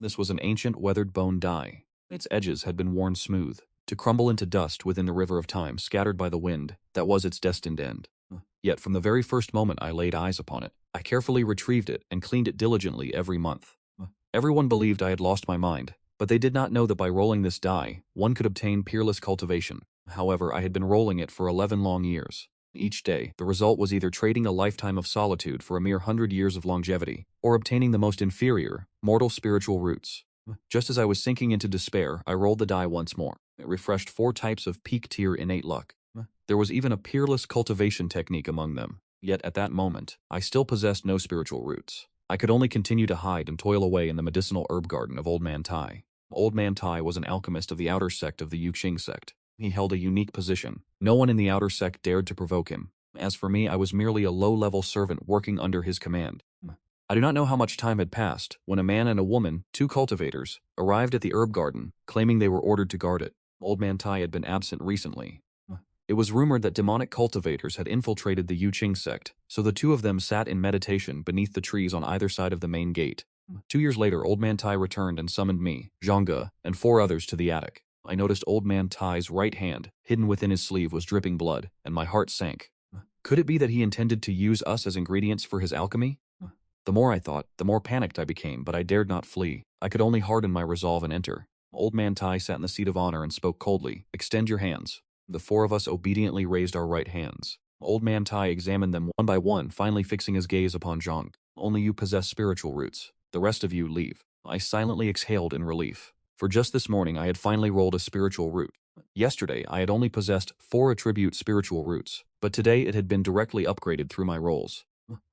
This was an ancient weathered bone die. Its edges had been worn smooth, to crumble into dust within the river of time scattered by the wind that was its destined end. Yet from the very first moment I laid eyes upon it, I carefully retrieved it and cleaned it diligently every month. Everyone believed I had lost my mind, but they did not know that by rolling this die, one could obtain peerless cultivation. However, I had been rolling it for 11 long years. Each day, the result was either trading a lifetime of solitude for a mere 100 years of longevity, or obtaining the most inferior, mortal spiritual roots. Just as I was sinking into despair, I rolled the die once more. It refreshed 4 types of peak-tier innate luck. There was even a peerless cultivation technique among them. Yet at that moment, I still possessed no spiritual roots. I could only continue to hide and toil away in the medicinal herb garden of Old Man Tai. Old Man Tai was an alchemist of the outer sect of the Yuqing Sect. He held a unique position. No one in the outer sect dared to provoke him. As for me, I was merely a low-level servant working under his command. I do not know how much time had passed when a man and a woman, 2 cultivators, arrived at the herb garden, claiming they were ordered to guard it. Old Man Tai had been absent recently. It was rumored that demonic cultivators had infiltrated the Yuqing Sect, so the 2 of them sat in meditation beneath the trees on either side of the main gate. 2 years later, Old Man Tai returned and summoned me, Zhangge, and 4 others to the attic. I noticed Old Man Tai's right hand, hidden within his sleeve, was dripping blood, and my heart sank. Could it be that he intended to use us as ingredients for his alchemy? The more I thought, the more panicked I became, but I dared not flee. I could only harden my resolve and enter. Old Man Tai sat in the seat of honor and spoke coldly. "Extend your hands." The 4 of us obediently raised our right hands. Old Man Tai examined them one by one, finally fixing his gaze upon Zhang. "Only you possess spiritual roots. The rest of you leave." I silently exhaled in relief. For just this morning I had finally rolled a spiritual root. Yesterday I had only possessed 4 attribute spiritual roots, but today it had been directly upgraded through my rolls.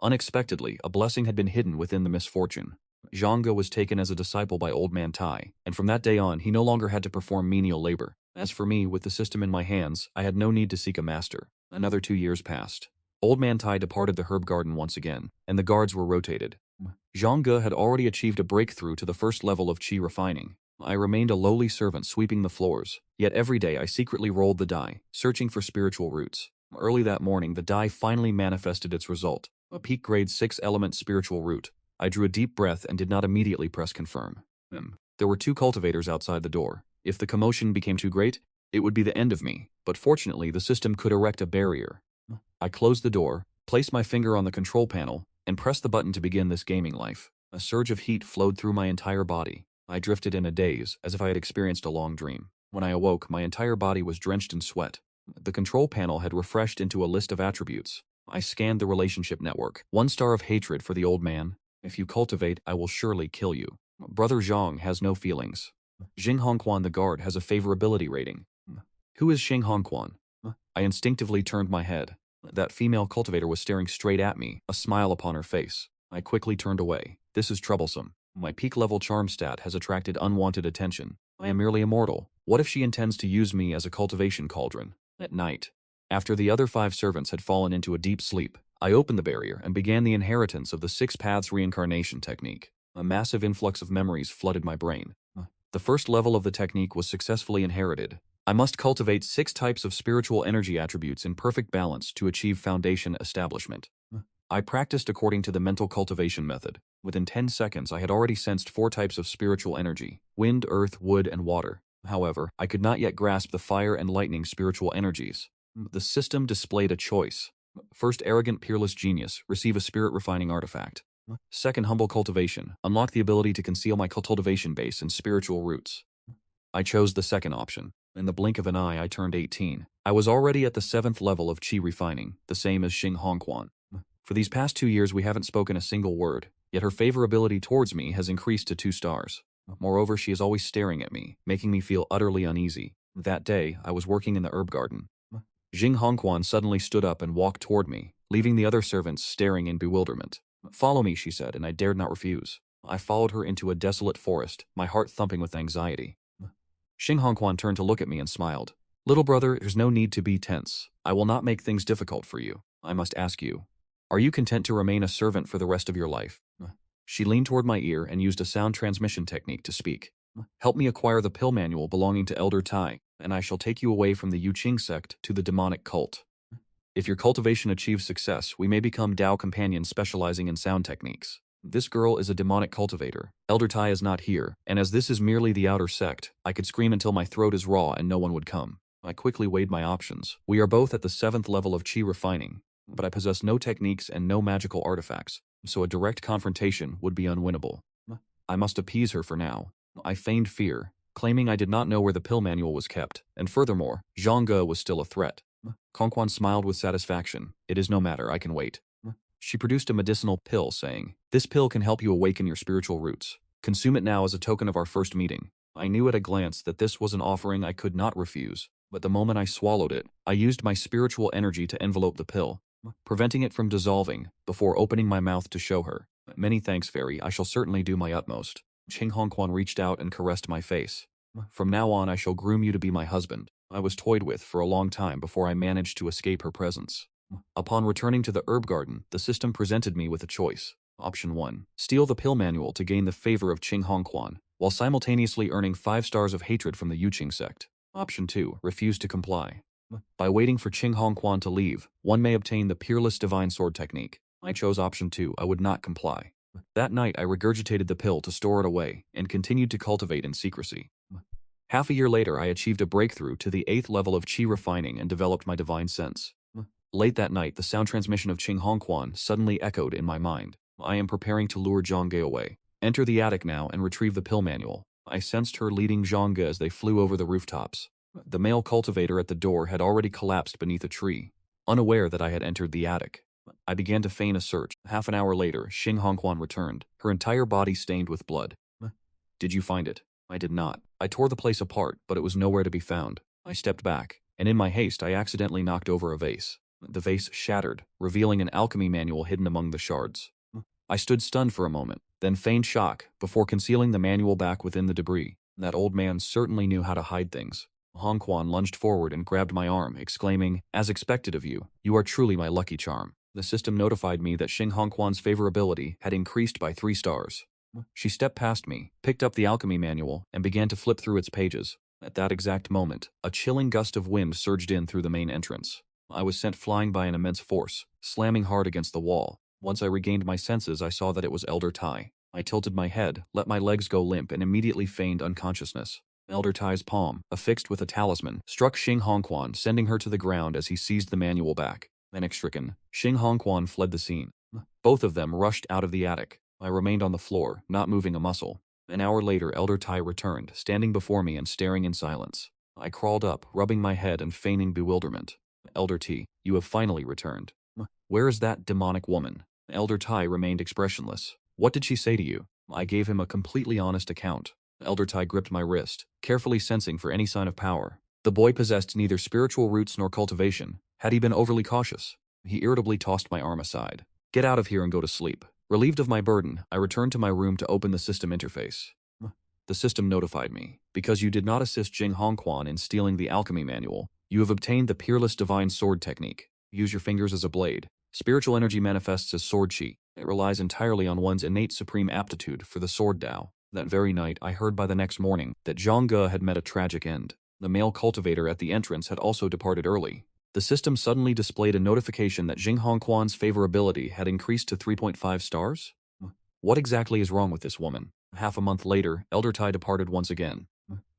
Unexpectedly, a blessing had been hidden within the misfortune. Zhangge was taken as a disciple by Old Man Tai, and from that day on he no longer had to perform menial labor. As for me, with the system in my hands, I had no need to seek a master. Another 2 years passed. Old Man Tai departed the herb garden once again, and the guards were rotated. Zhangge had already achieved a breakthrough to the first level of qi refining. I remained a lowly servant sweeping the floors, yet every day I secretly rolled the die, searching for spiritual roots. Early that morning, the die finally manifested its result, a peak grade 6 element spiritual root. I drew a deep breath and did not immediately press confirm. There were 2 cultivators outside the door. If the commotion became too great, it would be the end of me, but fortunately the system could erect a barrier. I closed the door, placed my finger on the control panel, and pressed the button to begin this gaming life. A surge of heat flowed through my entire body. I drifted in a daze, as if I had experienced a long dream. When I awoke, my entire body was drenched in sweat. The control panel had refreshed into a list of attributes. I scanned the relationship network. 1 star of hatred for the old man. "If you cultivate, I will surely kill you." Brother Zhang has no feelings. Xing Hongquan the guard has a favorability rating. Who is Xing Hongquan? I instinctively turned my head. That female cultivator was staring straight at me, a smile upon her face. I quickly turned away. This is troublesome. My peak level charm stat has attracted unwanted attention. I am merely immortal. What if she intends to use me as a cultivation cauldron? At night, after the other 5 servants had fallen into a deep sleep, I opened the barrier and began the inheritance of the Six Paths Reincarnation Technique. A massive influx of memories flooded my brain. The first level of the technique was successfully inherited. I must cultivate 6 types of spiritual energy attributes in perfect balance to achieve foundation establishment. I practiced according to the mental cultivation method. Within 10 seconds, I had already sensed 4 types of spiritual energy: wind, earth, wood, and water. However, I could not yet grasp the fire and lightning spiritual energies. The system displayed a choice. First, arrogant, peerless genius, receive a spirit refining artifact. Second, humble cultivation, unlock the ability to conceal my cultivation base and spiritual roots. I chose the second option. In the blink of an eye, I turned 18. I was already at the 7th level of qi refining, the same as Xing Hongquan. For these past 2 years, we haven't spoken a single word, yet her favorability towards me has increased to 2 stars. Moreover, she is always staring at me, making me feel utterly uneasy. That day, I was working in the herb garden. Xing Hongquan suddenly stood up and walked toward me, leaving the other servants staring in bewilderment. "Follow me," she said, and I dared not refuse. I followed her into a desolate forest, my heart thumping with anxiety. Xing Hongquan turned to look at me and smiled. "Little brother, there's no need to be tense. I will not make things difficult for you. I must ask you, are you content to remain a servant for the rest of your life?" She leaned toward my ear and used a sound transmission technique to speak. "Help me acquire the pill manual belonging to Elder Tai, and I shall take you away from the Yuqing Sect to the demonic cult. If your cultivation achieves success, we may become Dao companions specializing in sound techniques. This girl is a demonic cultivator. Elder Tai is not here, and as this is merely the outer sect, I could scream until my throat is raw and no one would come. I quickly weighed my options. We are both at the 7th level of chi refining, but I possess no techniques and no magical artifacts, so a direct confrontation would be unwinnable. I must appease her for now. I feigned fear, claiming I did not know where the pill manual was kept, and furthermore, Zhang Ge was still a threat. Kongquan smiled with satisfaction. It is no matter, I can wait. She produced a medicinal pill, saying, "This pill can help you awaken your spiritual roots. Consume it now as a token of our first meeting." I knew at a glance that this was an offering I could not refuse, but the moment I swallowed it, I used my spiritual energy to envelope the pill, preventing it from dissolving, before opening my mouth to show her. "Many thanks, Fairy, I shall certainly do my utmost." Qing Hongquan reached out and caressed my face. "From now on I shall groom you to be my husband." I was toyed with for a long time before I managed to escape her presence. Upon returning to the herb garden, the system presented me with a choice. Option 1. Steal the pill manual to gain the favor of Qing Hongquan, while simultaneously earning 5 stars of hatred from the Yuqing Sect. Option 2. Refuse to comply. By waiting for Qing Hongquan to leave, one may obtain the Peerless Divine Sword Technique. I chose option 2. I would not comply. That night I regurgitated the pill to store it away, and continued to cultivate in secrecy. Half a year later I achieved a breakthrough to the 8th level of chi refining and developed my divine sense. Late that night, the sound transmission of Qing Hongquan suddenly echoed in my mind. I am preparing to lure Zhang Ge away. Enter the attic now and retrieve the pill manual. I sensed her leading Zhang Ge as they flew over the rooftops. The male cultivator at the door had already collapsed beneath a tree, unaware that I had entered the attic. I began to feign a search. Half an hour later, Qing Hongquan returned, her entire body stained with blood. "Did you find it?" I did not. I tore the place apart, but it was nowhere to be found. I stepped back, and in my haste I accidentally knocked over a vase. The vase shattered, revealing an alchemy manual hidden among the shards. I stood stunned for a moment, then feigned shock, before concealing the manual back within the debris. That old man certainly knew how to hide things. Hongquan lunged forward and grabbed my arm, exclaiming, "As expected of you, you are truly my lucky charm." The system notified me that Qing Hongquan's favorability had increased by 3 stars. She stepped past me, picked up the alchemy manual, and began to flip through its pages. At that exact moment, a chilling gust of wind surged in through the main entrance. I was sent flying by an immense force, slamming hard against the wall. Once I regained my senses, I saw that it was Elder Tai. I tilted my head, let my legs go limp, and immediately feigned unconsciousness. Elder Tai's palm, affixed with a talisman, struck Qing Hongquan, sending her to the ground as he seized the manual back. Panic-stricken, Qing Hongquan fled the scene. Both of them rushed out of the attic. I remained on the floor, not moving a muscle. An hour later, Elder Tai returned, standing before me and staring in silence. I crawled up, rubbing my head and feigning bewilderment. "Elder T, you have finally returned. Where is that demonic woman?" Elder Tai remained expressionless. "What did she say to you?" I gave him a completely honest account. Elder Tai gripped my wrist, carefully sensing for any sign of power. The boy possessed neither spiritual roots nor cultivation. Had he been overly cautious? He irritably tossed my arm aside. "Get out of here and go to sleep." Relieved of my burden, I returned to my room to open the system interface. The system notified me. "Because you did not assist Qing Hongquan in stealing the alchemy manual, you have obtained the Peerless Divine Sword Technique. Use your fingers as a blade. Spiritual energy manifests as sword chi. It relies entirely on one's innate supreme aptitude for the sword Tao." That very night, I heard by the next morning that Zhang Ge had met a tragic end. The male cultivator at the entrance had also departed early. The system suddenly displayed a notification that Qing Hongquan's favorability had increased to 3.5 stars? What exactly is wrong with this woman? Half a month later, Elder Tai departed once again.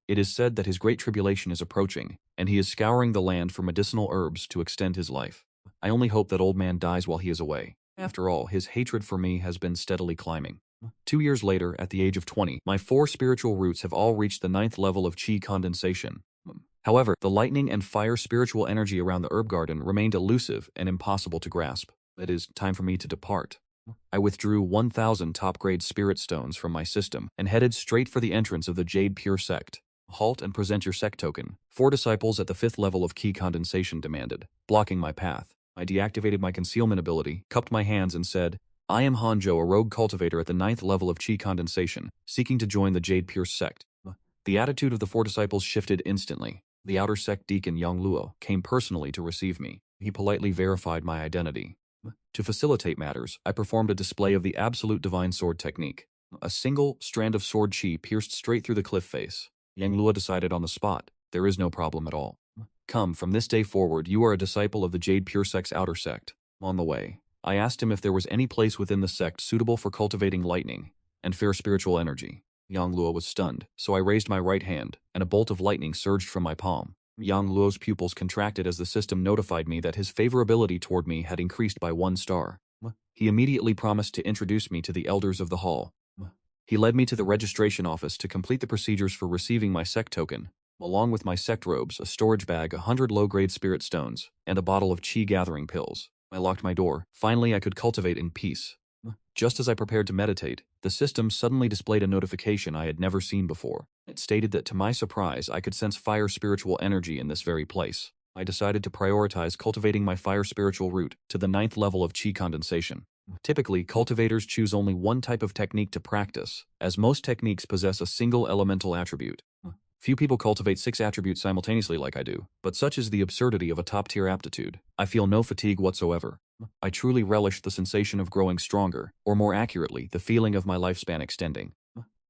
It is said that his great tribulation is approaching, and he is scouring the land for medicinal herbs to extend his life. I only hope that old man dies while he is away. After all, his hatred for me has been steadily climbing. 2 years later, at the age of 20, my 4 spiritual roots have all reached the 9th level of chi condensation. However, the lightning and fire spiritual energy around the herb garden remained elusive and impossible to grasp. It is time for me to depart. I withdrew 1,000 top-grade spirit stones from my system and headed straight for the entrance of the Jade Pure Sect. "Halt and present your sect token," 4 disciples at the 5th level of Ki condensation demanded, blocking my path. I deactivated my concealment ability, cupped my hands and said, "I am Hanzhou, a rogue cultivator at the 9th level of Chi condensation, seeking to join the Jade Pure Sect." The attitude of the 4 disciples shifted instantly. The outer sect deacon Yang Luo came personally to receive me. He politely verified my identity. To facilitate matters, I performed a display of the absolute divine sword technique. A single strand of sword chi pierced straight through the cliff face. Yang Luo decided on the spot, "There is no problem at all. Come, from this day forward, you are a disciple of the Jade Pure Sect's outer sect. On the way." I asked him if there was any place within the sect suitable for cultivating lightning and fair spiritual energy. Yang Luo was stunned, so I raised my right hand, and a bolt of lightning surged from my palm. Yang Luo's pupils contracted as the system notified me that his favorability toward me had increased by 1 star. He immediately promised to introduce me to the elders of the hall. He led me to the registration office to complete the procedures for receiving my sect token, along with my sect robes, a storage bag, 100 low-grade spirit stones, and a bottle of chi gathering pills. I locked my door. Finally, I could cultivate in peace. Just as I prepared to meditate, the system suddenly displayed a notification I had never seen before. It stated that to my surprise, I could sense fire spiritual energy in this very place. I decided to prioritize cultivating my fire spiritual root to the 9th level of chi condensation. Typically, cultivators choose only one type of technique to practice, as most techniques possess a single elemental attribute. Few people cultivate 6 attributes simultaneously like I do, but such is the absurdity of a top-tier aptitude. I feel no fatigue whatsoever. I truly relish the sensation of growing stronger, or more accurately, the feeling of my lifespan extending.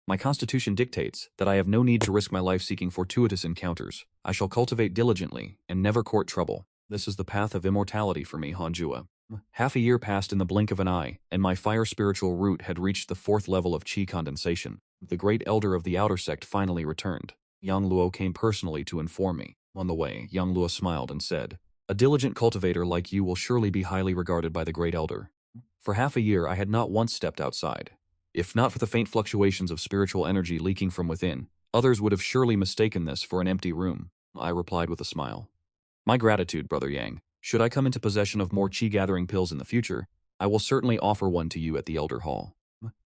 My constitution dictates that I have no need to risk my life seeking fortuitous encounters. I shall cultivate diligently and never court trouble. This is the path of immortality for me, Hanjua. Half a year passed in the blink of an eye, and my fire spiritual root had reached the 4th level of chi condensation. The great elder of the outer sect finally returned. Yang Luo came personally to inform me. On the way, Yang Luo smiled and said, "A diligent cultivator like you will surely be highly regarded by the great elder." For half a year I had not once stepped outside. If not for the faint fluctuations of spiritual energy leaking from within, others would have surely mistaken this for an empty room. I replied with a smile. "My gratitude, Brother Yang. Should I come into possession of more chi-gathering pills in the future, I will certainly offer one to you at the Elder Hall."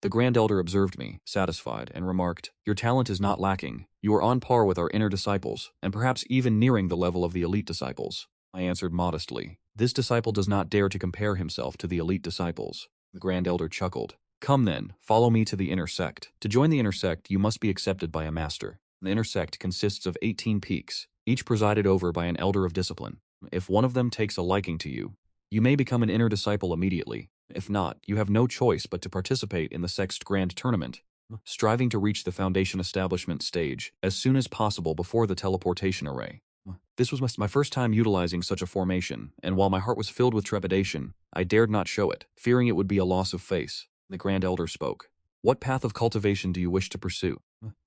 The Grand Elder observed me, satisfied, and remarked, "Your talent is not lacking. You are on par with our inner disciples, and perhaps even nearing the level of the elite disciples." I answered modestly, "This disciple does not dare to compare himself to the elite disciples." The Grand Elder chuckled. "Come then, follow me to the inner sect. To join the inner sect, you must be accepted by a master. The inner sect consists of 18 peaks, each presided over by an elder of discipline. If one of them takes a liking to you, you may become an inner disciple immediately. If not, you have no choice but to participate in the sect's grand tournament, striving to reach the foundation establishment stage as soon as possible before the teleportation array." This was my first time utilizing such a formation, and while my heart was filled with trepidation, I dared not show it, fearing it would be a loss of face. The Grand Elder spoke. "What path of cultivation do you wish to pursue?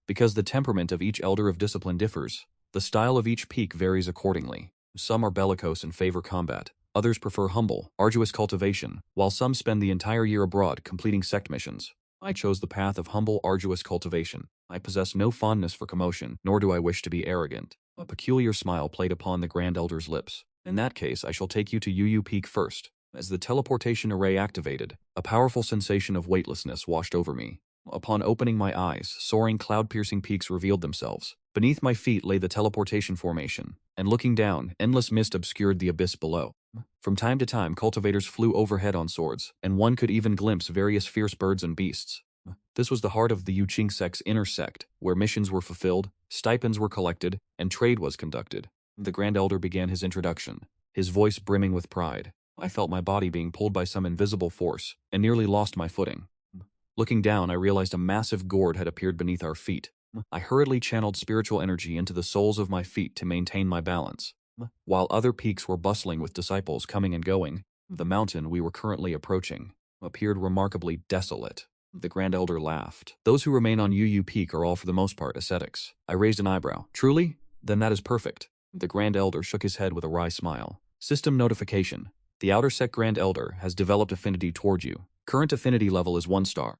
Because the temperament of each elder of discipline differs, the style of each peak varies accordingly. Some are bellicose and favor combat. Others prefer humble, arduous cultivation, while some spend the entire year abroad completing sect missions. I chose the path of humble, arduous cultivation. I possess no fondness for commotion, nor do I wish to be arrogant." A peculiar smile played upon the Grand Elder's lips. "In that case, I shall take you to Yu Peak first." As the teleportation array activated, a powerful sensation of weightlessness washed over me. Upon opening my eyes, soaring cloud-piercing peaks revealed themselves. Beneath my feet lay the teleportation formation, and looking down, endless mist obscured the abyss below. From time to time, cultivators flew overhead on swords, and one could even glimpse various fierce birds and beasts. This was the heart of the Yuqing Sect's inner sect, where missions were fulfilled, stipends were collected, and trade was conducted. The Grand Elder began his introduction, his voice brimming with pride. I felt my body being pulled by some invisible force, and nearly lost my footing. Looking down, I realized a massive gourd had appeared beneath our feet. I hurriedly channeled spiritual energy into the soles of my feet to maintain my balance. While other peaks were bustling with disciples coming and going, the mountain we were currently approaching appeared remarkably desolate. The Grand Elder laughed. "Those who remain on Yu Peak are all for the most part ascetics." I raised an eyebrow. "Truly? Then that is perfect." The Grand Elder shook his head with a wry smile. "System notification. The Outer Sect Grand Elder has developed affinity toward you. Current affinity level is 1 star.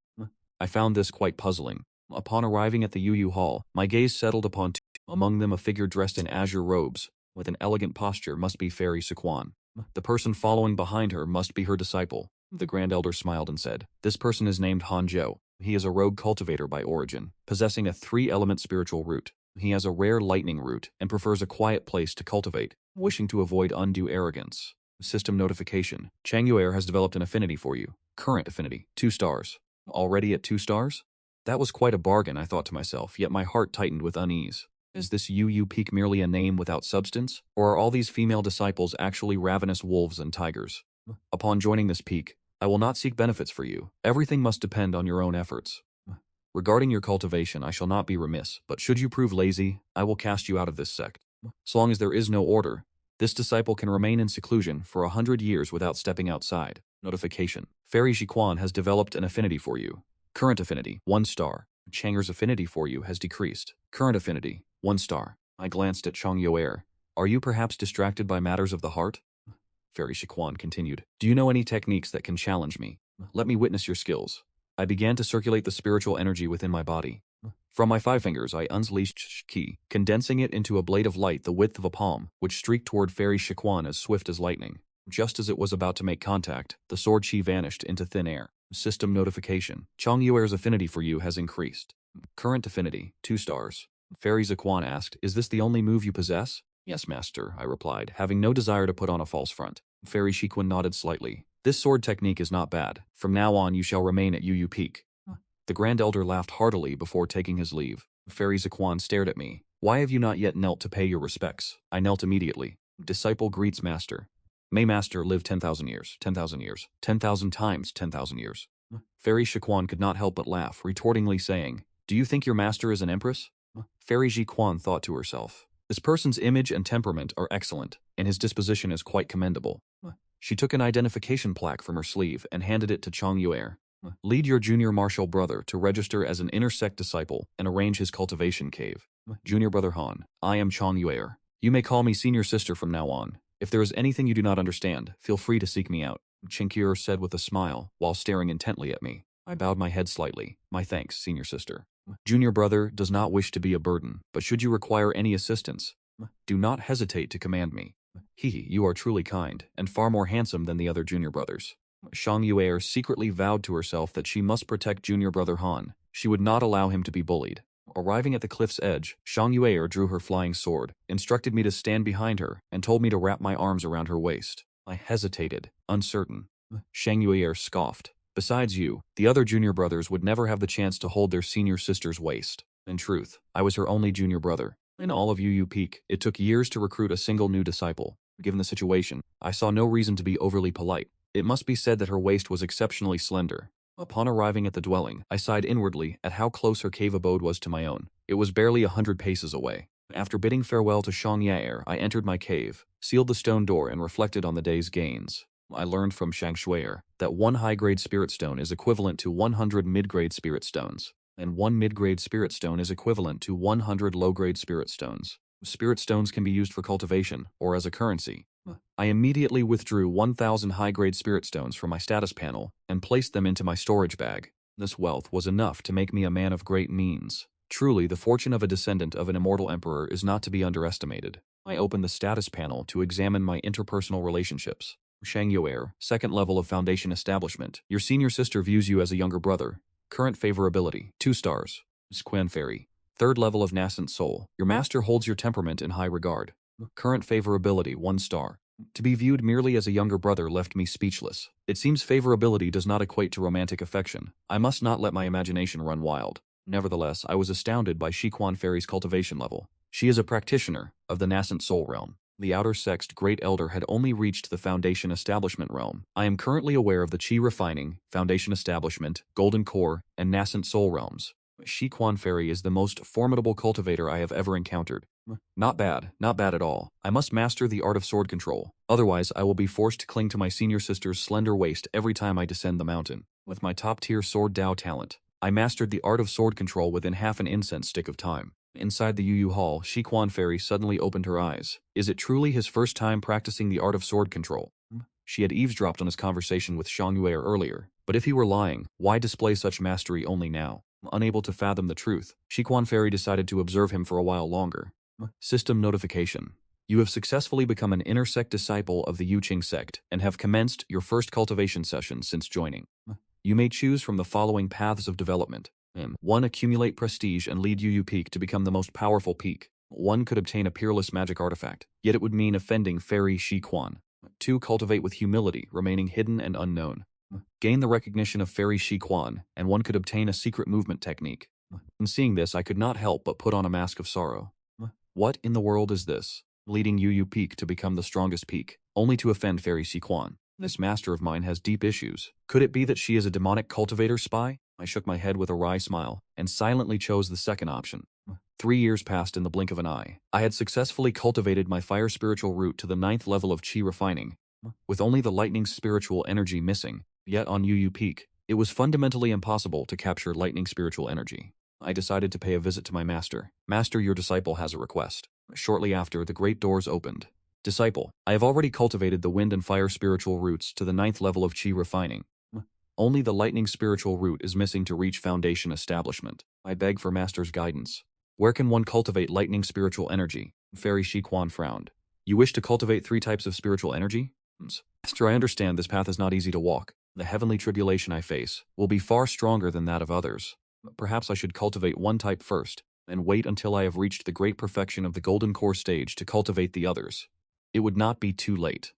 I found this quite puzzling. Upon arriving at the Yu Hall, my gaze settled upon two, among them a figure dressed in azure robes, with an elegant posture must be Fairy Suquan. The person following behind her must be her disciple. The Grand Elder smiled and said, "This person is named Hanzhou. He is a rogue cultivator by origin, possessing a 3-element spiritual root. He has a rare lightning root and prefers a quiet place to cultivate, wishing to avoid undue arrogance." System notification. Changyuer has developed an affinity for you. Current affinity, 2 stars. Already at 2 stars? That was quite a bargain, I thought to myself, yet my heart tightened with unease. Is this Yu Peak merely a name without substance? Or are all these female disciples actually ravenous wolves and tigers? Upon joining this peak, I will not seek benefits for you. Everything must depend on your own efforts. Regarding your cultivation, I shall not be remiss, but should you prove lazy, I will cast you out of this sect. So long as there is no order, this disciple can remain in seclusion for 100 years without stepping outside. Notification. Fairy Jiquan has developed an affinity for you. Current affinity, 1 star. Chang'er's affinity for you has decreased. Current affinity, 1 star. I glanced at Chang Yuer. Are you perhaps distracted by matters of the heart? Fairy Jiquan continued. Do you know any techniques that can challenge me? Let me witness your skills. I began to circulate the spiritual energy within my body. From my 5 fingers I unleashed Qi, condensing it into a blade of light the width of a palm, which streaked toward Fairy Jiquan as swift as lightning. Just as it was about to make contact, the sword Qi vanished into thin air. System notification. Chang Yuer's affinity for you has increased. Current affinity, 2 stars. Fairy Jiquan asked, is this the only move you possess? Yes, master, I replied, having no desire to put on a false front. Fairy Jiquan nodded slightly. This sword technique is not bad. From now on you shall remain at Yu Peak. The Grand Elder laughed heartily before taking his leave. Fairy Jiquan stared at me. Why have you not yet knelt to pay your respects? I knelt immediately. Disciple greets master. May master live 10,000 years, 10,000 years, 10,000 times 10,000 years. Fairy Jiquan could not help but laugh, retortingly saying, do you think your master is an empress? Fairy Jiquan thought to herself. This person's image and temperament are excellent, and his disposition is quite commendable. She took an identification plaque from her sleeve and handed it to Chang Yuer. Lead your junior martial brother to register as an inner sect disciple and arrange his cultivation cave. Junior brother Han, I am Chang Yuer. You may call me senior sister from now on. If there is anything you do not understand, feel free to seek me out, Chinkyur said with a smile, while staring intently at me. I bowed my head slightly. My thanks, senior sister. Junior brother does not wish to be a burden, but should you require any assistance, do not hesitate to command me. You are truly kind, and far more handsome than the other junior brothers. Chang Yuer secretly vowed to herself that she must protect junior brother Han. She would not allow him to be bullied. Arriving at the cliff's edge, Chang Yuer drew her flying sword, instructed me to stand behind her, and told me to wrap my arms around her waist. I hesitated, uncertain. Chang Yuer scoffed. Besides you, the other junior brothers would never have the chance to hold their senior sister's waist. In truth, I was her only junior brother. In all of Yu Peak, it took years to recruit a single new disciple. Given the situation, I saw no reason to be overly polite. It must be said that her waist was exceptionally slender. Upon arriving at the dwelling, I sighed inwardly at how close her cave abode was to my own. It was barely 100 paces away. After bidding farewell to Chang Yuer, I entered my cave, sealed the stone door and reflected on the day's gains. I learned from Shang Shuer that 1 high-grade spirit stone is equivalent to 100 mid-grade spirit stones, and 1 mid-grade spirit stone is equivalent to 100 low-grade spirit stones. Spirit stones can be used for cultivation, or as a currency. I immediately withdrew 1,000 high-grade spirit stones from my status panel and placed them into my storage bag. This wealth was enough to make me a man of great means. Truly, the fortune of a descendant of an Immortal Emperor is not to be underestimated. I opened the status panel to examine my interpersonal relationships. Shang Yuer, 2nd level of Foundation Establishment. Your senior sister views you as a younger brother. Current favorability, 2 stars. Quan Fairy, 3rd level of Nascent Soul. Your master holds your temperament in high regard. Current favorability, 1 star. To be viewed merely as a younger brother left me speechless. It seems favorability does not equate to romantic affection. I must not let my imagination run wild. Nevertheless, I was astounded by Jiquan Fairy's cultivation level. She is a practitioner of the Nascent Soul realm. The Outer Sect's Great Elder had only reached the Foundation Establishment realm. I am currently aware of the Qi Refining, Foundation Establishment, Golden Core, and Nascent Soul realms. Jiquan Fairy is the most formidable cultivator I have ever encountered. Not bad at all. I must master the art of sword control. Otherwise, I will be forced to cling to my senior sister's slender waist every time I descend the mountain. With my top-tier sword Dao talent, I mastered the art of sword control within half an incense stick of time. Inside the Yu Hall, Jiquan Fairy suddenly opened her eyes. Is it truly his first time practicing the art of sword control? She had eavesdropped on his conversation with Chang Yuer earlier, but if he were lying, why display such mastery only now? Unable to fathom the truth, Jiquan Fairy decided to observe him for a while longer. System notification. You have successfully become an inner sect disciple of the Yuqing Sect and have commenced your first cultivation session since joining. You may choose from the following paths of development. 1. Accumulate prestige and lead Yu Peak to become the most powerful peak. 1 could obtain a peerless magic artifact, yet it would mean offending Fairy Jiquan. 2. Cultivate with humility, remaining hidden and unknown. Gain the recognition of Fairy Jiquan, and 1 could obtain a secret movement technique. In seeing this, I could not help but put on a mask of sorrow. What in the world is this? Leading Yu Peak to become the strongest peak, only to offend Fairy Jiquan. This master of mine has deep issues. Could it be that she is a demonic cultivator spy? I shook my head with a wry smile, and silently chose the second option. 3 years passed in the blink of an eye. I had successfully cultivated my fire spiritual root to the 9th level of Qi Refining, With only the lightning's spiritual energy missing, yet on UU Peak, it was fundamentally impossible to capture lightning spiritual energy. I decided to pay a visit to my master. Master, your disciple has a request. Shortly after, the great doors opened. Disciple, I have already cultivated the wind and fire spiritual roots to the 9th level of Qi refining. Only the lightning spiritual root is missing to reach foundation establishment. I beg for master's guidance. Where can one cultivate lightning spiritual energy? Fairy Shiquan frowned. You wish to cultivate 3 types of spiritual energy? Master, I understand this path is not easy to walk. The heavenly tribulation I face will be far stronger than that of others. Perhaps I should cultivate one type first, and wait until I have reached the great perfection of the golden core stage to cultivate the others. It would not be too late.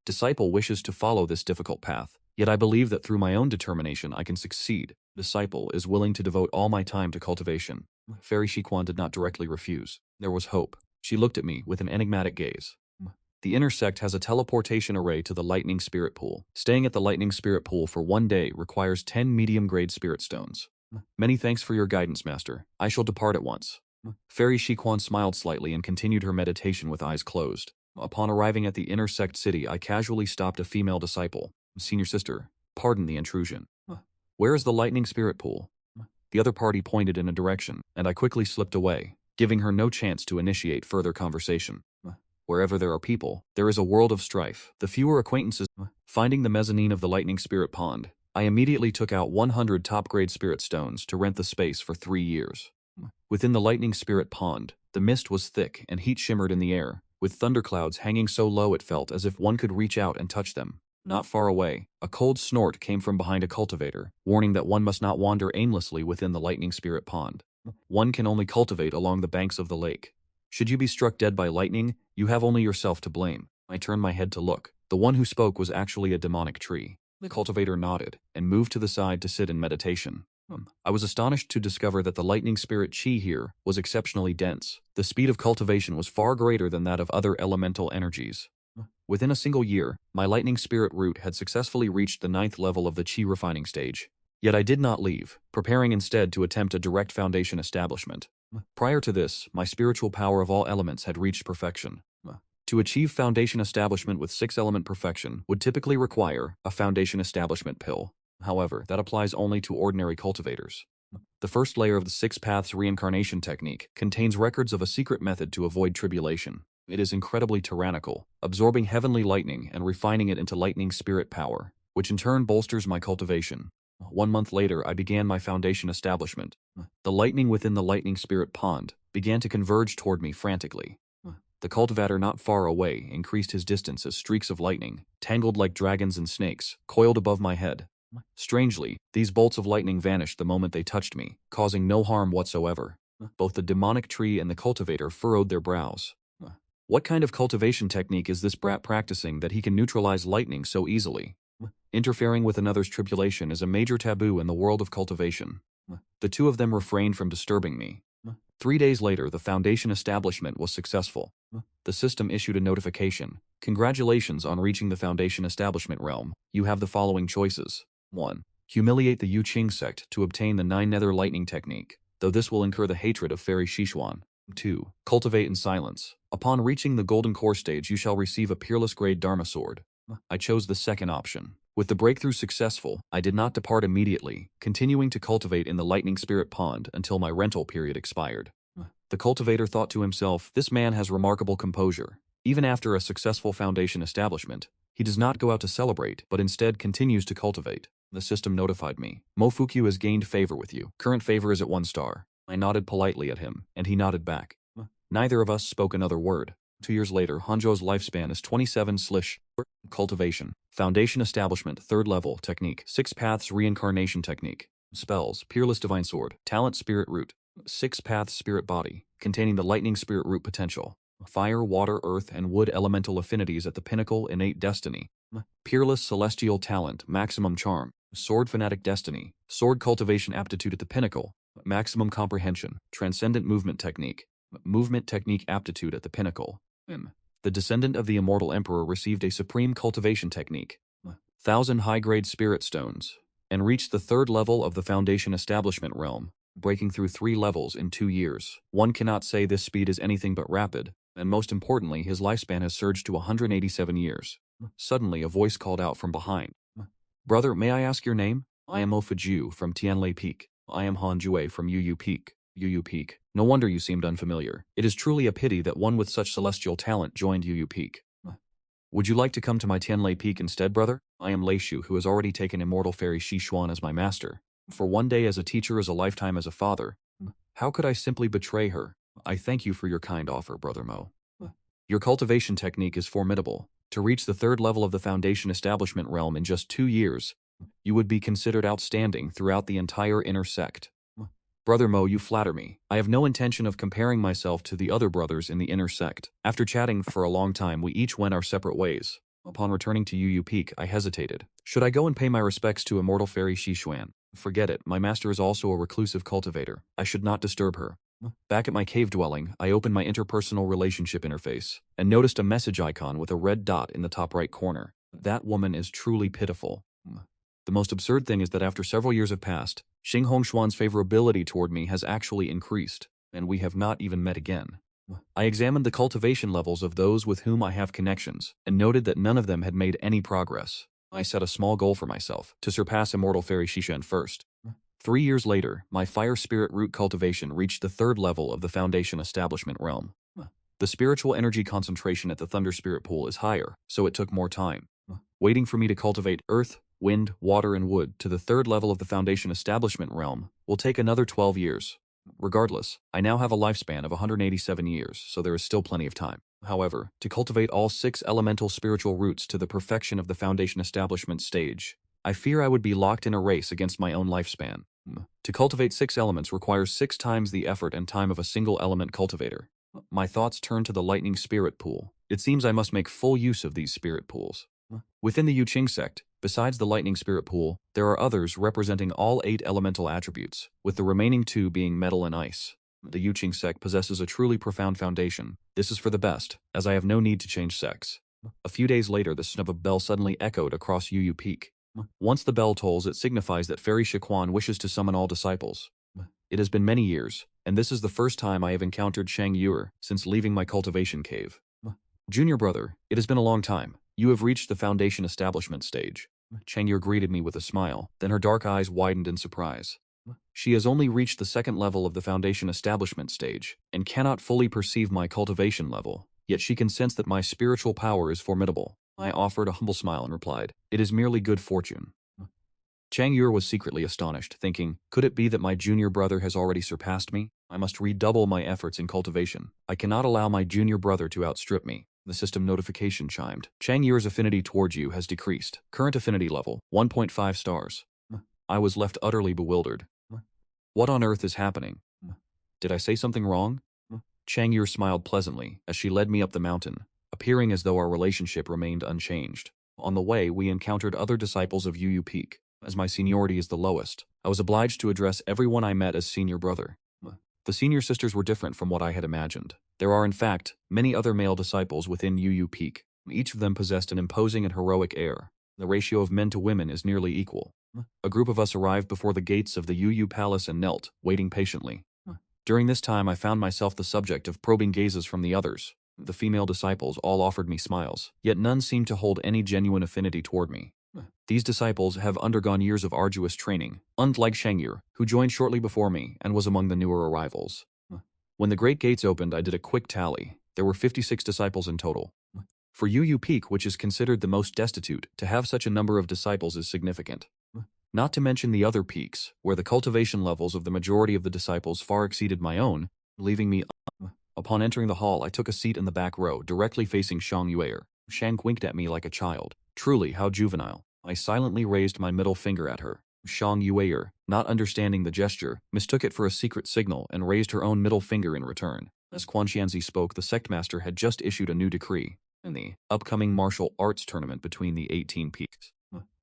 Disciple wishes to follow this difficult path, yet I believe that through my own determination I can succeed. Disciple is willing to devote all my time to cultivation. Fairy Shiquan did not directly refuse. There was hope. She looked at me with an enigmatic gaze. The inner sect has a teleportation array to the lightning spirit pool. Staying at the lightning spirit pool for 1 day requires 10 medium-grade spirit stones. Many thanks for your guidance, Master. I shall depart at once. Fairy Shiquan smiled slightly and continued her meditation with eyes closed. Upon arriving at the inner sect city, I casually stopped a female disciple. Senior sister, pardon the intrusion. Where is the lightning spirit pool? The other party pointed in a direction, and I quickly slipped away, giving her no chance to initiate further conversation. Wherever there are people, there is a world of strife. The fewer acquaintances. Finding the mezzanine of the lightning spirit pond, I immediately took out 100 top-grade spirit stones to rent the space for 3 years. Within the lightning spirit pond, the mist was thick and heat shimmered in the air, with thunderclouds hanging so low it felt as if one could reach out and touch them. Not far away, a cold snort came from behind a cultivator, warning that one must not wander aimlessly within the lightning spirit pond. One can only cultivate along the banks of the lake. Should you be struck dead by lightning, you have only yourself to blame. I turned my head to look. The one who spoke was actually a demonic tree. The cultivator nodded and moved to the side to sit in meditation. I was astonished to discover that the lightning spirit chi here was exceptionally dense. The speed of cultivation was far greater than that of other elemental energies. Within a single year, my lightning spirit root had successfully reached the 9th level of the chi refining stage. Yet I did not leave, preparing instead to attempt a direct foundation establishment. Prior to this, my spiritual power of all elements had reached perfection. To achieve foundation establishment with 6-element perfection would typically require a foundation establishment pill. However, that applies only to ordinary cultivators. The first layer of the Six Paths Reincarnation Technique contains records of a secret method to avoid tribulation. It is incredibly tyrannical, absorbing heavenly lightning and refining it into lightning spirit power, which in turn bolsters my cultivation. 1 month later, I began my foundation establishment. The lightning within the lightning spirit pond began to converge toward me frantically. The cultivator not far away increased his distance as streaks of lightning, tangled like dragons and snakes, coiled above my head. Strangely, these bolts of lightning vanished the moment they touched me, causing no harm whatsoever. Both the demonic tree and the cultivator furrowed their brows. What kind of cultivation technique is this brat practicing that he can neutralize lightning so easily? Interfering with another's tribulation is a major taboo in the world of cultivation. The two of them refrained from disturbing me. 3 days later, the foundation establishment was successful. The system issued a notification. Congratulations on reaching the foundation establishment realm. You have the following choices. 1. Humiliate the Yuqing Sect to obtain the 9 Nether Lightning Technique, though this will incur the hatred of Fairy Shiquan. 2. Cultivate in silence. Upon reaching the Golden Core stage, you shall receive a Peerless Grade Dharma Sword. I chose the second option. With the breakthrough successful, I did not depart immediately, continuing to cultivate in the Lightning Spirit Pond until my rental period expired. The cultivator thought to himself, this man has remarkable composure. Even after a successful foundation establishment, he does not go out to celebrate, but instead continues to cultivate. The system notified me. Mofukyu has gained favor with you. Current favor is at 1 star. I nodded politely at him, and he nodded back. Neither of us spoke another word. 2 years later, Hanjo's lifespan is 27 / Cultivation. Foundation Establishment, 3rd Level, Technique. 6 Paths Reincarnation Technique. Spells, Peerless Divine Sword. Talent Spirit Root. 6 Paths Spirit Body, containing the Lightning Spirit Root potential. Fire, Water, Earth, and Wood elemental affinities at the pinnacle, Innate Destiny. Peerless Celestial Talent, Maximum Charm. Sword Fanatic Destiny. Sword Cultivation Aptitude at the pinnacle. Maximum Comprehension. Transcendent Movement Technique. Movement Technique Aptitude at the pinnacle. The descendant of the Immortal Emperor received a Supreme Cultivation Technique. 1,000 high-grade Spirit Stones. And reached the 3rd level of the Foundation Establishment realm, breaking through 3 levels in 2 years. One cannot say this speed is anything but rapid, and most importantly, his lifespan has surged to 187 years. Suddenly, a voice called out from behind. Brother, may I ask your name? I am Ofuju from Tianlei Peak. I am Han Jue from Yu Peak. Yu Peak. No wonder you seemed unfamiliar. It is truly a pity that one with such celestial talent joined Yu Peak. Would you like to come to my Tianlei Peak instead, brother? I am Lei Shu, who has already taken Immortal Fairy Xishuan as my master. For one day as a teacher is a lifetime as a father. How could I simply betray her? I thank you for your kind offer, Brother Mo. Your cultivation technique is formidable. To reach the third level of the Foundation Establishment realm in just 2 years, you would be considered outstanding throughout the entire inner sect. Brother Mo, you flatter me. I have no intention of comparing myself to the other brothers in the inner sect. After chatting for a long time, we each went our separate ways. Upon returning to Yu Peak, I hesitated. Should I go and pay my respects to Immortal Fairy Xishuan? Forget it, my master is also a reclusive cultivator. I should not disturb her. Back at my cave dwelling, I opened my interpersonal relationship interface and noticed a message icon with a red dot in the top right corner. That woman is truly pitiful. The most absurd thing is that after several years have passed, Xing Hongshuan's favorability toward me has actually increased, and we have not even met again. I examined the cultivation levels of those with whom I have connections, and noted that none of them had made any progress. I set a small goal for myself, to surpass Immortal Fairy Xishuan first. 3 years later, my Fire Spirit Root cultivation reached the third level of the Foundation Establishment realm. The spiritual energy concentration at the Thunder Spirit Pool is higher, so it took more time. Waiting for me to cultivate Earth, Wind, Water, and Wood to the third level of the Foundation Establishment realm will take another 12 years. Regardless, I now have a lifespan of 187 years, so there is still plenty of time. However, to cultivate all 6 elemental spiritual roots to the perfection of the Foundation Establishment stage, I fear I would be locked in a race against my own lifespan. To cultivate 6 elements requires 6 times the effort and time of a single element cultivator. My thoughts turn to the lightning spirit pool. It seems I must make full use of these spirit pools. Within the Yuqing Sect, besides the lightning spirit pool, there are others representing all 8 elemental attributes, with the remaining 2 being metal and ice. The Yuqing Sect possesses a truly profound foundation. This is for the best, as I have no need to change sects. A few days later, the sound of a bell suddenly echoed across Yu Peak. Once the bell tolls, it signifies that Fairy Shaquan wishes to summon all disciples. It has been many years, and this is the first time I have encountered Shang Yuer since leaving my cultivation cave. Junior brother, it has been a long time. You have reached the Foundation Establishment stage. Chang Yuer greeted me with a smile, then her dark eyes widened in surprise. She has only reached the 2nd level of the Foundation Establishment stage, and cannot fully perceive my cultivation level, yet she can sense that my spiritual power is formidable. I offered a humble smile and replied, "It is merely good fortune." Chang Yuer was secretly astonished, thinking, could it be that my junior brother has already surpassed me? I must redouble my efforts in cultivation. I cannot allow my junior brother to outstrip me. The system notification chimed. Chang Yuer's affinity towards you has decreased. Current affinity level, 1.5 stars. I was left utterly bewildered. What on earth is happening? Did I say something wrong? Chang Yuer smiled pleasantly as she led me up the mountain, appearing as though our relationship remained unchanged. On the way, we encountered other disciples of Yu Peak. As my seniority is the lowest, I was obliged to address everyone I met as senior brother. The senior sisters were different from what I had imagined. There are, in fact, many other male disciples within Yu Peak. Each of them possessed an imposing and heroic air. The ratio of men to women is nearly equal. A group of us arrived before the gates of the Yu Palace and knelt, waiting patiently. During this time, I found myself the subject of probing gazes from the others. The female disciples all offered me smiles, yet none seemed to hold any genuine affinity toward me. These disciples have undergone years of arduous training, unlike Shang Yuer, who joined shortly before me and was among the newer arrivals. When the great gates opened, I did a quick tally. There were 56 disciples in total. For Yu Peak, which is considered the most destitute, to have such a number of disciples is significant. Not to mention the other peaks, where the cultivation levels of the majority of the disciples far exceeded my own, leaving me. Upon entering the hall, I took a seat in the back row, directly facing Shang Yuer. Shang winked at me like a child. Truly, how juvenile. I silently raised my middle finger at her. Shang Yuer, not understanding the gesture, mistook it for a secret signal and raised her own middle finger in return. As Quan Xianzi spoke, the sect master had just issued a new decree in the upcoming martial arts tournament between the 18 peaks.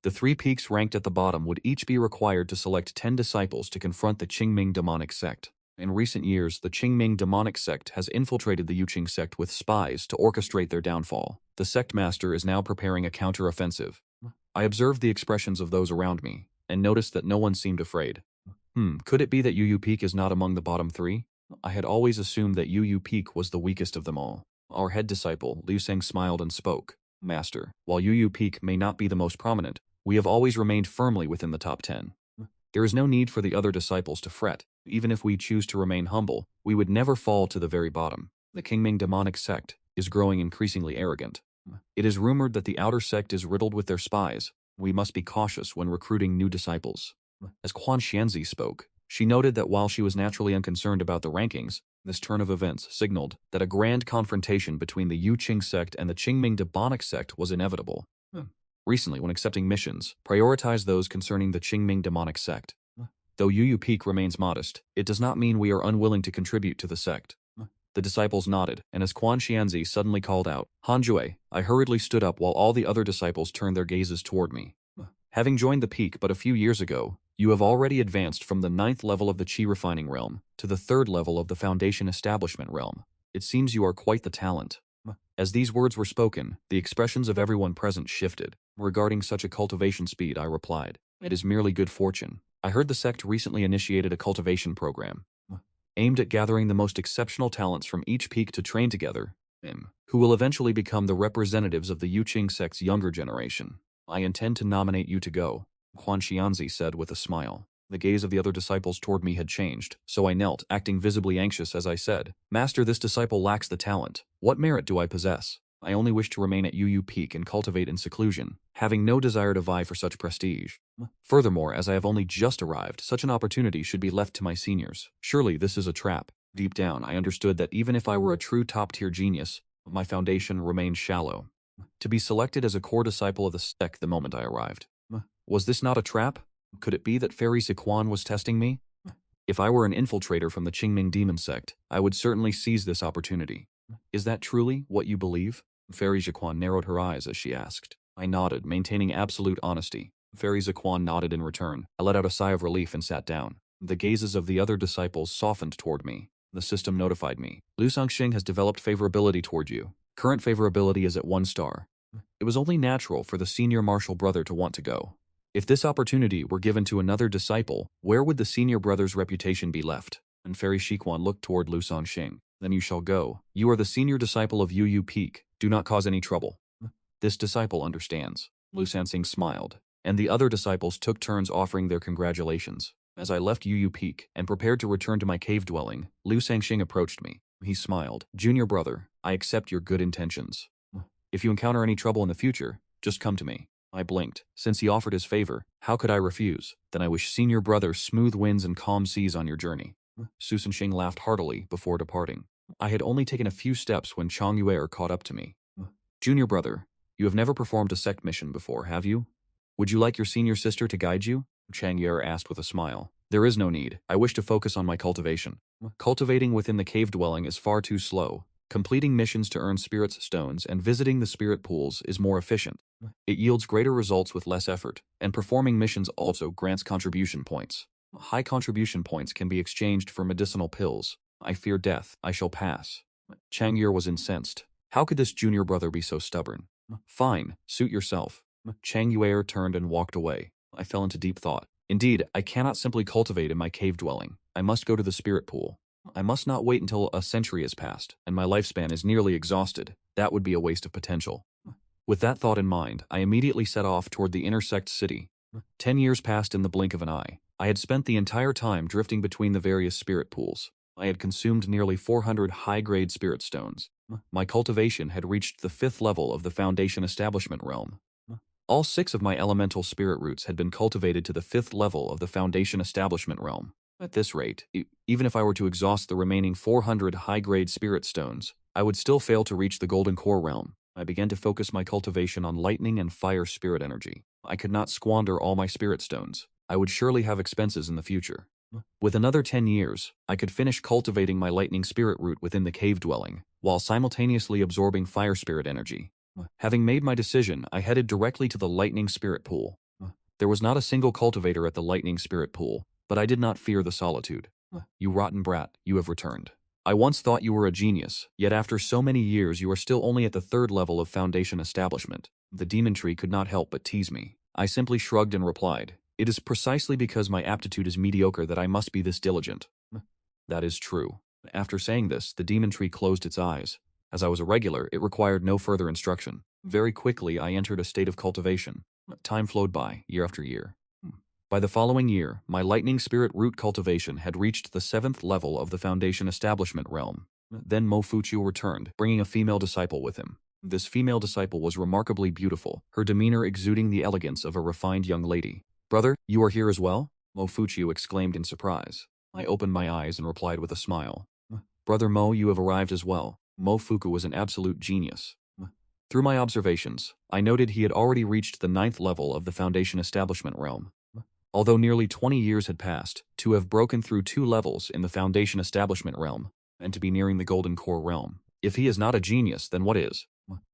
The 3 peaks ranked at the bottom would each be required to select 10 disciples to confront the Qingming Demonic Sect. In recent years, the Qingming Demonic Sect has infiltrated the Yuqing Sect with spies to orchestrate their downfall. The sect master is now preparing a counter-offensive. I observed the expressions of those around me, and noticed that no one seemed afraid. Could it be that Yu Peak is not among the bottom 3? I had always assumed that Yu Peak was the weakest of them all. Our head disciple, Liu Seng, smiled and spoke. Master, while Yu Peak may not be the most prominent, we have always remained firmly within the top 10. There is no need for the other disciples to fret. Even if we choose to remain humble, we would never fall to the very bottom. The Qingming Demonic Sect is growing increasingly arrogant. It is rumored that the outer sect is riddled with their spies. We must be cautious when recruiting new disciples. As Quan Xianzi spoke, she noted that while she was naturally unconcerned about the rankings, this turn of events signaled that a grand confrontation between the Yuqing Sect and the Qingming Demonic Sect was inevitable. Recently, when accepting missions, prioritize those concerning the Qingming Demonic Sect. Though Yu Peak remains modest, it does not mean we are unwilling to contribute to the sect. The disciples nodded, and as Quan Xianzi suddenly called out, "Hanjue," I hurriedly stood up while all the other disciples turned their gazes toward me. Having joined the peak but a few years ago, you have already advanced from the 9th level of the Qi Refining Realm to the 3rd level of the Foundation Establishment Realm. It seems you are quite the talent. As these words were spoken, the expressions of everyone present shifted. Regarding such a cultivation speed, I replied, "It is merely good fortune. I heard the sect recently initiated a cultivation program aimed at gathering the most exceptional talents from each peak to train together, who will eventually become the representatives of the Yuqing Sect's younger generation. I intend to nominate you to go," Quan Xianzi said with a smile. The gaze of the other disciples toward me had changed, so I knelt, acting visibly anxious as I said, "Master, this disciple lacks the talent. What merit do I possess? I only wish to remain at Yu Peak and cultivate in seclusion, having no desire to vie for such prestige. Furthermore, as I have only just arrived, such an opportunity should be left to my seniors. Surely this is a trap." Deep down, I understood that even if I were a true top-tier genius, my foundation remained shallow. To be selected as a core disciple of the sect the moment I arrived. Was this not a trap? Could it be that Fairy Siquan was testing me? If I were an infiltrator from the Qingming Demon Sect, I would certainly seize this opportunity. Is that truly what you believe? Fairy Siquan narrowed her eyes as she asked. I nodded, maintaining absolute honesty. Fairy Siquan nodded in return. I let out a sigh of relief and sat down. The gazes of the other disciples softened toward me. The system notified me. Lu Sangxing has developed favorability toward you. Current favorability is at 1 star. It was only natural for the senior martial brother to want to go. If this opportunity were given to another disciple, where would the senior brother's reputation be left? And Fairy Shiquan looked toward Lu Sangxing. Then you shall go. You are the senior disciple of Yu Peak. Do not cause any trouble. This disciple understands. Lu Sangxing smiled, and the other disciples took turns offering their congratulations. As I left Yu Peak and prepared to return to my cave dwelling, Lu Sangxing approached me. He smiled. Junior brother, I accept your good intentions. If you encounter any trouble in the future, just come to me. I blinked. Since he offered his favor, how could I refuse? Then I wish senior brother smooth winds and calm seas on your journey. Su Sanxing laughed heartily before departing. I had only taken a few steps when Chang Yuer caught up to me. Junior brother, you have never performed a sect mission before, have you? Would you like your senior sister to guide you? Chang Yuer asked with a smile. There is no need. I wish to focus on my cultivation. Cultivating within the cave dwelling is far too slow. Completing missions to earn spirit's stones and visiting the spirit pools is more efficient. It yields greater results with less effort, and performing missions also grants contribution points. High contribution points can be exchanged for medicinal pills. I fear death. I shall pass. Chang Yuer was incensed. How could this junior brother be so stubborn? Fine, suit yourself. Chang Yuer turned and walked away. I fell into deep thought. Indeed, I cannot simply cultivate in my cave dwelling. I must go to the spirit pool. I must not wait until a century has passed, and my lifespan is nearly exhausted. That would be a waste of potential. With that thought in mind, I immediately set off toward the intersect city. 10 years passed in the blink of an eye. I had spent the entire time drifting between the various spirit pools. I had consumed nearly 400 high-grade spirit stones. My cultivation had reached the 5th level of the Foundation Establishment Realm. All 6 of my elemental spirit roots had been cultivated to the 5th level of the Foundation Establishment Realm. At this rate, even if I were to exhaust the remaining 400 high-grade spirit stones, I would still fail to reach the Golden Core realm. I began to focus my cultivation on lightning and fire spirit energy. I could not squander all my spirit stones. I would surely have expenses in the future. With another 10 years, I could finish cultivating my lightning spirit root within the cave dwelling, while simultaneously absorbing fire spirit energy. Having made my decision, I headed directly to the lightning spirit pool. There was not a single cultivator at the lightning spirit pool, but I did not fear the solitude. You rotten brat, you have returned. I once thought you were a genius, yet after so many years you are still only at the 3rd level of Foundation Establishment. The demon tree could not help but tease me. I simply shrugged and replied, it is precisely because my aptitude is mediocre that I must be this diligent. That is true. After saying this, the demon tree closed its eyes. As I was a regular, it required no further instruction. Very quickly, I entered a state of cultivation. Time flowed by, year after year. By the following year, my lightning spirit root cultivation had reached the 7th level of the foundation establishment realm. Then Mofuchio returned, bringing a female disciple with him. This female disciple was remarkably beautiful, her demeanor exuding the elegance of a refined young lady. "Brother, you are here as well?" Mofuchio exclaimed in surprise. I opened my eyes and replied with a smile. "Brother Mo, you have arrived as well." Mofuku was an absolute genius. Through my observations, I noted he had already reached the 9th level of the foundation establishment realm. Although nearly 20 years had passed, to have broken through 2 levels in the foundation establishment realm, and to be nearing the golden core realm. If he is not a genius, then what is?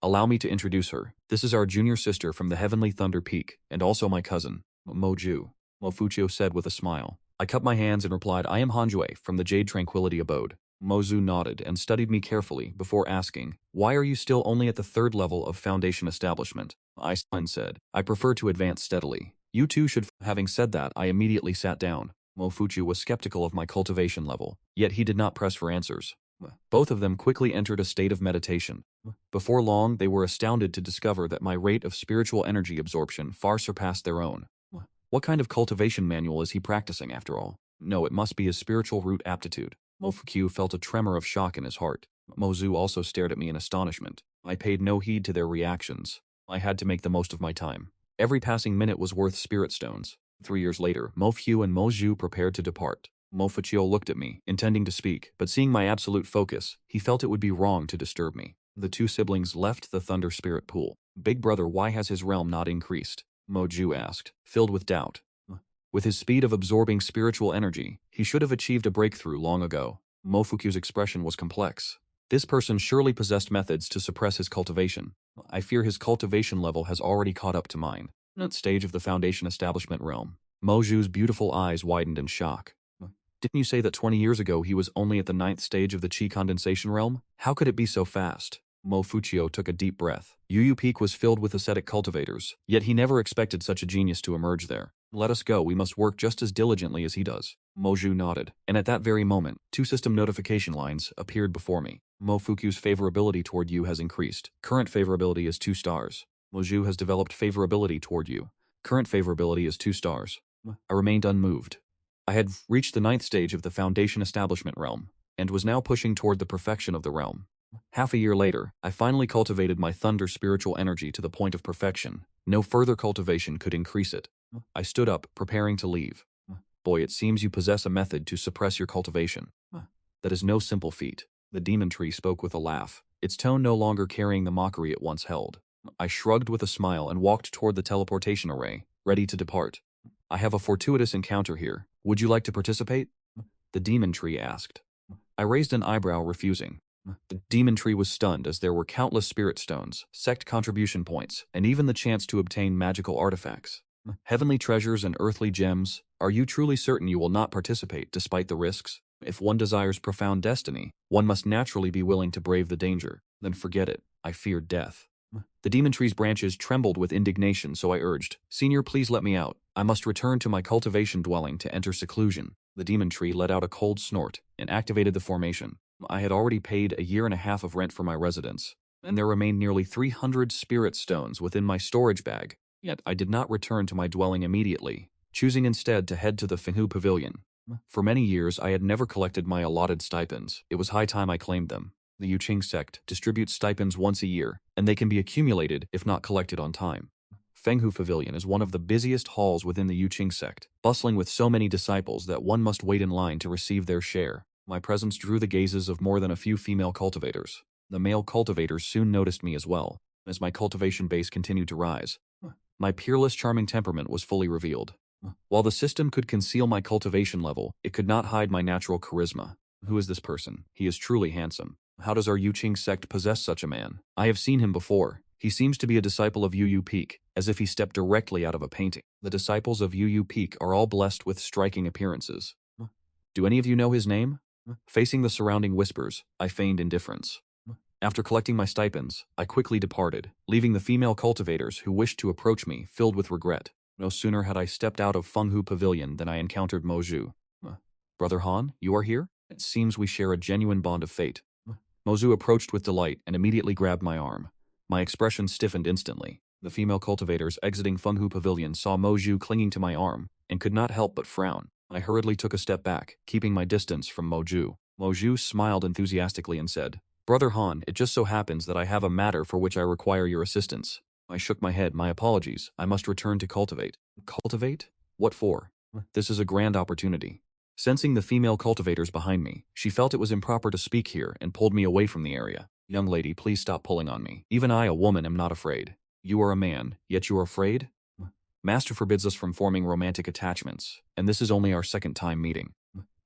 Allow me to introduce her. This is our junior sister from the Heavenly Thunder Peak, and also my cousin, Moju, Mofuchio said with a smile. I cupped my hands and replied, I am Hanjue from the Jade Tranquility Abode. Mozu nodded and studied me carefully before asking, why are you still only at the 3rd level of foundation establishment? I said, I prefer to advance steadily. You too should. Having said that, I immediately sat down. Mofuchio was skeptical of my cultivation level, yet he did not press for answers. Both of them quickly entered a state of meditation. Before long, they were astounded to discover that my rate of spiritual energy absorption far surpassed their own. What kind of cultivation manual is he practicing after all? No, it must be his spiritual root aptitude. Mofuchio felt a tremor of shock in his heart. Mozu also stared at me in astonishment. I paid no heed to their reactions. I had to make the most of my time. Every passing minute was worth spirit stones. 3 years later, Mofu and Moju prepared to depart. Mofuchio looked at me, intending to speak, but seeing my absolute focus, he felt it would be wrong to disturb me. The 2 siblings left the Thunder Spirit Pool. Big brother, why has his realm not increased? Moju asked, filled with doubt. With his speed of absorbing spiritual energy, he should have achieved a breakthrough long ago. Mofuku's expression was complex. This person surely possessed methods to suppress his cultivation. I fear his cultivation level has already caught up to mine. At stage of the foundation establishment realm, Moju's beautiful eyes widened in shock. Didn't you say that 20 years ago he was only at the 9th stage of the chi condensation realm? How could it be so fast? Mofuchio took a deep breath. Yu Peak was filled with ascetic cultivators, yet he never expected such a genius to emerge there. Let us go, we must work just as diligently as he does. Moju nodded, and at that very moment, 2 system notification lines appeared before me. Mofuku's favorability toward you has increased. Current favorability is 2 stars. Moju has developed favorability toward you. Current favorability is 2 stars. I remained unmoved. I had reached the 9th stage of the foundation establishment realm, and was now pushing toward the perfection of the realm. Half a year later, I finally cultivated my thunder spiritual energy to the point of perfection. No further cultivation could increase it. I stood up, preparing to leave. Boy, it seems you possess a method to suppress your cultivation. That is no simple feat. The demon tree spoke with a laugh, its tone no longer carrying the mockery it once held. I shrugged with a smile and walked toward the teleportation array, ready to depart. I have a fortuitous encounter here. Would you like to participate? The demon tree asked. I raised an eyebrow, refusing. The demon tree was stunned as there were countless spirit stones, sect contribution points, and even the chance to obtain magical artifacts. Heavenly treasures and earthly gems, are you truly certain you will not participate despite the risks? If one desires profound destiny, one must naturally be willing to brave the danger. Then forget it. I fear death. The demon tree's branches trembled with indignation, so I urged, Senior, please let me out. I must return to my cultivation dwelling to enter seclusion. The demon tree let out a cold snort and activated the formation. I had already paid a year and a half of rent for my residence, and there remained nearly 300 spirit stones within my storage bag. Yet I did not return to my dwelling immediately, choosing instead to head to the Fenghu Pavilion. For many years, I had never collected my allotted stipends. It was high time I claimed them. The Yuqing Sect distributes stipends once a year, and they can be accumulated if not collected on time. Fenghu Pavilion is one of the busiest halls within the Yuqing Sect, bustling with so many disciples that one must wait in line to receive their share. My presence drew the gazes of more than a few female cultivators. The male cultivators soon noticed me as well, as my cultivation base continued to rise. My peerless, charming temperament was fully revealed. While the system could conceal my cultivation level, it could not hide my natural charisma. Who is this person? He is truly handsome. How does our Yuqing Sect possess such a man? I have seen him before. He seems to be a disciple of Yu Peak, as if he stepped directly out of a painting. The disciples of Yu Peak are all blessed with striking appearances. Do any of you know his name? Facing the surrounding whispers, I feigned indifference. After collecting my stipends, I quickly departed, leaving the female cultivators who wished to approach me filled with regret. No sooner had I stepped out of Fenghu Pavilion than I encountered Moju. Brother Han, you are here? It seems we share a genuine bond of fate. Mozu approached with delight and immediately grabbed my arm. My expression stiffened instantly. The female cultivators exiting Fenghu Pavilion saw Moju clinging to my arm and could not help but frown. I hurriedly took a step back, keeping my distance from Moju. Moju smiled enthusiastically and said, "Brother Han, it just so happens that I have a matter for which I require your assistance." I shook my head. "My apologies. I must return to cultivate." "Cultivate? What for?" "This is a grand opportunity." Sensing the female cultivators behind me, she felt it was improper to speak here and pulled me away from the area. "Young lady, please stop pulling on me. Even I, a woman, am not afraid." "You are a man, yet you are afraid?" "Master forbids us from forming romantic attachments, and this is only our second time meeting."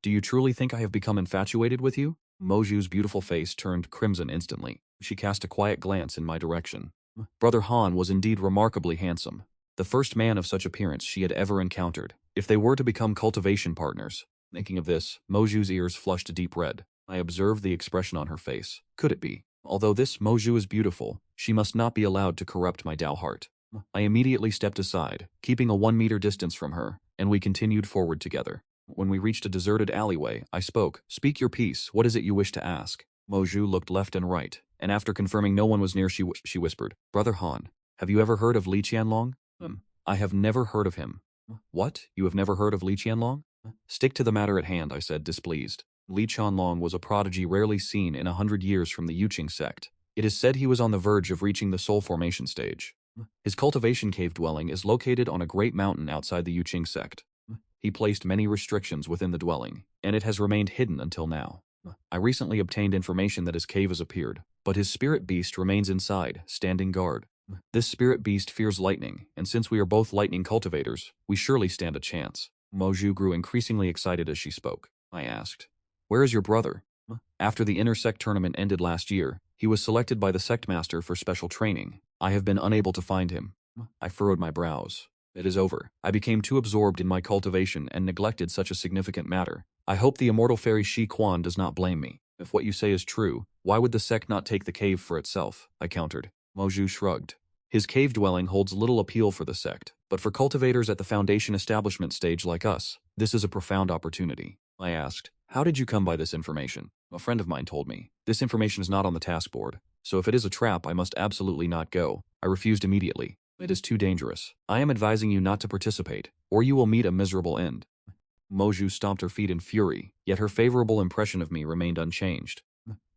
"Do you truly think I have become infatuated with you?" Moju's beautiful face turned crimson instantly. She cast a quiet glance in my direction. Brother Han was indeed remarkably handsome, the first man of such appearance she had ever encountered. If they were to become cultivation partners. Thinking of this, Moju's ears flushed a deep red. I observed the expression on her face. Could it be? Although this Moju is beautiful, she must not be allowed to corrupt my Dao heart. I immediately stepped aside, keeping a 1-meter distance from her, and we continued forward together. When we reached a deserted alleyway, I spoke. "Speak your piece. What is it you wish to ask?" Moju looked left and right, and after confirming no one was near, she whispered, "Brother Han, have you ever heard of Li Qianlong?" "I have never heard of him." "What? You have never heard of Li Qianlong?" "Stick to the matter at hand," I said, displeased. Li Qianlong was a prodigy rarely seen in 100 years from the Yuqing Sect. It is said he was on the verge of reaching the soul formation stage. His cultivation cave dwelling is located on a great mountain outside the Yuqing Sect. He placed many restrictions within the dwelling, and it has remained hidden until now. I recently obtained information that his cave has appeared, but his spirit beast remains inside, standing guard. This spirit beast fears lightning, and since we are both lightning cultivators, we surely stand a chance. Moju grew increasingly excited as she spoke. I asked, "Where is your brother?" "After the Inner Sect tournament ended last year, he was selected by the Sect Master for special training. I have been unable to find him." I furrowed my brows. "It is over. I became too absorbed in my cultivation and neglected such a significant matter. I hope the immortal fairy Shi Quan does not blame me. If what you say is true, why would the sect not take the cave for itself?" I countered. Moju shrugged. "His cave dwelling holds little appeal for the sect, but for cultivators at the foundation establishment stage like us, this is a profound opportunity." I asked, "How did you come by this information?" "A friend of mine told me. This information is not on the task board, so if it is a trap, I must absolutely not go." I refused immediately. "It is too dangerous. I am advising you not to participate, or you will meet a miserable end." Moju stomped her feet in fury, yet her favorable impression of me remained unchanged.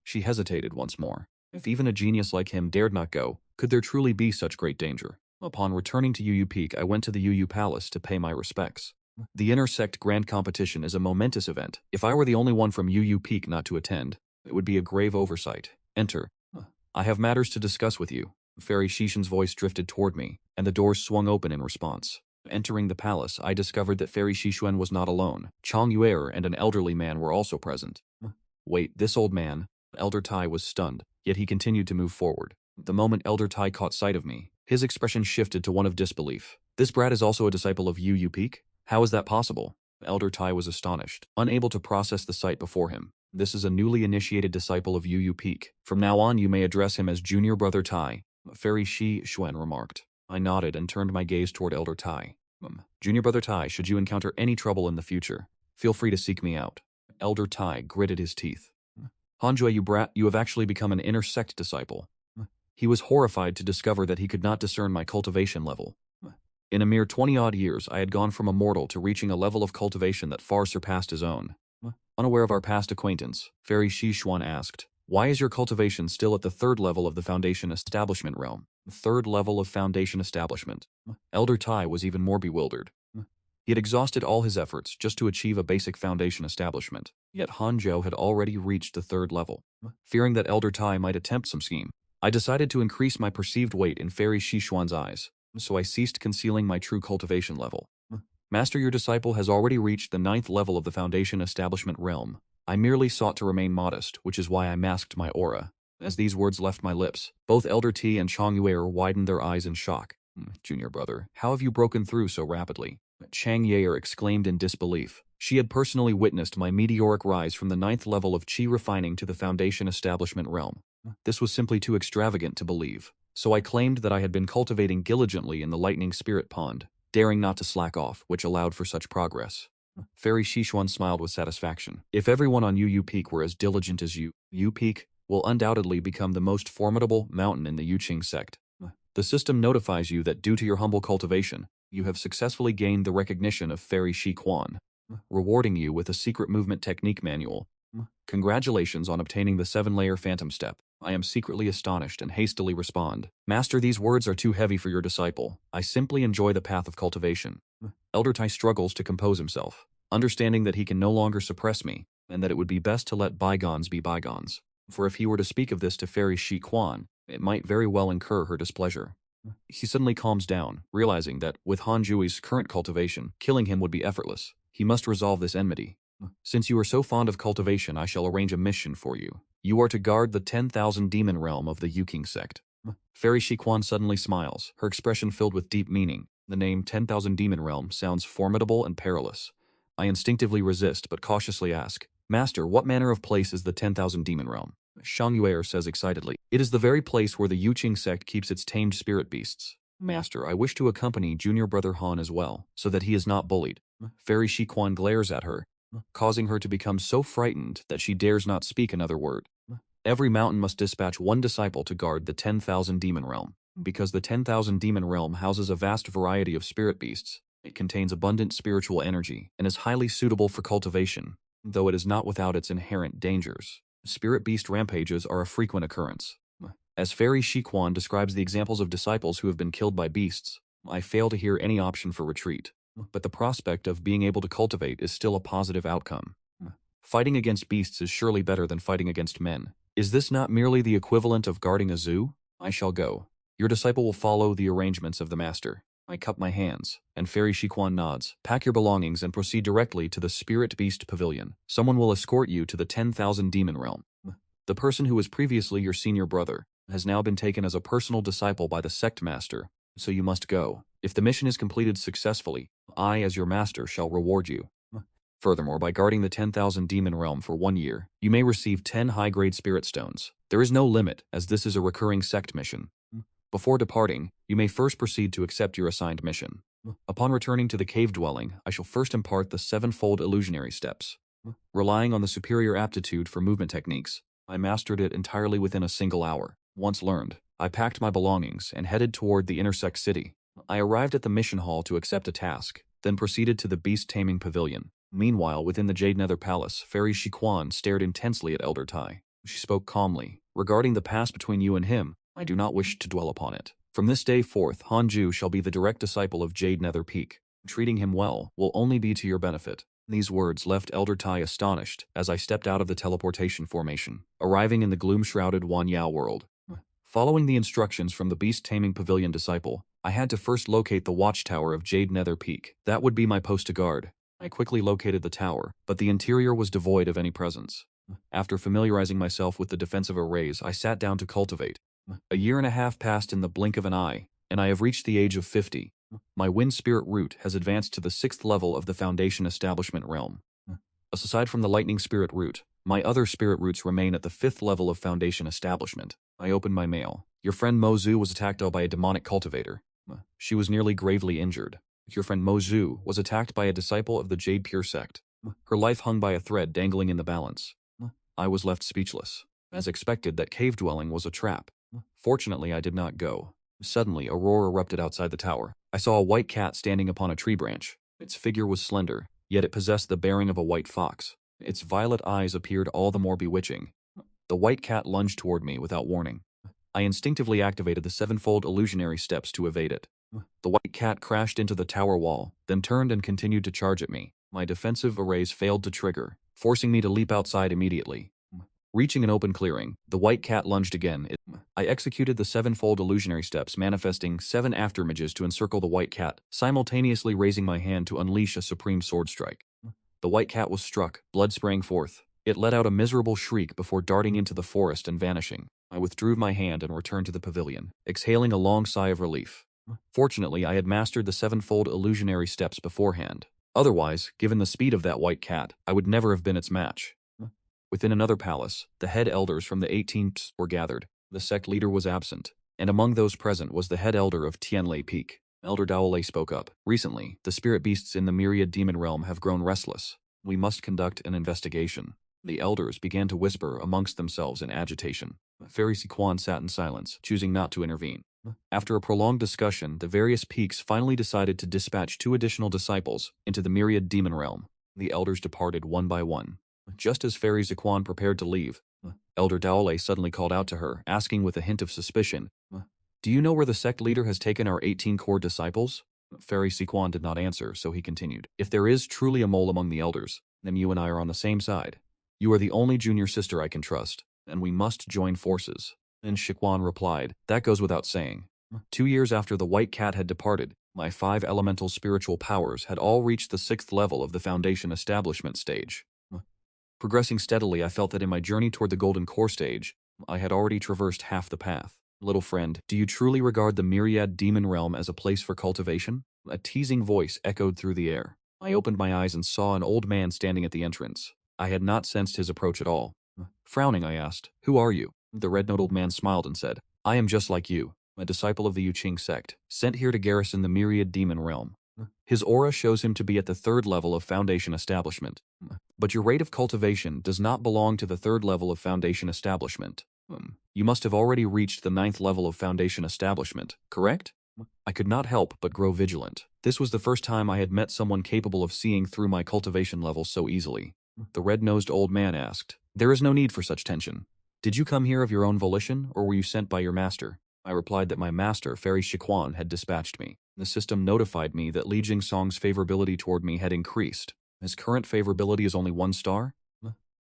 She hesitated once more. If even a genius like him dared not go, could there truly be such great danger? Upon returning to Yu Peak, I went to the Yu Palace to pay my respects. The Inner Sect Grand Competition is a momentous event. If I were the only one from Yu Peak not to attend, it would be a grave oversight. Enter. "I have matters to discuss with you." Fairy Shishan's voice drifted toward me, and the doors swung open in response. Entering the palace, I discovered that Fairy Shishuan was not alone. Chang Yuer and an elderly man were also present. "Wait, this old man?" Elder Tai was stunned, yet he continued to move forward. The moment Elder Tai caught sight of me, his expression shifted to one of disbelief. "This brat is also a disciple of Yu Peak? How is that possible?" Elder Tai was astonished, unable to process the sight before him. "This is a newly initiated disciple of Yu Peak. From now on you may address him as Junior Brother Tai," Fairy Shi Xuan remarked. I nodded and turned my gaze toward Elder Tai. "Junior Brother Tai, should you encounter any trouble in the future, feel free to seek me out." Elder Tai gritted his teeth. "Hanjue, you brat, you have actually become an Inner Sect disciple." He was horrified to discover that he could not discern my cultivation level. In a mere 20-odd years, I had gone from a mortal to reaching a level of cultivation that far surpassed his own. Unaware of our past acquaintance, Fairy Shi Xuan asked, "Why is your cultivation still at the 3rd level of the Foundation Establishment realm?" 3rd level of Foundation Establishment. Elder Tai was even more bewildered. He had exhausted all his efforts just to achieve a basic Foundation establishment, yet Hanzhou had already reached the 3rd level. Fearing that Elder Tai might attempt some scheme, I decided to increase my perceived weight in Fairy Shishuan's eyes, so I ceased concealing my true cultivation level. "Master, your disciple has already reached the 9th level of the Foundation Establishment realm. I merely sought to remain modest, which is why I masked my aura." As these words left my lips, both Elder T and Chang Yuer widened their eyes in shock. "Junior brother, how have you broken through so rapidly?" Chang Yair exclaimed in disbelief. She had personally witnessed my meteoric rise from the 9th level of Qi refining to the Foundation Establishment realm. This was simply too extravagant to believe, so I claimed that I had been cultivating diligently in the Lightning Spirit Pond, daring not to slack off, which allowed for such progress. Fairy Shishuan smiled with satisfaction. "If everyone on Yu Peak were as diligent as you..." "Yu Peak? will undoubtedly become the most formidable mountain in the Yuqing Sect. The system notifies you that due to your humble cultivation, you have successfully gained the recognition of Fairy Shi Quan, rewarding you with a secret movement technique manual. Congratulations on obtaining the 7-layer phantom step. I am secretly astonished and hastily respond. Master, these words are too heavy for your disciple. I simply enjoy the path of cultivation. Elder Tai struggles to compose himself, understanding that he can no longer suppress me, and that it would be best to let bygones be bygones. For if he were to speak of this to Fairy Shi Quan, it might very well incur her displeasure. He suddenly calms down, realizing that, with Han Jui's current cultivation, killing him would be effortless. He must resolve this enmity. Since you are so fond of cultivation, I shall arrange a mission for you. You are to guard the 10,000 demon realm of the Yuqing Sect. Fairy Shi Quan suddenly smiles, her expression filled with deep meaning. The name 10,000 demon realm sounds formidable and perilous. I instinctively resist, but cautiously ask, Master, what manner of place is the 10,000 demon realm? Shang Yuer says excitedly, it is the very place where the Yuqing Sect keeps its tamed spirit beasts. Master, I wish to accompany junior brother Han as well, so that he is not bullied. Fairy Shi Quan glares at her, causing her to become so frightened that she dares not speak another word. Every mountain must dispatch one disciple to guard the 10,000 demon realm. Because the 10,000 demon realm houses a vast variety of spirit beasts, it contains abundant spiritual energy and is highly suitable for cultivation, though it is not without its inherent dangers. Spirit beast rampages are a frequent occurrence. As Fairy Shi Quan describes the examples of disciples who have been killed by beasts, I fail to hear any option for retreat. But the prospect of being able to cultivate is still a positive outcome. Fighting against beasts is surely better than fighting against men. Is this not merely the equivalent of guarding a zoo? I shall go. Your disciple will follow the arrangements of the master. I cup my hands, and Fairy Shi Quan nods. Pack your belongings and proceed directly to the Spirit Beast Pavilion. Someone will escort you to the 10,000 demon realm. The person who was previously your senior brother has now been taken as a personal disciple by the sect master, so you must go. If the mission is completed successfully, I, as your master, shall reward you. Furthermore, by guarding the 10,000 demon realm for 1 year, you may receive 10 high-grade spirit stones. There is no limit, as this is a recurring sect mission. Before departing, you may first proceed to accept your assigned mission. Upon returning to the cave dwelling, I shall first impart the 7-fold illusionary steps. Relying on the superior aptitude for movement techniques, I mastered it entirely within a single hour. Once learned, I packed my belongings and headed toward the intersect city. I arrived at the mission hall to accept a task, then proceeded to the beast-taming pavilion. Meanwhile, within the Jade Nether Palace, Fairy Shi Quan stared intensely at Elder Tai. She spoke calmly. Regarding the past between you and him, I do not wish to dwell upon it. From this day forth, Han Ju shall be the direct disciple of Jade Nether Peak. Treating him well will only be to your benefit. These words left Elder Tai astonished as I stepped out of the teleportation formation, arriving in the gloom-shrouded Wanyao world. Following the instructions from the beast-taming pavilion disciple, I had to first locate the watchtower of Jade Nether Peak. That would be my post to guard. I quickly located the tower, but the interior was devoid of any presence. After familiarizing myself with the defensive arrays, I sat down to cultivate. A year and a half passed in the blink of an eye, and I have reached the age of 50. My wind spirit root has advanced to the 6th level of the foundation establishment realm. Aside from the lightning spirit root, my other spirit roots remain at the 5th level of foundation establishment. I opened my mail. Your friend Mo Zhu was attacked by a demonic cultivator. She was nearly gravely injured. Your friend Mo Zhu was attacked by a disciple of the Jade Pure Sect. Her life hung by a thread dangling in the balance. I was left speechless. As expected, that cave dwelling was a trap. Fortunately, I did not go. Suddenly, a roar erupted outside the tower. I saw a white cat standing upon a tree branch. Its figure was slender, yet it possessed the bearing of a white fox. Its violet eyes appeared all the more bewitching. The white cat lunged toward me without warning. I instinctively activated the 7-fold illusionary steps to evade it. The white cat crashed into the tower wall, then turned and continued to charge at me. My defensive arrays failed to trigger, forcing me to leap outside immediately. Reaching an open clearing, the white cat lunged again. I executed the 7-fold illusionary steps, manifesting 7 afterimages to encircle the white cat, simultaneously raising my hand to unleash a supreme sword strike. The white cat was struck, blood sprang forth. It let out a miserable shriek before darting into the forest and vanishing. I withdrew my hand and returned to the pavilion, exhaling a long sigh of relief. Fortunately, I had mastered the 7-fold illusionary steps beforehand. Otherwise, given the speed of that white cat, I would never have been its match. Within another palace, the head elders from the 18th were gathered. The sect leader was absent, and among those present was the head elder of Tianlei Peak. Elder Daolei spoke up. Recently, the spirit beasts in the myriad demon realm have grown restless. We must conduct an investigation. The elders began to whisper amongst themselves in agitation. Fairy Siquan sat in silence, choosing not to intervene. After a prolonged discussion, the various peaks finally decided to dispatch 2 additional disciples into the myriad demon realm. The elders departed one by one. Just as Fairy Siquan prepared to leave, Elder Daole suddenly called out to her, asking with a hint of suspicion, "Do you know where the sect leader has taken our 18 core disciples?" Fairy Siquan did not answer, so he continued, "If there is truly a mole among the elders, then you and I are on the same side. You are the only junior sister I can trust, and we must join forces." And Siquan replied, "That goes without saying. 2 years after the white cat had departed, my 5 elemental spiritual powers had all reached the 6th level of the Foundation Establishment stage. Progressing steadily, I felt that in my journey toward the Golden Core stage, I had already traversed half the path. Little friend, do you truly regard the Myriad Demon Realm as a place for cultivation?" A teasing voice echoed through the air. I opened my eyes and saw an old man standing at the entrance. I had not sensed his approach at all. Frowning, I asked, "Who are you?" The red-nosed old man smiled and said, "I am just like you, a disciple of the Yuqing Sect, sent here to garrison the Myriad Demon Realm. His aura shows him to be at the 3rd level of Foundation Establishment. But your rate of cultivation does not belong to the 3rd level of Foundation Establishment. You must have already reached the 9th level of Foundation Establishment, correct?" I could not help but grow vigilant. This was the first time I had met someone capable of seeing through my cultivation level so easily. The red-nosed old man asked, "There is no need for such tension. Did you come here of your own volition, or were you sent by your master?" I replied that my master, Fairy Siquan, had dispatched me. The system notified me that Li Jingsong's favorability toward me had increased. His current favorability is only 1 star?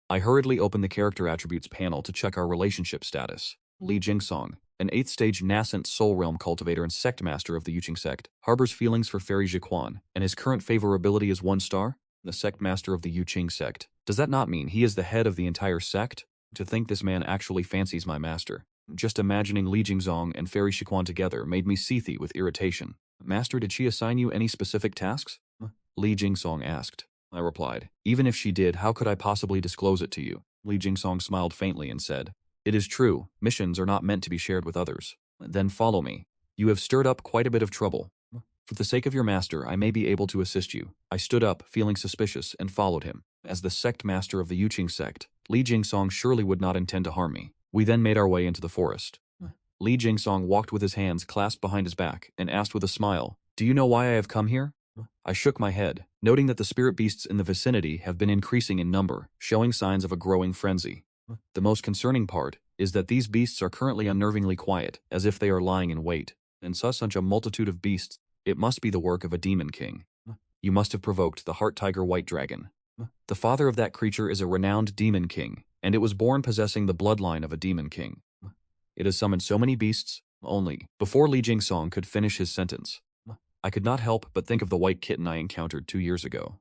I hurriedly opened the character attributes panel to check our relationship status. Li Jingsong, an 8th stage nascent soul realm cultivator and sect master of the Yuqing Sect, harbors feelings for Fairy Jiquan, and his current favorability is 1 star? The sect master of the Yuqing Sect. Does that not mean he is the head of the entire sect? To think this man actually fancies my master. Just imagining Li Jingzong and Fairy Siquan together made me seethy with irritation. "Master, did she assign you any specific tasks?" Li Jingsong asked. I replied, "Even if she did, how could I possibly disclose it to you?" Li Jingsong smiled faintly and said, "It is true, missions are not meant to be shared with others. Then follow me. You have stirred up quite a bit of trouble. For the sake of your master, I may be able to assist you." I stood up, feeling suspicious, and followed him. As the sect master of the Yuqing Sect, Li Jingsong surely would not intend to harm me. We then made our way into the forest. Li Jingsong walked with his hands clasped behind his back and asked with a smile, "Do you know why I have come here?" I shook my head, noting that the spirit beasts in the vicinity have been increasing in number, showing signs of a growing frenzy. The most concerning part is that these beasts are currently unnervingly quiet, as if they are lying in wait. And such a multitude of beasts, it must be the work of a demon king. You must have provoked the heart tiger white dragon. The father of that creature is a renowned demon king, and it was born possessing the bloodline of a demon king. It has summoned so many beasts, only, before Li Jingsong could finish his sentence. I could not help but think of the white kitten I encountered 2 years ago.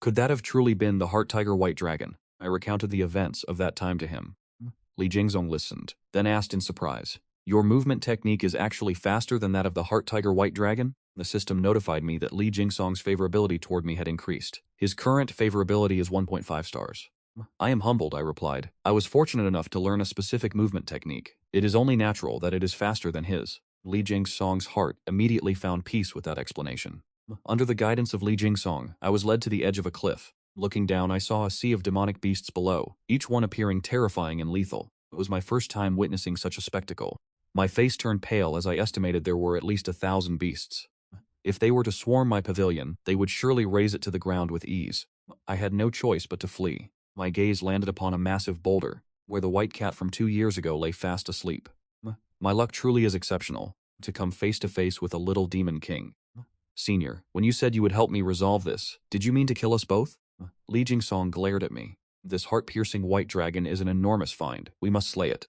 Could that have truly been the heart tiger white dragon? I recounted the events of that time to him. Li Jingzong listened, then asked in surprise, "Your movement technique is actually faster than that of the heart tiger white dragon?" The system notified me that Li Jingsong's favorability toward me had increased. His current favorability is 1.5 stars. "I am humbled," I replied. "I was fortunate enough to learn a specific movement technique. It is only natural that it is faster than his." Li Jingsong's heart immediately found peace with that explanation. Under the guidance of Li Jingsong, I was led to the edge of a cliff. Looking down, I saw a sea of demonic beasts below, each one appearing terrifying and lethal. It was my first time witnessing such a spectacle. My face turned pale as I estimated there were at least 1,000 beasts. If they were to swarm my pavilion, they would surely raze it to the ground with ease. I had no choice but to flee. My gaze landed upon a massive boulder, where the white cat from 2 years ago lay fast asleep. My luck truly is exceptional, to come face to face with a little demon king. "Senior, when you said you would help me resolve this, did you mean to kill us both?" Li Jingsong glared at me. "This heart-piercing white dragon is an enormous find. We must slay it."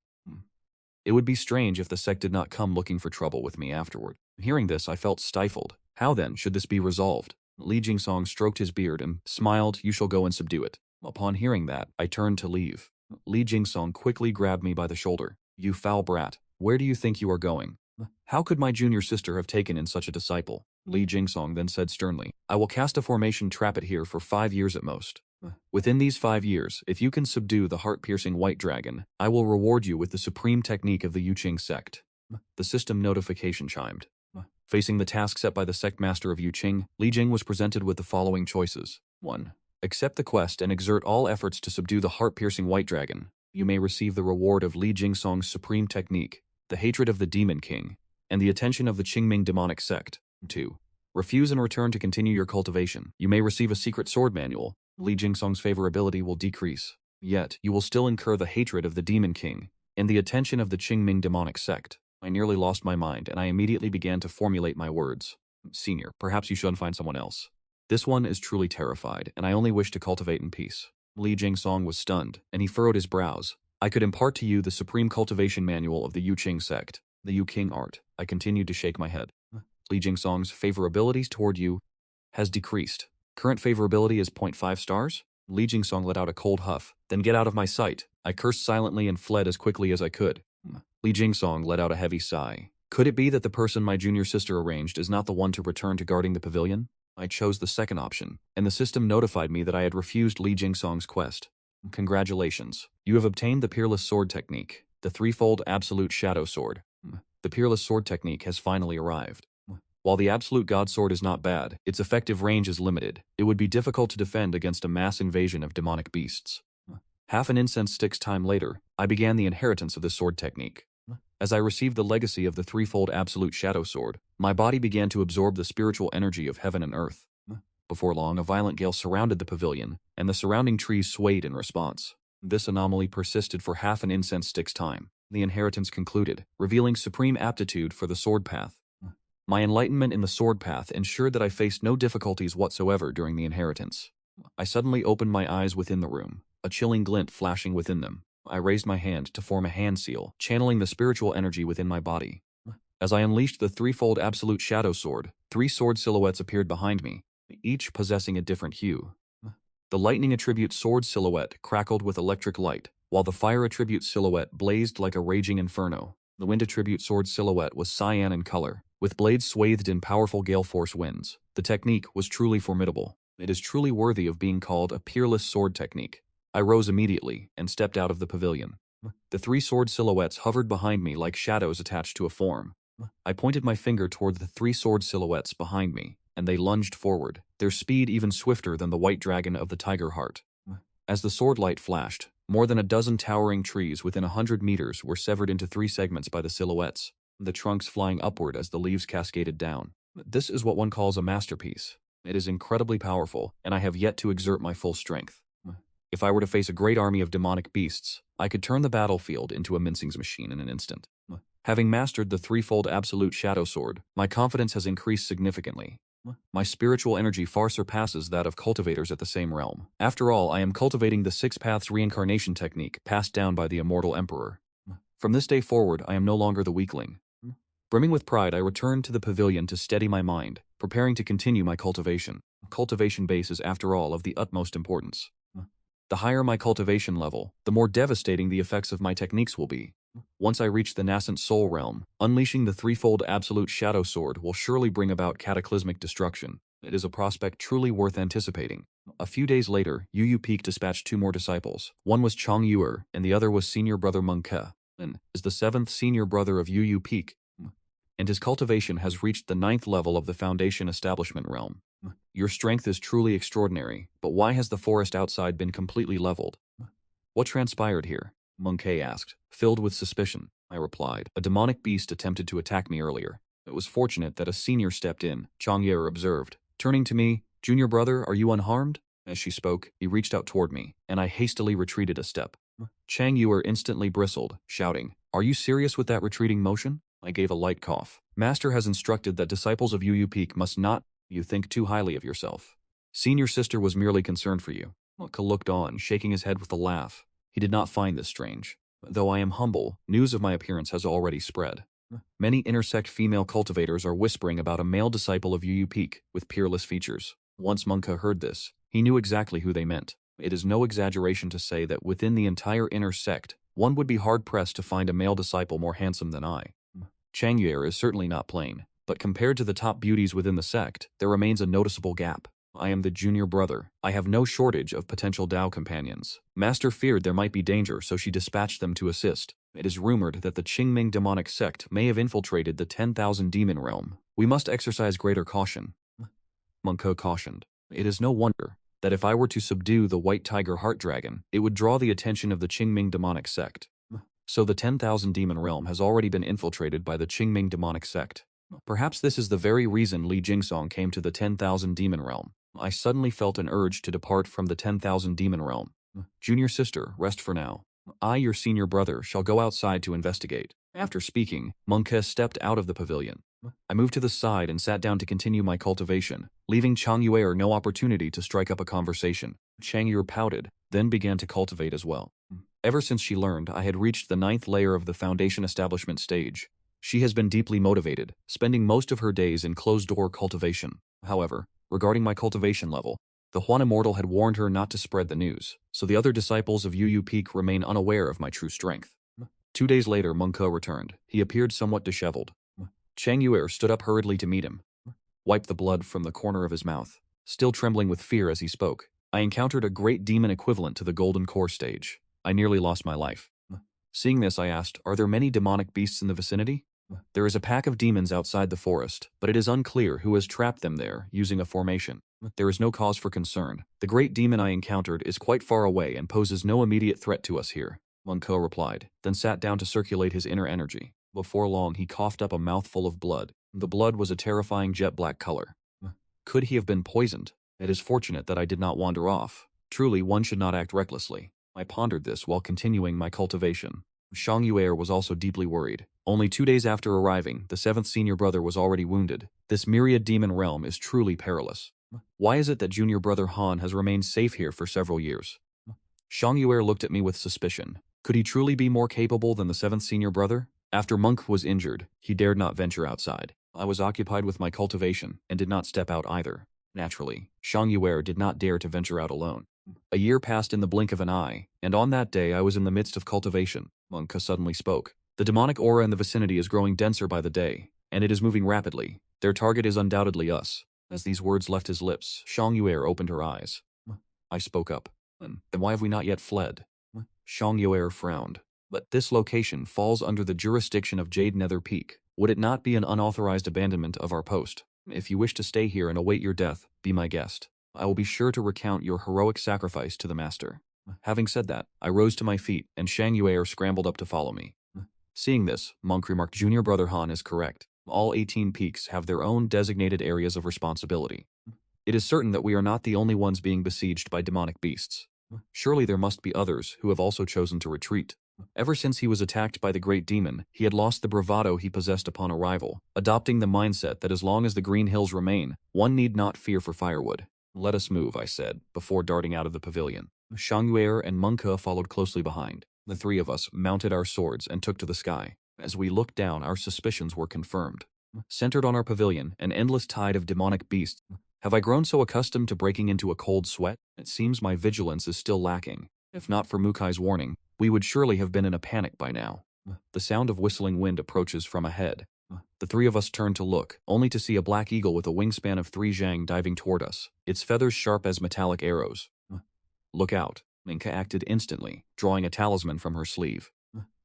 It would be strange if the sect did not come looking for trouble with me afterward. Hearing this, I felt stifled. How then should this be resolved? Li Jingsong stroked his beard and smiled, "You shall go and subdue it." Upon hearing that, I turned to leave. Li Jingsong quickly grabbed me by the shoulder. "You foul brat, where do you think you are going? How could my junior sister have taken in such a disciple?" Li Jingsong then said sternly, "I will cast a formation trap it here for 5 years at most. Within these 5 years, if you can subdue the heart-piercing white dragon, I will reward you with the supreme technique of the Yuqing Sect." The system notification chimed. Facing the task set by the sect master of Yuqing, Li Jing was presented with the following choices. 1. Accept the quest and exert all efforts to subdue the heart-piercing white dragon. You may receive the reward of Li Jingsong's supreme technique, the hatred of the Demon King, and the attention of the Qingming Demonic Sect. 2. Refuse and return to continue your cultivation. You may receive a secret sword manual. Li Jingsong's favorability will decrease. Yet, you will still incur the hatred of the Demon King and the attention of the Qingming Demonic Sect. I nearly lost my mind, and I immediately began to formulate my words. Senior, perhaps you should find someone else. This one is truly terrified, and I only wish to cultivate in peace. Li Jingsong was stunned, and he furrowed his brows. I could impart to you the supreme cultivation manual of the Yuqing Sect, the Yuqing art. I continued to shake my head. Li Jingsong's favorability toward you has decreased. Current favorability is 0.5 stars? Li Jingsong let out a cold huff. Then get out of my sight. I cursed silently and fled as quickly as I could. Li Jingsong let out a heavy sigh. Could it be that the person my junior sister arranged is not the one to return to guarding the pavilion? I chose the second option, and the system notified me that I had refused Li Jingsong's quest. Congratulations. You have obtained the Peerless Sword Technique, the threefold Absolute Shadow Sword. The Peerless Sword Technique has finally arrived. While the Absolute God Sword is not bad, its effective range is limited. It would be difficult to defend against a mass invasion of demonic beasts. Half an incense stick's time later, I began the inheritance of the sword technique. As I received the legacy of the threefold Absolute Shadow Sword, my body began to absorb the spiritual energy of heaven and earth. Before long, a violent gale surrounded the pavilion, and the surrounding trees swayed in response. This anomaly persisted for half an incense stick's time. The inheritance concluded, revealing supreme aptitude for the sword path. My enlightenment in the sword path ensured that I faced no difficulties whatsoever during the inheritance. I suddenly opened my eyes within the room, a chilling glint flashing within them. I raised my hand to form a hand seal, channeling the spiritual energy within my body. As I unleashed the threefold Absolute Shadow Sword, 3 sword silhouettes appeared behind me, each possessing a different hue. The lightning attribute sword silhouette crackled with electric light, while the fire attribute silhouette blazed like a raging inferno. The wind attribute sword silhouette was cyan in color, with blades swathed in powerful gale force winds. The technique was truly formidable. It is truly worthy of being called a peerless sword technique. I rose immediately and stepped out of the pavilion. The 3 sword silhouettes hovered behind me like shadows attached to a form. I pointed my finger toward the 3 sword silhouettes behind me, and they lunged forward, their speed even swifter than the white dragon of the tiger heart. As the sword light flashed, more than a dozen towering trees within 100 meters were severed into 3 segments by the silhouettes, the trunks flying upward as the leaves cascaded down. This is what one calls a masterpiece. It is incredibly powerful, and I have yet to exert my full strength. If I were to face a great army of demonic beasts, I could turn the battlefield into a mincing machine in an instant. Having mastered the threefold Absolute Shadow Sword, my confidence has increased significantly. My spiritual energy far surpasses that of cultivators at the same realm. After all, I am cultivating the Six Paths Reincarnation Technique passed down by the Immortal Emperor. From this day forward, I am no longer the weakling. Brimming with pride, I returned to the pavilion to steady my mind, preparing to continue my cultivation. Cultivation base is, after all, of the utmost importance. The higher my cultivation level, the more devastating the effects of my techniques will be. Once I reach the nascent soul realm, unleashing the threefold Absolute Shadow Sword will surely bring about cataclysmic destruction. It is a prospect truly worth anticipating. A few days later, Yu Peak dispatched 2 more disciples. One was Chong Yuer, and the other was senior brother Meng Ke, and is the 7th senior brother of Yu Peak, and his cultivation has reached the 9th level of the Foundation Establishment realm. Your strength is truly extraordinary, but why has the forest outside been completely leveled? What transpired here? Meng Ke asked, filled with suspicion. I replied, a demonic beast attempted to attack me earlier. It was fortunate that a senior stepped in, Chong Yuer observed. Turning to me, junior brother, are you unharmed? As she spoke, he reached out toward me, and I hastily retreated a step. Chang Yuer instantly bristled, shouting, are you serious with that retreating motion? I gave a light cough. Master has instructed that disciples of Yu Peak must not. You think too highly of yourself. Senior sister was merely concerned for you. Ke looked on, shaking his head with a laugh. He did not find this strange. Though I am humble, news of my appearance has already spread. Many intersect female cultivators are whispering about a male disciple of Yu Peak with peerless features. Once Meng Ke heard this, he knew exactly who they meant. It is no exaggeration to say that within the entire inner sect, one would be hard-pressed to find a male disciple more handsome than I. Chang Yuer is certainly not plain, but compared to the top beauties within the sect, there remains a noticeable gap. I am the junior brother. I have no shortage of potential Dao companions. Master feared there might be danger, so she dispatched them to assist. It is rumored that the Qingming Demonic Sect may have infiltrated the 10,000 Demon Realm. We must exercise greater caution. Meng Ke cautioned. It is no wonder. that if I were to subdue the White Tiger Heart Dragon, it would draw the attention of the Qingming Demonic Sect. So the 10,000 Demon Realm has already been infiltrated by the Qingming Demonic Sect. Perhaps this is the very reason Li Jingsong came to the 10,000 Demon Realm. I suddenly felt an urge to depart from the 10,000 Demon Realm. Junior sister, rest for now. I, your senior brother, shall go outside to investigate. After speaking, Monke stepped out of the pavilion. I moved to the side and sat down to continue my cultivation, leaving Chang Yuer no opportunity to strike up a conversation. Chang Yuer pouted, then began to cultivate as well. Ever since she learned I had reached the 9th layer of the foundation establishment stage, she has been deeply motivated, spending most of her days in closed-door cultivation. However, regarding my cultivation level, the Huan Immortal had warned her not to spread the news, so the other disciples of Yu Peak remain unaware of my true strength. 2 days later, Monke returned. He appeared somewhat disheveled. Chang Yuer stood up hurriedly to meet him, wiped the blood from the corner of his mouth. Still trembling with fear as he spoke, I encountered a great demon equivalent to the Golden Core stage. I nearly lost my life. Seeing this, I asked, are there many demonic beasts in the vicinity? There is a pack of demons outside the forest, but it is unclear who has trapped them there using a formation. There is no cause for concern. The great demon I encountered is quite far away and poses no immediate threat to us here, Monke replied, then sat down to circulate his inner energy. Before long, he coughed up a mouthful of blood. The blood was a terrifying jet black color. Could he have been poisoned? It is fortunate that I did not wander off. Truly, one should not act recklessly. I pondered this while continuing my cultivation. Shang Yuer was also deeply worried. Only 2 days after arriving, the 7th senior brother was already wounded. This myriad demon realm is truly perilous. Why is it that junior brother Han has remained safe here for several years? Shang Yuer looked at me with suspicion. Could he truly be more capable than the 7th senior brother? After Monk was injured, he dared not venture outside. I was occupied with my cultivation and did not step out either. Naturally, Shang Yuer did not dare to venture out alone. A year passed in the blink of an eye, and on that day I was in the midst of cultivation. Monka suddenly spoke. The demonic aura in the vicinity is growing denser by the day, and it is moving rapidly. Their target is undoubtedly us. As these words left his lips, Shang Yuer opened her eyes. I spoke up. Then why have we not yet fled? Shang Yuer frowned. But this location falls under the jurisdiction of Jade Nether Peak. Would it not be an unauthorized abandonment of our post? If you wish to stay here and await your death, be my guest. I will be sure to recount your heroic sacrifice to the master. Having said that, I rose to my feet, and Shang Yuer scrambled up to follow me. Seeing this, Monk remarked, Junior Brother Han is correct. All 18 peaks have their own designated areas of responsibility. It is certain that we are not the only ones being besieged by demonic beasts. Surely there must be others who have also chosen to retreat. Ever since he was attacked by the great demon, he had lost the bravado he possessed upon arrival, adopting the mindset that as long as the green hills remain, one need not fear for firewood. Let us move, I said, before darting out of the pavilion. Shang Yuer and Monke followed closely behind. The three of us mounted our swords and took to the sky. As we looked down, our suspicions were confirmed. Centered on our pavilion, an endless tide of demonic beasts. Have I grown so accustomed to breaking into a cold sweat? It seems my vigilance is still lacking. If not for Mukai's warning, we would surely have been in a panic by now. The sound of whistling wind approaches from ahead. The three of us turned to look, only to see a black eagle with a wingspan of 3 zhang diving toward us, its feathers sharp as metallic arrows. Look out. Minka acted instantly, drawing a talisman from her sleeve.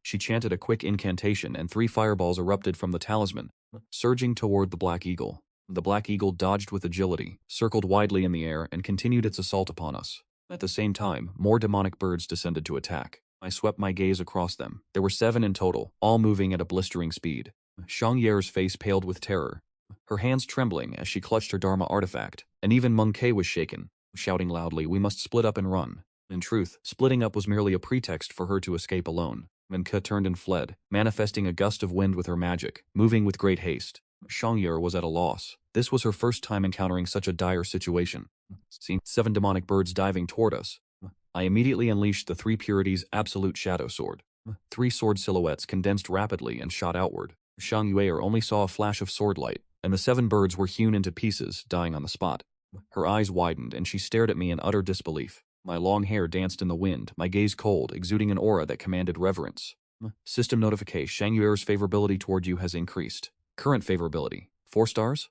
She chanted a quick incantation and 3 fireballs erupted from the talisman, surging toward the black eagle. The black eagle dodged with agility, circled widely in the air, and continued its assault upon us. At the same time, more demonic birds descended to attack. I swept my gaze across them. There were 7 in total, all moving at a blistering speed. Shang Yuer's face paled with terror, her hands trembling as she clutched her Dharma artifact, and even Monke was shaken, shouting loudly, "We must split up and run." In truth, splitting up was merely a pretext for her to escape alone. Monke turned and fled, manifesting a gust of wind with her magic, moving with great haste. Shang Yuer was at a loss. This was her first time encountering such a dire situation. Seeing 7 demonic birds diving toward us, I immediately unleashed the 3 Purities Absolute Shadow Sword. 3 sword silhouettes condensed rapidly and shot outward. Shang Yuer only saw a flash of sword light, and the 7 birds were hewn into pieces, dying on the spot. Her eyes widened, and she stared at me in utter disbelief. My long hair danced in the wind, my gaze cold, exuding an aura that commanded reverence. System notification: Shang Yuer's favorability toward you has increased. Current favorability: 4 stars?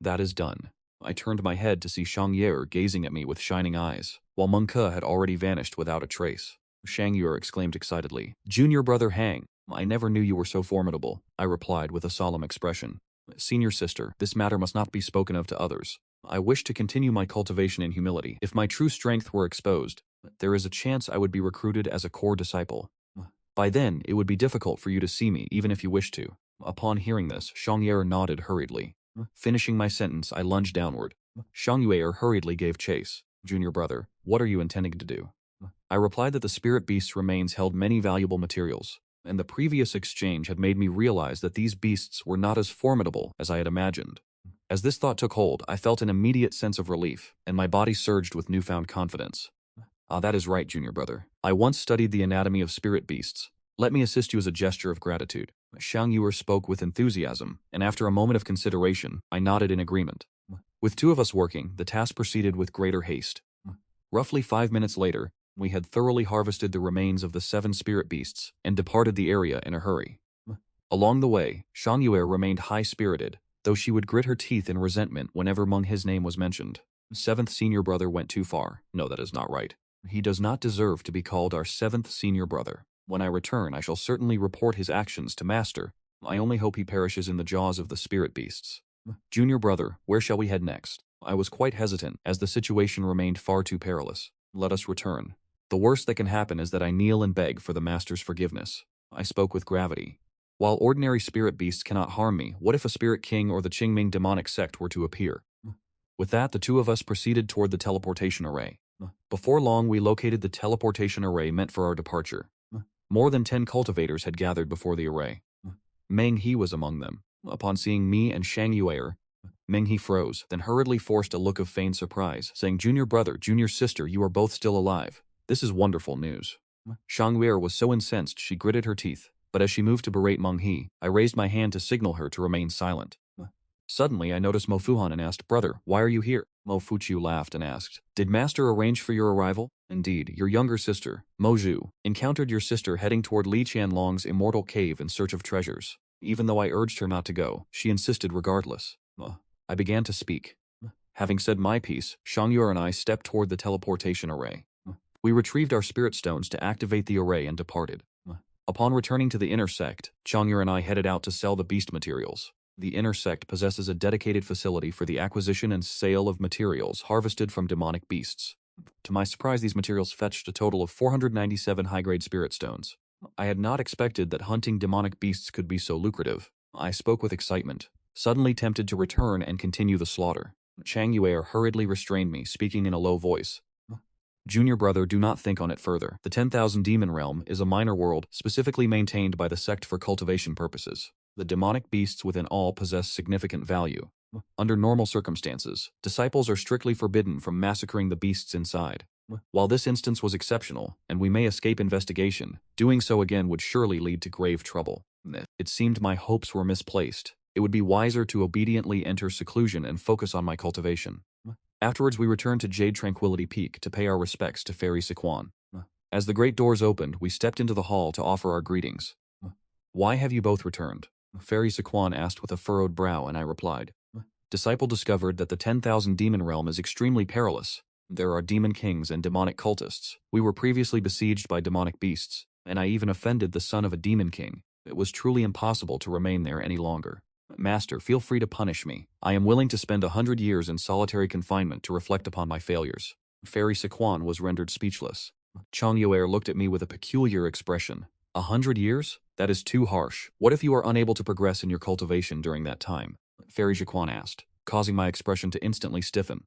That is done. I turned my head to see Shang Yuer gazing at me with shining eyes, while Monke had already vanished without a trace. Shang Yuer exclaimed excitedly, "Junior Brother Hang, I never knew you were so formidable," I replied with a solemn expression. "Senior sister, this matter must not be spoken of to others. I wish to continue my cultivation in humility. If my true strength were exposed, there is a chance I would be recruited as a core disciple. By then, it would be difficult for you to see me, even if you wish to. Upon hearing this, Xiangyue nodded hurriedly. Finishing my sentence, I lunged downward. Xiangyue hurriedly gave chase. Junior brother, what are you intending to do? I replied that the spirit beast's remains held many valuable materials, and the previous exchange had made me realize that these beasts were not as formidable as I had imagined. As this thought took hold, I felt an immediate sense of relief, and my body surged with newfound confidence. Ah, that is right, junior brother. I once studied the anatomy of spirit beasts. Let me assist you as a gesture of gratitude. Xiangyue spoke with enthusiasm, and after a moment of consideration, I nodded in agreement. With two of us working, the task proceeded with greater haste. Roughly 5 minutes later, we had thoroughly harvested the remains of the 7 spirit beasts and departed the area in a hurry. Along the way, Xiangyue remained high-spirited, though she would grit her teeth in resentment whenever Meng He's name was mentioned. 7th senior brother went too far. No, that is not right. He does not deserve to be called our 7th senior brother. When I return, I shall certainly report his actions to Master. I only hope he perishes in the jaws of the spirit beasts. Junior brother, where shall we head next? I was quite hesitant, as the situation remained far too perilous. Let us return. The worst that can happen is that I kneel and beg for the Master's forgiveness. I spoke with gravity. While ordinary spirit beasts cannot harm me, what if a spirit king or the Qingming demonic sect were to appear? With that, the two of us proceeded toward the teleportation array. Before long, we located the teleportation array meant for our departure. More than 10 cultivators had gathered before the array. Meng He was among them. Upon seeing me and Xiangyue, Meng He froze, then hurriedly forced a look of feigned surprise, saying, Junior brother, junior sister, you are both still alive. This is wonderful news. Xiangyue was so incensed she gritted her teeth, but as she moved to berate Meng He, I raised my hand to signal her to remain silent. Suddenly, I noticed Mo Fuhan and asked, Brother, why are you here? Mo Fuqiu laughed and asked, Did Master arrange for your arrival? Indeed, your younger sister, Mo Zhu, encountered your sister heading toward Li Qianlong's immortal cave in search of treasures. Even though I urged her not to go, she insisted regardless. I began to speak. Having said my piece, Xiangyue and I stepped toward the teleportation array. We retrieved our spirit stones to activate the array and departed. Upon returning to the inner sect, Xiangyue and I headed out to sell the beast materials. The inner sect possesses a dedicated facility for the acquisition and sale of materials harvested from demonic beasts. To my surprise, these materials fetched a total of 497 high-grade spirit stones. I had not expected that hunting demonic beasts could be so lucrative. I spoke with excitement, suddenly tempted to return and continue the slaughter. Xiangyue hurriedly restrained me, speaking in a low voice. Junior brother, do not think on it further. The 10,000 Demon Realm is a minor world specifically maintained by the sect for cultivation purposes. The demonic beasts within all possess significant value. Under normal circumstances, disciples are strictly forbidden from massacring the beasts inside. While this instance was exceptional, and we may escape investigation, doing so again would surely lead to grave trouble. It seemed my hopes were misplaced. It would be wiser to obediently enter seclusion and focus on my cultivation. Afterwards, we returned to Jade Tranquility Peak to pay our respects to Fairy Siquan. As the great doors opened, we stepped into the hall to offer our greetings. Why have you both returned? Fairy Siquan asked with a furrowed brow, and I replied. Disciple discovered that the 10,000 Demon Realm is extremely perilous. There are demon kings and demonic cultists. We were previously besieged by demonic beasts, and I even offended the son of a demon king. It was truly impossible to remain there any longer. Master, feel free to punish me. I am willing to spend 100 years in solitary confinement to reflect upon my failures. Fairy Siquan was rendered speechless. Xiangyue looked at me with a peculiar expression. 100 years? That is too harsh. What if you are unable to progress in your cultivation during that time? Fairy Siquan asked, causing my expression to instantly stiffen.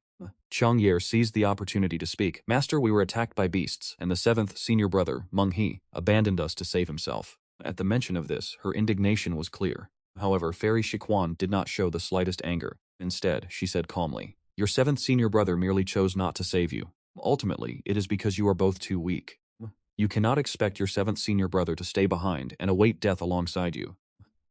Xiangyue seized the opportunity to speak. Master, we were attacked by beasts, and the 7th senior brother, Meng He, abandoned us to save himself. At the mention of this, her indignation was clear. However, Fairy Siquan did not show the slightest anger. Instead, she said calmly, Your 7th senior brother merely chose not to save you. Ultimately, it is because you are both too weak. You cannot expect your 7th senior brother to stay behind and await death alongside you.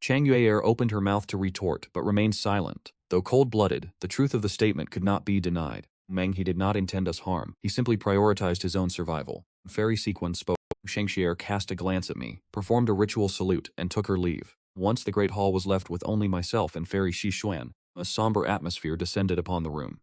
Xiangyue opened her mouth to retort, but remained silent. Though cold-blooded, the truth of the statement could not be denied. Meng He did not intend us harm. He simply prioritized his own survival. Fairy Siquan spoke. Shengxier cast a glance at me, performed a ritual salute, and took her leave. Once the great hall was left with only myself and Fairy Xishuan, a somber atmosphere descended upon the room.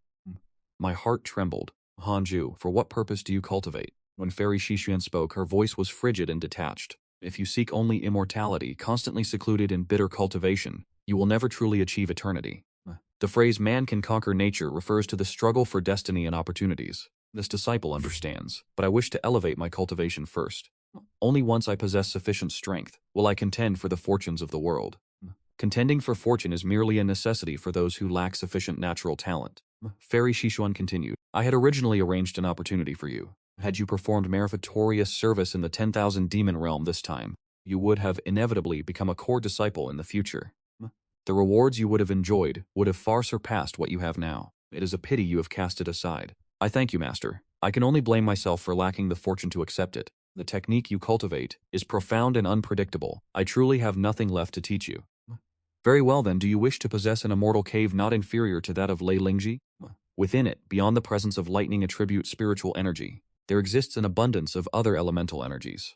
My heart trembled. Hanju, for what purpose do you cultivate? When Fairy Xishuan spoke, her voice was frigid and detached. If you seek only immortality, constantly secluded in bitter cultivation, you will never truly achieve eternity. The phrase man can conquer nature refers to the struggle for destiny and opportunities. This disciple understands, but I wish to elevate my cultivation first. Only once I possess sufficient strength will I contend for the fortunes of the world. Contending for fortune is merely a necessity for those who lack sufficient natural talent. Fairy Shishuan continued, I had originally arranged an opportunity for you. Had you performed meritorious service in the 10,000 demon realm this time, you would have inevitably become a core disciple in the future. The rewards you would have enjoyed would have far surpassed what you have now. It is a pity you have cast it aside. I thank you, Master. I can only blame myself for lacking the fortune to accept it. The technique you cultivate is profound and unpredictable. I truly have nothing left to teach you. Very well then, do you wish to possess an immortal cave not inferior to that of Lei Lingji? Within it, beyond the presence of lightning attribute spiritual energy, there exists an abundance of other elemental energies.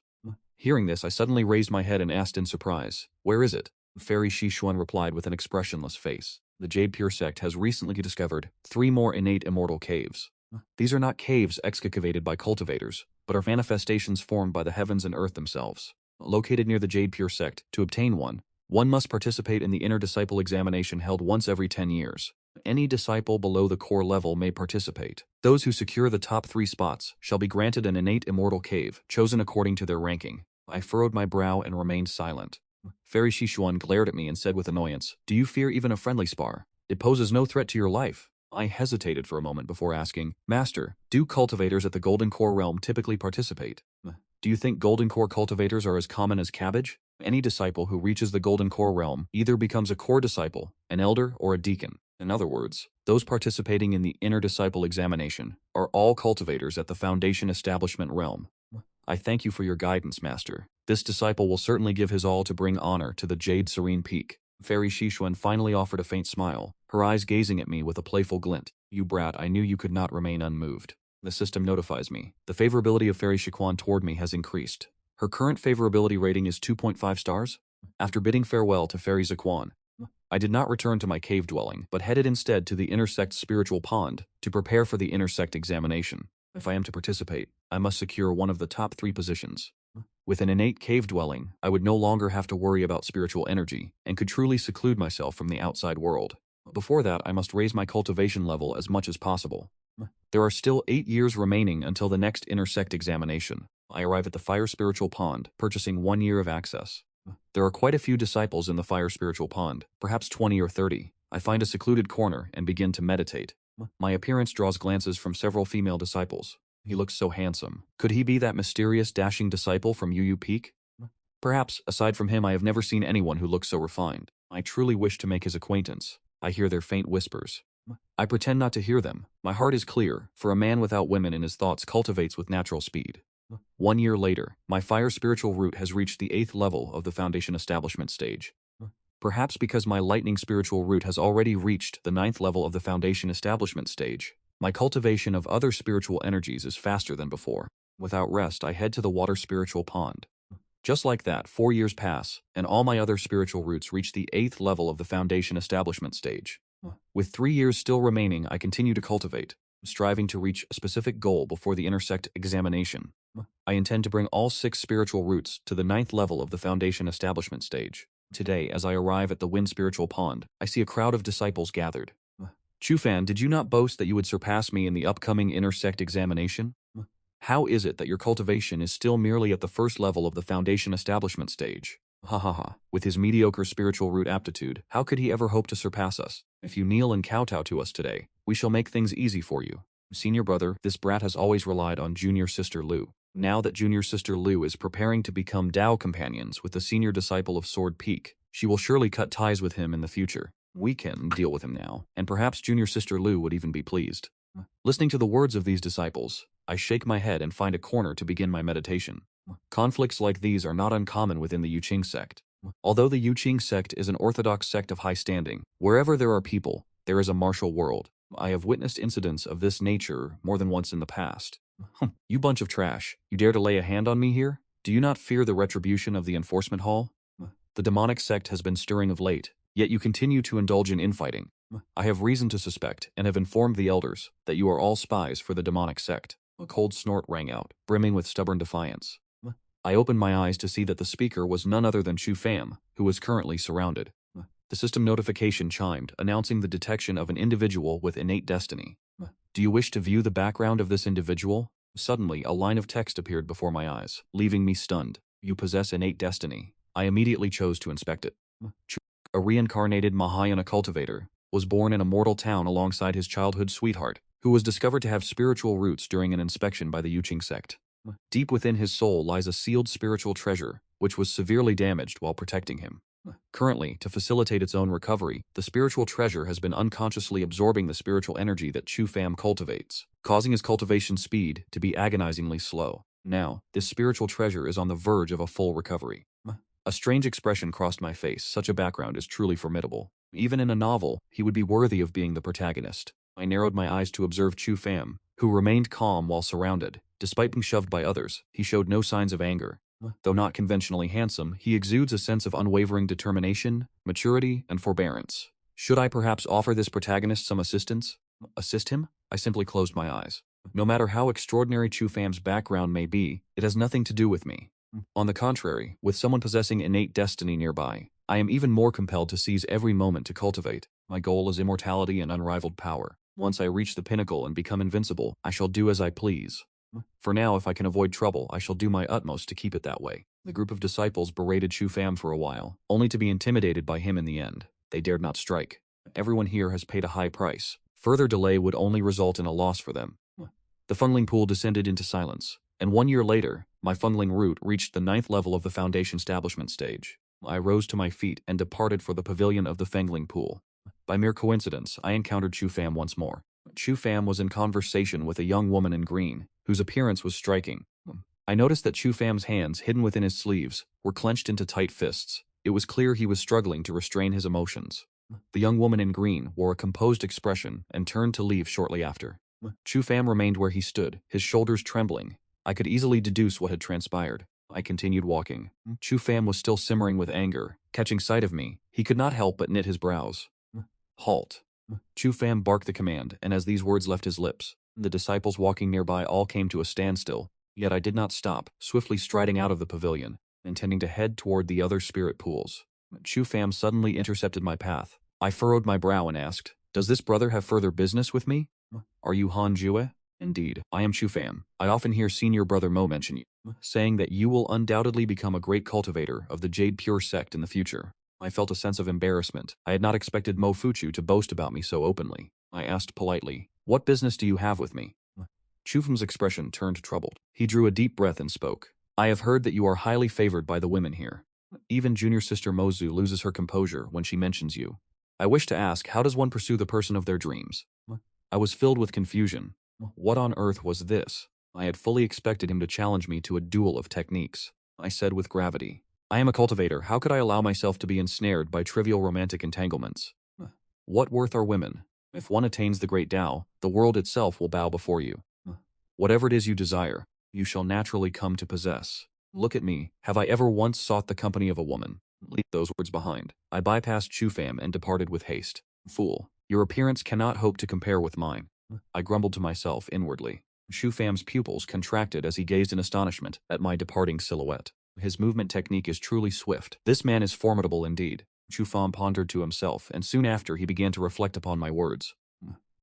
Hearing this, I suddenly raised my head and asked in surprise, where is it? Fairy Shishuan replied with an expressionless face. The Jade Pure Sect has recently discovered 3 more innate immortal caves. These are not caves excavated by cultivators, but are manifestations formed by the heavens and earth themselves. Located near the Jade Pure Sect, to obtain one must participate in the inner disciple examination held once every 10 years. Any disciple below the core level may participate. Those who secure the top 3 spots shall be granted an innate immortal cave, chosen according to their ranking. I furrowed my brow and remained silent. Fairy Shishuan glared at me and said with annoyance, Do you fear even a friendly spar? It poses no threat to your life. I hesitated for a moment before asking, Master, do cultivators at the Golden Core realm typically participate? Do you think Golden Core cultivators are as common as cabbage? Any disciple who reaches the Golden Core realm either becomes a core disciple, an elder, or a deacon. In other words, those participating in the inner disciple examination are all cultivators at the Foundation Establishment realm. I thank you for your guidance, Master. This disciple will certainly give his all to bring honor to the Jade Serene Peak. Fairy Shishuan finally offered a faint smile, her eyes gazing at me with a playful glint. You brat, I knew you could not remain unmoved. The system notifies me. The favorability of Fairy Shishuan toward me has increased. Her current favorability rating is 2.5 stars. After bidding farewell to Fairy Zaquan, I did not return to my cave dwelling, but headed instead to the Intersect Spiritual Pond to prepare for the Intersect examination. If I am to participate, I must secure one of the top 3 positions. With an innate cave dwelling, I would no longer have to worry about spiritual energy and could truly seclude myself from the outside world. Before that, I must raise my cultivation level as much as possible. There are still 8 years remaining until the next Intersect examination. I arrive at the Fire Spiritual Pond, purchasing 1 year of access. There are quite a few disciples in the Fire Spiritual Pond, perhaps 20 or 30. I find a secluded corner and begin to meditate. My appearance draws glances from several female disciples. He looks so handsome. Could he be that mysterious, dashing disciple from Yu Peak? Perhaps, aside from him, I have never seen anyone who looks so refined. I truly wish to make his acquaintance. I hear their faint whispers. I pretend not to hear them. My heart is clear, for a man without women in his thoughts cultivates with natural speed. 1 year later, my fire spiritual root has reached the 8th level of the Foundation Establishment stage. Perhaps because my lightning spiritual root has already reached the 9th level of the Foundation Establishment stage, my cultivation of other spiritual energies is faster than before. Without rest, I head to the water spiritual pond. Just like that, 4 years pass, and all my other spiritual roots reach the 8th level of the Foundation Establishment stage. With 3 years still remaining, I continue to cultivate, striving to reach a specific goal before the Intersect examination. I intend to bring all 6 spiritual roots to the 9th level of the Foundation Establishment stage. Today, as I arrive at the Wind Spiritual Pond, I see a crowd of disciples gathered. Chufan, did you not boast that you would surpass me in the upcoming Intersect examination? How is it that your cultivation is still merely at the 1st level of the Foundation Establishment stage? Ha ha ha. With his mediocre spiritual root aptitude, how could he ever hope to surpass us? If you kneel and kowtow to us today, we shall make things easy for you. Senior brother, this brat has always relied on junior sister Lu. Now that junior sister Lu is preparing to become Dao companions with the senior disciple of Sword Peak, she will surely cut ties with him in the future. We can deal with him now, and perhaps junior sister Lu would even be pleased. Listening to the words of these disciples, I shake my head and find a corner to begin my meditation. Conflicts like these are not uncommon within the Yuqing Sect. Although the Yuqing Sect is an orthodox sect of high standing, wherever there are people, there is a martial world. I have witnessed incidents of this nature more than once in the past. You bunch of trash, you dare to lay a hand on me here? Do you not fear the retribution of the enforcement hall? The demonic sect has been stirring of late, yet you continue to indulge in infighting. I have reason to suspect, and have informed the elders, that you are all spies for the demonic sect. A cold snort rang out, brimming with stubborn defiance. I opened my eyes to see that the speaker was none other than Chu Pham, who was currently surrounded. The system notification chimed, announcing the detection of an individual with innate destiny. Do you wish to view the background of this individual? Suddenly, a line of text appeared before my eyes, leaving me stunned. You possess innate destiny. I immediately chose to inspect it. A reincarnated Mahayana cultivator was born in a mortal town alongside his childhood sweetheart, who was discovered to have spiritual roots during an inspection by the Yuqing Sect. Deep within his soul lies a sealed spiritual treasure, which was severely damaged while protecting him. Currently, to facilitate its own recovery, the spiritual treasure has been unconsciously absorbing the spiritual energy that Chu Pham cultivates, causing his cultivation speed to be agonizingly slow. Now, this spiritual treasure is on the verge of a full recovery. A strange expression crossed my face. Such a background is truly formidable. Even in a novel, he would be worthy of being the protagonist. I narrowed my eyes to observe Chu Pham, who remained calm while surrounded. Despite being shoved by others, he showed no signs of anger. Though not conventionally handsome, he exudes a sense of unwavering determination, maturity, and forbearance. Should I perhaps offer this protagonist some assistance? Assist him? I simply closed my eyes. No matter how extraordinary Chu Pham's background may be, it has nothing to do with me. On the contrary, with someone possessing innate destiny nearby, I am even more compelled to seize every moment to cultivate. My goal is immortality and unrivaled power. Once I reach the pinnacle and become invincible, I shall do as I please. For now, if I can avoid trouble, I shall do my utmost to keep it that way. The group of disciples berated Chu Pham for a while, only to be intimidated by him in the end. They dared not strike. Everyone here has paid a high price. Further delay would only result in a loss for them. The funneling pool descended into silence, and 1 year later, my funneling route reached the 9th level of the Foundation establishment stage. I rose to my feet and departed for the pavilion of the Fengling pool. By mere coincidence, I encountered Chu Pham once more. Chu Pham was in conversation with a young woman in green, whose appearance was striking. I noticed that Chu Pham's hands, hidden within his sleeves, were clenched into tight fists. It was clear he was struggling to restrain his emotions. The young woman in green wore a composed expression and turned to leave shortly after. Chu Pham remained where he stood, his shoulders trembling. I could easily deduce what had transpired. I continued walking. Chu Pham was still simmering with anger. Catching sight of me, he could not help but knit his brows. Halt. Chu Pham barked the command, and as these words left his lips, the disciples walking nearby all came to a standstill. Yet I did not stop, swiftly striding out of the pavilion, intending to head toward the other spirit pools. Chu Pham suddenly intercepted my path. I furrowed my brow and asked, "Does this brother have further business with me? Are you Han Jue?" "Indeed, I am Chu Pham. I often hear senior brother Mo mention you, saying that you will undoubtedly become a great cultivator of the Jade Pure Sect in the future." I felt a sense of embarrassment. I had not expected Mo Fuchu to boast about me so openly. I asked politely, "What business do you have with me?" Chu Pham's expression turned troubled. He drew a deep breath and spoke. "I have heard that you are highly favored by the women here. Even junior sister Mozu loses her composure when she mentions you. I wish to ask, how does one pursue the person of their dreams?" I was filled with confusion. What on earth was this? I had fully expected him to challenge me to a duel of techniques. I said with gravity, "I am a cultivator. How could I allow myself to be ensnared by trivial romantic entanglements? What worth are women? If one attains the great Tao, the world itself will bow before you. Whatever it is you desire, you shall naturally come to possess. Look at me. Have I ever once sought the company of a woman?" Leave those words behind. I bypassed Chu Pham and departed with haste. "Fool, your appearance cannot hope to compare with mine." I grumbled to myself inwardly. Chu Pham's pupils contracted as he gazed in astonishment at my departing silhouette. His movement technique is truly swift. This man is formidable indeed. Chu Pham pondered to himself, and soon after he began to reflect upon my words.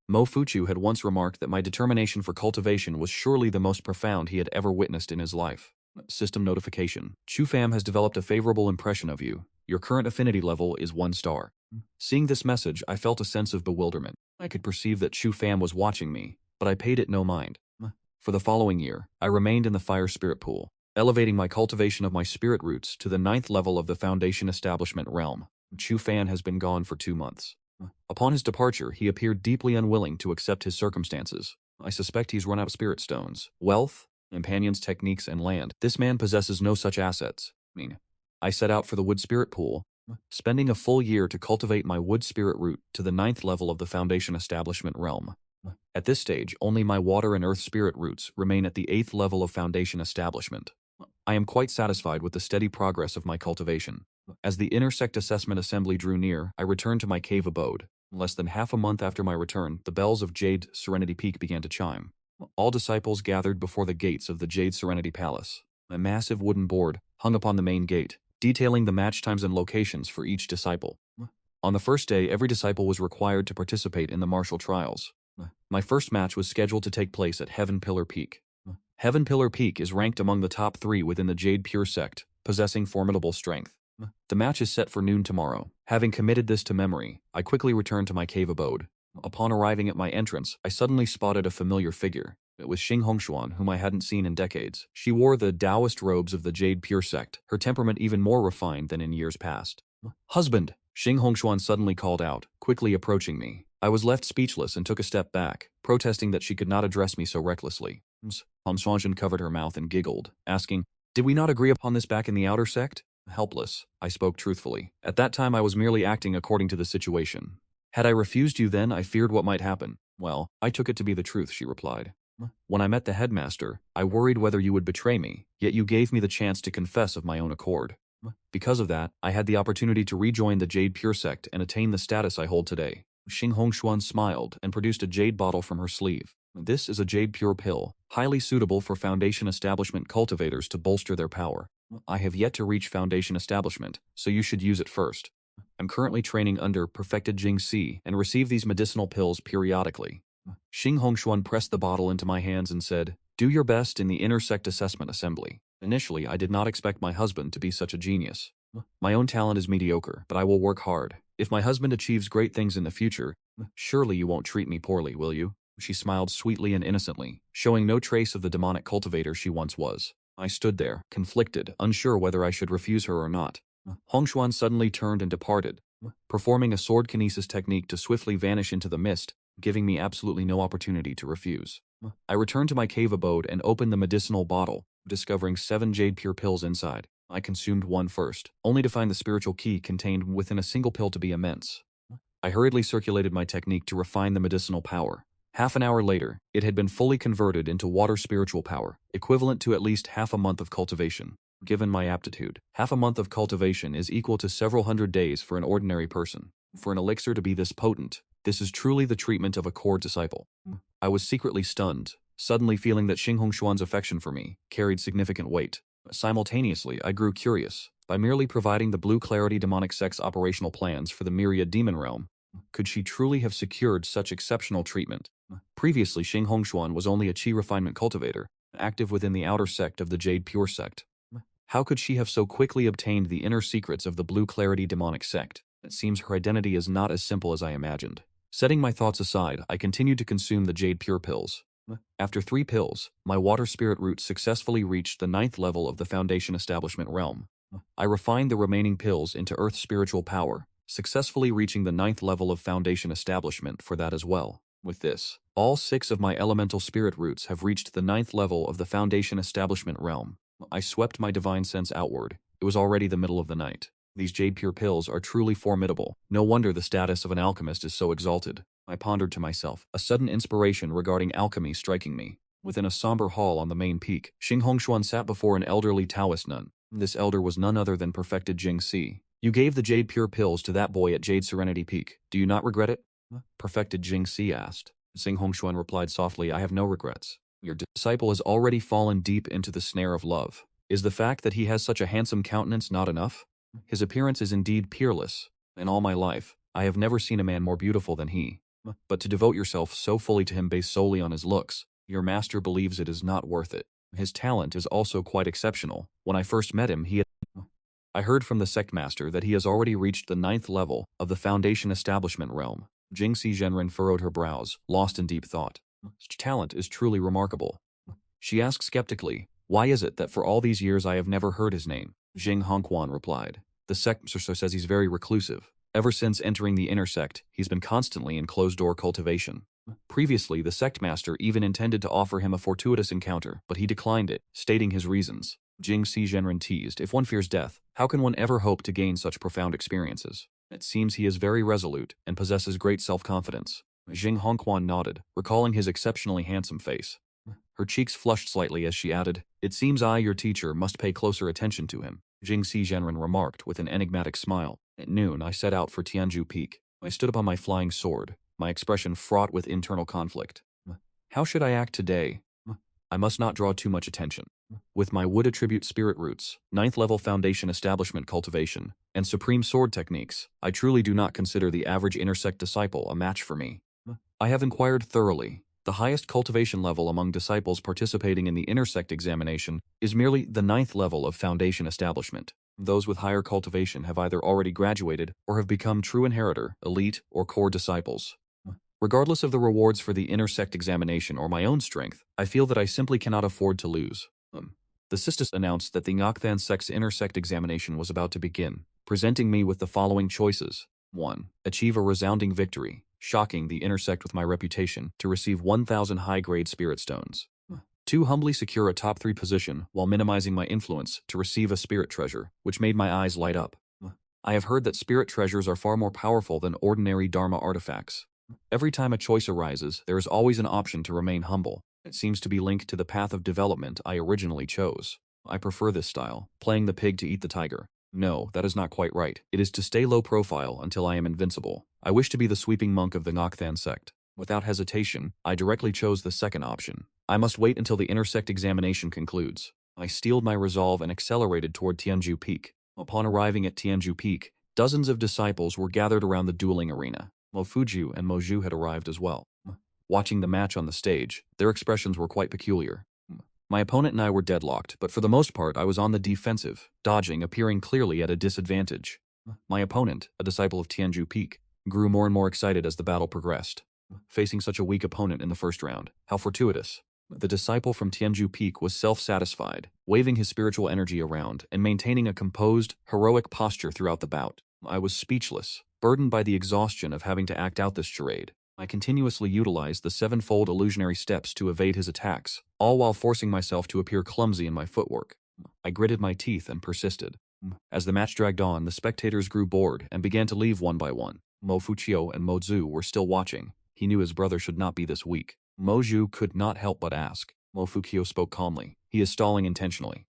Mo Fuchu had once remarked that my determination for cultivation was surely the most profound he had ever witnessed in his life. System notification. Chu Pham has developed a favorable impression of you. Your current affinity level is 1 star. Seeing this message, I felt a sense of bewilderment. I could perceive that Chu Pham was watching me, but I paid it no mind. For the following year, I remained in the Fire Spirit Pool, elevating my cultivation of my spirit roots to the 9th level of the Foundation Establishment realm. Chu Pham has been gone for 2 months. Upon his departure, he appeared deeply unwilling to accept his circumstances. I suspect he's run out of spirit stones, wealth, companions, techniques, and land. This man possesses no such assets. I set out for the Wood Spirit Pool, spending a full year to cultivate my Wood Spirit root to the 9th level of the Foundation Establishment realm. At this stage, only my Water and Earth Spirit roots remain at the 8th level of Foundation Establishment. I am quite satisfied with the steady progress of my cultivation. As the Inner Sect Assessment Assembly drew near, I returned to my cave abode. Less than half a month after my return, the bells of Jade Serenity Peak began to chime. All disciples gathered before the gates of the Jade Serenity Palace. A massive wooden board hung upon the main gate, detailing the match times and locations for each disciple. On the first day, every disciple was required to participate in the martial trials. My first match was scheduled to take place at Heaven Pillar Peak. Heaven Pillar Peak is ranked among the top 3 within the Jade Pure Sect, possessing formidable strength. The match is set for noon tomorrow. Having committed this to memory, I quickly returned to my cave abode. Upon arriving at my entrance, I suddenly spotted a familiar figure. It was Xing Hongshuan, whom I hadn't seen in decades. She wore the Taoist robes of the Jade Pure Sect, her temperament even more refined than in years past. "Husband!" Xing Hongshuan suddenly called out, quickly approaching me. I was left speechless and took a step back, protesting that she could not address me so recklessly. Hongshuan covered her mouth and giggled, asking, "Did we not agree upon this back in the outer sect?" Helpless, I spoke truthfully. At that time I was merely acting according to the situation. "Had I refused you then, I feared what might happen." "Well, I took it to be the truth," she replied. "When I met the headmaster, I worried whether you would betray me, yet you gave me the chance to confess of my own accord. Because of that, I had the opportunity to rejoin the Jade Pure Sect and attain the status I hold today." Xing Hongshuan smiled and produced a jade bottle from her sleeve. "This is a Jade Pure pill, highly suitable for Foundation Establishment cultivators to bolster their power. I have yet to reach Foundation Establishment, so you should use it first. I'm currently training under Perfected Jingxi and receive these medicinal pills periodically." Xing Hongshuan pressed the bottle into my hands and said, "Do your best in the Inner Sect Assessment Assembly." Initially, I did not expect my husband to be such a genius. "My own talent is mediocre, but I will work hard. If my husband achieves great things in the future, surely you won't treat me poorly, will you?" She smiled sweetly and innocently, showing no trace of the demonic cultivator she once was. I stood there, conflicted, unsure whether I should refuse her or not. Hongshuan suddenly turned and departed, performing a sword kinesis technique to swiftly vanish into the mist, giving me absolutely no opportunity to refuse. I returned to my cave abode and opened the medicinal bottle, discovering 7 Jade Pure pills inside. I consumed one first, only to find the spiritual key contained within a single pill to be immense. I hurriedly circulated my technique to refine the medicinal power. Half an hour later, it had been fully converted into water spiritual power, equivalent to at least half a month of cultivation. Given my aptitude, half a month of cultivation is equal to several hundred days for an ordinary person. For an elixir to be this potent, this is truly the treatment of a core disciple. I was secretly stunned, suddenly feeling that Xing Hongshuan's affection for me carried significant weight. Simultaneously, I grew curious. By merely providing the Blue Clarity Demonic Sect's operational plans for the Myriad Demon Realm, could she truly have secured such exceptional treatment? Previously, Xing Hongshuan was only a Qi refinement cultivator, active within the outer sect of the Jade Pure Sect. How could she have so quickly obtained the inner secrets of the Blue Clarity Demonic Sect? It seems her identity is not as simple as I imagined. Setting my thoughts aside, I continued to consume the Jade Pure pills. After 3 pills, my water spirit root successfully reached the 9th level of the Foundation Establishment realm. I refined the remaining pills into Earth spiritual power, successfully reaching the 9th level of Foundation Establishment for that as well. With this, all 6 of my elemental spirit roots have reached the 9th level of the Foundation Establishment realm. I swept my divine sense outward. It was already the middle of the night. These Jade Pure pills are truly formidable. No wonder the status of an alchemist is so exalted. I pondered to myself, a sudden inspiration regarding alchemy striking me. Within a somber hall on the main peak, Xing Hongshuan sat before an elderly Taoist nun. This elder was none other than Perfected Jingxi. "You gave the Jade Pure pills to that boy at Jade Serenity Peak. Do you not regret it?" Perfected Jingxi asked. Xing Hongshuan replied softly, "I have no regrets. Your disciple has already fallen deep into the snare of love. Is the fact that he has such a handsome countenance not enough? His appearance is indeed peerless. In all my life, I have never seen a man more beautiful than he. But to devote yourself so fully to him based solely on his looks, your master believes it is not worth it. His talent is also quite exceptional. When I first met him, I heard from the sect master that he has already reached the 9th level of the Foundation Establishment realm." Jingxi Zhenren furrowed her brows, lost in deep thought. "Such talent is truly remarkable." She asked skeptically, "Why is it that for all these years I have never heard his name?" Xing Hongshuan replied, "The sect master says he's very reclusive. Ever since entering the inner sect, he's been constantly in closed-door cultivation. Previously, the sect master even intended to offer him a fortuitous encounter, but he declined it, stating his reasons." Jingxi Zhenren teased, "If one fears death, how can one ever hope to gain such profound experiences? It seems he is very resolute and possesses great self-confidence." Xing Hongshuan nodded, recalling his exceptionally handsome face. Her cheeks flushed slightly as she added, "It seems I, your teacher, must pay closer attention to him," Jingxi Zhenren remarked with an enigmatic smile. At noon, I set out for Tianju Peak. I stood upon my flying sword, my expression fraught with internal conflict. How should I act today? I must not draw too much attention. With my wood attribute spirit roots, 9th level foundation establishment cultivation, and supreme sword techniques, I truly do not consider the average intersect disciple a match for me. I have inquired thoroughly. The highest cultivation level among disciples participating in the intersect examination is merely the 9th level of foundation establishment. Those with higher cultivation have either already graduated or have become true inheritor, elite, or core disciples. Regardless of the rewards for the intersect examination or my own strength, I feel that I simply cannot afford to lose. The Sisters announced that the Yuqing Sect's intersect examination was about to begin, presenting me with the following choices. 1. Achieve a resounding victory, shocking the intersect with my reputation, to receive 1,000 high-grade spirit stones. 2. Humbly secure a top 3 position while minimizing my influence to receive a spirit treasure, which made my eyes light up. I have heard that spirit treasures are far more powerful than ordinary Dharma artifacts. Every time a choice arises, there is always an option to remain humble. It seems to be linked to the path of development I originally chose. I prefer this style, playing the pig to eat the tiger. No, that is not quite right. It is to stay low profile until I am invincible. I wish to be the sweeping monk of the Yuqing Sect. Without hesitation, I directly chose the second option. I must wait until the intersect examination concludes. I steeled my resolve and accelerated toward Tianju Peak. Upon arriving at Tianju Peak, dozens of disciples were gathered around the dueling arena. Mofuju and Moju had arrived as well. Watching the match on the stage, their expressions were quite peculiar. My opponent and I were deadlocked, but for the most part I was on the defensive, dodging, appearing clearly at a disadvantage. My opponent, a disciple of Tianju Peak, grew more and more excited as the battle progressed. Facing such a weak opponent in the first round, how fortuitous. The disciple from Tianju Peak was self-satisfied, waving his spiritual energy around and maintaining a composed, heroic posture throughout the bout. I was speechless, burdened by the exhaustion of having to act out this charade. I continuously utilized the sevenfold illusionary steps to evade his attacks, all while forcing myself to appear clumsy in my footwork. I gritted my teeth and persisted. As the match dragged on, the spectators grew bored and began to leave one by one. Mofuchio and Mozu were still watching. He knew his brother should not be this weak. Moju could not help but ask. Mofuchio spoke calmly. He is stalling intentionally.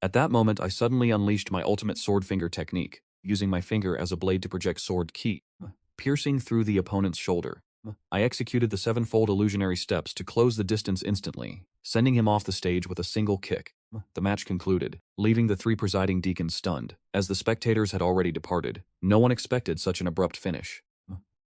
At that moment, I suddenly unleashed my ultimate sword finger technique, using my finger as a blade to project sword ki, piercing through the opponent's shoulder. I executed the sevenfold illusionary steps to close the distance instantly, sending him off the stage with a single kick. The match concluded, leaving the 3 presiding deacons stunned. As the spectators had already departed, no one expected such an abrupt finish.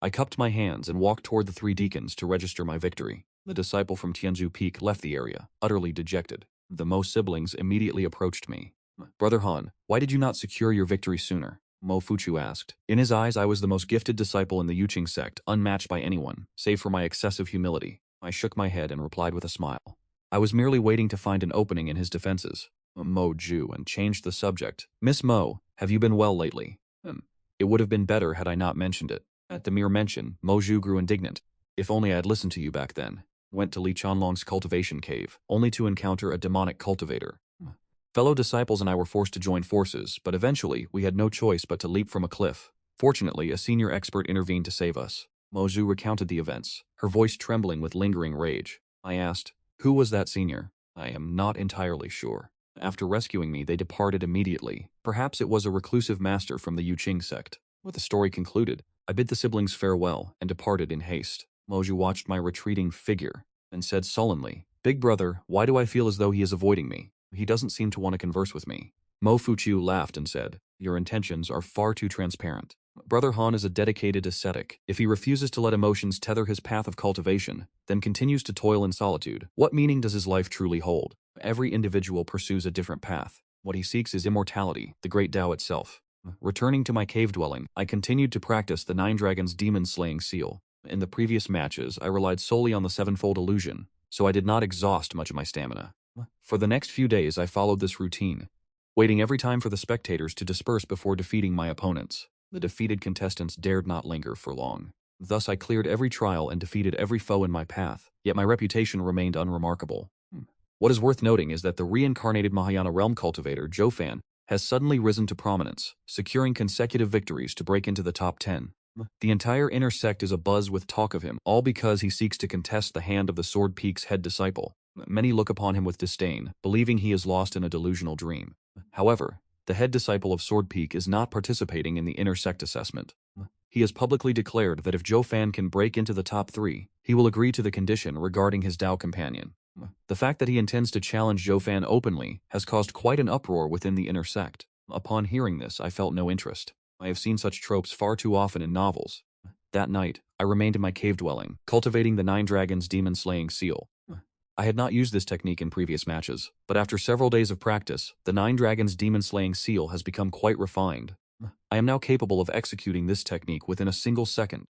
I cupped my hands and walked toward the 3 deacons to register my victory. The disciple from Tianju Peak left the area, utterly dejected. The Mo siblings immediately approached me. Brother Han, why did you not secure your victory sooner? Mo Fuchu asked. In his eyes, I was the most gifted disciple in the Yuqing Sect, unmatched by anyone, save for my excessive humility. I shook my head and replied with a smile. I was merely waiting to find an opening in his defenses. Mo Ju and changed the subject. Miss Mo, have you been well lately? It would have been better had I not mentioned it. At the mere mention, Mo Ju grew indignant. If only I had listened to you back then. Went to Li Chanlong's cultivation cave, only to encounter a demonic cultivator. Fellow disciples and I were forced to join forces, but eventually we had no choice but to leap from a cliff. Fortunately, a senior expert intervened to save us. Mozu recounted the events, her voice trembling with lingering rage. I asked, who was that senior? I am not entirely sure. After rescuing me, they departed immediately. Perhaps it was a reclusive master from the Yuqing Sect. With the story concluded, I bid the siblings farewell and departed in haste. Moju watched my retreating figure and said sullenly, Big brother, why do I feel as though he is avoiding me? He doesn't seem to want to converse with me. Mo Fuchu laughed and said, your intentions are far too transparent. Brother Han is a dedicated ascetic. If he refuses to let emotions tether his path of cultivation, then continues to toil in solitude, what meaning does his life truly hold? Every individual pursues a different path. What he seeks is immortality, the great Tao itself. Returning to my cave dwelling, I continued to practice the 9 Dragons demon-slaying seal. In the previous matches, I relied solely on the sevenfold illusion, so I did not exhaust much of my stamina. For the next few days, I followed this routine, waiting every time for the spectators to disperse before defeating my opponents. The defeated contestants dared not linger for long. Thus I cleared every trial and defeated every foe in my path, yet my reputation remained unremarkable. What is worth noting is that the reincarnated Mahayana realm cultivator, Zhou Fan, has suddenly risen to prominence, securing consecutive victories to break into the top 10. The entire inner sect is abuzz with talk of him, all because he seeks to contest the hand of the Sword Peak's head disciple. Many look upon him with disdain, believing he is lost in a delusional dream. However, the head disciple of Sword Peak is not participating in the inner sect assessment. He has publicly declared that if Zhou Fan can break into the top 3, he will agree to the condition regarding his Tao companion. The fact that he intends to challenge Zhou Fan openly has caused quite an uproar within the inner sect. Upon hearing this, I felt no interest. I have seen such tropes far too often in novels. That night, I remained in my cave dwelling, cultivating the Nine Dragons demon-slaying seal. I had not used this technique in previous matches, but after several days of practice, the Nine Dragons demon-slaying seal has become quite refined. I am now capable of executing this technique within a single second.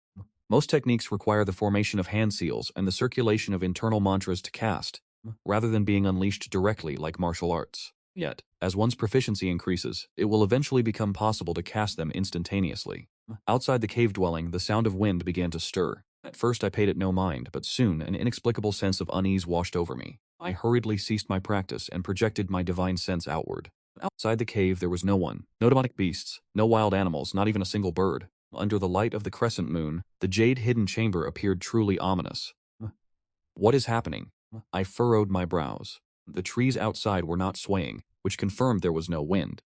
Most techniques require the formation of hand seals and the circulation of internal mantras to cast, rather than being unleashed directly like martial arts. Yet, as one's proficiency increases, it will eventually become possible to cast them instantaneously. Outside the cave dwelling, the sound of wind began to stir. At first I paid it no mind, but soon an inexplicable sense of unease washed over me. I hurriedly ceased my practice and projected my divine sense outward. Outside the cave there was no one, no demonic beasts, no wild animals, not even a single bird. Under the light of the crescent moon, the jade hidden chamber appeared truly ominous. What is happening? I furrowed my brows. The trees outside were not swaying, which confirmed there was no wind.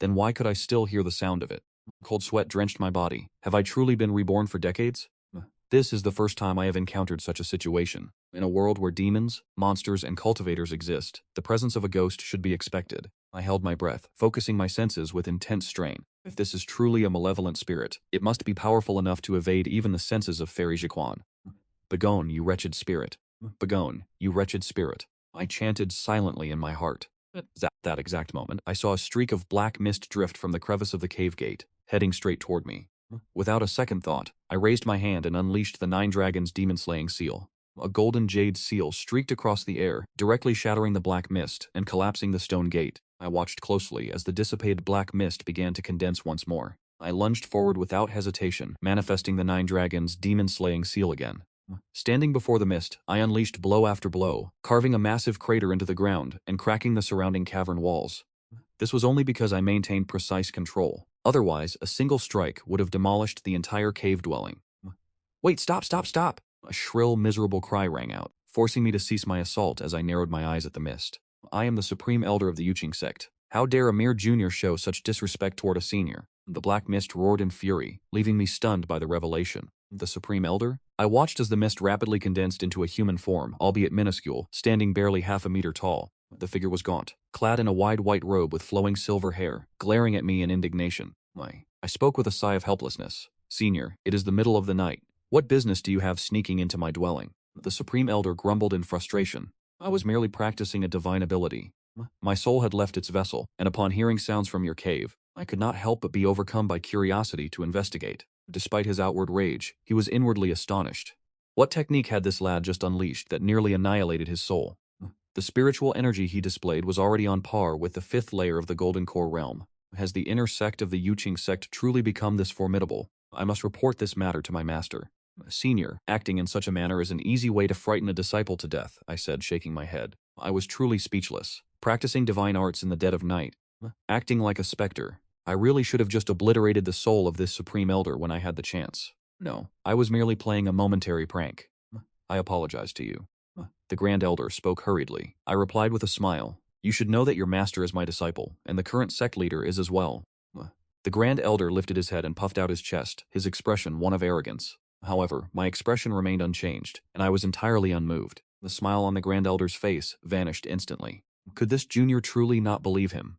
Then why could I still hear the sound of it? Cold sweat drenched my body. Have I truly been reborn for decades? This is the first time I have encountered such a situation. In a world where demons, monsters, and cultivators exist, the presence of a ghost should be expected. I held my breath, focusing my senses with intense strain. If this is truly a malevolent spirit, it must be powerful enough to evade even the senses of Fairy Jiquan. Begone, you wretched spirit. Begone, you wretched spirit. I chanted silently in my heart. At that exact moment, I saw a streak of black mist drift from the crevice of the cave gate, heading straight toward me. Without a second thought, I raised my hand and unleashed the Nine Dragons demon-slaying seal. A golden jade seal streaked across the air, directly shattering the black mist and collapsing the stone gate. I watched closely as the dissipated black mist began to condense once more. I lunged forward without hesitation, manifesting the Nine Dragons demon-slaying seal again. Standing before the mist, I unleashed blow after blow, carving a massive crater into the ground and cracking the surrounding cavern walls. This was only because I maintained precise control. Otherwise, a single strike would have demolished the entire cave dwelling. Wait, stop, stop, stop! A shrill, miserable cry rang out, forcing me to cease my assault as I narrowed my eyes at the mist. I am the Supreme Elder of the Yuqing Sect. How dare a mere junior show such disrespect toward a senior? The black mist roared in fury, leaving me stunned by the revelation. The Supreme Elder? I watched as the mist rapidly condensed into a human form, albeit minuscule, standing barely half a meter tall. The figure was gaunt, clad in a wide white robe with flowing silver hair, glaring at me in indignation. I spoke with a sigh of helplessness. Senior, it is the middle of the night. What business do you have sneaking into my dwelling? The Supreme Elder grumbled in frustration. I was merely practicing a divine ability. My soul had left its vessel, and upon hearing sounds from your cave, I could not help but be overcome by curiosity to investigate. Despite his outward rage, he was inwardly astonished. What technique had this lad just unleashed that nearly annihilated his soul? The spiritual energy he displayed was already on par with the fifth layer of the Golden Core realm. Has the inner sect of the Yuqing Sect truly become this formidable? I must report this matter to my master. Senior, acting in such a manner is an easy way to frighten a disciple to death, I said, shaking my head. I was truly speechless. Practicing divine arts in the dead of night. Acting like a specter. I really should have just obliterated the soul of this Supreme Elder when I had the chance. No, I was merely playing a momentary prank. I apologize to you. The Grand Elder spoke hurriedly. I replied with a smile. You should know that your master is my disciple, and the current sect leader is as well. The Grand Elder lifted his head and puffed out his chest, his expression one of arrogance. However, my expression remained unchanged, and I was entirely unmoved. The smile on the Grand Elder's face vanished instantly. Could this junior truly not believe him?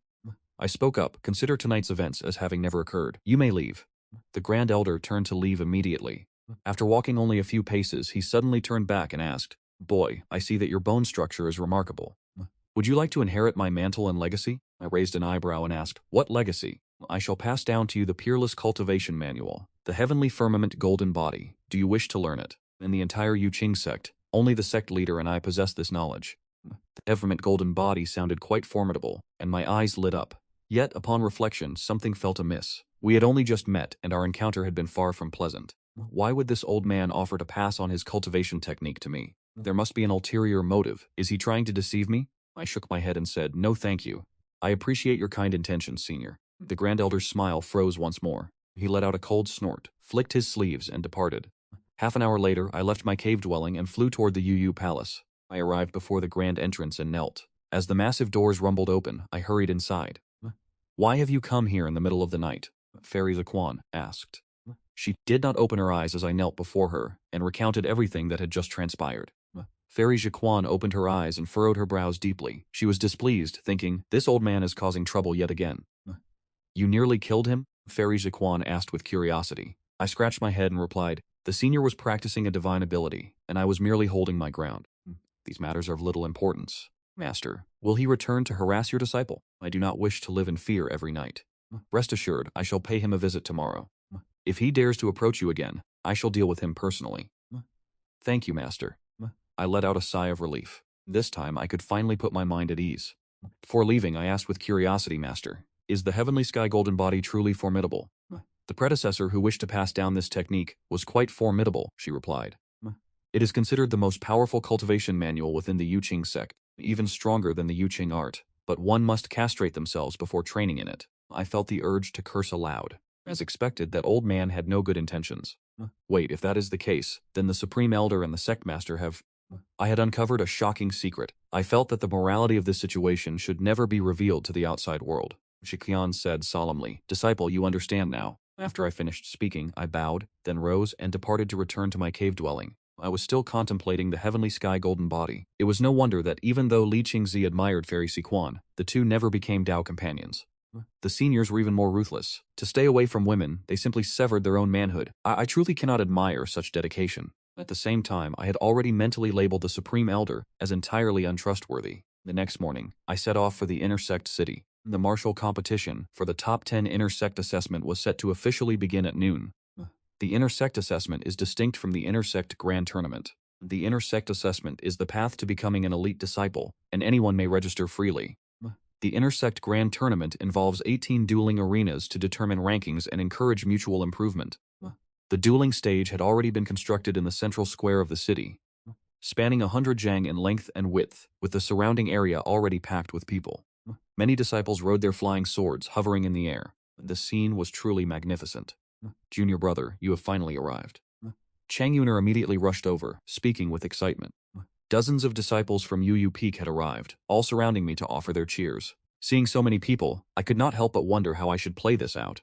I spoke up. Consider tonight's events as having never occurred. You may leave. The Grand Elder turned to leave immediately. After walking only a few paces, he suddenly turned back and asked, Boy, I see that your bone structure is remarkable. Would you like to inherit my mantle and legacy? I raised an eyebrow and asked, What legacy? I shall pass down to you the Peerless Cultivation Manual, the Heavenly Firmament Golden Body. Do you wish to learn it? In the entire Yuqing Sect, only the sect leader and I possess this knowledge. The Firmament Golden Body sounded quite formidable, and my eyes lit up. Yet, upon reflection, something felt amiss. We had only just met, and our encounter had been far from pleasant. Why would this old man offer to pass on his cultivation technique to me? There must be an ulterior motive. Is he trying to deceive me? I shook my head and said, No thank you. I appreciate your kind intentions, Senior. The Grand Elder's smile froze once more. He let out a cold snort, flicked his sleeves, and departed. Half an hour later, I left my cave dwelling and flew toward the Yu Palace. I arrived before the grand entrance and knelt. As the massive doors rumbled open, I hurried inside. Why have you come here in the middle of the night? Fairy Jiquan asked. She did not open her eyes as I knelt before her, and recounted everything that had just transpired. Fairy Jiquan opened her eyes and furrowed her brows deeply. She was displeased, thinking, this old man is causing trouble yet again. You nearly killed him? Fairy Jiquan asked with curiosity. I scratched my head and replied, the senior was practicing a divine ability, and I was merely holding my ground. These matters are of little importance. Master, will he return to harass your disciple? I do not wish to live in fear every night. Rest assured, I shall pay him a visit tomorrow. If he dares to approach you again, I shall deal with him personally. Thank you, Master. I let out a sigh of relief. This time I could finally put my mind at ease. Before leaving, I asked with curiosity, Master, is the Heavenly Sky Golden Body truly formidable? The predecessor who wished to pass down this technique was quite formidable, she replied. It is considered the most powerful cultivation manual within the Yuqing Sect, even stronger than the Yuqing art, but one must castrate themselves before training in it. I felt the urge to curse aloud. As expected, that old man had no good intentions. Wait, if that is the case, then the Supreme Elder and the Sect Master have... I had uncovered a shocking secret. I felt that the morality of this situation should never be revealed to the outside world. Shiqian said solemnly, Disciple, you understand now. After I finished speaking, I bowed, then rose and departed to return to my cave dwelling. I was still contemplating the Heavenly Sky Golden Body. It was no wonder that even though Li Qingzi admired Fairy Siquan, the two never became Dao companions. The seniors were even more ruthless. To stay away from women, they simply severed their own manhood. I truly cannot admire such dedication. At the same time, I had already mentally labeled the Supreme Elder as entirely untrustworthy. The next morning, I set off for the Intersect City. The martial competition for the top 10 Intersect assessment was set to officially begin at noon. The Intersect assessment is distinct from the Intersect Grand Tournament. The Intersect assessment is the path to becoming an elite disciple, and anyone may register freely. The Intersect Grand Tournament involves 18 dueling arenas to determine rankings and encourage mutual improvement. The dueling stage had already been constructed in the central square of the city, spanning 100 jang in length and width, with the surrounding area already packed with people. Many disciples rode their flying swords, hovering in the air. The scene was truly magnificent. Junior brother, you have finally arrived. Chang Yuner immediately rushed over, speaking with excitement. Dozens of disciples from Yu Peak had arrived, all surrounding me to offer their cheers. Seeing so many people, I could not help but wonder how I should play this out.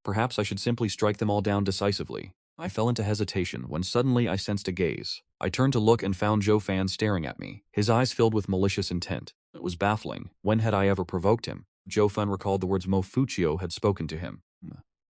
Perhaps I should simply strike them all down decisively. I fell into hesitation when suddenly I sensed a gaze. I turned to look and found Zhou Fan staring at me, his eyes filled with malicious intent. It was baffling. When had I ever provoked him? Zhou Fan recalled the words Mo Fuchio had spoken to him.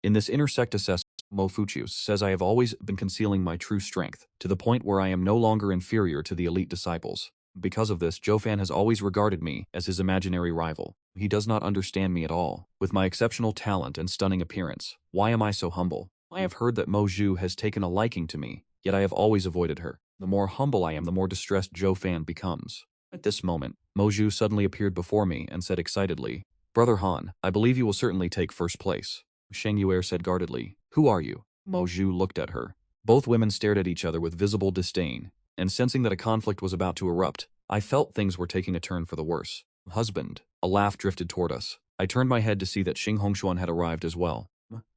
In this intersect assessment, Mo Fuchio says I have always been concealing my true strength, to the point where I am no longer inferior to the elite disciples. Because of this, Zhou Fan has always regarded me as his imaginary rival. He does not understand me at all. With my exceptional talent and stunning appearance, why am I so humble? I have heard that Mo Zhu has taken a liking to me, yet I have always avoided her. The more humble I am, the more distressed Zhou Fan becomes. At this moment, Mo Zhu suddenly appeared before me and said excitedly, Brother Han, I believe you will certainly take first place. Sheng Yuer said guardedly, Who are you? Mo Zhu looked at her. Both women stared at each other with visible disdain, and sensing that a conflict was about to erupt, I felt things were taking a turn for the worse. Husband. A laugh drifted toward us. I turned my head to see that Xing Hongshuan had arrived as well.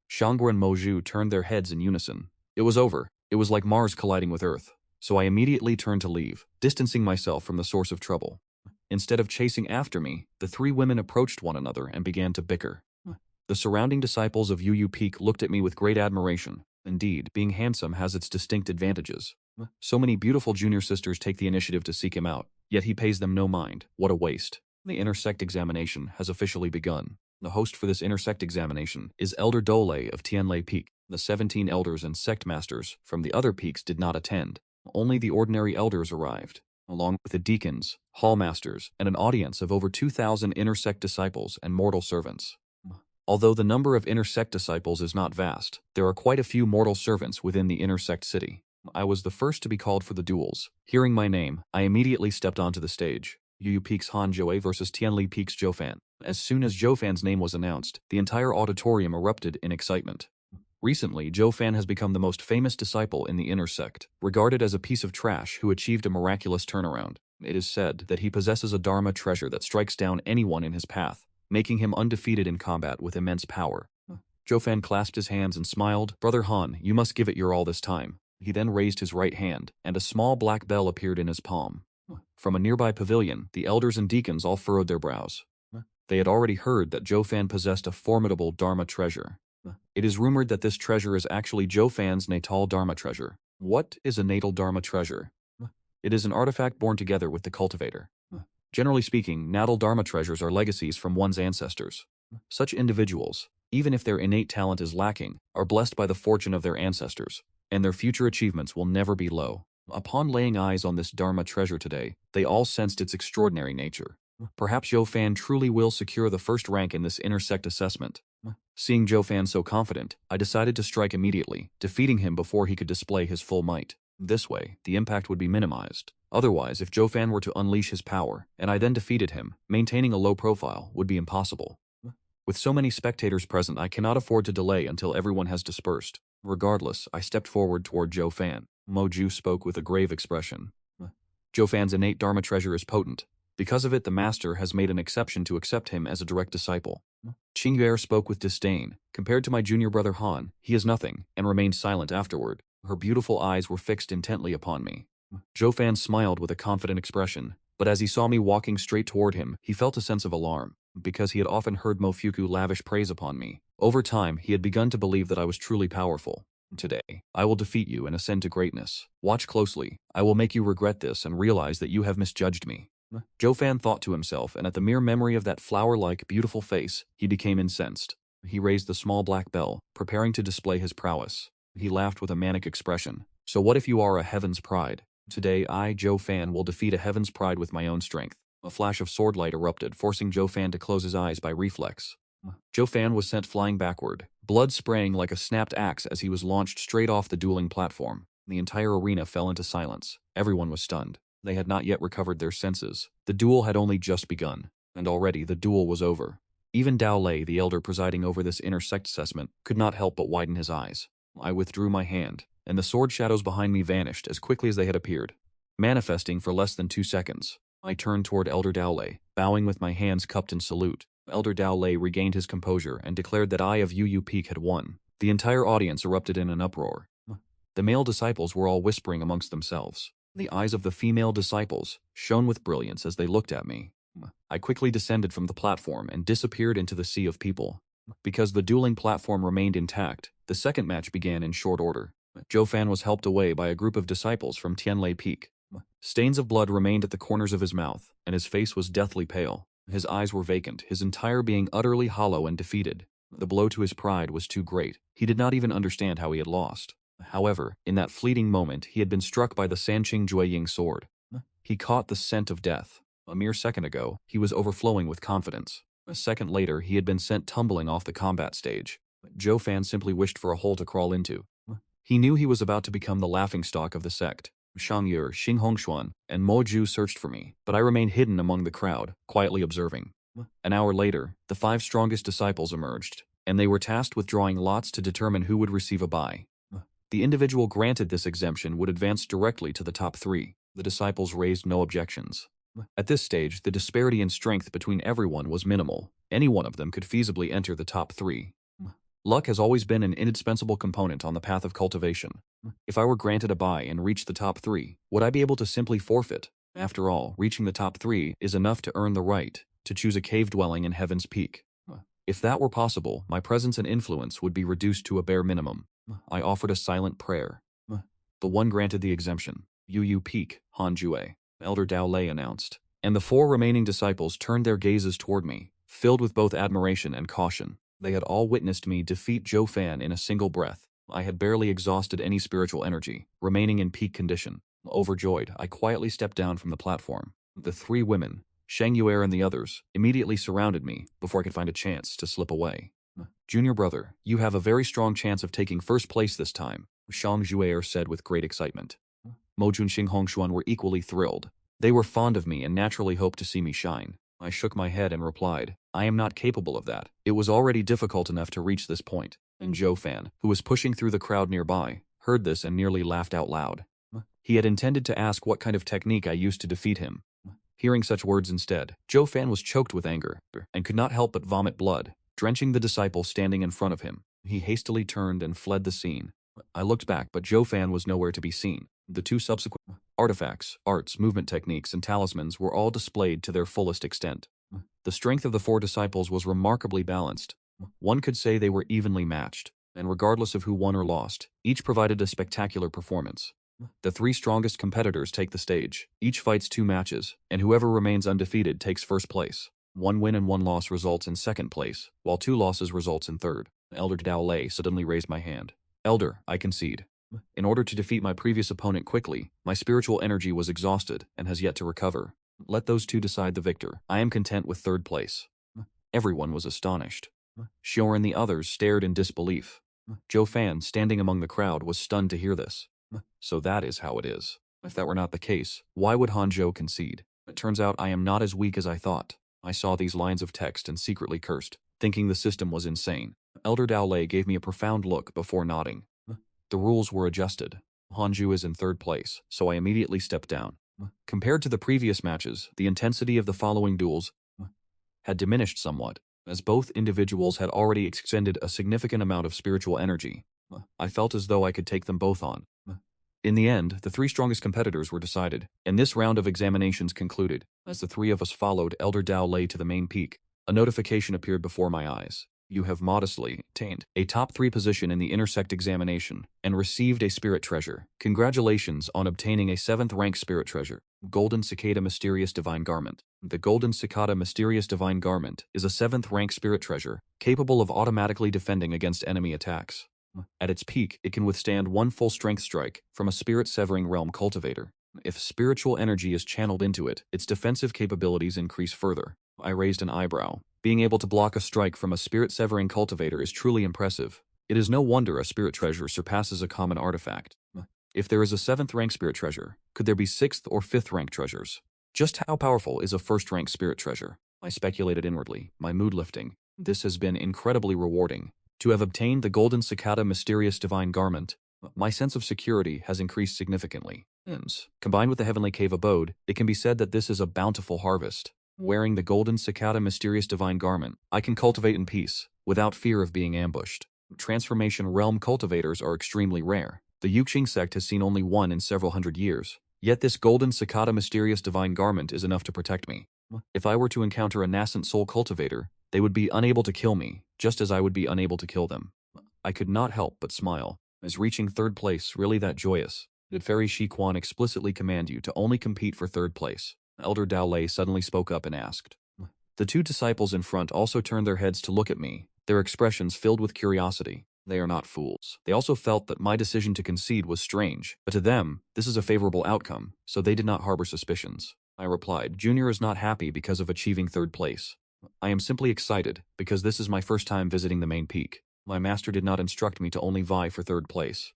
Shangguo and Mo Zhu turned their heads in unison. It was over. It was like Mars colliding with Earth. So I immediately turned to leave, distancing myself from the source of trouble. Instead of chasing after me, the three women approached one another and began to bicker. The surrounding disciples of Yu Peak looked at me with great admiration. Indeed, being handsome has its distinct advantages. So many beautiful junior sisters take the initiative to seek him out, yet he pays them no mind. What a waste. The Intersect examination has officially begun. The host for this Intersect examination is Elder Dole of Tianlei Peak. The 17 elders and sect masters from the other peaks did not attend. Only the ordinary elders arrived, along with the deacons, hall masters, and an audience of over 2,000 Intersect disciples and mortal servants. Although the number of Intersect disciples is not vast, there are quite a few mortal servants within the Intersect city. I was the first to be called for the duels. Hearing my name, I immediately stepped onto the stage. Yu Peak's Han Joe versus Tianli Peak's Zhou Fan. As soon as Zhou Fan's name was announced, the entire auditorium erupted in excitement. Recently, Zhou Fan has become the most famous disciple in the Intersect, regarded as a piece of trash who achieved a miraculous turnaround. It is said that he possesses a Dharma treasure that strikes down anyone in his path, making him undefeated in combat with immense power. Zhou Fan clasped his hands and smiled. Brother Han, you must give it your all this time. He then raised his right hand, and a small black bell appeared in his palm. From a nearby pavilion, the elders and deacons all furrowed their brows. They had already heard that Zhou Fan possessed a formidable Dharma treasure. It is rumored that this treasure is actually Zhou Fan's natal Dharma treasure. What is a natal Dharma treasure? It is an artifact born together with the cultivator. Generally speaking, natal dharma treasures are legacies from one's ancestors. Such individuals, even if their innate talent is lacking, are blessed by the fortune of their ancestors, and their future achievements will never be low. Upon laying eyes on this dharma treasure today, they all sensed its extraordinary nature. Perhaps Zhou Fan truly will secure the first rank in this inner sect assessment. Seeing Zhou Fan so confident, I decided to strike immediately, defeating him before he could display his full might. This way, the impact would be minimized. Otherwise, if Zhou Fan were to unleash his power, and I then defeated him, maintaining a low profile would be impossible. With so many spectators present, I cannot afford to delay until everyone has dispersed. Regardless, I stepped forward toward Zhou Fan. Mo Ju spoke with a grave expression. Zhou Fan's innate dharma treasure is potent. Because of it, the master has made an exception to accept him as a direct disciple. Qing Yuer spoke with disdain. Compared to my junior brother Han, he is nothing, and remained silent afterward. Her beautiful eyes were fixed intently upon me. Zhou Fan smiled with a confident expression, but as he saw me walking straight toward him, he felt a sense of alarm. Because he had often heard Mofuku lavish praise upon me, over time he had begun to believe that I was truly powerful. Today, I will defeat you and ascend to greatness. Watch closely. I will make you regret this and realize that you have misjudged me. Zhou Fan thought to himself, and at the mere memory of that flower-like, beautiful face, he became incensed. He raised the small black bell, preparing to display his prowess. He laughed with a manic expression. So what if you are a heaven's pride? Today I, Zhou Fan, will defeat a heaven's pride with my own strength. A flash of sword light erupted, forcing Zhou Fan to close his eyes by reflex. Zhou Fan was sent flying backward, blood spraying like a snapped axe as he was launched straight off the dueling platform. The entire arena fell into silence. Everyone was stunned. They had not yet recovered their senses. The duel had only just begun, and already the duel was over. Even Dao Lei, the elder presiding over this inner sect assessment, could not help but widen his eyes. I withdrew my hand, and the sword shadows behind me vanished as quickly as they had appeared, manifesting for less than 2 seconds. I turned toward Elder Dao Lei, bowing with my hands cupped in salute. Elder Dao Lei regained his composure and declared that I of Yu Peak had won. The entire audience erupted in an uproar. The male disciples were all whispering amongst themselves. The eyes of the female disciples shone with brilliance as they looked at me. I quickly descended from the platform and disappeared into the sea of people. Because the dueling platform remained intact, the second match began in short order. Zhou Fan was helped away by a group of disciples from Tianlei Peak. Stains of blood remained at the corners of his mouth, and his face was deathly pale. His eyes were vacant, his entire being utterly hollow and defeated. The blow to his pride was too great. He did not even understand how he had lost. However, in that fleeting moment, he had been struck by the Sanqing Jueying sword. He caught the scent of death. A mere second ago, he was overflowing with confidence. A second later, he had been sent tumbling off the combat stage. Zhou Fan simply wished for a hole to crawl into. He knew he was about to become the laughingstock of the sect. Shang Yu, Xing Hongshuan, and Mo Ju searched for me, but I remained hidden among the crowd, quietly observing. An hour later, the 5 strongest disciples emerged, and they were tasked with drawing lots to determine who would receive a bye. The individual granted this exemption would advance directly to the top 3. The disciples raised no objections. At this stage, the disparity in strength between everyone was minimal. Any one of them could feasibly enter the top 3. Luck has always been an indispensable component on the path of cultivation. If I were granted a bye and reached the top 3, would I be able to simply forfeit? After all, reaching the top 3 is enough to earn the right to choose a cave dwelling in Heaven's Peak. If that were possible, my presence and influence would be reduced to a bare minimum. I offered a silent prayer. The one granted the exemption. Yu Peak, Han Jue, Elder Dao Lei announced, and the 4 remaining disciples turned their gazes toward me, filled with both admiration and caution. They had all witnessed me defeat Zhou Fan in a single breath. I had barely exhausted any spiritual energy, remaining in peak condition. Overjoyed, I quietly stepped down from the platform. The 3 women, Shang Yuer and the others, immediately surrounded me before I could find a chance to slip away. Junior brother, you have a very strong chance of taking first place this time, Shang Juer said with great excitement. Mo Jun Xing Hongshuan were equally thrilled. They were fond of me and naturally hoped to see me shine. I shook my head and replied, I am not capable of that. It was already difficult enough to reach this point. And Zhou Fan, who was pushing through the crowd nearby, heard this and nearly laughed out loud. He had intended to ask what kind of technique I used to defeat him. Hearing such words instead, Zhou Fan was choked with anger and could not help but vomit blood, drenching the disciple standing in front of him. He hastily turned and fled the scene. I looked back, but Zhou Fan was nowhere to be seen. The 2 subsequent artifacts, arts, movement techniques, and talismans were all displayed to their fullest extent. The strength of the 4 disciples was remarkably balanced. One could say they were evenly matched, and regardless of who won or lost, each provided a spectacular performance. The 3 strongest competitors take the stage. Each fights 2 matches, and whoever remains undefeated takes first place. 1 win and 1 loss results in second place, while 2 losses results in third. Elder Dao Lei suddenly raised my hand. Elder, I concede. In order to defeat my previous opponent quickly, my spiritual energy was exhausted and has yet to recover. Let those 2 decide the victor. I am content with third place. Everyone was astonished. Xior and the others stared in disbelief. Zhou Fan, standing among the crowd, was stunned to hear this. So that is how it is. If that were not the case, why would Hanzhou concede? It turns out I am not as weak as I thought. I saw these lines of text and secretly cursed, thinking the system was insane. Elder Dao Lei gave me a profound look before nodding. The rules were adjusted. Hanzhou is in third place, so I immediately stepped down. Compared to the previous matches, the intensity of the following duels had diminished somewhat, as both individuals had already expended a significant amount of spiritual energy. I felt as though I could take them both on. In the end, the 3 strongest competitors were decided, and this round of examinations concluded. As the 3 of us followed Elder Dao Lei to the main peak, a notification appeared before my eyes. You have modestly attained a top 3 position in the intersect examination and received a spirit treasure. Congratulations on obtaining a 7th rank spirit treasure. Golden Cicada Mysterious Divine Garment. The Golden Cicada Mysterious Divine Garment is a 7th rank spirit treasure, capable of automatically defending against enemy attacks. At its peak, it can withstand 1 full strength strike from a spirit-severing realm cultivator. If spiritual energy is channeled into it, its defensive capabilities increase further. I raised an eyebrow. Being able to block a strike from a spirit-severing cultivator is truly impressive. It is no wonder a spirit treasure surpasses a common artifact. If there is a 7th rank spirit treasure, could there be 6th or 5th rank treasures? Just how powerful is a 1st rank spirit treasure? I speculated inwardly, my mood lifting. This has been incredibly rewarding. To have obtained the Golden Cicada Mysterious Divine Garment, my sense of security has increased significantly. Combined with the Heavenly Cave Abode, it can be said that this is a bountiful harvest. Wearing the Golden Cicada Mysterious Divine Garment, I can cultivate in peace, without fear of being ambushed. Transformation realm cultivators are extremely rare. The Yuqing Sect has seen only one in several hundred years. Yet this Golden Cicada Mysterious Divine Garment is enough to protect me. If I were to encounter a nascent soul cultivator, they would be unable to kill me, just as I would be unable to kill them. I could not help but smile. Is reaching third place really that joyous? Did Fairy Shi Quan explicitly command you to only compete for third place? Elder Dao Lei suddenly spoke up and asked. The 2 disciples in front also turned their heads to look at me, their expressions filled with curiosity. They are not fools. They also felt that my decision to concede was strange, but to them, this is a favorable outcome, so they did not harbor suspicions. I replied, Junior is not happy because of achieving third place. I am simply excited, because this is my first time visiting the main peak. My master did not instruct me to only vie for third place.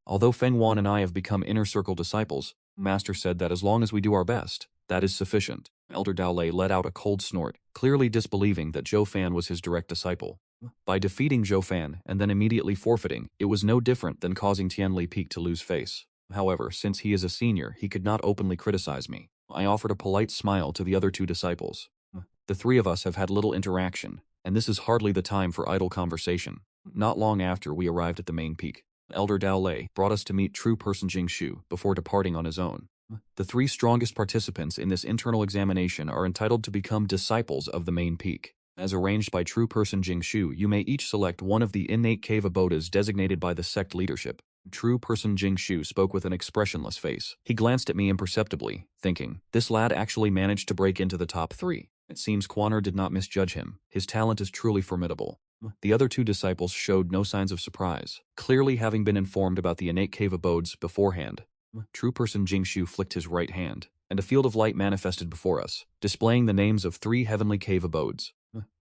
Although Feng Wan and I have become inner circle disciples, Master said that as long as we do our best, that is sufficient. Elder Dao Lei let out a cold snort, clearly disbelieving that Zhou Fan was his direct disciple. By defeating Zhou Fan and then immediately forfeiting, it was no different than causing Tianli Peak to lose face. However, since he is a senior, he could not openly criticize me. I offered a polite smile to the other 2 disciples. The 3 of us have had little interaction, and this is hardly the time for idle conversation. Not long after we arrived at the main peak, Elder Dao Lei brought us to meet True Person Jing Shu before departing on his own. The 3 strongest participants in this internal examination are entitled to become disciples of the main peak. As arranged by True Person Jing Shu, you may each select one of the innate cave abodes designated by the sect leadership. True Person Jing Shu spoke with an expressionless face. He glanced at me imperceptibly, thinking, this lad actually managed to break into the top 3. It seems Quaner did not misjudge him. His talent is truly formidable. The other 2 disciples showed no signs of surprise, clearly having been informed about the innate cave abodes beforehand. True Person Jing Shu flicked his right hand, and a field of light manifested before us, displaying the names of 3 heavenly cave abodes.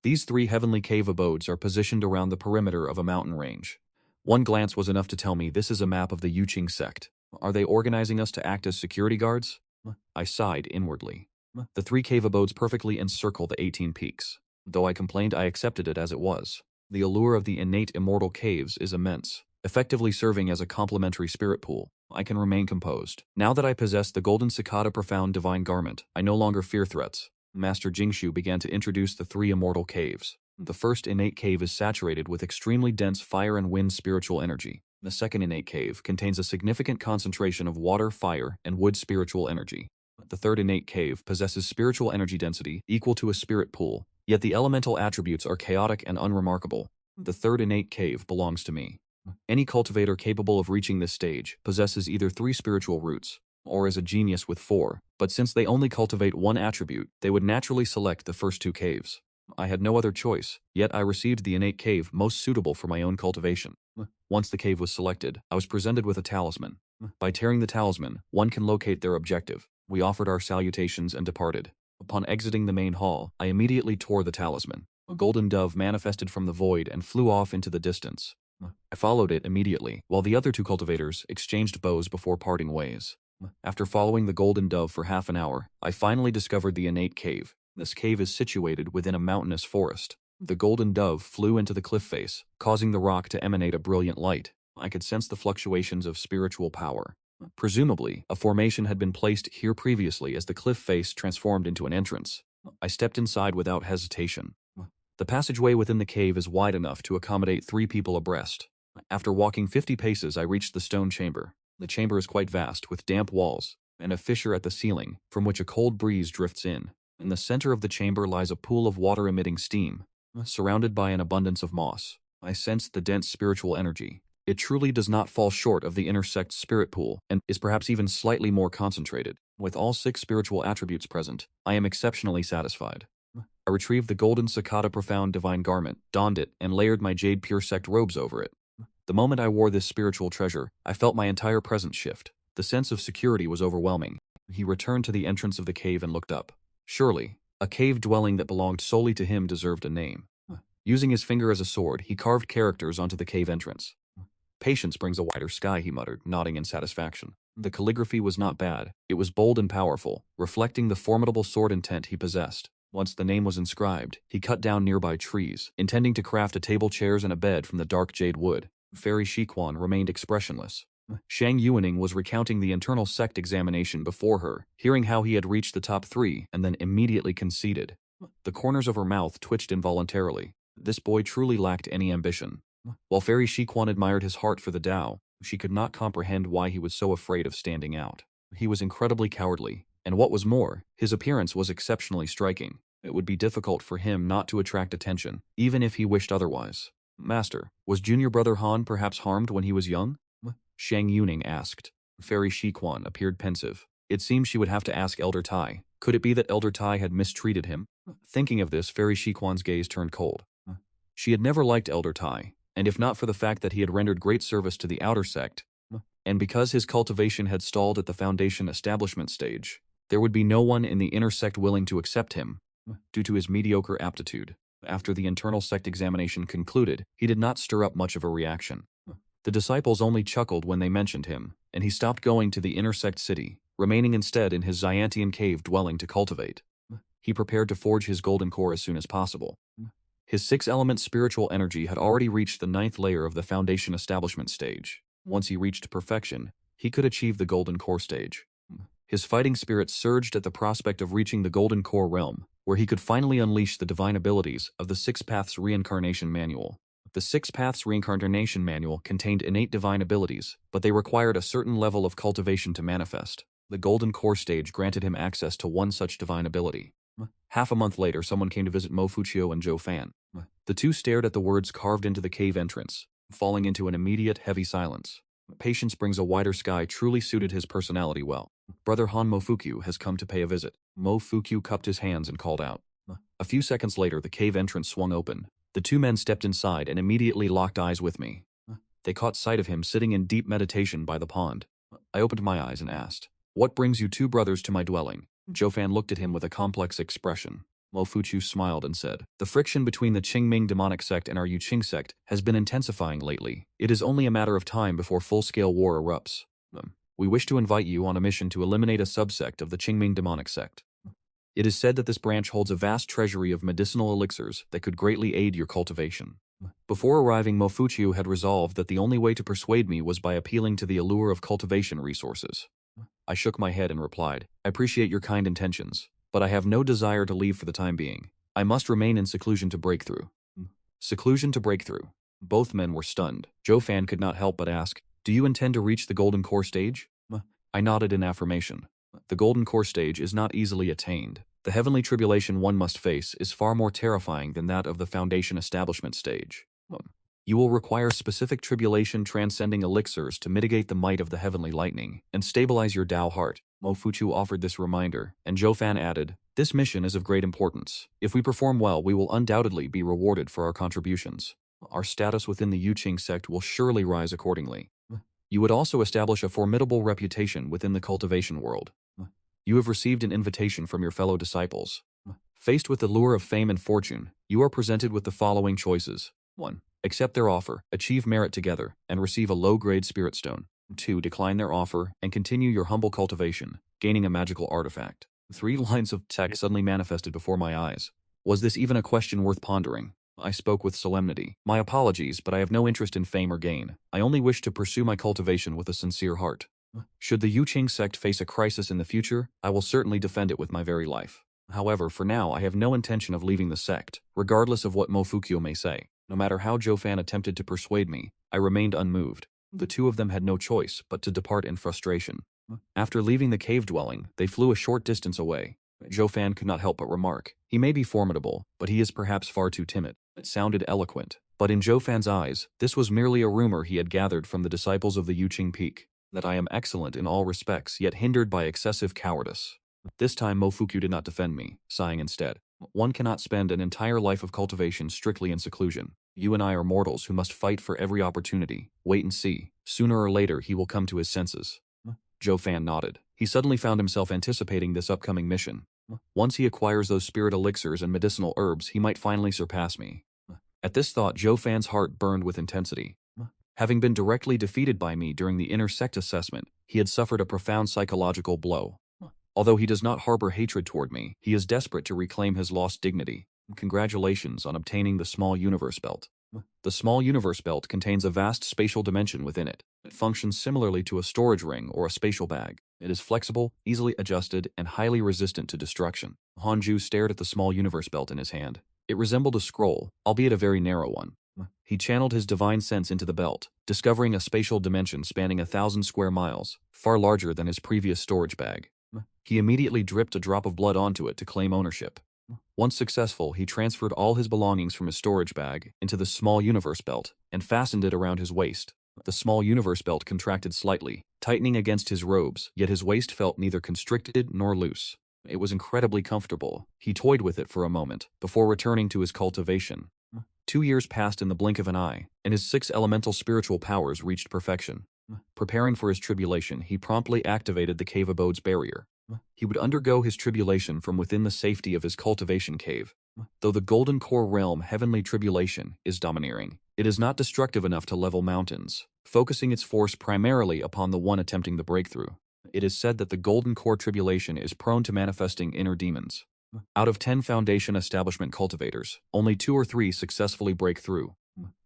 These 3 heavenly cave abodes are positioned around the perimeter of a mountain range. One glance was enough to tell me this is a map of the Yuqing Sect. Are they organizing us to act as security guards? I sighed inwardly. The 3 cave abodes perfectly encircle the 18 peaks. Though I complained, I accepted it as it was. The allure of the innate immortal caves is immense, effectively serving as a complementary spirit pool. I can remain composed. Now that I possess the Golden Cicada Profound Divine Garment, I no longer fear threats. Master Jingshu began to introduce the 3 immortal caves. The first innate cave is saturated with extremely dense fire and wind spiritual energy. The second innate cave contains a significant concentration of water, fire, and wood spiritual energy. The third innate cave possesses spiritual energy density equal to a spirit pool, yet the elemental attributes are chaotic and unremarkable. The third innate cave belongs to me. Any cultivator capable of reaching this stage possesses either 3 spiritual roots, or is a genius with 4, but since they only cultivate one attribute, they would naturally select the first 2 caves. I had no other choice, yet I received the innate cave most suitable for my own cultivation. Once the cave was selected, I was presented with a talisman. By tearing the talisman, one can locate their objective. We offered our salutations and departed. Upon exiting the main hall, I immediately tore the talisman. A golden dove manifested from the void and flew off into the distance. I followed it immediately, while the other 2 cultivators exchanged bows before parting ways. After following the golden dove for half an hour, I finally discovered the innate cave. This cave is situated within a mountainous forest. The golden dove flew into the cliff face, causing the rock to emanate a brilliant light. I could sense the fluctuations of spiritual power. Presumably, a formation had been placed here previously as the cliff face transformed into an entrance. I stepped inside without hesitation. The passageway within the cave is wide enough to accommodate 3 people abreast. After walking 50 paces, I reached the stone chamber. The chamber is quite vast, with damp walls, and a fissure at the ceiling, from which a cold breeze drifts in. In the center of the chamber lies a pool of water emitting steam, surrounded by an abundance of moss. I sensed the dense spiritual energy. It truly does not fall short of the inner sect's spirit pool, and is perhaps even slightly more concentrated. With all 6 spiritual attributes present, I am exceptionally satisfied. I retrieved the golden cicada profound divine garment, donned it, and layered my jade pure sect robes over it. The moment I wore this spiritual treasure, I felt my entire presence shift. The sense of security was overwhelming. He returned to the entrance of the cave and looked up. Surely, a cave dwelling that belonged solely to him deserved a name. Using his finger as a sword, he carved characters onto the cave entrance. "Patience brings a wider sky," he muttered, nodding in satisfaction. The calligraphy was not bad. It was bold and powerful, reflecting the formidable sword intent he possessed. Once the name was inscribed, he cut down nearby trees, intending to craft a table, chairs, and a bed from the dark jade wood. Fairy Shiquan remained expressionless. Shang Yuaning was recounting the internal sect examination before her, hearing how he had reached the top 3, and then immediately conceded. The corners of her mouth twitched involuntarily. This boy truly lacked any ambition. While Fairy Shiquan admired his heart for the Tao, she could not comprehend why he was so afraid of standing out. He was incredibly cowardly, and what was more, his appearance was exceptionally striking. It would be difficult for him not to attract attention, even if he wished otherwise. "Master, was junior brother Han perhaps harmed when he was young?" Shang Yuning asked. Fairy Shiquan appeared pensive. It seemed she would have to ask Elder Tai. Could it be that Elder Tai had mistreated him? Thinking of this, Fairy Shiquan's gaze turned cold. She had never liked Elder Tai, and if not for the fact that he had rendered great service to the outer sect, and because his cultivation had stalled at the foundation establishment stage, there would be no one in the inner sect willing to accept him, due to his mediocre aptitude. After the internal sect examination concluded, he did not stir up much of a reaction. The disciples only chuckled when they mentioned him, and he stopped going to the inner sect city, remaining instead in his Xiantian cave dwelling to cultivate. He prepared to forge his golden core as soon as possible. His 6-element spiritual energy had already reached the 9th layer of the foundation establishment stage. Once he reached perfection, he could achieve the golden core stage. His fighting spirit surged at the prospect of reaching the golden core realm, where he could finally unleash the divine abilities of the Six Paths Reincarnation Manual. The Six Paths Reincarnation Manual contained innate divine abilities, but they required a certain level of cultivation to manifest. The golden core stage granted him access to one such divine ability. Half a month later, someone came to visit Mo Fuchio and Zhou Fan. The two stared at the words carved into the cave entrance, falling into an immediate, heavy silence. "Patience brings a wider sky" truly suited his personality well. Brother Han Mo Fuchio has come to pay a visit. Mo Fuchio cupped his hands and called out. A few seconds later, the cave entrance swung open. The 2 men stepped inside and immediately locked eyes with me. They caught sight of him sitting in deep meditation by the pond. I opened my eyes and asked, "What brings you 2 brothers to my dwelling?" Zhou Fan looked at him with a complex expression. Mo Fuchio smiled and said, "The friction between the Qingming Demonic Sect and our Yuqing Sect has been intensifying lately. It is only a matter of time before full-scale war erupts. We wish to invite you on a mission to eliminate a subsect of the Qingming Demonic Sect. It is said that this branch holds a vast treasury of medicinal elixirs that could greatly aid your cultivation." Before arriving, Mo Fuchio had resolved that the only way to persuade me was by appealing to the allure of cultivation resources. I shook my head and replied, "I appreciate your kind intentions, but I have no desire to leave for the time being. I must remain in seclusion to break through." Seclusion to break through. Both men were stunned. Zhou Fan could not help but ask, "Do you intend to reach the golden core stage?" I nodded in affirmation. The golden core stage is not easily attained. The heavenly tribulation one must face is far more terrifying than that of the foundation establishment stage. You will require specific tribulation transcending elixirs to mitigate the might of the heavenly lightning and stabilize your Tao heart. Mofuchu offered this reminder, and Zhou added, "This mission is of great importance. If we perform well, we will undoubtedly be rewarded for our contributions. Our status within the Yuqing Sect will surely rise accordingly. You would also establish a formidable reputation within the cultivation world. You have received an invitation from your fellow disciples. Faced with the lure of fame and fortune, you are presented with the following choices. 1. Accept their offer, achieve merit together, and receive a low-grade spirit stone. 2. Decline their offer and continue your humble cultivation, gaining a magical artifact." 3 lines of text suddenly manifested before my eyes. Was this even a question worth pondering? I spoke with solemnity. "My apologies, but I have no interest in fame or gain. I only wish to pursue my cultivation with a sincere heart. Should the Yuqing Sect face a crisis in the future, I will certainly defend it with my very life. However, for now I have no intention of leaving the sect, regardless of what Mofukyo may say." No matter how Zhou attempted to persuade me, I remained unmoved. The two of them had no choice but to depart in frustration. After leaving the cave dwelling, they flew a short distance away. Zhou could not help but remark, "He may be formidable, but he is perhaps far too timid." It sounded eloquent, but in Zhou eyes, this was merely a rumor he had gathered from the disciples of the Yuqing Peak, that I am excellent in all respects yet hindered by excessive cowardice. This time Mofukyu did not defend me, sighing instead. "One cannot spend an entire life of cultivation strictly in seclusion. You and I are mortals who must fight for every opportunity. Wait and see. Sooner or later he will come to his senses." Zhou nodded. He suddenly found himself anticipating this upcoming mission. Once he acquires those spirit elixirs and medicinal herbs, he might finally surpass me. At this thought, Zhou heart burned with intensity. Having been directly defeated by me during the inner sect assessment, he had suffered a profound psychological blow. Although he does not harbor hatred toward me, he is desperate to reclaim his lost dignity. Congratulations on obtaining the Small Universe Belt. The Small Universe Belt contains a vast spatial dimension within it. It functions similarly to a storage ring or a spatial bag. It is flexible, easily adjusted, and highly resistant to destruction. Hanju stared at the Small Universe Belt in his hand. It resembled a scroll, albeit a very narrow one. He channeled his divine sense into the belt, discovering a spatial dimension spanning 1,000 square miles, far larger than his previous storage bag. He immediately dripped a drop of blood onto it to claim ownership. Once successful, he transferred all his belongings from his storage bag into the Small Universe Belt and fastened it around his waist. The Small Universe Belt contracted slightly, tightening against his robes, yet his waist felt neither constricted nor loose. It was incredibly comfortable. He toyed with it for a moment, before returning to his cultivation. 2 years passed in the blink of an eye, and his 6 elemental spiritual powers reached perfection. Preparing for his tribulation, he promptly activated the cave abode's barrier. He would undergo his tribulation from within the safety of his cultivation cave. Though the Golden Core Realm Heavenly Tribulation is domineering, it is not destructive enough to level mountains, focusing its force primarily upon the one attempting the breakthrough. It is said that the Golden Core Tribulation is prone to manifesting inner demons. Out of 10 Foundation Establishment cultivators, only 2 or 3 successfully break through.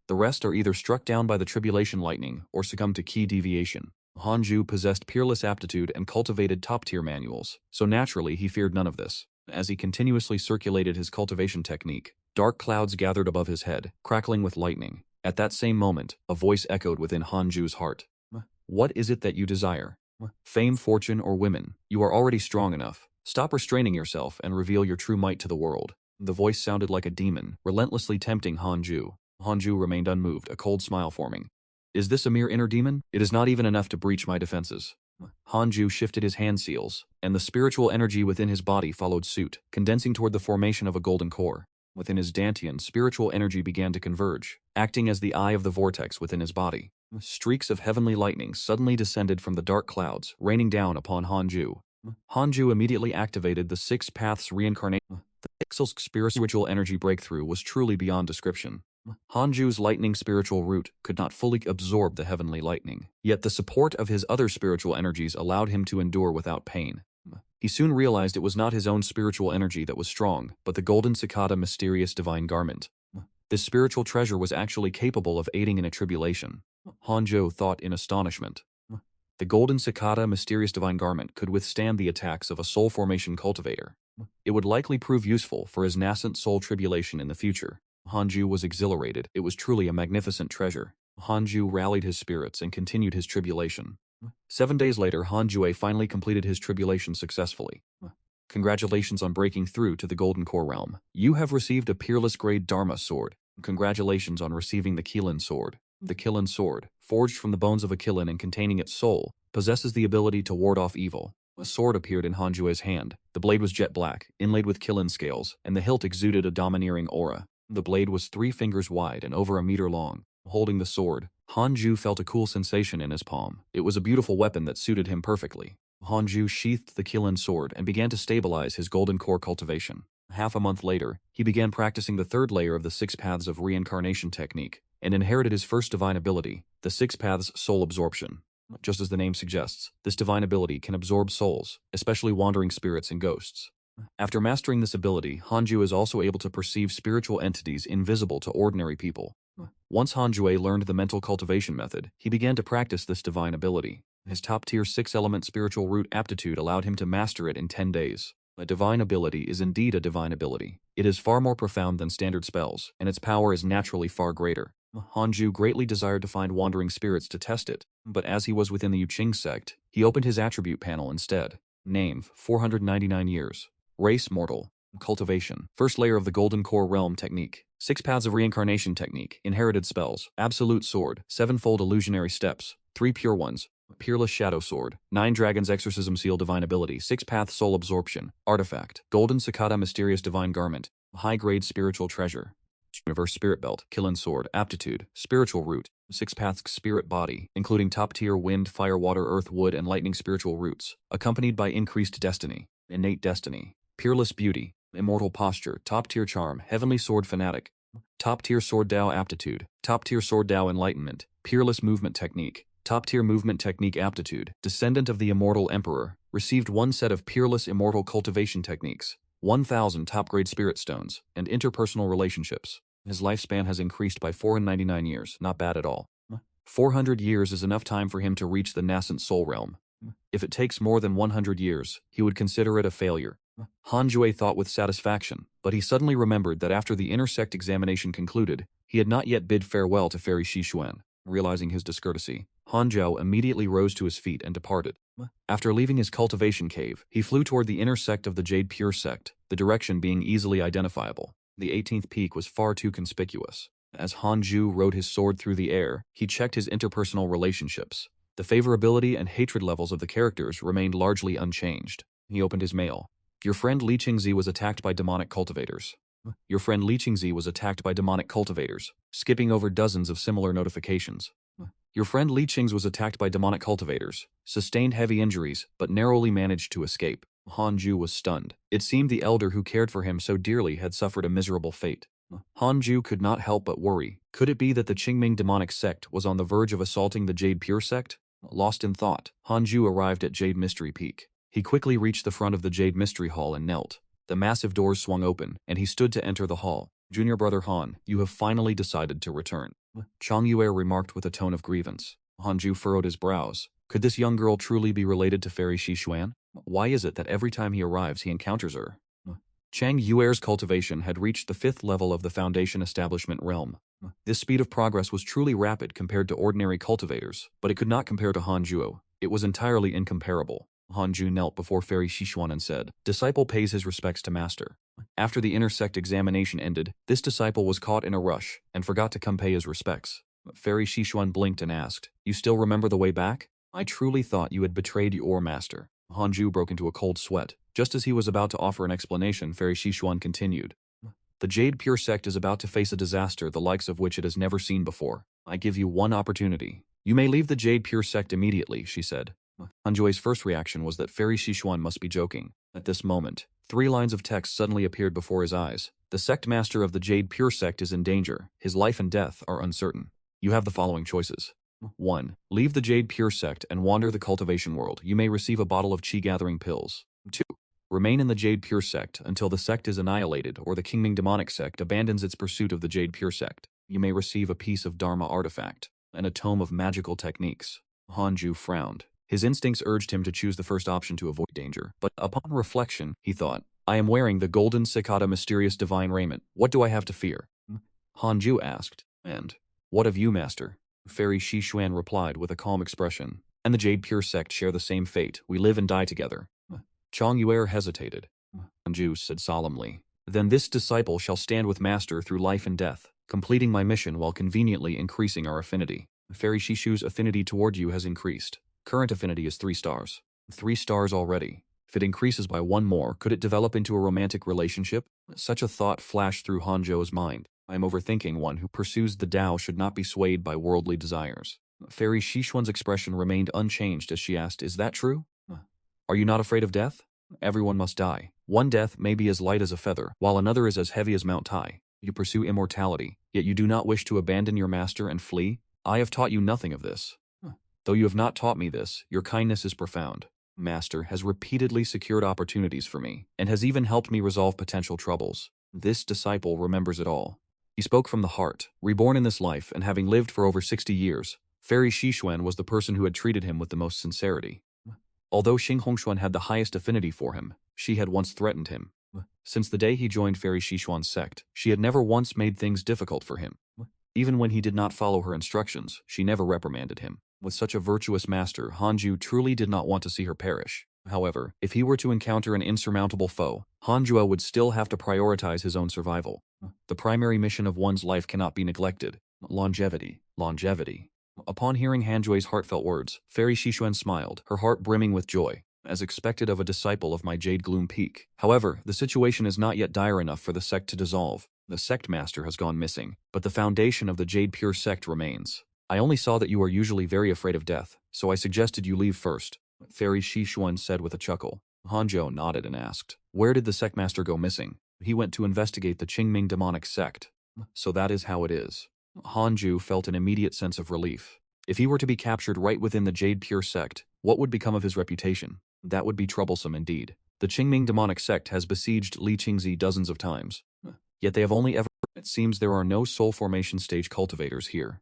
The rest are either struck down by the tribulation lightning or succumb to key deviation. Hanju possessed peerless aptitude and cultivated top-tier manuals, so naturally he feared none of this. As he continuously circulated his cultivation technique, dark clouds gathered above his head, crackling with lightning. At that same moment, a voice echoed within Hanju's heart. "What is it that you desire? Fame, fortune, or women? You are already strong enough. Stop restraining yourself and reveal your true might to the world." The voice sounded like a demon, relentlessly tempting Hanju. Hanju remained unmoved, a cold smile forming. "Is this a mere inner demon? It is not even enough to breach my defenses." Hanju shifted his hand seals, and the spiritual energy within his body followed suit, condensing toward the formation of a golden core. Within his dantian, spiritual energy began to converge, acting as the eye of the vortex within his body. Streaks of heavenly lightning suddenly descended from the dark clouds, raining down upon Hanju. Hanju immediately activated the Six Paths Reincarnation. The Ixil's spiritual energy breakthrough was truly beyond description. Hanju's lightning spiritual root could not fully absorb the heavenly lightning, yet the support of his other spiritual energies allowed him to endure without pain. He soon realized it was not his own spiritual energy that was strong, but the golden cicada mysterious divine garment. This spiritual treasure was actually capable of aiding in a tribulation. Hanjo thought in astonishment. The golden cicada mysterious divine garment could withstand the attacks of a soul formation cultivator. It would likely prove useful for his nascent soul tribulation in the future. Hanju was exhilarated. It was truly a magnificent treasure. Hanju rallied his spirits and continued his tribulation. 7 days later, Hanjue finally completed his tribulation successfully. Congratulations on breaking through to the Golden Core Realm. You have received a peerless grade Dharma sword. Congratulations on receiving the Qilin Sword. The Qilin Sword, forged from the bones of a Qilin and containing its soul, possesses the ability to ward off evil. A sword appeared in Hanjue's hand. The blade was jet black, inlaid with Qilin scales, and the hilt exuded a domineering aura. The blade was 3 fingers wide and over a meter long. Holding the sword, Hanju felt a cool sensation in his palm. It was a beautiful weapon that suited him perfectly. Hanju sheathed the Qilin sword and began to stabilize his golden core cultivation. Half a month later, he began practicing the 3rd layer of the Six Paths of Reincarnation Technique, and inherited his first divine ability, the Six Paths Soul Absorption. Just as the name suggests, this divine ability can absorb souls, especially wandering spirits and ghosts. After mastering this ability, Hanju is also able to perceive spiritual entities invisible to ordinary people. Once Hanjue learned the mental cultivation method, he began to practice this divine ability. His top-tier 6-element spiritual root aptitude allowed him to master it in 10 days. A divine ability is indeed a divine ability. It is far more profound than standard spells, and its power is naturally far greater. Hanju greatly desired to find wandering spirits to test it, but as he was within the Yuqing Sect, he opened his attribute panel instead. Name, 499 years. Race, mortal. Cultivation, 1st layer of the Golden Core Realm Technique. 6 Paths of Reincarnation Technique. Inherited spells. Absolute Sword. 7-fold illusionary steps. 3 pure ones. Peerless Shadow Sword. 9 Dragons Exorcism Seal Divine Ability. 6 Path Soul Absorption. Artifact. Golden Cicada Mysterious Divine Garment. High-grade Spiritual Treasure. Universe Spirit Belt. Qilin Sword. Aptitude. Spiritual Root. 6 Paths Spirit Body, including top-tier Wind, Fire, Water, Earth, Wood, and Lightning spiritual roots, accompanied by increased Destiny. Innate Destiny. Peerless Beauty. Immortal Posture. Top-tier Charm. Heavenly Sword Fanatic. Top-tier Sword Dao Aptitude. Top-tier Sword Dao Enlightenment. Peerless Movement Technique. Top-tier Movement Technique Aptitude. Descendant of the Immortal Emperor. Received 1 set of Peerless Immortal Cultivation Techniques, 1,000 top-grade Spirit Stones, and interpersonal relationships. His lifespan has increased by 499 years, not bad at all. 400 years is enough time for him to reach the nascent soul realm. If it takes more than 100 years, he would consider it a failure. Hanjue thought with satisfaction, but he suddenly remembered that after the intersect examination concluded, he had not yet bid farewell to Fairy Xishuan. Realizing his discourtesy, Hanzhou immediately rose to his feet and departed. After leaving his cultivation cave, he flew toward the inner sect of the Jade Pure Sect, the direction being easily identifiable. The 18th peak was far too conspicuous. As Hanju rode his sword through the air, he checked his interpersonal relationships. The favorability and hatred levels of the characters remained largely unchanged. He opened his mail. Your friend Li Qingzi was attacked by demonic cultivators. Your friend Li Qingzi was attacked by demonic cultivators, skipping over dozens of similar notifications. Your friend Li Qingzi was attacked by demonic cultivators, sustained heavy injuries, but narrowly managed to escape. Hanju was stunned. It seemed the elder who cared for him so dearly had suffered a miserable fate. Hanju could not help but worry. Could it be that the Qingming demonic sect was on the verge of assaulting the Jade Pure Sect? Lost in thought, Hanju arrived at Jade Mystery Peak. He quickly reached the front of the Jade Mystery Hall and knelt. The massive doors swung open, and he stood to enter the hall. Junior Brother Han, you have finally decided to return. Chang Yue remarked with a tone of grievance. Hanju furrowed his brows. Could this young girl truly be related to Fairy Xishuan? Why is it that every time he arrives he encounters her? Chang Yuer's cultivation had reached the 5th level of the Foundation Establishment realm. This speed of progress was truly rapid compared to ordinary cultivators, but it could not compare to Hanjuo. It was entirely incomparable. Hanju knelt before Fairy Xishuan and said, Disciple pays his respects to Master. After the intersect examination ended, this disciple was caught in a rush and forgot to come pay his respects. Fairy Xishuan blinked and asked, You still remember the way back? I truly thought you had betrayed your master. Hanju broke into a cold sweat. Just as he was about to offer an explanation, Fairy Xishuan continued. The Jade Pure Sect is about to face a disaster the likes of which it has never seen before. I give you one opportunity. You may leave the Jade Pure Sect immediately, she said. Hanjue's first reaction was that Fairy Xishuan must be joking. At this moment, 3 lines of text suddenly appeared before his eyes. The sect master of the Jade Pure Sect is in danger. His life and death are uncertain. You have the following choices. 1. Leave the Jade Pure Sect and wander the cultivation world. You may receive a bottle of chi-gathering pills. 2. Remain in the Jade Pure Sect until the sect is annihilated or the Qingming Demonic Sect abandons its pursuit of the Jade Pure Sect. You may receive a piece of Dharma artifact and a tome of magical techniques. Hanju frowned. His instincts urged him to choose the first option to avoid danger, but upon reflection, he thought, I am wearing the golden cicada mysterious divine raiment. What do I have to fear? Hanju asked, And what of you, Master? Fairy Xishuan replied with a calm expression, And the Jade Pure Sect share the same fate. We live and die together. Chang Yuer hesitated. Hanju said solemnly, Then this disciple shall stand with Master through life and death. completing my mission while conveniently increasing our affinity. Fairy Shishu's affinity toward you has increased. Current affinity is 3 stars. 3 stars already. If it increases by 1 more, could it develop into a romantic relationship? Such a thought flashed through Hanzhou's mind. I am overthinking. One who pursues the Tao should not be swayed by worldly desires. Fairy Shishuan's expression remained unchanged as she asked, is that true? Are you not afraid of death? Everyone must die. One death may be as light as a feather, while another is as heavy as Mount Tai. You pursue immortality, yet you do not wish to abandon your master and flee? I have taught you nothing of this. Though you have not taught me this, your kindness is profound. Master has repeatedly secured opportunities for me, and has even helped me resolve potential troubles. This disciple remembers it all. He spoke from the heart. Reborn in this life and having lived for over 60 years, Fairy Shishuan was the person who had treated him with the most sincerity. Although Xing Hongshuan had the highest affinity for him, she had once threatened him. Since the day he joined Fairy Shishuan's sect, she had never once made things difficult for him. Even when he did not follow her instructions, she never reprimanded him. With such a virtuous master, Hanzhou truly did not want to see her perish. However, if he were to encounter an insurmountable foe, Hanzhou would still have to prioritize his own survival. The primary mission of one's life cannot be neglected. Longevity. Longevity. Upon hearing Hanzhou's heartfelt words, Fairy Shishuan smiled, her heart brimming with joy, as expected of a disciple of my Jade Gloom Peak. However, the situation is not yet dire enough for the sect to dissolve. The sect master has gone missing, but the foundation of the Jade Pure sect remains. I only saw that you are usually very afraid of death, so I suggested you leave first, Fairy Shishuan said with a chuckle. Hanzhou nodded and asked, where did the sect master go missing? He went to investigate the Qingming Demonic Sect. So that is how it is. Hanzhou felt an immediate sense of relief. If he were to be captured right within the Jade Pure sect, what would become of his reputation? That would be troublesome indeed. The Qingming Demonic Sect has besieged Li Qingzi dozens of times. Yet they have only ever... It seems there are no soul formation stage cultivators here.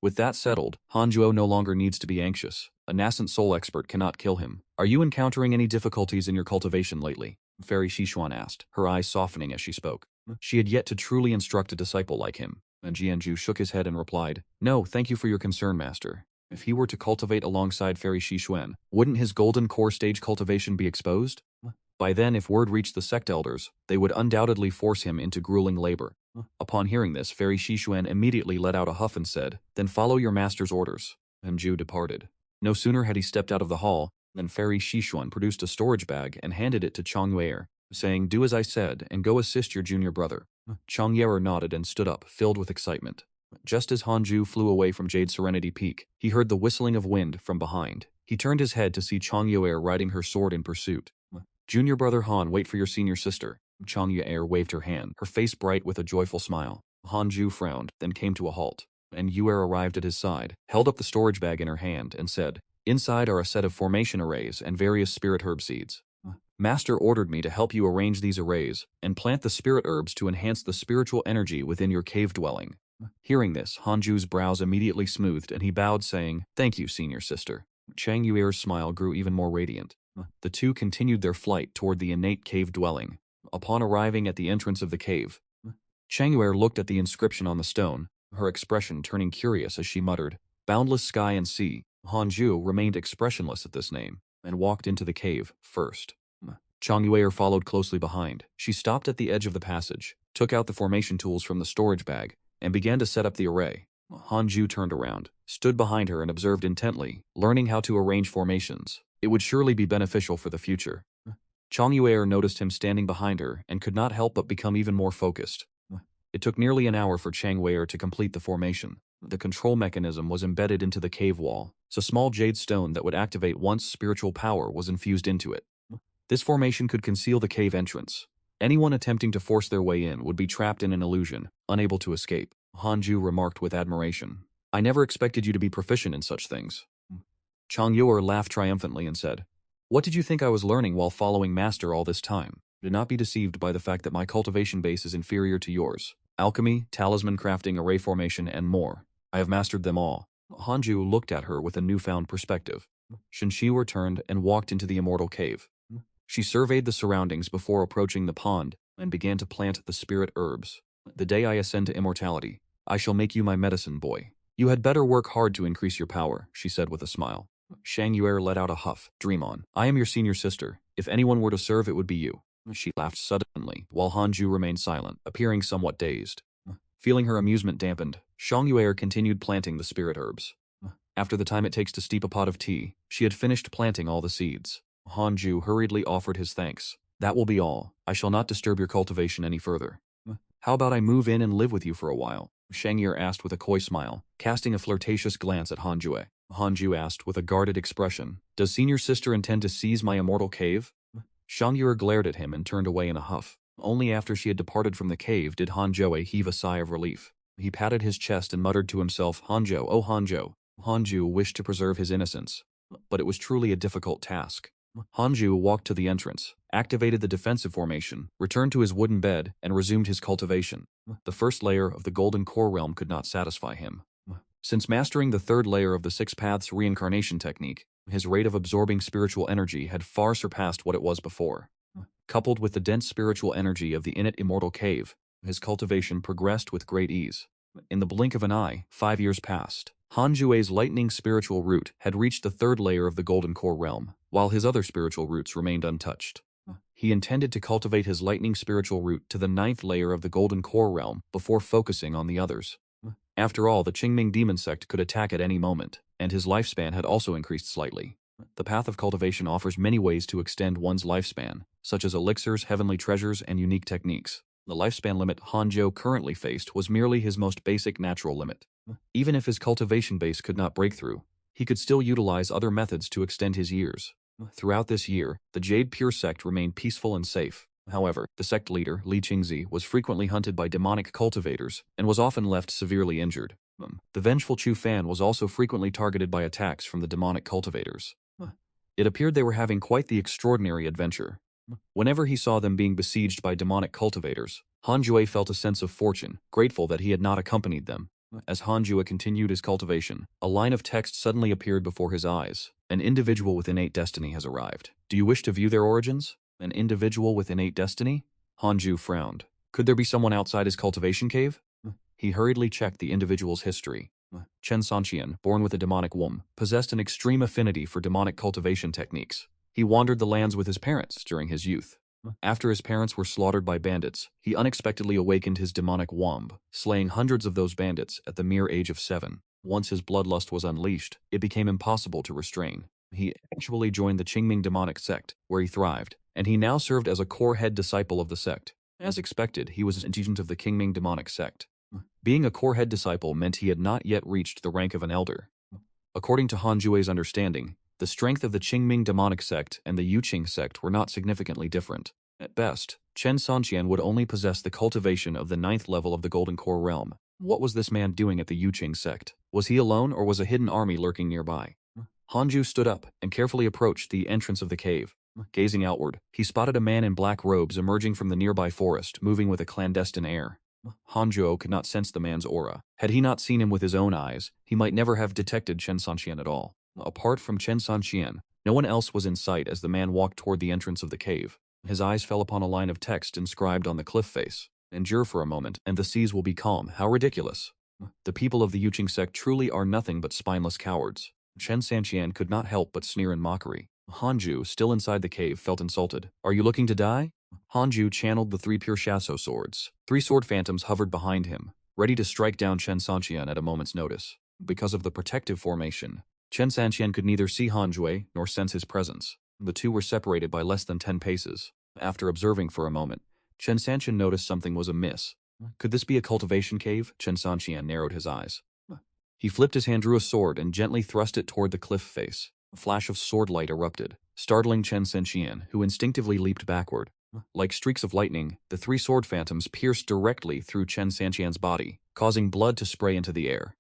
With that settled, Hanzhou no longer needs to be anxious. A nascent soul expert cannot kill him. Are you encountering any difficulties in your cultivation lately? Fairy Shishuan asked, her eyes softening as she spoke. She had yet to truly instruct a disciple like him. And Jianzhu shook his head and replied, no, thank you for your concern, master. If he were to cultivate alongside Fairy Shishuan, wouldn't his golden core stage cultivation be exposed? By then, if word reached the sect elders, they would undoubtedly force him into grueling labor. Upon hearing this, Fairy Shishuan immediately let out a huff and said, then follow your master's orders. Hemju departed. No sooner had he stepped out of the hall, than Fairy Shishuan produced a storage bag and handed it to Chang Yuer, saying, do as I said, and go assist your junior brother. Chang Yuer nodded and stood up, filled with excitement. Just as Hanzhou flew away from Jade Serenity Peak, he heard the whistling of wind from behind. He turned his head to see Chang Yuer riding her sword in pursuit. Junior brother Han, wait for your senior sister. Chang Yuer waved her hand, her face bright with a joyful smile. Hanzhou frowned, then came to a halt, and Yuer arrived at his side, held up the storage bag in her hand, and said, inside are a set of formation arrays and various spirit herb seeds. Master ordered me to help you arrange these arrays and plant the spirit herbs to enhance the spiritual energy within your cave dwelling. Hearing this, Hanzhou's brows immediately smoothed and he bowed, saying, thank you, senior sister. Chang Yuer's smile grew even more radiant. The two continued their flight toward the innate cave dwelling. Upon arriving at the entrance of the cave, Chang Yuer looked at the inscription on the stone, her expression turning curious as she muttered, boundless sky and sea. Hanzhou remained expressionless at this name, and walked into the cave first. Chang Yuer followed closely behind. She stopped at the edge of the passage, took out the formation tools from the storage bag, and began to set up the array. Hanzhou turned around, stood behind her and observed intently, learning how to arrange formations. It would surely be beneficial for the future. Chang Yuer noticed him standing behind her and could not help but become even more focused. It took nearly an hour for Chang Yuer to complete the formation. The control mechanism was embedded into the cave wall, so a small jade stone that would activate once spiritual power was infused into it. This formation could conceal the cave entrance. Anyone attempting to force their way in would be trapped in an illusion, unable to escape. Hanzhou remarked with admiration. I never expected you to be proficient in such things. Chang Yuer laughed triumphantly and said, what did you think I was learning while following Master all this time? Do not be deceived by the fact that my cultivation base is inferior to yours. Alchemy, talisman crafting, array formation, and more. I have mastered them all. Hanzhou looked at her with a newfound perspective. Shenxiu turned and walked into the immortal cave. She surveyed the surroundings before approaching the pond and began to plant the spirit herbs. The day I ascend to immortality, I shall make you my medicine boy. You had better work hard to increase your power, she said with a smile. Chang Yuer let out a huff. Dream on. I am your senior sister. If anyone were to serve, it would be you. She laughed suddenly, while Hanzhou remained silent, appearing somewhat dazed. Feeling her amusement dampened, Xiangyue continued planting the spirit herbs. After the time it takes to steep a pot of tea, she had finished planting all the seeds. Hanju hurriedly offered his thanks. That will be all. I shall not disturb your cultivation any further. How about I move in and live with you for a while? Shangye asked with a coy smile, casting a flirtatious glance at Hanjue. Hanju asked with a guarded expression, Does senior sister intend to seize my immortal cave? Shangye glared at him and turned away in a huff. Only after she had departed from the cave did Hanjue heave a sigh of relief. He patted his chest and muttered to himself, Hanjo, oh Hanjo. Hanju wished to preserve his innocence, but it was truly a difficult task. Hanju walked to the entrance, activated the defensive formation, returned to his wooden bed, and resumed his cultivation. The first layer of the Golden Core Realm could not satisfy him. Since mastering the third layer of the Six Paths Reincarnation Technique, his rate of absorbing spiritual energy had far surpassed what it was before. Coupled with the dense spiritual energy of the innate immortal cave, his cultivation progressed with great ease. In the blink of an eye, 5 years passed. Hanjue's lightning spiritual root had reached the third layer of the Golden Core Realm, while his other spiritual roots remained untouched. He intended to cultivate his lightning spiritual root to the 9th layer of the Golden Core Realm before focusing on the others. After all, the Qingming Demon Sect could attack at any moment, and his lifespan had also increased slightly. The path of cultivation offers many ways to extend one's lifespan, such as elixirs, heavenly treasures, and unique techniques. The lifespan limit Hanjo currently faced was merely his most basic natural limit. Even if his cultivation base could not break through, he could still utilize other methods to extend his years. Throughout this year, the Jade Pure Sect remained peaceful and safe. However, the sect leader, Li Qingzi, was frequently hunted by demonic cultivators and was often left severely injured. The vengeful Chu Fan was also frequently targeted by attacks from the demonic cultivators. It appeared they were having quite the extraordinary adventure. Whenever he saw them being besieged by demonic cultivators, Hanjue felt a sense of fortune, grateful that he had not accompanied them. As Hanjue continued his cultivation, a line of text suddenly appeared before his eyes. An individual with innate destiny has arrived. Do you wish to view their origins? An individual with innate destiny? Hanju frowned. Could there be someone outside his cultivation cave? He hurriedly checked the individual's history. Chen Sanqian, born with a demonic womb, possessed an extreme affinity for demonic cultivation techniques. He wandered the lands with his parents during his youth. After his parents were slaughtered by bandits, he unexpectedly awakened his demonic womb, slaying hundreds of those bandits at the mere age of 7. Once his bloodlust was unleashed, it became impossible to restrain. He actually joined the Qingming Demonic Sect, where he thrived, and he now served as a core head disciple of the sect. As expected, he was an agent of the Qingming Demonic Sect. Being a core head disciple meant he had not yet reached the rank of an elder. According to Hanjue's understanding, the strength of the Qingming Demonic Sect and the Yuqing Sect were not significantly different. At best, Chen Sanqian would only possess the cultivation of the 9th level of the Golden Core Realm. What was this man doing at the Yuqing Sect? Was he alone or was a hidden army lurking nearby? Hanju stood up and carefully approached the entrance of the cave. Gazing outward, he spotted a man in black robes emerging from the nearby forest, moving with a clandestine air. Hanjo could not sense the man's aura. Had he not seen him with his own eyes, he might never have detected Chen Sanqian at all. Apart from Chen Sanqian, no one else was in sight as the man walked toward the entrance of the cave. His eyes fell upon a line of text inscribed on the cliff face. Endure for a moment, and the seas will be calm. How ridiculous. The people of the Yuqing Sect truly are nothing but spineless cowards. Chen Sanqian could not help but sneer in mockery. Hanju, still inside the cave, felt insulted. Are you looking to die? Hanju channeled the 3 pure Shaso swords. 3 sword phantoms hovered behind him, ready to strike down Chen Sanqian at a moment's notice. Because of the protective formation, Chen Sanqian could neither see Hanjue nor sense his presence. The two were separated by less than 10 paces. After observing for a moment, Chen Sanqian noticed something was amiss. Could this be a cultivation cave? Chen Sanqian narrowed his eyes. He flipped his hand, drew a sword, and gently thrust it toward the cliff face. A flash of sword light erupted, startling Chen Sanqian, who instinctively leaped backward. Like streaks of lightning, the 3 sword phantoms pierced directly through Chen Sanqian's body, causing blood to spray into the air.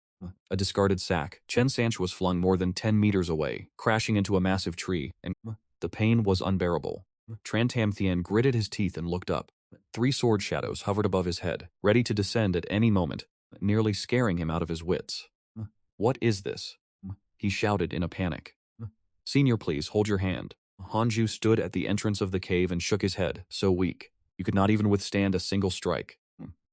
A discarded sack, Chen Sanqian was flung more than 10 meters away, crashing into a massive tree, and the pain was unbearable. Tran Tam Thien gritted his teeth and looked up. 3 sword shadows hovered above his head, ready to descend at any moment, nearly scaring him out of his wits. What is this? He shouted in a panic. Senior, please hold your hand. Hanju stood at the entrance of the cave and shook his head, so weak. You could not even withstand a single strike.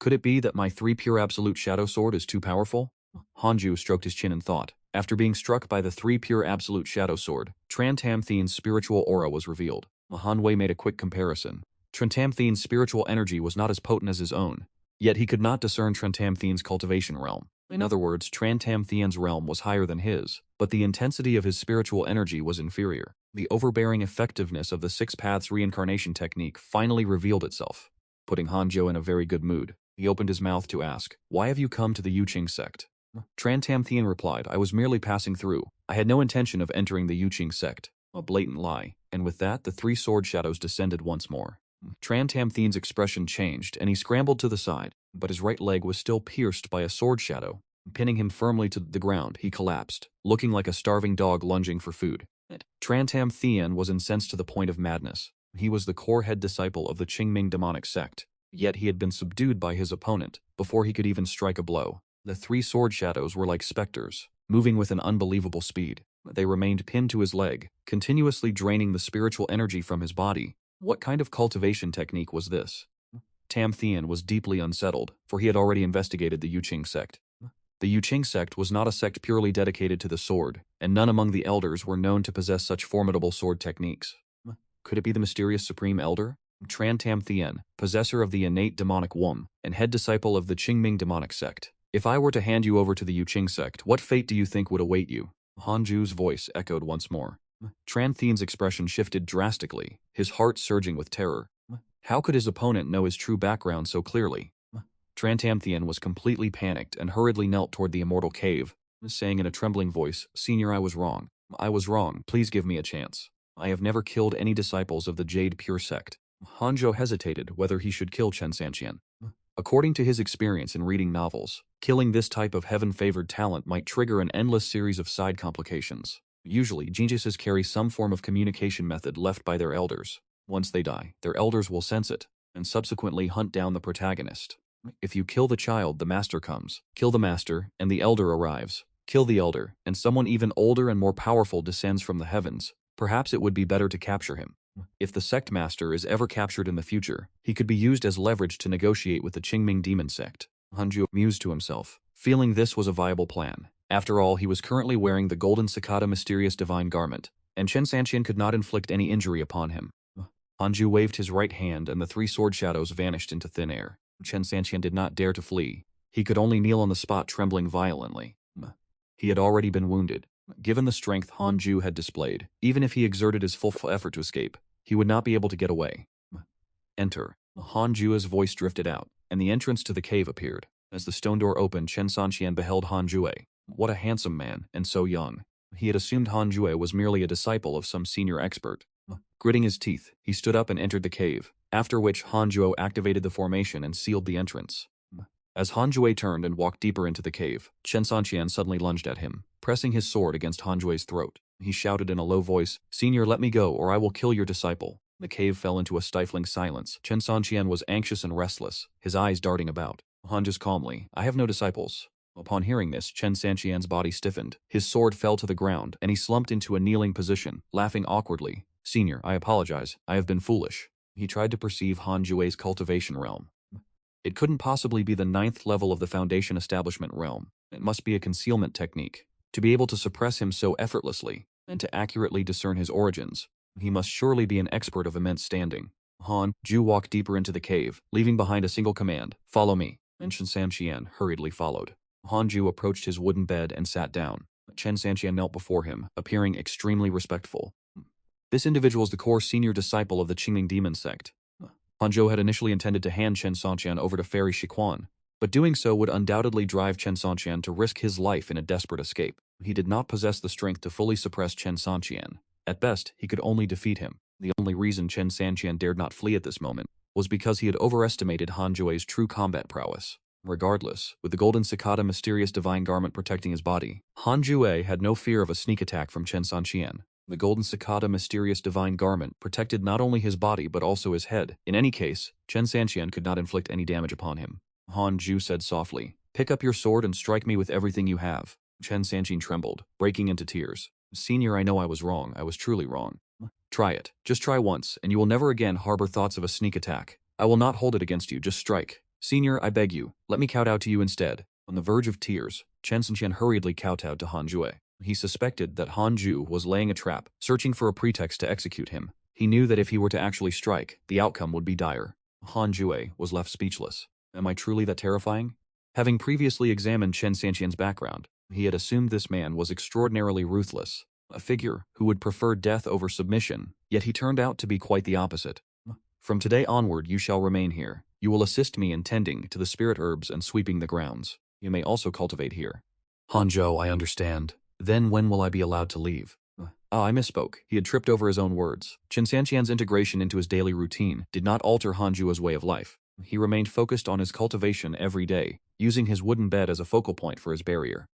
Could it be that my 3 pure absolute shadow sword is too powerful? Hanju stroked his chin in thought. After being struck by the 3 pure absolute shadow sword, Tran Tam Thien's spiritual aura was revealed. Hanwei made a quick comparison. Tran Tam Thien's spiritual energy was not as potent as his own, Yet he could not discern Trentamthien's cultivation realm. In other words, Trentamthien's realm was higher than his, but the intensity of his spiritual energy was inferior. The overbearing effectiveness of the Six Paths Reincarnation Technique finally revealed itself, putting Hanzhou in a very good mood. He opened his mouth to ask, "Why have you come to the Yuqing Sect?" Trentamthien replied, "I was merely passing through. I had no intention of entering the Yuqing Sect." A blatant lie. And with that, the three sword shadows descended once more. Trentamthien's expression changed, and he scrambled to the side, but his right leg was still pierced by a sword shadow. Pinning him firmly to the ground, he collapsed, looking like a starving dog lunging for food. Trentamthien was incensed to the point of madness. He was the core head disciple of the Qingming Demonic Sect, yet he had been subdued by his opponent before he could even strike a blow. The three sword shadows were like specters, moving with an unbelievable speed. They remained pinned to his leg, continuously draining the spiritual energy from his body. What kind of cultivation technique was this? Tamthien was deeply unsettled, for he had already investigated the Yuqing Sect. The Yuqing Sect was not a sect purely dedicated to the sword, and none among the elders were known to possess such formidable sword techniques. Could it be the mysterious Supreme Elder? Trentamthien, possessor of the innate demonic womb, and head disciple of the Qingming Demonic Sect. If I were to hand you over to the Yuqing Sect, what fate do you think would await you? Hanzhou's voice echoed once more. Tranthien's expression shifted drastically, his heart surging with terror. How could his opponent know his true background so clearly? Trentamthien was completely panicked and hurriedly knelt toward the immortal cave, saying in a trembling voice, "Senior, I was wrong. I was wrong. Please give me a chance. I have never killed any disciples of the Jade Pure Sect." Hanzhou hesitated whether he should kill Chen Sanqian. According to his experience in reading novels, killing this type of heaven-favored talent might trigger an endless series of side complications. Usually, geniuses carry some form of communication method left by their elders. Once they die, their elders will sense it, and subsequently hunt down the protagonist. If you kill the child, the master comes. Kill the master, and the elder arrives. Kill the elder, and someone even older and more powerful descends from the heavens. Perhaps it would be better to capture him. If the sect master is ever captured in the future, he could be used as leverage to negotiate with the Qingming demon sect. Hanzhou mused to himself, feeling this was a viable plan. After all, he was currently wearing the golden cicada mysterious divine garment, and Chen Sanqian could not inflict any injury upon him. Hanzhou waved his right hand and the three sword shadows vanished into thin air. Chen Sanqian did not dare to flee. He could only kneel on the spot trembling violently. He had already been wounded. Given the strength Hanzhou had displayed, even if he exerted his full effort to escape, he would not be able to get away. Enter. Hanzhou's voice drifted out, and the entrance to the cave appeared. As the stone door opened, Chen Sanqian beheld Hanzhou. What a handsome man, and so young. He had assumed Hanzhou was merely a disciple of some senior expert. Gritting his teeth, he stood up and entered the cave, after which Hanzhou activated the formation and sealed the entrance. As Hanzhou turned and walked deeper into the cave, Chen Sanqian suddenly lunged at him, pressing his sword against Hanzhou's throat. He shouted in a low voice, "Senior, let me go, or I will kill your disciple." The cave fell into a stifling silence. Chen Sanqian was anxious and restless, his eyes darting about. Hanzhou calmly, "I have no disciples." Upon hearing this, Chen Sanqian's body stiffened. His sword fell to the ground, and he slumped into a kneeling position, laughing awkwardly. "Senior, I apologize. I have been foolish." He tried to perceive Hanzhou's cultivation realm. It couldn't possibly be the 9th level of the Foundation Establishment realm. It must be a concealment technique. To be able to suppress him so effortlessly, and to accurately discern his origins, he must surely be an expert of immense standing. Hanzhou walked deeper into the cave, leaving behind a single command, "Follow me." And Chen Sanqian hurriedly followed. Hanzhou approached his wooden bed and sat down. Chen Sanqian knelt before him, appearing extremely respectful. This individual is the core senior disciple of the Qingming demon sect. Hanzhou had initially intended to hand Chen Sanqian over to Fairy Shiquan, but doing so would undoubtedly drive Chen Sanqian to risk his life in a desperate escape. He did not possess the strength to fully suppress Chen Sanqian. At best, he could only defeat him. The only reason Chen Sanqian dared not flee at this moment was because he had overestimated Hanzhou's true combat prowess. Regardless, with the golden cicada mysterious divine garment protecting his body, Hanzhou had no fear of a sneak attack from Chen Sanqian. The golden cicada mysterious divine garment protected not only his body but also his head. In any case, Chen Sanqian could not inflict any damage upon him. Hanzhou said softly, "Pick up your sword and strike me with everything you have." Chen Sanqian trembled, breaking into tears. "Senior, I know I was wrong. I was truly wrong. Try it. Just try once, and you will never again harbor thoughts of a sneak attack. I will not hold it against you. Just strike. Senior, I beg you, let me kowtow to you instead." On the verge of tears, Chen Sanqian hurriedly kowtowed to Hanzhou. He suspected that Hanzhou was laying a trap, searching for a pretext to execute him. He knew that if he were to actually strike, the outcome would be dire. Hanzhou was left speechless. Am I truly that terrifying? Having previously examined Chen Sanqian's background, he had assumed this man was extraordinarily ruthless, a figure who would prefer death over submission, yet he turned out to be quite the opposite. From today onward you shall remain here. You will assist me in tending to the spirit herbs and sweeping the grounds. You may also cultivate here. Hanzhou, I understand. Then when will I be allowed to leave? I misspoke. He had tripped over his own words. Chen Sanqian's integration into his daily routine did not alter Hanzhou's way of life. He remained focused on his cultivation every day, using his wooden bed as a focal point for his barrier.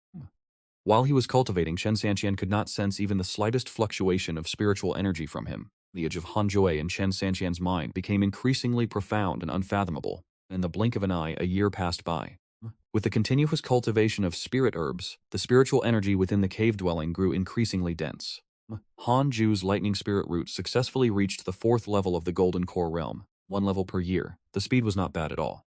While he was cultivating, Chen Sanqian could not sense even the slightest fluctuation of spiritual energy from him. The edge of Hanzhou in Chen Sanqian's mind became increasingly profound and unfathomable. In the blink of an eye, a year passed by. With the continuous cultivation of spirit herbs, the spiritual energy within the cave dwelling grew increasingly dense. Hanzhou's lightning spirit root successfully reached the 4th level of the Golden Core realm, 1 level per year. The speed was not bad at all.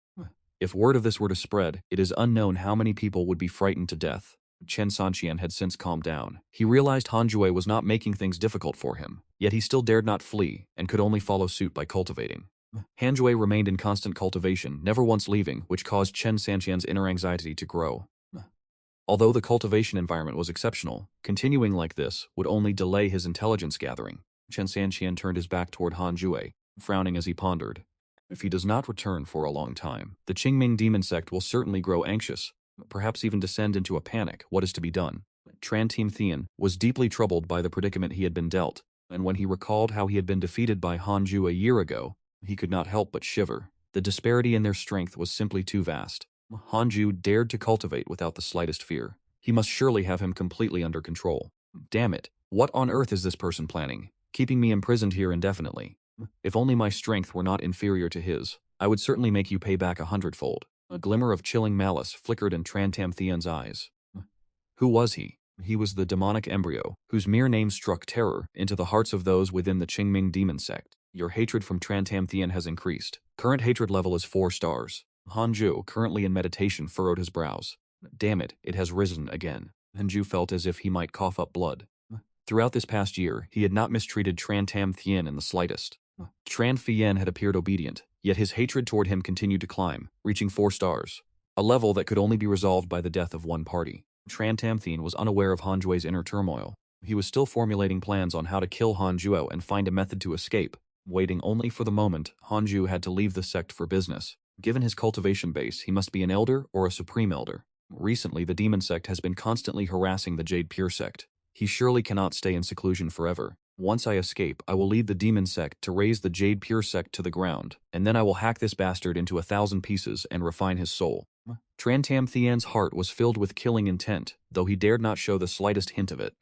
If word of this were to spread, it is unknown how many people would be frightened to death. Chen Sanqian had since calmed down. He realized Hanzhou was not making things difficult for him, yet he still dared not flee and could only follow suit by cultivating. Hanzhou remained in constant cultivation, never once leaving, which caused Chen Sanqian's inner anxiety to grow. Although the cultivation environment was exceptional, continuing like this would only delay his intelligence gathering. Chen Sanqian turned his back toward Hanzhou, frowning as he pondered. If he does not return for a long time, the Qingming Demon Sect will certainly grow anxious, perhaps even descend into a panic. What is to be done? Trantim Thean was deeply troubled by the predicament he had been dealt, and when he recalled how he had been defeated by Hanzhou a year ago, he could not help but shiver. The disparity in their strength was simply too vast. Hanzhou dared to cultivate without the slightest fear. He must surely have him completely under control. Damn it, what on earth is this person planning? Keeping me imprisoned here indefinitely. If only my strength were not inferior to his, I would certainly make you pay back 100-fold. A glimmer of chilling malice flickered in Trantam Thean's eyes. Who was he? He was the demonic embryo, whose mere name struck terror into the hearts of those within the Qingming Demon Sect. Your hatred from Trantam Thean has increased. Current hatred level is 4 stars. Hanzhou, currently in meditation, furrowed his brows. Damn it, it has risen again. Hanzhou felt as if he might cough up blood. Throughout this past year, he had not mistreated Trantam Thean in the slightest. Tran Fien had appeared obedient, yet his hatred toward him continued to climb, reaching 4 stars. A level that could only be resolved by the death of one party. Trantam Thean was unaware of Hanzhou's inner turmoil. He was still formulating plans on how to kill Hanzhou and find a method to escape, waiting only for the moment Hanzhou had to leave the sect for business. Given his cultivation base, he must be an elder or a supreme elder. Recently, the Demon Sect has been constantly harassing the Jade Pure Sect. He surely cannot stay in seclusion forever. Once I escape, I will lead the Demon Sect to raise the Jade Pure Sect to the ground, and then I will hack this bastard into 1,000 pieces and refine his soul. Trantam Thean's heart was filled with killing intent, though he dared not show the slightest hint of it.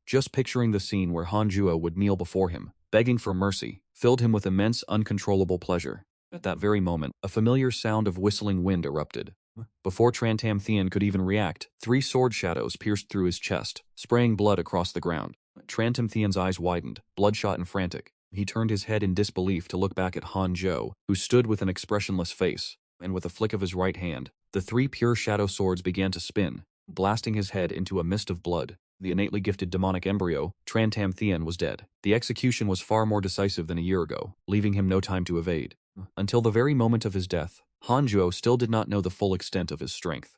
Just picturing the scene where Hanzhou would kneel before him, begging for mercy, filled him with immense, uncontrollable pleasure. At that very moment, a familiar sound of whistling wind erupted. Before Trantam Thean could even react, 3 sword shadows pierced through his chest, spraying blood across the ground. Trantam Thean's eyes widened, bloodshot and frantic. He turned his head in disbelief to look back at Hanzhou, who stood with an expressionless face, and with a flick of his right hand, the 3 pure shadow swords began to spin, blasting his head into a mist of blood. The innately gifted demonic embryo, Trantam Thean, was dead. The execution was far more decisive than a year ago, leaving him no time to evade. Until the very moment of his death, Hanzhou still did not know the full extent of his strength.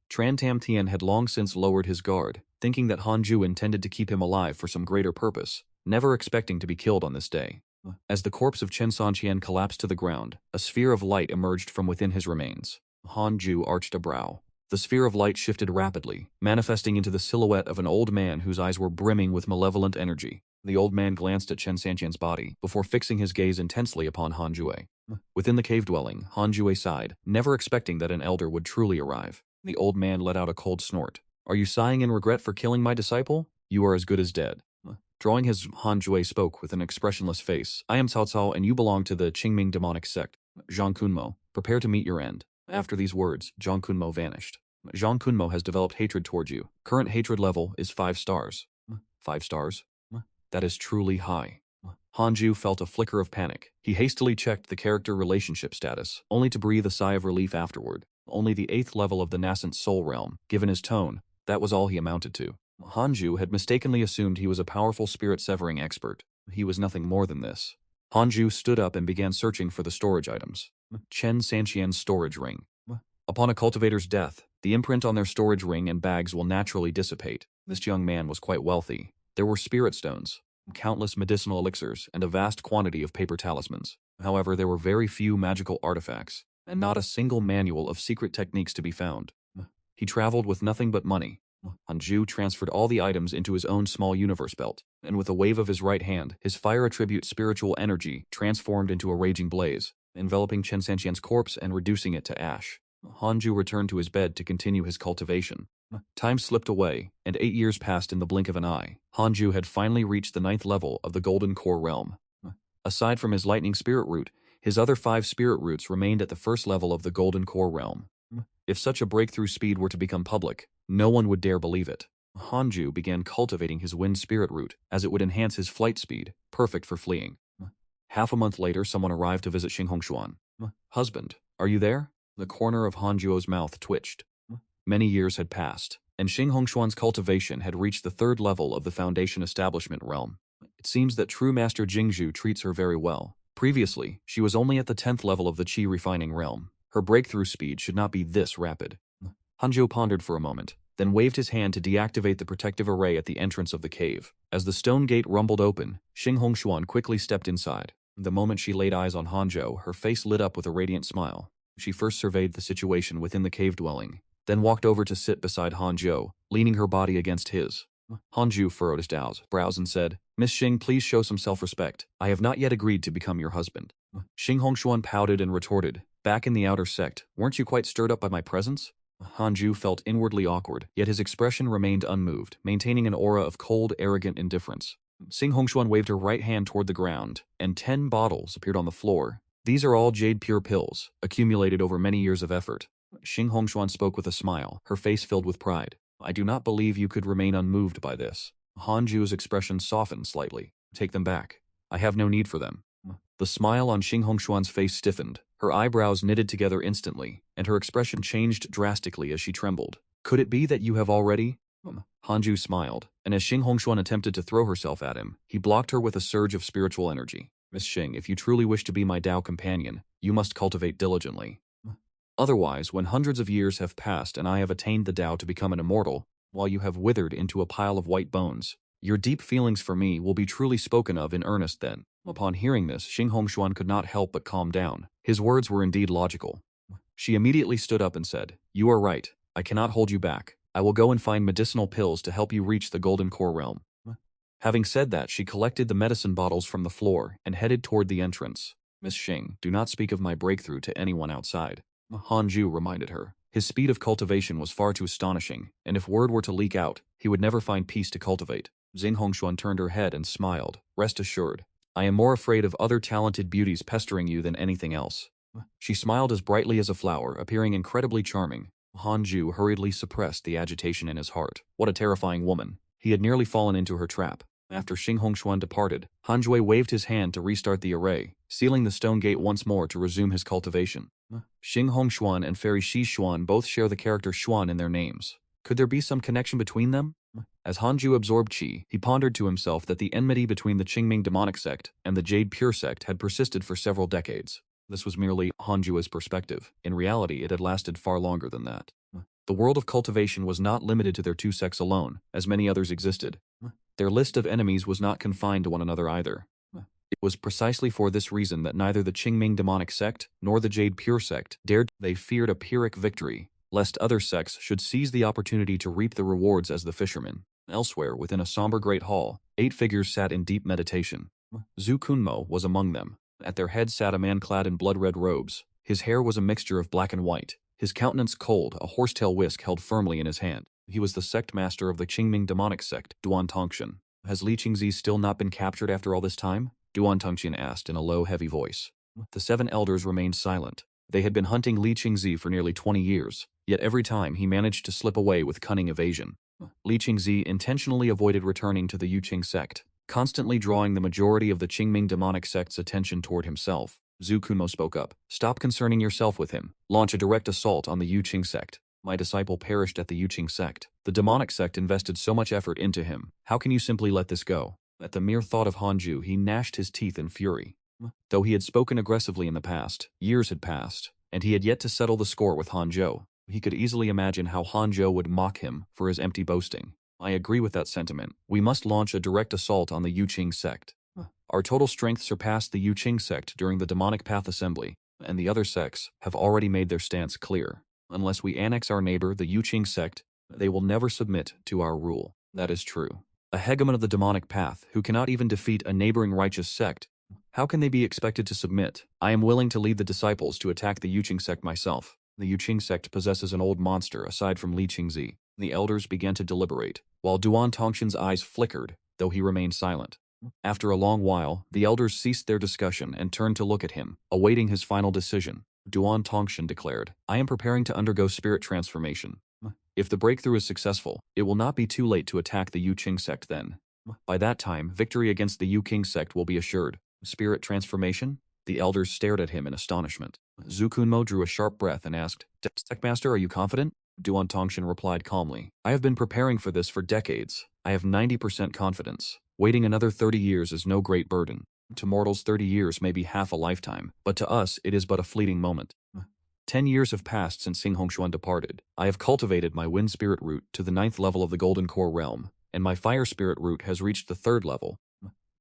Trantam Thean had long since lowered his guard, thinking that Hanzhou intended to keep him alive for some greater purpose, never expecting to be killed on this day. As the corpse of Chen Sanqian collapsed to the ground, a sphere of light emerged from within his remains. Hanzhou arched a brow. The sphere of light shifted rapidly, manifesting into the silhouette of an old man whose eyes were brimming with malevolent energy. The old man glanced at Chen Sanqian's body, before fixing his gaze intensely upon Hanzhou. Within the cave dwelling, Hanzhou sighed, never expecting that an elder would truly arrive. The old man let out a cold snort. Are you sighing in regret for killing my disciple? You are as good as dead. Drawing his, Hanzhou spoke with an expressionless face. I am Cao Cao and you belong to the Qingming Demonic Sect. Zhang Kunmo, prepare to meet your end. After these words, Zhang Kunmo vanished. Zhang Kunmo has developed hatred towards you. Current hatred level is 5 stars. 5 stars? That is truly high. Hanzhou felt a flicker of panic. He hastily checked the character relationship status, only to breathe a sigh of relief afterward. Only the 8th level of the nascent soul realm. Given his tone, that was all he amounted to. Hanzhou had mistakenly assumed he was a powerful spirit-severing expert. He was nothing more than this. Hanzhou stood up and began searching for the storage items. Chen Sanqian's storage ring. Upon a cultivator's death, the imprint on their storage ring and bags will naturally dissipate. This young man was quite wealthy. There were spirit stones, countless medicinal elixirs, and a vast quantity of paper talismans. However, there were very few magical artifacts, and not a single manual of secret techniques to be found. He traveled with nothing but money. Hanju transferred all the items into his own small universe belt, and with a wave of his right hand, his fire attribute spiritual energy transformed into a raging blaze, enveloping Chen Sanqian's corpse and reducing it to ash. Hanju returned to his bed to continue his cultivation. Time slipped away, and 8 years passed in the blink of an eye. Hanju had finally reached the 9th level of the Golden Core realm. Aside from his lightning spirit root, his other 5 spirit roots remained at the 1st level of the Golden Core realm. If such a breakthrough speed were to become public, no one would dare believe it. Hanju began cultivating his wind spirit root, as it would enhance his flight speed, perfect for fleeing. Half a month later, someone arrived to visit Xing Hongshuan. "Husband, are you there?" The corner of Hanjuo's mouth twitched. Many years had passed, and Xing Hongshuan's cultivation had reached the 3rd level of the Foundation Establishment realm. It seems that true Master Jingzhu treats her very well. Previously, she was only at the 10th level of the Qi refining realm. Her breakthrough speed should not be this rapid. Hanzhou pondered for a moment, then waved his hand to deactivate the protective array at the entrance of the cave. As the stone gate rumbled open, Xing Hongshuan quickly stepped inside. The moment she laid eyes on Hanzhou, her face lit up with a radiant smile. She first surveyed the situation within the cave dwelling, then walked over to sit beside Hanzhou, leaning her body against his. Hanzhou furrowed his brows and said, "Miss Xing, please show some self-respect. I have not yet agreed to become your husband." Xing Hongshuan pouted and retorted, "Back in the outer sect, weren't you quite stirred up by my presence?" Hanzhou felt inwardly awkward, yet his expression remained unmoved, maintaining an aura of cold, arrogant indifference. Xing Hongshuan waved her right hand toward the ground, and 10 bottles appeared on the floor. These are all jade pure pills, accumulated over many years of effort. Xing Hongshuan spoke with a smile, her face filled with pride. "I do not believe you could remain unmoved by this." Hanju's expression softened slightly. "Take them back. I have no need for them." The smile on Xing Hongshuan's face stiffened, her eyebrows knitted together instantly, and her expression changed drastically as she trembled. "Could it be that you have already?" Hanju smiled, and as Xing Hongshuan attempted to throw herself at him, he blocked her with a surge of spiritual energy. "Miss Xing, if you truly wish to be my Tao companion, you must cultivate diligently. Otherwise, when hundreds of years have passed and I have attained the Tao to become an immortal, while you have withered into a pile of white bones, your deep feelings for me will be truly spoken of in earnest then." Upon hearing this, Xing Hongshuan could not help but calm down. His words were indeed logical. She immediately stood up and said, "You are right. I cannot hold you back. I will go and find medicinal pills to help you reach the Golden Core realm." Having said that, she collected the medicine bottles from the floor and headed toward the entrance. "Miss Xing, do not speak of my breakthrough to anyone outside," Hanju reminded her. His speed of cultivation was far too astonishing, and if word were to leak out, he would never find peace to cultivate. Xing Hongshuan turned her head and smiled. "Rest assured, I am more afraid of other talented beauties pestering you than anything else." She smiled as brightly as a flower, appearing incredibly charming. Hanju hurriedly suppressed the agitation in his heart. What a terrifying woman. He had nearly fallen into her trap. After Xing Hongshuan departed, Hanjue waved his hand to restart the array, sealing the stone gate once more to resume his cultivation. Xing Hongshuan and Fairy Shi Xuan both share the character Xuan in their names. Could there be some connection between them? As Hanju absorbed qi, he pondered to himself that the enmity between the Qingming Demonic Sect and the Jade Pure Sect had persisted for several decades. This was merely Hanju's perspective. In reality, it had lasted far longer than that. The world of cultivation was not limited to their two sects alone, as many others existed. Their list of enemies was not confined to one another either. It was precisely for this reason that neither the Qingming Demonic Sect nor the Jade Pure Sect dared. They feared a Pyrrhic victory, lest other sects should seize the opportunity to reap the rewards as the fishermen. Elsewhere, within a somber great hall, 8 figures sat in deep meditation. Zhu Kunmo was among them. At their head sat a man clad in blood-red robes. His hair was a mixture of black and white. His countenance cold, a horsetail whisk held firmly in his hand. He was the sect master of the Qingming Demonic Sect, Duan Tongxian. "Has Li Qingzi still not been captured after all this time?" Duan Tongxian asked in a low, heavy voice. The 7 elders remained silent. They had been hunting Li Qingzi for nearly 20 years, yet every time he managed to slip away with cunning evasion. Li Qingzi intentionally avoided returning to the Yuqing Sect, constantly drawing the majority of the Qingming Demonic Sect's attention toward himself. Zhu Kunmo spoke up. "Stop concerning yourself with him. Launch a direct assault on the Yuqing Sect. My disciple perished at the Yuqing Sect. The Demonic Sect invested so much effort into him. How can you simply let this go?" At the mere thought of Hanju, he gnashed his teeth in fury. Though he had spoken aggressively in the past, years had passed, and he had yet to settle the score with Hanzhou. He could easily imagine how Hanzhou would mock him for his empty boasting. I agree with that sentiment. We must launch a direct assault on the Yuqing Sect. Our total strength surpassed the Yuqing Sect during the Demonic Path Assembly, and the other sects have already made their stance clear. Unless we annex our neighbor, the Yuqing Sect, they will never submit to our rule. That is true. A hegemon of the demonic path who cannot even defeat a neighboring righteous sect, how can they be expected to submit? I am willing to lead the disciples to attack the Yuqing Sect myself. The Yuqing Sect possesses an old monster aside from Li Qingzi. The elders began to deliberate, while Duan Tongshan's eyes flickered, though he remained silent. After a long while, the elders ceased their discussion and turned to look at him, awaiting his final decision. Duan Tongshan declared, I am preparing to undergo spirit transformation. If the breakthrough is successful, it will not be too late to attack the Yuqing Sect then. By that time, victory against the Yuqing Sect will be assured. Spirit transformation? The elders stared at him in astonishment. Zhu Kunmo drew a sharp breath and asked, Sectmaster, are you confident? Duan Tongshan replied calmly, I have been preparing for this for decades. I have 90% confidence. Waiting another 30 years is no great burden. To mortals 30 years may be half a lifetime, but to us it is but a fleeting moment. 10 years have passed since Xing Hongshuan departed. I have cultivated my wind spirit root to the 9th level of the Golden Core realm, and my fire spirit root has reached the 3rd level.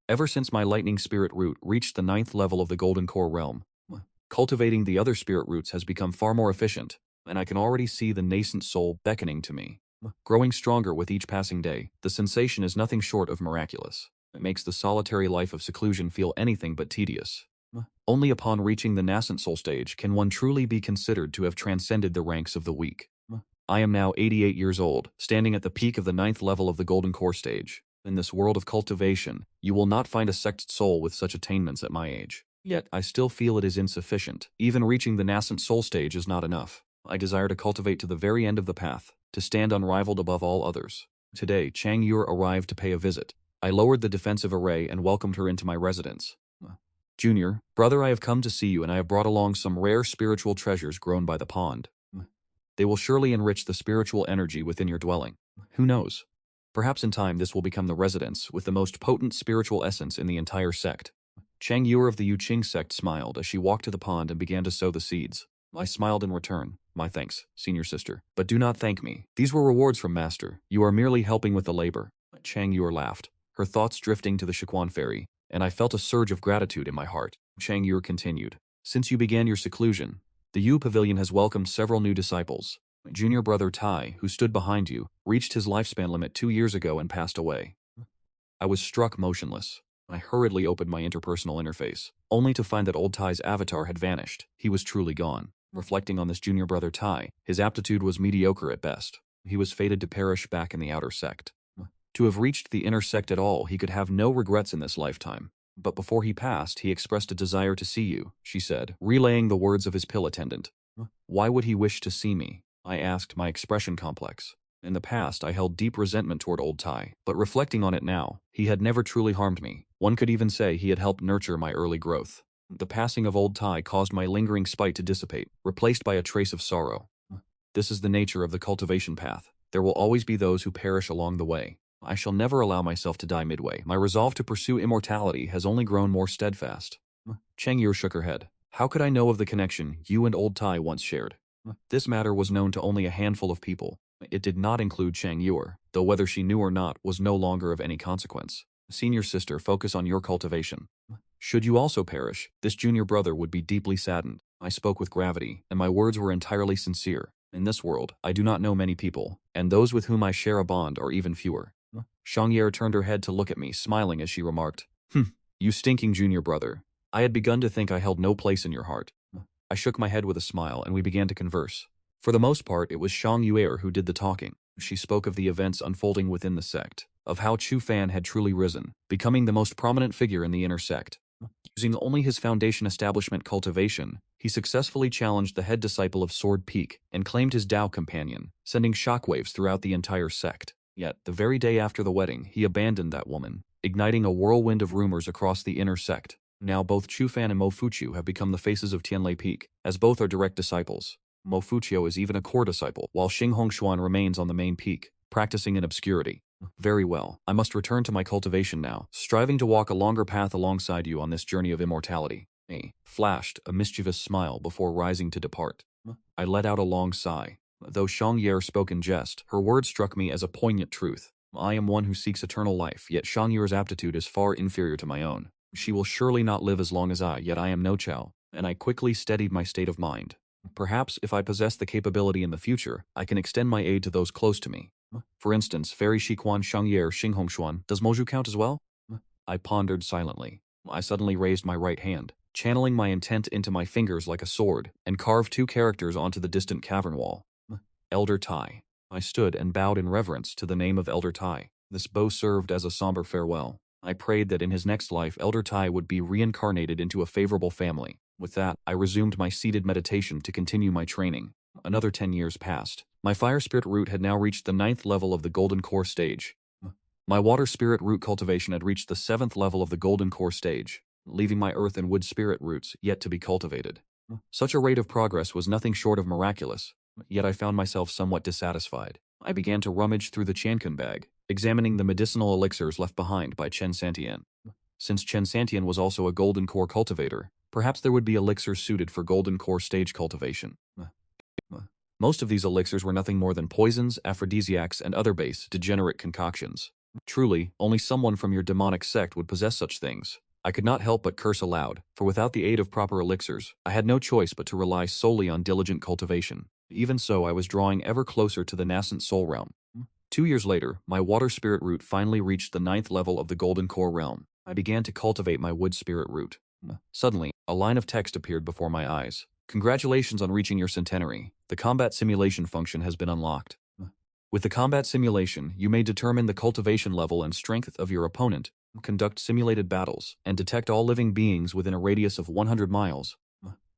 Ever since my lightning spirit root reached the 9th level of the Golden Core realm, cultivating the other spirit roots has become far more efficient, and I can already see the nascent soul beckoning to me. Growing stronger with each passing day, the sensation is nothing short of miraculous. It makes the solitary life of seclusion feel anything but tedious. Only upon reaching the nascent soul stage can one truly be considered to have transcended the ranks of the weak. I am now 88 years old, standing at the peak of the 9th level of the Golden Core stage. In this world of cultivation, you will not find a sect soul with such attainments at my age. Yet, I still feel it is insufficient. Even reaching the nascent soul stage is not enough. I desire to cultivate to the very end of the path, to stand unrivaled above all others. Today, Chang Yur arrived to pay a visit. I lowered the defensive array and welcomed her into my residence. Junior, brother, I have come to see you, and I have brought along some rare spiritual treasures grown by the pond. They will surely enrich the spiritual energy within your dwelling. Who knows? Perhaps in time this will become the residence with the most potent spiritual essence in the entire sect. Chang Yur of the Yuqing Sect smiled as she walked to the pond and began to sow the seeds. I smiled in return. My thanks, senior sister. But do not thank me. These were rewards from master. You are merely helping with the labor. Chang Yur laughed, her thoughts drifting to the Shiquan Ferry, and I felt a surge of gratitude in my heart. Chang Yur continued, since you began your seclusion, the Yu Pavilion has welcomed several new disciples. Junior brother Tai, who stood behind you, reached his lifespan limit 2 years ago and passed away. I was struck motionless. I hurriedly opened my interpersonal interface, only to find that old Tai's avatar had vanished. He was truly gone. Reflecting on this junior brother Tai, his aptitude was mediocre at best. He was fated to perish back in the outer sect. To have reached the inner sect at all, he could have no regrets in this lifetime. But before he passed, he expressed a desire to see you, she said, relaying the words of his pill attendant. Why would he wish to see me? I asked, my expression complex. In the past, I held deep resentment toward old Tai, but reflecting on it now, he had never truly harmed me. One could even say he had helped nurture my early growth. The passing of old Tai caused my lingering spite to dissipate, replaced by a trace of sorrow. This is the nature of the cultivation path. There will always be those who perish along the way. I shall never allow myself to die midway. My resolve to pursue immortality has only grown more steadfast. Cheng Yur shook her head. How could I know of the connection you and old Tai once shared? This matter was known to only a handful of people. It did not include Cheng Yur, though whether she knew or not was no longer of any consequence. Senior sister, focus on your cultivation. Should you also perish, this junior brother would be deeply saddened. I spoke with gravity, and my words were entirely sincere. In this world, I do not know many people, and those with whom I share a bond are even fewer. Shangyer turned her head to look at me, smiling as she remarked, You stinking junior brother. I had begun to think I held no place in your heart. I shook my head with a smile, and we began to converse. For the most part, it was Shang Yuer who did the talking. She spoke of the events unfolding within the sect, of how Chu Fan had truly risen, becoming the most prominent figure in the inner sect. Using only his foundation establishment cultivation, he successfully challenged the head disciple of Sword Peak and claimed his Dao companion, sending shockwaves throughout the entire sect. Yet, the very day after the wedding, he abandoned that woman, igniting a whirlwind of rumors across the inner sect. Now both Chu Fan and Mo Fuqiu have become the faces of Tianlei Peak, as both are direct disciples. Mo Fuqiu is even a core disciple, while Xing Hongshuan remains on the main peak, practicing in obscurity. Very well, I must return to my cultivation now, striving to walk a longer path alongside you on this journey of immortality. Flashed a mischievous smile before rising to depart. I let out a long sigh. Though Shangye spoke in jest, her words struck me as a poignant truth. I am one who seeks eternal life, yet Shangye's aptitude is far inferior to my own. She will surely not live as long as I, yet I am no Chao, and I quickly steadied my state of mind. Perhaps if I possess the capability in the future, I can extend my aid to those close to me. For instance, Fairy Shikuan Shangye Xinghongshuan, does Moju count as well? I pondered silently. I suddenly raised my right hand, channeling my intent into my fingers like a sword, and carved 2 characters onto the distant cavern wall. Elder Tai. I stood and bowed in reverence to the name of Elder Tai. This bow served as a somber farewell. I prayed that in his next life Elder Tai would be reincarnated into a favorable family. With that, I resumed my seated meditation to continue my training. Another 10 years passed. My fire spirit root had now reached the 9th level of the Golden Core stage. My water spirit root cultivation had reached the 7th level of the Golden Core stage, leaving my earth and wood spirit roots yet to be cultivated. Such a rate of progress was nothing short of miraculous, yet I found myself somewhat dissatisfied. I began to rummage through the Chankan bag, examining the medicinal elixirs left behind by Chen Santian. Since Chen Santian was also a Golden Core cultivator, perhaps there would be elixirs suited for Golden Core stage cultivation. Most of these elixirs were nothing more than poisons, aphrodisiacs, and other base, degenerate concoctions. Truly, only someone from your demonic sect would possess such things. I could not help but curse aloud, for without the aid of proper elixirs, I had no choice but to rely solely on diligent cultivation. Even so, I was drawing ever closer to the nascent soul realm. 2 years later, my water spirit root finally reached the 9th level of the Golden Core realm. I began to cultivate my wood spirit root. Suddenly, a line of text appeared before my eyes. Congratulations on reaching your centenary. The combat simulation function has been unlocked. With the combat simulation, you may determine the cultivation level and strength of your opponent, conduct simulated battles, and detect all living beings within a radius of 100 miles,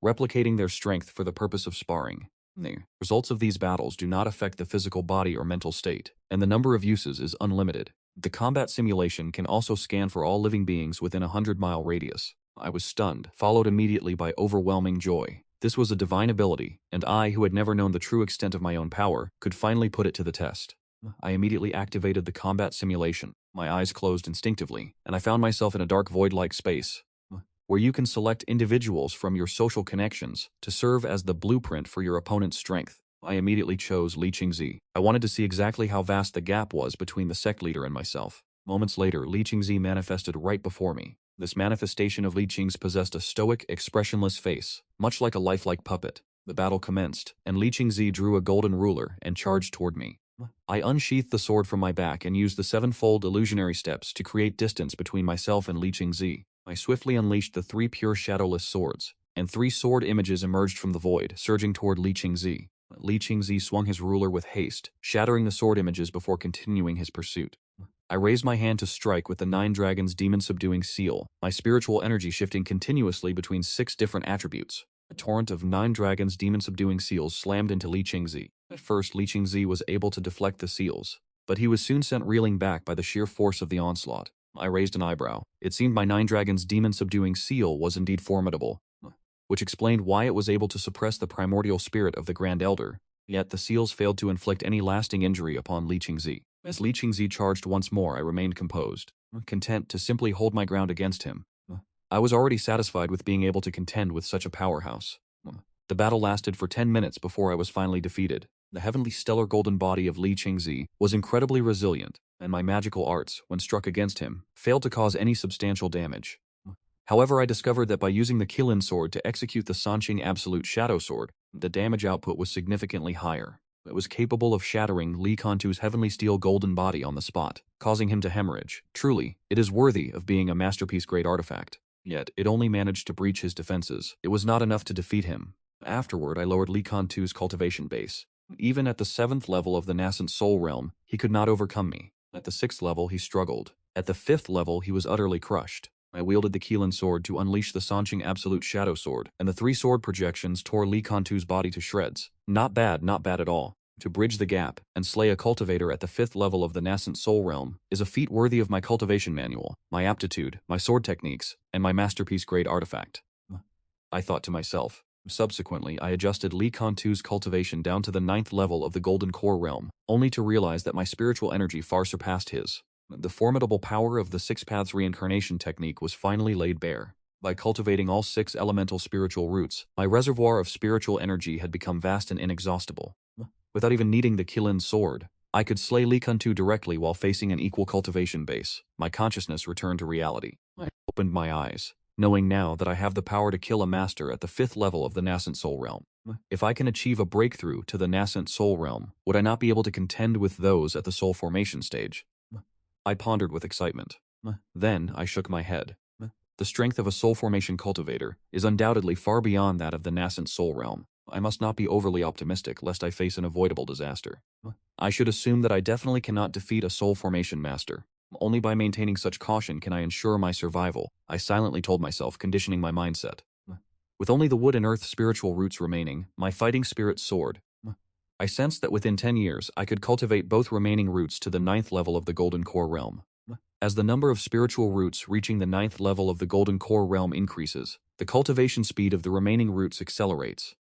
replicating their strength for the purpose of sparring. The results of these battles do not affect the physical body or mental state, and the number of uses is unlimited. The combat simulation can also scan for all living beings within a 100-mile radius. I was stunned, followed immediately by overwhelming joy. This was a divine ability, and I, who had never known the true extent of my own power, could finally put it to the test. I immediately activated the combat simulation. My eyes closed instinctively, and I found myself in a dark void-like space, where you can select individuals from your social connections to serve as the blueprint for your opponent's strength. I immediately chose Li Qingzi. I wanted to see exactly how vast the gap was between the sect leader and myself. Moments later, Li Qingzi manifested right before me. This manifestation of Li Qing's possessed a stoic, expressionless face, much like a lifelike puppet. The battle commenced, and Li Qingzi drew a golden ruler and charged toward me. I unsheathed the sword from my back and used the 7-fold illusionary steps to create distance between myself and Li Qingzi. I swiftly unleashed the 3 pure shadowless swords, and 3 sword images emerged from the void, surging toward Li Qingzi. Li Qingzi swung his ruler with haste, shattering the sword images before continuing his pursuit. I raised my hand to strike with the 9 Dragons demon-subduing seal, my spiritual energy shifting continuously between 6 different attributes. A torrent of 9 Dragons demon-subduing seals slammed into Li Qingzi. At first, Li Qingzi was able to deflect the seals, but he was soon sent reeling back by the sheer force of the onslaught. I raised an eyebrow. It seemed my 9 Dragons demon-subduing seal was indeed formidable, which explained why it was able to suppress the primordial spirit of the Grand Elder. Yet the seals failed to inflict any lasting injury upon Li Qingzi. As Li Qingzi charged once more, I remained composed, content to simply hold my ground against him. I was already satisfied with being able to contend with such a powerhouse. The battle lasted for 10 minutes before I was finally defeated. The heavenly stellar golden body of Li Qingzi was incredibly resilient, and my magical arts, when struck against him, failed to cause any substantial damage. However, I discovered that by using the Qilin sword to execute the Sanqing Absolute Shadow Sword, the damage output was significantly higher. It was capable of shattering Li Kantu's heavenly steel golden body on the spot, causing him to hemorrhage. Truly, it is worthy of being a masterpiece-grade artifact. Yet, it only managed to breach his defenses. It was not enough to defeat him. Afterward, I lowered Li Kantu's cultivation base. Even at the 7th level of the nascent soul realm, he could not overcome me. At the 6th level, he struggled. At the 5th level, he was utterly crushed. I wielded the Qilin sword to unleash the Sanqing Absolute Shadow Sword, and the 3 sword projections tore Li Kantu's body to shreds. Not bad at all. To bridge the gap and slay a cultivator at the 5th level of the nascent soul realm is a feat worthy of my cultivation manual, my aptitude, my sword techniques, and my masterpiece-grade artifact. I thought to myself. Subsequently, I adjusted Li Kantu's cultivation down to the 9th level of the Golden Core realm, only to realize that my spiritual energy far surpassed his. The formidable power of the Six Paths Reincarnation Technique was finally laid bare. By cultivating all 6 elemental spiritual roots, my reservoir of spiritual energy had become vast and inexhaustible. Without even needing the Qilin sword, I could slay Li Kuntu directly while facing an equal cultivation base. My consciousness returned to reality. I opened my eyes, knowing now that I have the power to kill a master at the 5th level of the nascent soul realm. If I can achieve a breakthrough to the nascent soul realm, would I not be able to contend with those at the soul formation stage? I pondered with excitement. Then I shook my head. The strength of a soul formation cultivator is undoubtedly far beyond that of the nascent soul realm. I must not be overly optimistic lest I face an avoidable disaster. I should assume that I definitely cannot defeat a soul formation master. Only by maintaining such caution can I ensure my survival, I silently told myself, conditioning my mindset. With only the wood and earth spiritual roots remaining, my fighting spirit soared. I sensed that within 10 years I could cultivate both remaining roots to the 9th level of the Golden Core realm. As the number of spiritual roots reaching the 9th level of the Golden Core realm increases, the cultivation speed of the remaining roots accelerates.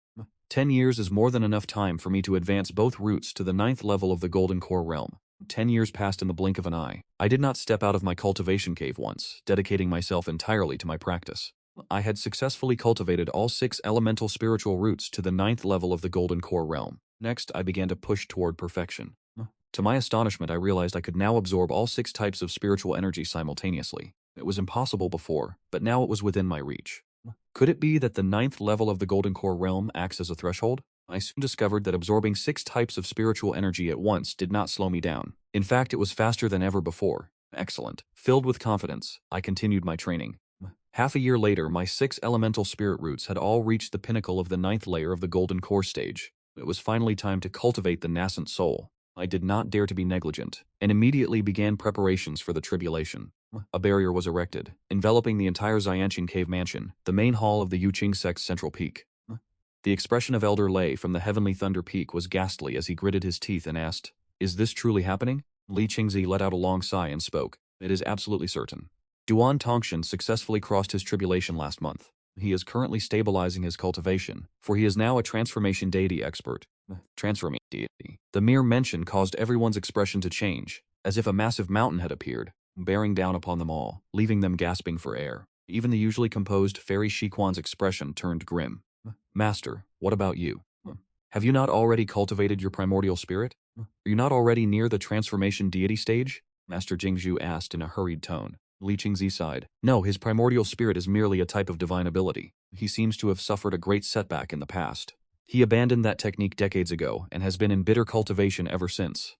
10 years is more than enough time for me to advance both roots to the 9th level of the Golden Core realm. 10 years passed in the blink of an eye. I did not step out of my cultivation cave once, dedicating myself entirely to my practice. I had successfully cultivated all 6 elemental spiritual roots to the 9th level of the Golden Core realm. Next, I began to push toward perfection. To my astonishment, I realized I could now absorb all 6 types of spiritual energy simultaneously. It was impossible before, but now it was within my reach. Could it be that the 9th level of the Golden Core realm acts as a threshold? I soon discovered that absorbing 6 types of spiritual energy at once did not slow me down. In fact, it was faster than ever before. Excellent. Filled with confidence, I continued my training. Half a year later, my 6 elemental spirit roots had all reached the pinnacle of the 9th layer of the Golden Core stage. It was finally time to cultivate the nascent soul. I did not dare to be negligent, and immediately began preparations for the tribulation. A barrier was erected, enveloping the entire Xianqing Cave Mansion, the main hall of the Yuqing Sect's central peak. The expression of Elder Lei from the Heavenly Thunder Peak was ghastly as he gritted his teeth and asked, "Is this truly happening?" Li Qingzi let out a long sigh and spoke, "It is absolutely certain. Duan Tongshan successfully crossed his tribulation last month. He is currently stabilizing his cultivation, for he is now a transformation deity expert." Transformation deity. The mere mention caused everyone's expression to change, as if a massive mountain had appeared, bearing down upon them all, leaving them gasping for air. Even the usually composed Fairy Shiquan's expression turned grim. "Master, what about you? Have you not already cultivated your primordial spirit? Are you not already near the transformation deity stage?" Master Jingzhu asked in a hurried tone. Li Qingzi sighed. "No, his primordial spirit is merely a type of divine ability. He seems to have suffered a great setback in the past. He abandoned that technique decades ago and has been in bitter cultivation ever since.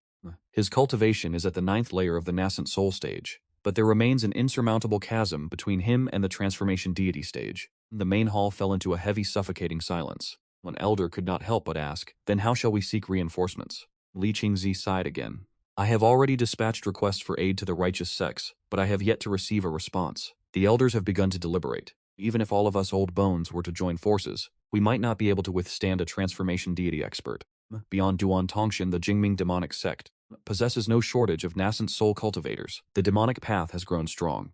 His cultivation is at the 9th layer of the nascent soul stage, but there remains an insurmountable chasm between him and the transformation deity stage." The main hall fell into a heavy, suffocating silence. An elder could not help but ask, "Then how shall we seek reinforcements?" Li Qingzi sighed again. "I have already dispatched requests for aid to the righteous sects, but I have yet to receive a response. The elders have begun to deliberate. Even if all of us old bones were to join forces, we might not be able to withstand a transformation deity expert. Beyond Duan Tongshan, the Jingming Demonic Sect possesses no shortage of nascent soul cultivators. The demonic path has grown strong.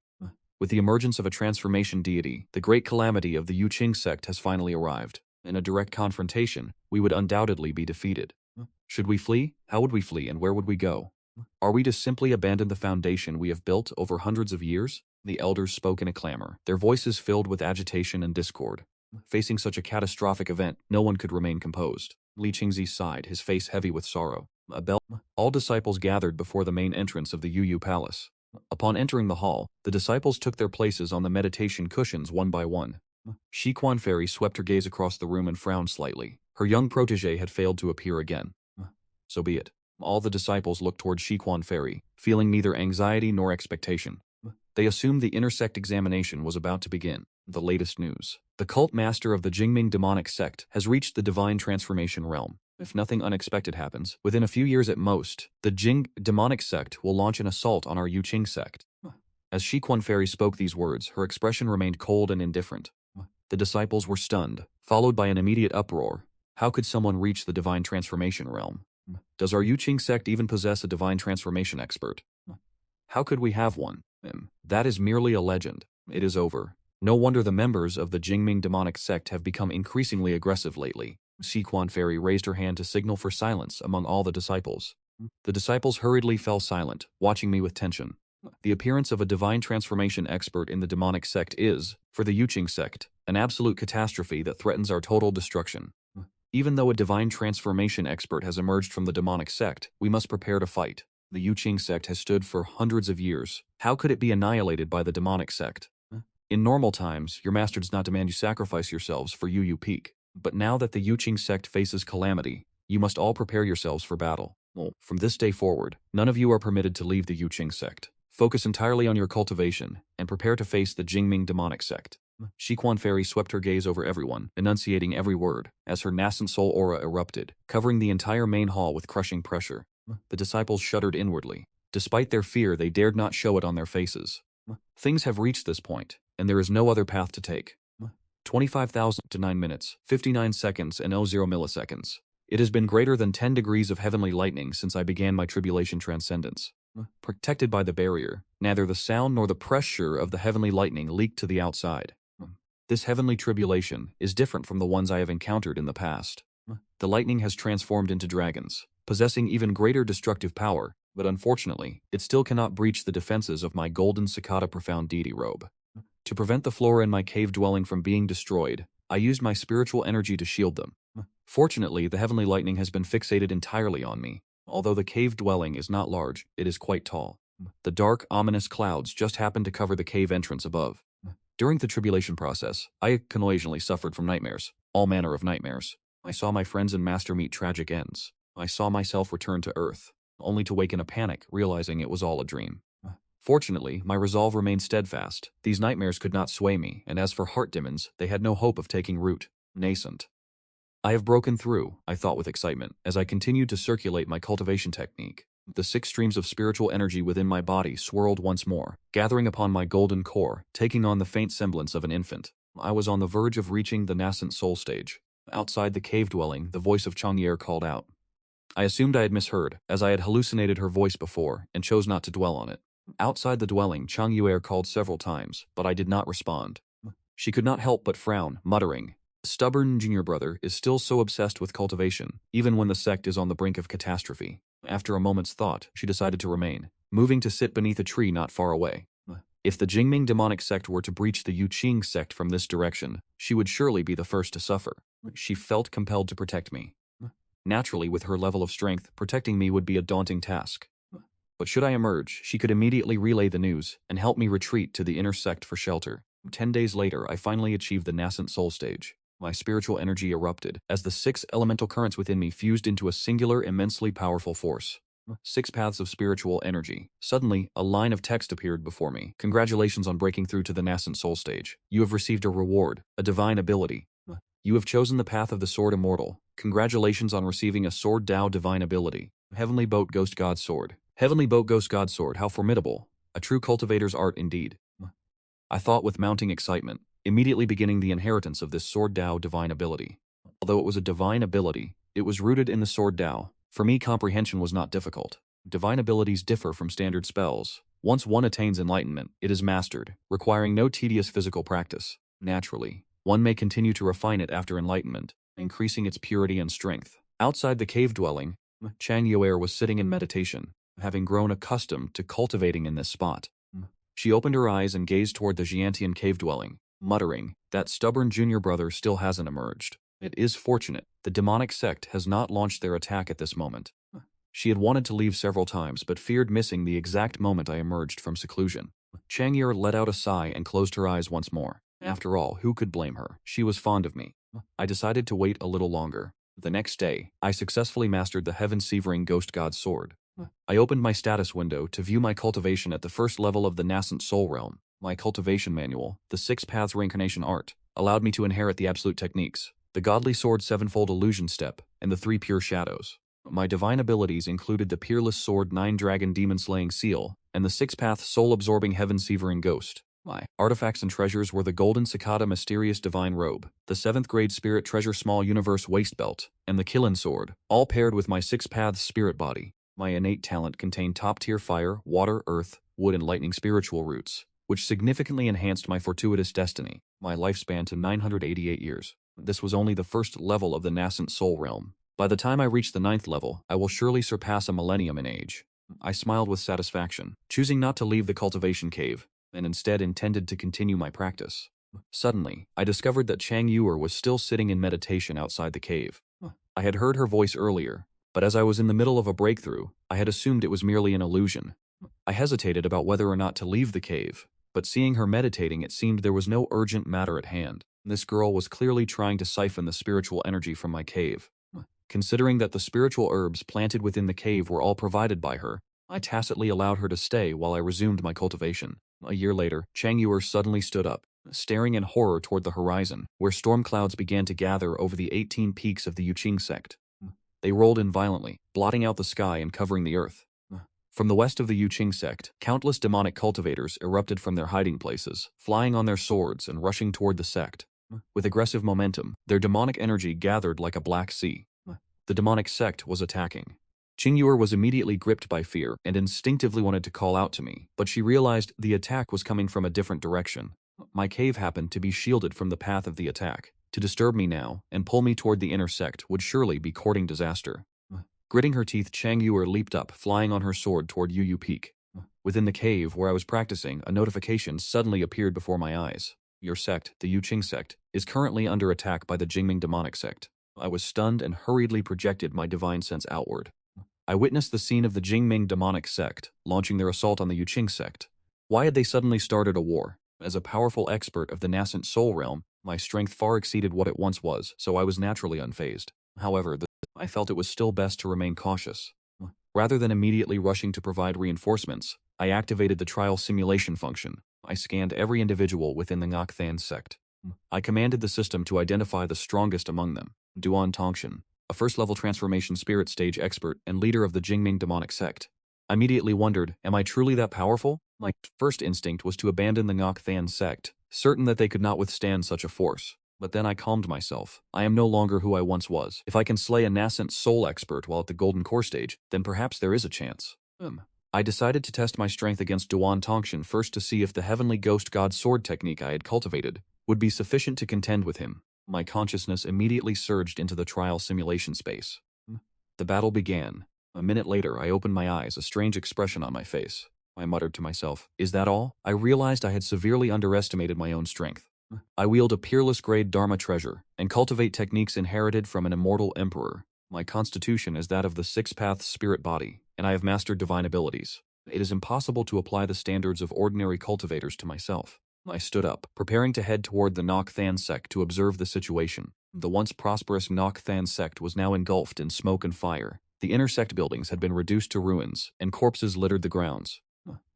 With the emergence of a transformation deity, the great calamity of the Yuqing Sect has finally arrived. In a direct confrontation, we would undoubtedly be defeated. Should we flee? How would we flee, and where would we go? Are we to simply abandon the foundation we have built over hundreds of years?" The elders spoke in a clamor, their voices filled with agitation and discord. Facing such a catastrophic event, no one could remain composed. Li Qingzi sighed, his face heavy with sorrow. All disciples gathered before the main entrance of the Yu Palace. Upon entering the hall, the disciples took their places on the meditation cushions one by one. Shiquan Fairy swept her gaze across the room and frowned slightly. Her young protege had failed to appear again. So be it. All the disciples looked toward Shiquan Fairy, feeling neither anxiety nor expectation. They assumed the intersect examination was about to begin. The latest news. The cult master of the Jingming Demonic Sect has reached the divine transformation realm. If nothing unexpected happens, within a few years at most, the Jing Demonic Sect will launch an assault on our Yuqing Sect. As Shiquan Fairy spoke these words, her expression remained cold and indifferent. The disciples were stunned, followed by an immediate uproar. How could someone reach the divine transformation realm? Does our Yuqing Sect even possess a divine transformation expert? How could we have one? That is merely a legend. It is over. No wonder the members of the Jingming Demonic Sect have become increasingly aggressive lately. Shiquan Fairy raised her hand to signal for silence among all the disciples. The disciples hurriedly fell silent, watching me with tension. The appearance of a divine transformation expert in the Demonic Sect is, for the Yuqing Sect, an absolute catastrophe that threatens our total destruction. Even though a divine transformation expert has emerged from the Demonic Sect, we must prepare to fight. The Yuqing Sect has stood for hundreds of years. How could it be annihilated by the Demonic Sect? In normal times, your master does not demand you sacrifice yourselves for Yu Peak. But now that the Yuqing Sect faces calamity, you must all prepare yourselves for battle. From this day forward, none of you are permitted to leave the Yuqing Sect. Focus entirely on your cultivation, and prepare to face the Jingming Demonic Sect. Shiquan Fairy swept her gaze over everyone, enunciating every word, as her nascent soul aura erupted, covering the entire main hall with crushing pressure. The disciples shuddered inwardly. Despite their fear, they dared not show it on their faces. Things have reached this point, and there is no other path to take. 25,000 to 9 minutes, 59 seconds and 00 milliseconds. It has been greater than 10 degrees of heavenly lightning since I began my tribulation transcendence. Protected by the barrier, neither the sound nor the pressure of the heavenly lightning leaked to the outside. This heavenly tribulation is different from the ones I have encountered in the past. The lightning has transformed into dragons, possessing even greater destructive power, but unfortunately, it still cannot breach the defenses of my golden cicada profound deity robe. To prevent the flora in my cave dwelling from being destroyed, I used my spiritual energy to shield them. Fortunately, the heavenly lightning has been fixated entirely on me. Although the cave dwelling is not large, it is quite tall. The dark, ominous clouds just happened to cover the cave entrance above. During the tribulation process, I occasionally suffered from nightmares, all manner of nightmares. I saw my friends and master meet tragic ends. I saw myself return to Earth, only to wake in a panic, realizing it was all a dream. Fortunately, my resolve remained steadfast. These nightmares could not sway me, and as for heart demons, they had no hope of taking root. Nascent. I have broken through, I thought with excitement, as I continued to circulate my cultivation technique. The 6 streams of spiritual energy within my body swirled once more, gathering upon my golden core, taking on the faint semblance of an infant. I was on the verge of reaching the nascent soul stage. Outside the cave dwelling, the voice of Chang'Yer called out. I assumed I had misheard, as I had hallucinated her voice before, and chose not to dwell on it. Outside the dwelling, Chang'Yer called several times, but I did not respond. She could not help but frown, muttering, "Stubborn junior brother is still so obsessed with cultivation, even when the sect is on the brink of catastrophe." After a moment's thought, she decided to remain, moving to sit beneath a tree not far away. If the Jingming Demonic Sect were to breach the Yuqing Sect from this direction, she would surely be the first to suffer. She felt compelled to protect me. Naturally, with her level of strength, protecting me would be a daunting task. But should I emerge, she could immediately relay the news and help me retreat to the inner sect for shelter. 10 days later, I finally achieved the nascent soul stage. My spiritual energy erupted, as the 6 elemental currents within me fused into a singular, immensely powerful force. 6 paths of spiritual energy. Suddenly, a line of text appeared before me. Congratulations on breaking through to the nascent soul stage. You have received a reward, a divine ability. You have chosen the path of the Sword Immortal. Congratulations on receiving a Sword Dao divine ability. Heavenly Boat Ghost God Sword. Heavenly Boat Ghost God Sword, how formidable. A true cultivator's art indeed. I thought with mounting excitement, immediately beginning the inheritance of this Sword Dao divine ability. Although it was a divine ability, it was rooted in the Sword Dao. For me, comprehension was not difficult. Divine abilities differ from standard spells. Once one attains enlightenment, it is mastered, requiring no tedious physical practice. Naturally, one may continue to refine it after enlightenment, increasing its purity and strength. Outside the cave dwelling, Chang'Yer was sitting in meditation, having grown accustomed to cultivating in this spot. She opened her eyes and gazed toward the Xiantian cave dwelling, muttering, "That stubborn junior brother still hasn't emerged. It is fortunate. The demonic sect has not launched their attack at this moment." She had wanted to leave several times, but feared missing the exact moment I emerged from seclusion. Chang'Yer let out a sigh and closed her eyes once more. After all, who could blame her? She was fond of me. I decided to wait a little longer. The next day, I successfully mastered the heaven-severing Ghost God Sword. I opened my status window to view my cultivation at the first level of the nascent soul realm. My cultivation manual, the Six Paths Reincarnation Art, allowed me to inherit the absolute techniques, the Godly Sword Sevenfold Illusion Step, and the 3 Pure Shadows. My divine abilities included the Peerless Sword 9 Dragon Demon Slaying Seal, and the 6 Path Soul Absorbing Heaven Severing Ghost. My artifacts and treasures were the Golden Cicada Mysterious Divine Robe, the 7th Grade Spirit Treasure Small Universe Waist Belt, and the Killing Sword, all paired with my 6 Paths Spirit Body. My innate talent contained top-tier fire, water, earth, wood, and lightning spiritual roots, which significantly enhanced my fortuitous destiny, my lifespan to 988 years. This was only the first level of the nascent soul realm. By the time I reach the 9th level, I will surely surpass a millennium in age. I smiled with satisfaction, choosing not to leave the cultivation cave, and instead intended to continue my practice. Suddenly, I discovered that Chang Yuer was still sitting in meditation outside the cave. I had heard her voice earlier, but as I was in the middle of a breakthrough, I had assumed it was merely an illusion. I hesitated about whether or not to leave the cave, but seeing her meditating, it seemed there was no urgent matter at hand. This girl was clearly trying to siphon the spiritual energy from my cave. Considering that the spiritual herbs planted within the cave were all provided by her, I tacitly allowed her to stay while I resumed my cultivation. A year later, Chang Yuer suddenly stood up, staring in horror toward the horizon, where storm clouds began to gather over the 18 peaks of the Yuqing Sect. They rolled in violently, blotting out the sky and covering the earth. From the west of the Yuqing Sect, countless demonic cultivators erupted from their hiding places, flying on their swords and rushing toward the sect. With aggressive momentum, their demonic energy gathered like a black sea. The demonic sect was attacking. Ching Yuer was immediately gripped by fear and instinctively wanted to call out to me, but she realized the attack was coming from a different direction. My cave happened to be shielded from the path of the attack. To disturb me now and pull me toward the inner sect would surely be courting disaster. Gritting her teeth, Chang Yuer leaped up, flying on her sword toward Yu Peak. Within the cave where I was practicing, a notification suddenly appeared before my eyes. Your sect, the Yuqing Sect, is currently under attack by the Jingming Demonic Sect. I was stunned and hurriedly projected my divine sense outward. I witnessed the scene of the Jingming Demonic Sect launching their assault on the Yuqing Sect. Why had they suddenly started a war? As a powerful expert of the nascent soul realm, my strength far exceeded what it once was, so I was naturally unfazed. However, I felt it was still best to remain cautious. Rather than immediately rushing to provide reinforcements, I activated the trial simulation function. I scanned every individual within the Ngok sect. I commanded the system to identify the strongest among them. Duan Tongshan, a first-level transformation spirit stage expert and leader of the Jingming Demonic Sect. I immediately wondered, am I truly that powerful? My first instinct was to abandon the Ngok sect, certain that they could not withstand such a force. But then I calmed myself. I am no longer who I once was. If I can slay a nascent soul expert while at the Golden Core stage, then perhaps there is a chance. I decided to test my strength against Duan Tongshan first to see if the Heavenly Ghost God Sword technique I had cultivated would be sufficient to contend with him. My consciousness immediately surged into the trial simulation space. The battle began. A minute later, I opened my eyes, a strange expression on my face. I muttered to myself, is that all? I realized I had severely underestimated my own strength. I wield a peerless grade Dharma treasure and cultivate techniques inherited from an Immortal Emperor. My constitution is that of the Six Paths spirit body, and I have mastered divine abilities. It is impossible to apply the standards of ordinary cultivators to myself. I stood up, preparing to head toward the Ngok sect to observe the situation. The once prosperous Ngok sect was now engulfed in smoke and fire. The inner sect buildings had been reduced to ruins, and corpses littered the grounds.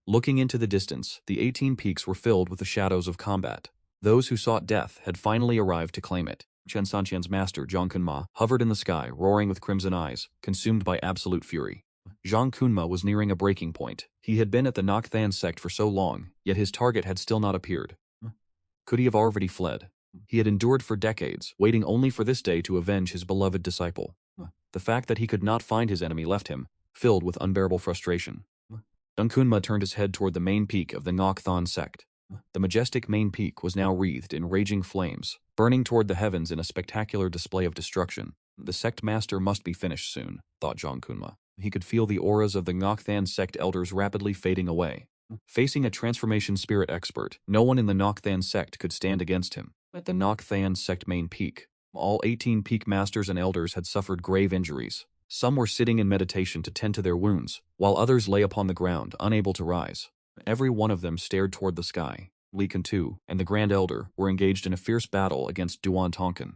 Looking into the distance, the 18 peaks were filled with the shadows of combat. Those who sought death had finally arrived to claim it. Chen Sanqian's master, Zhang Kunma, hovered in the sky, roaring with crimson eyes, consumed by absolute fury. Zhang Kunma was nearing a breaking point. He had been at the Ngok sect for so long, yet his target had still not appeared. Could he have already fled? He had endured for decades, waiting only for this day to avenge his beloved disciple. The fact that he could not find his enemy left him, filled with unbearable frustration. Zhang Kunma turned his head toward the main peak of the Ngok sect. The majestic main peak was now wreathed in raging flames, burning toward the heavens in a spectacular display of destruction. The sect master must be finished soon, thought Zhang Kunma. He could feel the auras of the Ngok sect elders rapidly fading away. Facing a transformation spirit expert, no one in the Ngok sect could stand against him. At the Ngok sect main peak, all 18 peak masters and elders had suffered grave injuries. Some were sitting in meditation to tend to their wounds, while others lay upon the ground, unable to rise. Every one of them stared toward the sky. Li Kantu and the Grand Elder were engaged in a fierce battle against Duan Tongshan.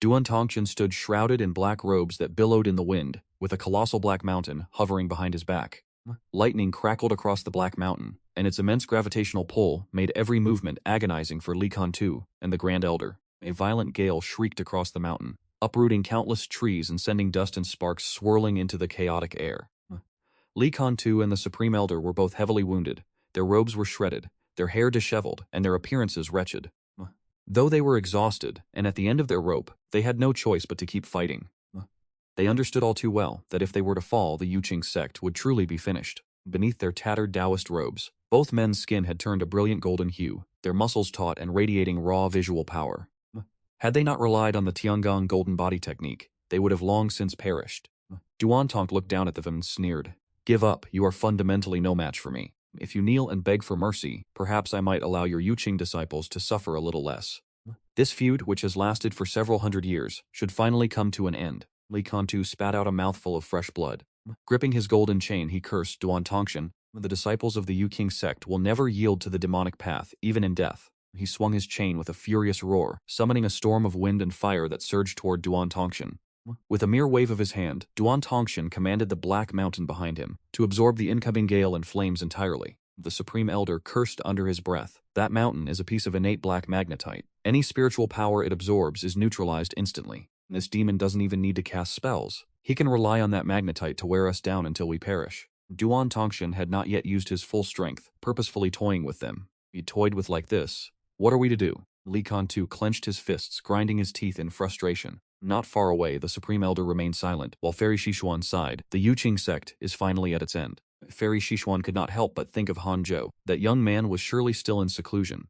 Duan Tongshan stood shrouded in black robes that billowed in the wind, with a colossal black mountain hovering behind his back. Lightning crackled across the black mountain, and its immense gravitational pull made every movement agonizing for Li Kantu and the Grand Elder. A violent gale shrieked across the mountain, uprooting countless trees and sending dust and sparks swirling into the chaotic air. Li Kantu and the Supreme Elder were both heavily wounded. Their robes were shredded, their hair disheveled, and their appearances wretched. Though they were exhausted, and at the end of their rope, they had no choice but to keep fighting. They understood all too well that if they were to fall, the Yuqing sect would truly be finished. Beneath their tattered Taoist robes, both men's skin had turned a brilliant golden hue, their muscles taut and radiating raw visual power. Had they not relied on the Tiangong golden body technique, they would have long since perished. Duan Tong looked down at them and sneered. Give up, you are fundamentally no match for me. If you kneel and beg for mercy, perhaps I might allow your Yuqing disciples to suffer a little less. This feud, which has lasted for several hundred years, should finally come to an end. Li Kantu spat out a mouthful of fresh blood. Gripping his golden chain, he cursed Duan Tongshan. The disciples of the Yuqing Sect will never yield to the demonic path, even in death. He swung his chain with a furious roar, summoning a storm of wind and fire that surged toward Duan Tongshan. With a mere wave of his hand, Duan Tongshan commanded the black mountain behind him to absorb the incoming gale and flames entirely. The Supreme Elder cursed under his breath. That mountain is a piece of innate black magnetite. Any spiritual power it absorbs is neutralized instantly. This demon doesn't even need to cast spells. He can rely on that magnetite to wear us down until we perish. Duan Tongshan had not yet used his full strength, purposefully toying with them. He toyed with like this. What are we to do? Li Kantu clenched his fists, grinding his teeth in frustration. Not far away, the Supreme Elder remained silent, while Fairy Shishuan sighed. The Yuqing Sect is finally at its end. Fairy Shishuan could not help but think of Hanzhou. That young man was surely still in seclusion.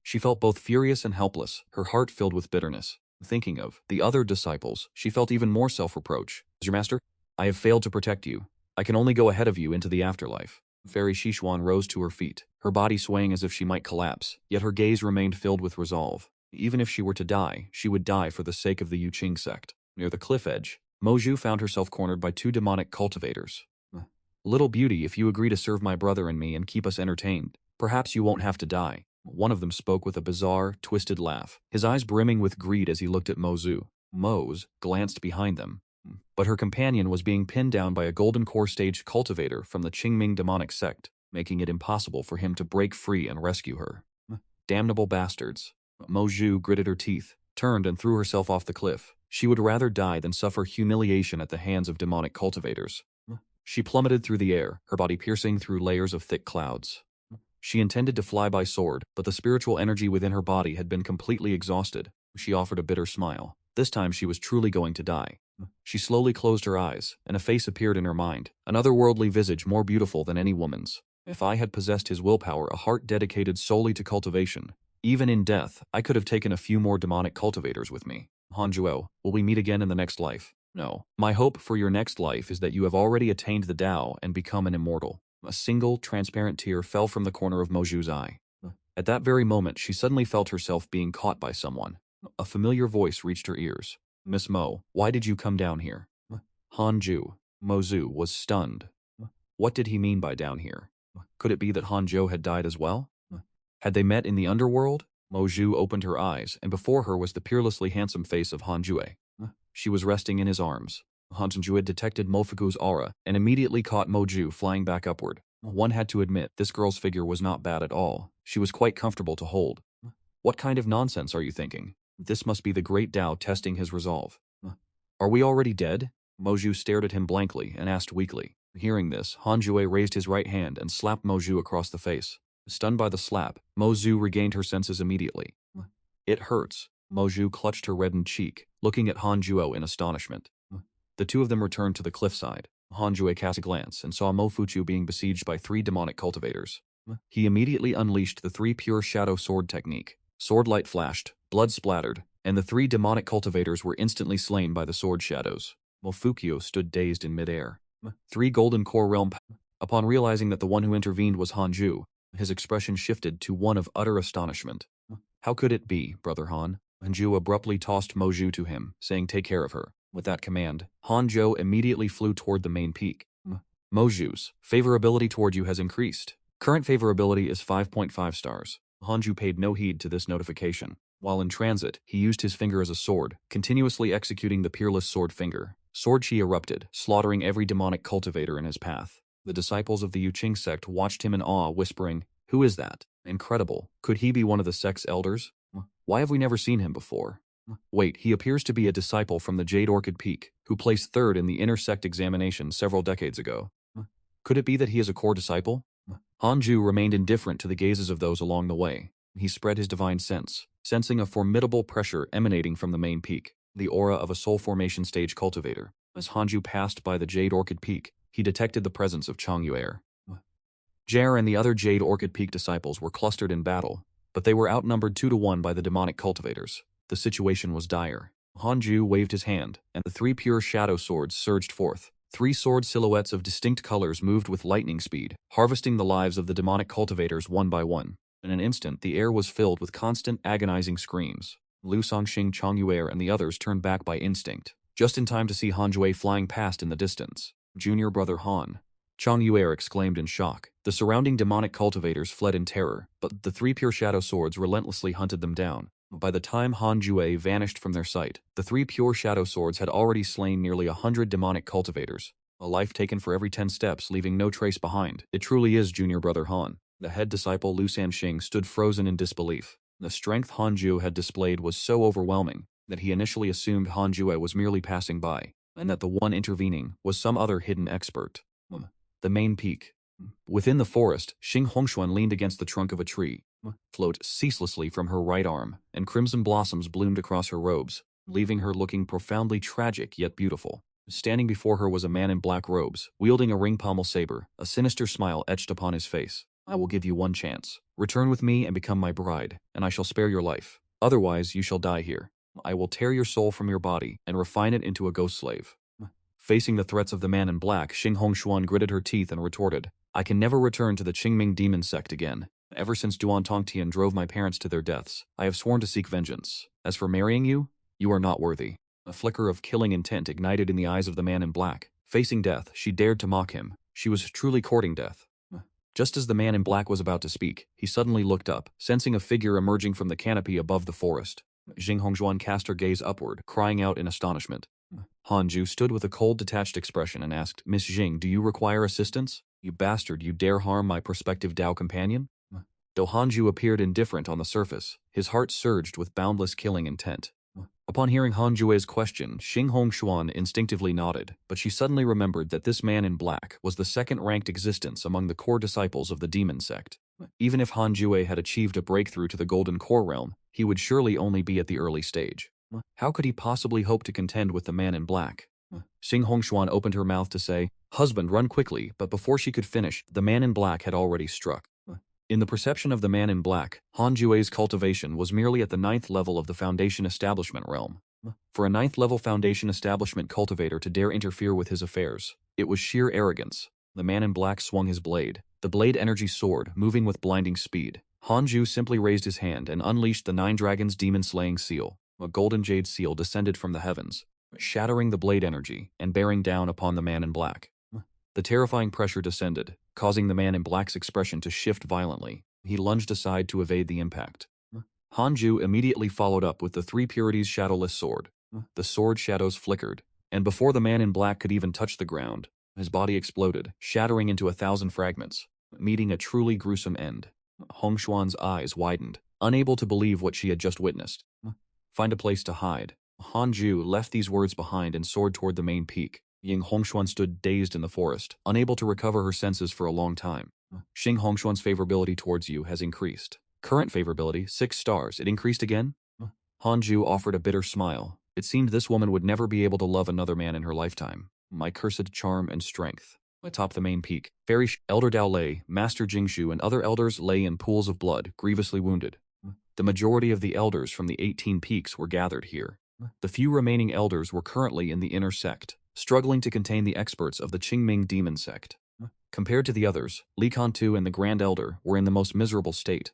She felt both furious and helpless, her heart filled with bitterness. Thinking of the other disciples, she felt even more self-reproach. Your master, I have failed to protect you. I can only go ahead of you into the afterlife. Fairy Shishuan rose to her feet, her body swaying as if she might collapse, yet her gaze remained filled with resolve. Even if she were to die, she would die for the sake of the Yuqing Sect. Near the cliff edge, Moju found herself cornered by two demonic cultivators. Little beauty, if you agree to serve my brother and me and keep us entertained, perhaps you won't have to die. One of them spoke with a bizarre, twisted laugh, his eyes brimming with greed as he looked at Mozu. Mose glanced behind them, but her companion was being pinned down by a golden core stage cultivator from the Qingming Demonic Sect, making it impossible for him to break free and rescue her. Damnable bastards. Moju gritted her teeth, turned and threw herself off the cliff. She would rather die than suffer humiliation at the hands of demonic cultivators. She plummeted through the air, her body piercing through layers of thick clouds. She intended to fly by sword, but the spiritual energy within her body had been completely exhausted. She offered a bitter smile. This time she was truly going to die. She slowly closed her eyes, and a face appeared in her mind, an otherworldly visage more beautiful than any woman's. If I had possessed his willpower, a heart dedicated solely to cultivation, even in death, I could have taken a few more demonic cultivators with me. Hanzhou, will we meet again in the next life? No. My hope for your next life is that you have already attained the Tao and become an immortal. A single, transparent tear fell from the corner of Moju's eye. At that very moment, she suddenly felt herself being caught by someone. A familiar voice reached her ears. Miss Mo, why did you come down here? Hanzhou. Mozu was stunned. What did he mean by down here? Could it be that Hanzhou had died as well? Had they met in the underworld? Moju opened her eyes, and before her was the peerlessly handsome face of Hanzhou. She was resting in his arms. Hanzhou had detected Mofuku's aura, and immediately caught Moju flying back upward. One had to admit, this girl's figure was not bad at all. She was quite comfortable to hold. What kind of nonsense are you thinking? This must be the great Tao testing his resolve. Are we already dead? Moju stared at him blankly and asked weakly. Hearing this, Hanzhou raised his right hand and slapped Moju across the face. Stunned by the slap, Mozu regained her senses immediately. It hurts. Moju clutched her reddened cheek, looking at Hanzhou in astonishment. The two of them returned to the cliffside. Hanzhou cast a glance and saw Mofuchu being besieged by 3 demonic cultivators. He immediately unleashed the 3 pure shadow sword technique. Sword light flashed, blood splattered, and the 3 demonic cultivators were instantly slain by the sword shadows. Mofukyo stood dazed in midair. 3 golden core realm. Upon realizing that the one who intervened was Hanzhou, his expression shifted to one of utter astonishment. How could it be, Brother Han? Hanzhou abruptly tossed Moju to him, saying take care of her. With that command, Hanzhou immediately flew toward the main peak. Moju's favorability toward you has increased. Current favorability is 5.5 stars. Hanzhou paid no heed to this notification. While in transit, he used his finger as a sword, continuously executing the peerless sword finger. Sword chi erupted, slaughtering every demonic cultivator in his path. The disciples of the Yuqing Sect watched him in awe, whispering, "Who is that? Incredible. Could he be one of the sect's elders? Why have we never seen him before? Wait, he appears to be a disciple from the Jade Orchid Peak, who placed 3rd in the inner sect examination several decades ago. Could it be that he is a core disciple?" Hanzhou remained indifferent to the gazes of those along the way. He spread his divine sense, sensing a formidable pressure emanating from the main peak, the aura of a soul formation stage cultivator. As Hanzhou passed by the Jade Orchid Peak, he detected the presence of Chongyuer. Jer and the other Jade Orchid Peak disciples were clustered in battle, but they were outnumbered 2 to 1 by the demonic cultivators. The situation was dire. Hanzhou waved his hand, and the 3 pure shadow swords surged forth. 3 sword silhouettes of distinct colors moved with lightning speed, harvesting the lives of the demonic cultivators one by one. In an instant, the air was filled with constant, agonizing screams. Lu Songxing, Chang Yuer, and the others turned back by instinct, just in time to see Han Jue flying past in the distance. Junior brother Han. Chang Yuer exclaimed in shock. The surrounding demonic cultivators fled in terror, but the 3 pure shadow swords relentlessly hunted them down. By the time Han Jue vanished from their sight, the 3 pure shadow swords had already slain nearly 100 demonic cultivators. A life taken for every 10 steps, leaving no trace behind. It truly is junior brother Han. The head disciple Lu Sanxing stood frozen in disbelief. The strength Han Ju had displayed was so overwhelming that he initially assumed Han Jue was merely passing by, and that the one intervening was some other hidden expert. The main peak. Within the forest, Xing Hongshuan leaned against the trunk of a tree, flowed ceaselessly from her right arm, and crimson blossoms bloomed across her robes, leaving her looking profoundly tragic yet beautiful. Standing before her was a man in black robes, wielding a ring pommel saber, a sinister smile etched upon his face. I will give you one chance. Return with me and become my bride, and I shall spare your life. Otherwise, you shall die here. I will tear your soul from your body and refine it into a ghost slave. Facing the threats of the man in black, Xing Hongshuan gritted her teeth and retorted, I can never return to the Qingming Demon Sect again. Ever since Duan Tongtian drove my parents to their deaths, I have sworn to seek vengeance. As for marrying you, you are not worthy. A flicker of killing intent ignited in the eyes of the man in black. Facing death, she dared to mock him. She was truly courting death. Just as the man in black was about to speak, he suddenly looked up, sensing a figure emerging from the canopy above the forest. Xing Hongshuan cast her gaze upward, crying out in astonishment. Han Ju stood with a cold, detached expression and asked, Miss Xing, do you require assistance? You bastard, you dare harm my prospective Dao companion? Though Han Ju appeared indifferent on the surface, his heart surged with boundless killing intent. Upon hearing Han Jue's question, Xing Hongshuan instinctively nodded, but she suddenly remembered that this man in black was the second-ranked existence among the core disciples of the Demon Sect. Even if Han Jue had achieved a breakthrough to the Golden Core Realm, he would surely only be at the early stage. How could he possibly hope to contend with the man in black? Xing Hongshuan opened her mouth to say, Husband, run quickly, but before she could finish, the man in black had already struck. In the perception of the man in black, Han Jue's cultivation was merely at the 9th level of the Foundation Establishment realm. For a 9th level Foundation Establishment cultivator to dare interfere with his affairs, it was sheer arrogance. The man in black swung his blade, the blade energy soared, moving with blinding speed. Han Ju simply raised his hand and unleashed the 9 Dragons demon-slaying seal. A golden jade seal descended from the heavens, shattering the blade energy and bearing down upon the man in black. The terrifying pressure descended, causing the man in black's expression to shift violently. He lunged aside to evade the impact. Han Ju immediately followed up with the 3 Purities shadowless sword. The sword shadows flickered, and before the man in black could even touch the ground, his body exploded, shattering into 1,000 fragments, meeting a truly gruesome end. Hongshuan's eyes widened, unable to believe what she had just witnessed. Find a place to hide. Han Ju left these words behind and soared toward the main peak. Ying Hongshuan stood dazed in the forest, unable to recover her senses for a long time. Xing Hongshuan's favorability towards you has increased. Current favorability, 6 stars. It increased again? Han Ju offered a bitter smile. It seemed this woman would never be able to love another man in her lifetime. My cursed charm and strength. Atop the main peak, Fairy Elder Dao Lei, Master Jingshu, and other elders lay in pools of blood, grievously wounded. The majority of the elders from the 18 peaks were gathered here. The few remaining elders were currently in the inner sect, struggling to contain the experts of the Qingming Demon Sect. Compared to the others, Li Kantu and the Grand Elder were in the most miserable state.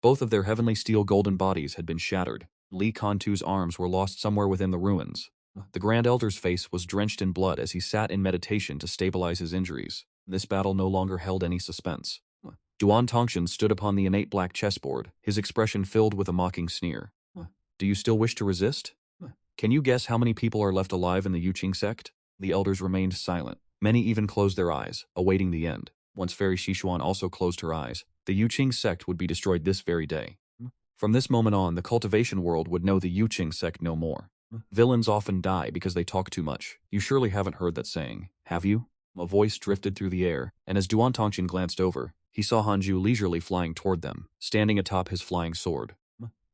Both of their heavenly steel golden bodies had been shattered. Li Kantu's arms were lost somewhere within the ruins. The Grand Elder's face was drenched in blood as he sat in meditation to stabilize his injuries. This battle no longer held any suspense. Duan Tongtian stood upon the innate black chessboard, his expression filled with a mocking sneer. Do you still wish to resist? Can you guess how many people are left alive in the Yuqing Sect? The elders remained silent. Many even closed their eyes, awaiting the end. Once Fairy Xishuan also closed her eyes, the Yuqing Sect would be destroyed this very day. From this moment on, the cultivation world would know the Yuqing Sect no more. Villains often die because they talk too much. You surely haven't heard that saying, have you? A voice drifted through the air, and as Duan Tongtian glanced over, he saw Han Ju leisurely flying toward them, standing atop his flying sword.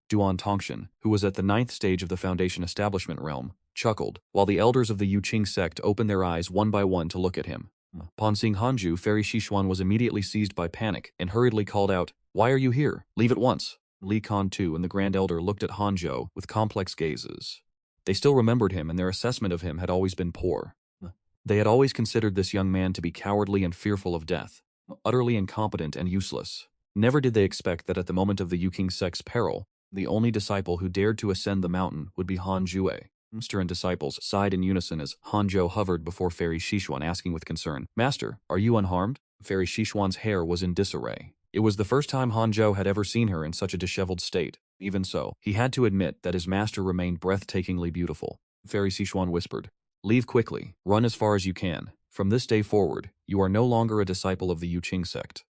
Duan Tongtian, who was at the 9th stage of the Foundation Establishment realm, chuckled, while the elders of the Yuqing Sect opened their eyes one by one to look at him. Upon seeing Han Ju, Fairy Xishuan was immediately seized by panic and hurriedly called out, Why are you here? Leave at once. Li Kantu and the Grand Elder looked at Han Ju with complex gazes. They still remembered him and their assessment of him had always been poor. They had always considered this young man to be cowardly and fearful of death, utterly incompetent and useless. Never did they expect that at the moment of the Yuqing Sect's peril, the only disciple who dared to ascend the mountain would be Han Jue. Master and disciples sighed in unison as Hanzhou hovered before Fairy Xishuan, asking with concern, "Master, are you unharmed?" Fairy Xishuan's hair was in disarray. It was the first time Hanzhou had ever seen her in such a disheveled state. Even so, he had to admit that his master remained breathtakingly beautiful. Fairy Xishuan whispered, "Leave quickly. Run as far as you can. From this day forward, you are no longer a disciple of the Yuqing Sect."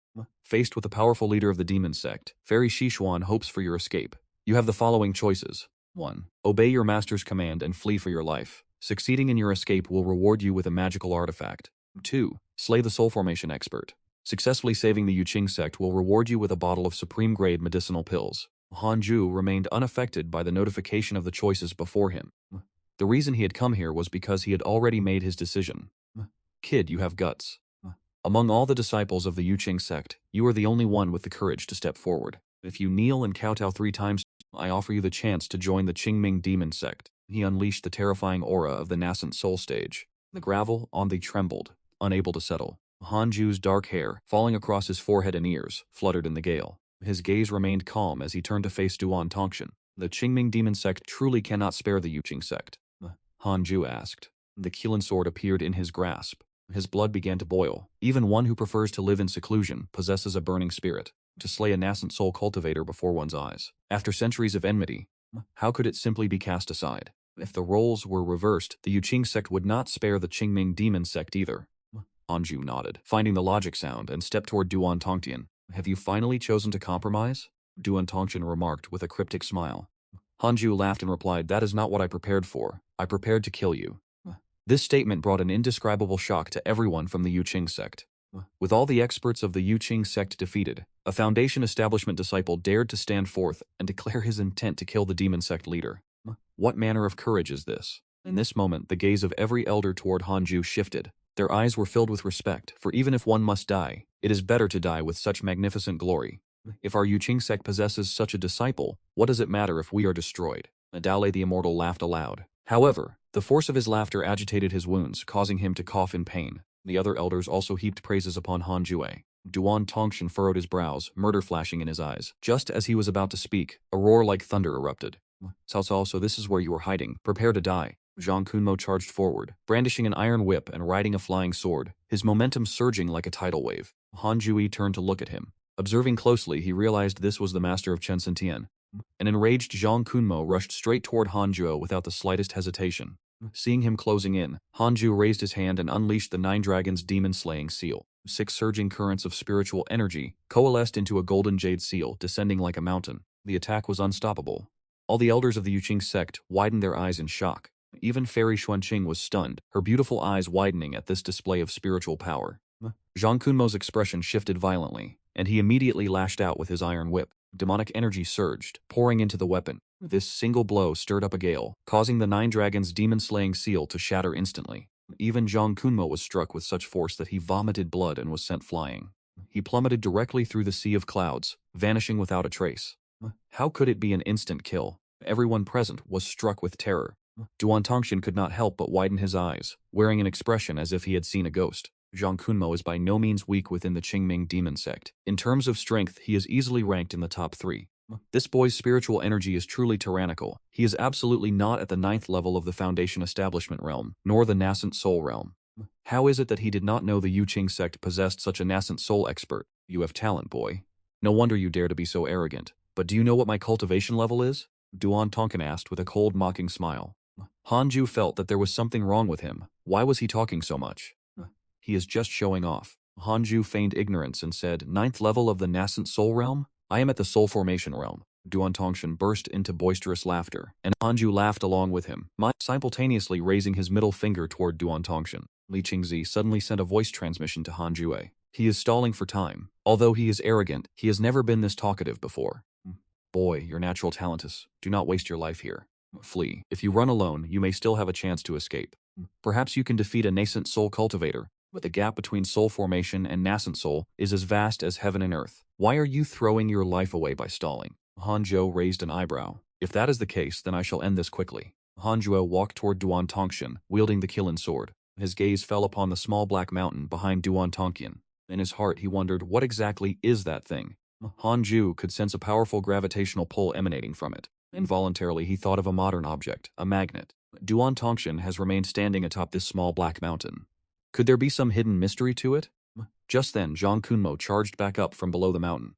Faced with the powerful leader of the Demon Sect, Fairy Xishuan hopes for your escape. You have the following choices. 1. Obey your master's command and flee for your life. Succeeding in your escape will reward you with a magical artifact. 2. Slay the soul formation expert. Successfully saving the Yuqing Sect will reward you with a bottle of supreme-grade medicinal pills. Hanzhou remained unaffected by the notification of the choices before him. The reason he had come here was because he had already made his decision. Kid, you have guts. Among all the disciples of the Yuqing Sect, you are the only one with the courage to step forward. If you kneel and kowtow 3 times, I offer you the chance to join the Qingming Demon Sect. He unleashed the terrifying aura of the nascent soul stage. The gravel on the trembled, unable to settle. Hanju's dark hair, falling across his forehead and ears, fluttered in the gale. His gaze remained calm as he turned to face Duan Tongxin. The Qingming Demon Sect truly cannot spare the Yuqing Sect. Hanju asked. The Qilin sword appeared in his grasp. His blood began to boil. Even one who prefers to live in seclusion possesses a burning spirit. To slay a nascent soul cultivator before one's eyes. After centuries of enmity, how could it simply be cast aside? If the roles were reversed, the Yuqing Sect would not spare the Qingming Demon Sect either. Hanju nodded, finding the logic sound, and stepped toward Duan Tongtian. Have you finally chosen to compromise? Duan Tongtian remarked with a cryptic smile. Hanju laughed and replied, that is not what I prepared for. I prepared to kill you. This statement brought an indescribable shock to everyone from the Yuqing Sect. With all the experts of the Yuqing Sect defeated, a Foundation Establishment disciple dared to stand forth and declare his intent to kill the Demon Sect leader. What manner of courage is this? In this moment, the gaze of every elder toward Hanju shifted. Their eyes were filled with respect, for even if one must die, it is better to die with such magnificent glory. If our Yuqing Sect possesses such a disciple, what does it matter if we are destroyed? Adale the Immortal laughed aloud. However, the force of his laughter agitated his wounds, causing him to cough in pain. The other elders also heaped praises upon Hanjue. Duan Tongxin furrowed his brows, murder flashing in his eyes. Just as he was about to speak, a roar like thunder erupted. Cao Cao, so this is where you are hiding. Prepare to die. Zhang Kunmo charged forward, brandishing an iron whip and riding a flying sword, his momentum surging like a tidal wave. Han Jui turned to look at him. Observing closely, he realized this was the master of Chen Sentian. An enraged Zhang Kunmo rushed straight toward Hanjuo without the slightest hesitation. Seeing him closing in, Hanju raised his hand and unleashed the Nine Dragons' demon-slaying seal. 6 surging currents of spiritual energy coalesced into a golden jade seal, descending like a mountain. The attack was unstoppable. All the elders of the Yuqing Sect widened their eyes in shock. Even Fairy Xuanqing was stunned, her beautiful eyes widening at this display of spiritual power. Zhang Kunmo's expression shifted violently, and he immediately lashed out with his iron whip. Demonic energy surged, pouring into the weapon. This single blow stirred up a gale, causing the Nine Dragons' demon-slaying seal to shatter instantly. Even Zhang Kunmo was struck with such force that he vomited blood and was sent flying. He plummeted directly through the sea of clouds, vanishing without a trace. How could it be an instant kill? Everyone present was struck with terror. Duan Tongxin could not help but widen his eyes, wearing an expression as if he had seen a ghost. Zhang Kunmo is by no means weak within the Qingming Demon Sect. In terms of strength, he is easily ranked in the top 3. This boy's spiritual energy is truly tyrannical. He is absolutely not at the 9th level of the Foundation Establishment realm, nor the Nascent Soul realm. How is it that he did not know the Yuqing Sect possessed such a Nascent Soul expert? You have talent, boy. No wonder you dare to be so arrogant. But do you know what my cultivation level is? Duan Tongxin asked with a cold, mocking smile. Hanju felt that there was something wrong with him. Why was he talking so much? He is just showing off. Hanju feigned ignorance and said, 9th level of the Nascent Soul realm? I am at the Soul Formation realm. Duan Tongxin burst into boisterous laughter, and Hanju laughed along with him, simultaneously raising his middle finger toward Duan Tongxin. Li Qingzi suddenly sent a voice transmission to Hanjue. He is stalling for time. Although he is arrogant, he has never been this talkative before. Boy, your natural talent is. Do not waste your life here. Flee. If you run alone, you may still have a chance to escape. Perhaps you can defeat a nascent soul cultivator, but the gap between soul formation and nascent soul is as vast as heaven and earth. Why are you throwing your life away by stalling? Hanzhou raised an eyebrow. If that is the case, then I shall end this quickly. Hanzhou walked toward Duan Tongxin, wielding the Qilin sword. His gaze fell upon the small black mountain behind Duan Tongqian. In his heart he wondered, what exactly is that thing? Hanju could sense a powerful gravitational pull emanating from it. Involuntarily he thought of a modern object, a magnet. Duan Tongqian has remained standing atop this small black mountain. Could there be some hidden mystery to it? Just then Zhang Kunmo charged back up from below the mountain.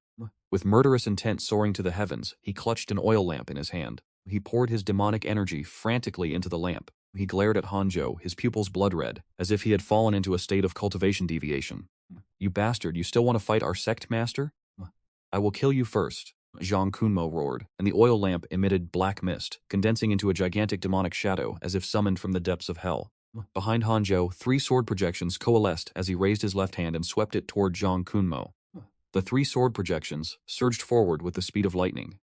With murderous intent soaring to the heavens, he clutched an oil lamp in his hand. He poured his demonic energy frantically into the lamp. He glared at Hanzhou, his pupils blood red, as if he had fallen into a state of cultivation deviation. You bastard, you still want to fight our sect master? I will kill you first, Zhang Kunmo roared, and the oil lamp emitted black mist, condensing into a gigantic demonic shadow as if summoned from the depths of hell. Behind Hanzhou, 3 sword projections coalesced as he raised his left hand and swept it toward Zhang Kunmo. The 3 sword projections surged forward with the speed of lightning.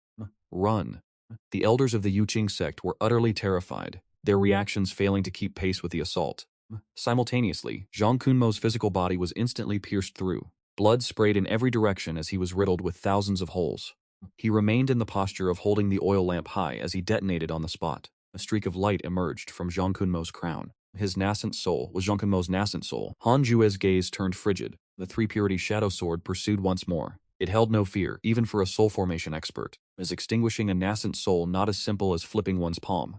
Run. The elders of the Yuqing Sect were utterly terrified, their reactions failing to keep pace with the assault. Simultaneously, Zhang Kunmo's physical body was instantly pierced through. Blood sprayed in every direction as he was riddled with thousands of holes. He remained in the posture of holding the oil lamp high as he detonated on the spot. A streak of light emerged from Zhang Kunmo's crown. His nascent soul was Zhang Kunmo's nascent soul. Han Jue's gaze turned frigid. The 3-purity shadow sword pursued once more. It held no fear, even for a soul formation expert, as extinguishing a nascent soul not as simple as flipping one's palm.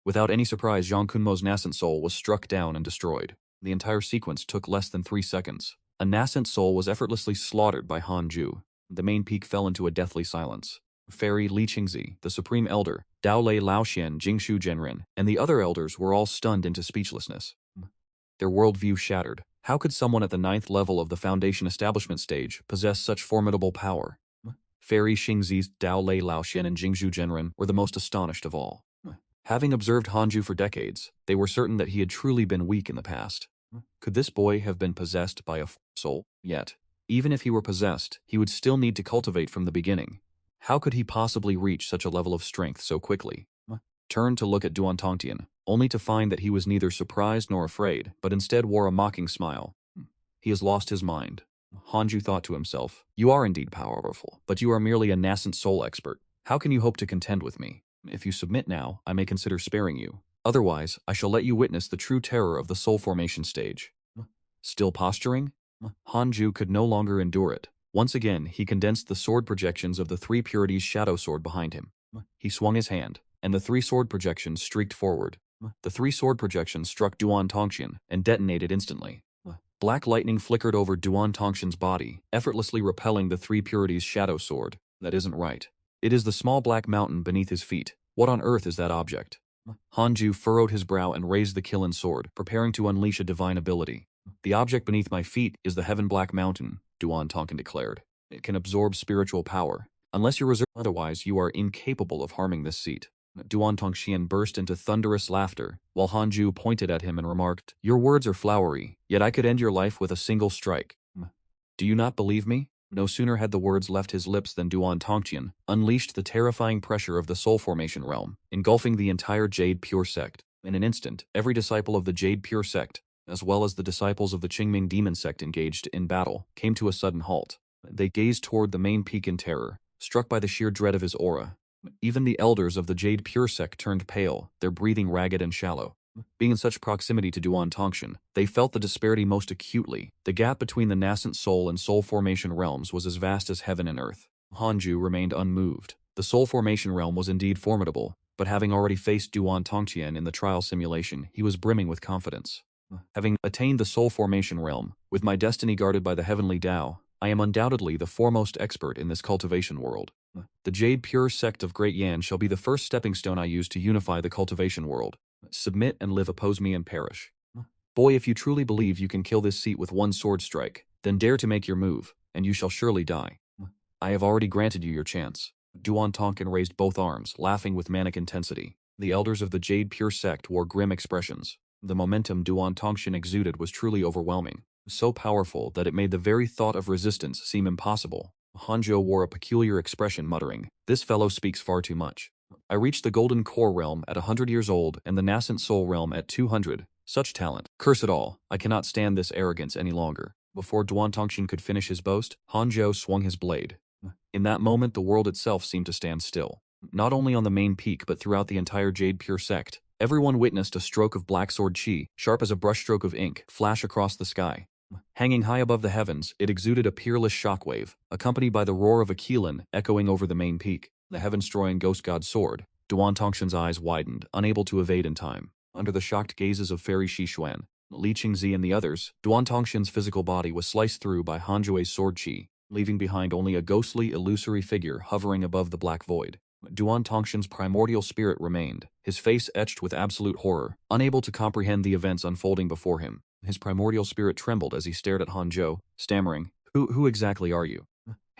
Without any surprise, Zhang Kunmo's nascent soul was struck down and destroyed. The entire sequence took less than 3 seconds. A nascent soul was effortlessly slaughtered by Han Ju. The main peak fell into a deathly silence. Fairy Li Qingzi, the Supreme Elder, Dao Lei Laoxian, Jingshu Zhenren, and the other elders were all stunned into speechlessness. Their worldview shattered. How could someone at the 9th level of the Foundation establishment stage possess such formidable power? Fairy Xingzi's Dao Lei Laoxian and Jingshu Zhenren were the most astonished of all. Having observed Hanju for decades, they were certain that he had truly been weak in the past. Could this boy have been possessed by a soul? Yet, even if he were possessed, he would still need to cultivate from the beginning. How could he possibly reach such a level of strength so quickly? Turned to look at Duan Tongtian, only to find that he was neither surprised nor afraid, but instead wore a mocking smile. He has lost his mind. Hanju thought to himself, you are indeed powerful, but you are merely a nascent soul expert. How can you hope to contend with me? If you submit now, I may consider sparing you. Otherwise, I shall let you witness the true terror of the soul formation stage. Still posturing? Hanju could no longer endure it. Once again, he condensed the sword projections of the 3 purities shadow sword behind him. He swung his hand, and the 3 sword projections streaked forward. The 3 sword projections struck Duan Tongqian and detonated instantly. Black lightning flickered over Duan Tongqian's body, effortlessly repelling the 3 purities shadow sword. That isn't right. It is the small black mountain beneath his feet. What on earth is that object? Hanju furrowed his brow and raised the Kilin sword, preparing to unleash a divine ability. The object beneath my feet is the Heaven Black Mountain, Duan Tongqian declared. It can absorb spiritual power. Unless you're reserved, otherwise you are incapable of harming this seat. Duan Tongqian burst into thunderous laughter, while Hanju pointed at him and remarked, your words are flowery, yet I could end your life with a single strike. Do you not believe me? No sooner had the words left his lips than Duan Tongqian unleashed the terrifying pressure of the soul formation realm, engulfing the entire Jade Pure Sect. In an instant, every disciple of the Jade Pure Sect, as well as the disciples of the Qingming Demon Sect engaged in battle, came to a sudden halt. They gazed toward the main peak in terror, struck by the sheer dread of his aura. Even the elders of the Jade Pure Sect turned pale, their breathing ragged and shallow. Being in such proximity to Duan Tongqian, they felt the disparity most acutely. The gap between the nascent soul and soul formation realms was as vast as heaven and earth. Hanju remained unmoved. The soul formation realm was indeed formidable, but having already faced Duan Tongqian in the trial simulation, he was brimming with confidence. Having attained the soul formation realm, with my destiny guarded by the heavenly Tao, I am undoubtedly the foremost expert in this cultivation world. The Jade Pure Sect of Great Yan shall be the first stepping stone I use to unify the cultivation world. Submit and live, oppose me and perish. Boy, if you truly believe you can kill this seat with one sword strike, then dare to make your move, and you shall surely die. I have already granted you your chance. Duan Tongqian raised both arms, laughing with manic intensity. The elders of the Jade Pure Sect wore grim expressions. The momentum Duan Tongqian exuded was truly overwhelming, so powerful that it made the very thought of resistance seem impossible. Hanzhou wore a peculiar expression, muttering, this fellow speaks far too much. I reached the Golden Core realm at 100 years old and the Nascent Soul realm at 200. Such talent. Curse it all, I cannot stand this arrogance any longer. Before Duan Tongqian could finish his boast, Hanzhou swung his blade. In that moment the world itself seemed to stand still. Not only on the main peak but throughout the entire Jade Pure Sect, Everyone witnessed a stroke of black sword chi, sharp as a brushstroke of ink, flash across the sky. Hanging high above the heavens, it exuded a peerless shockwave, accompanied by the roar of a Keelan echoing over the main peak. The heaven-destroying ghost god's sword. Duan Tongshan's eyes widened, unable to evade in time. Under the shocked gazes of Fairy Xishuan, Li Qingzi and the others, Duan Tongshan's physical body was sliced through by Han Jue's sword chi, leaving behind only a ghostly, illusory figure hovering above the black void. Duan Tongshan's primordial spirit remained, his face etched with absolute horror, unable to comprehend the events unfolding before him. His primordial spirit trembled as he stared at Hanzhou, stammering, Who exactly are you?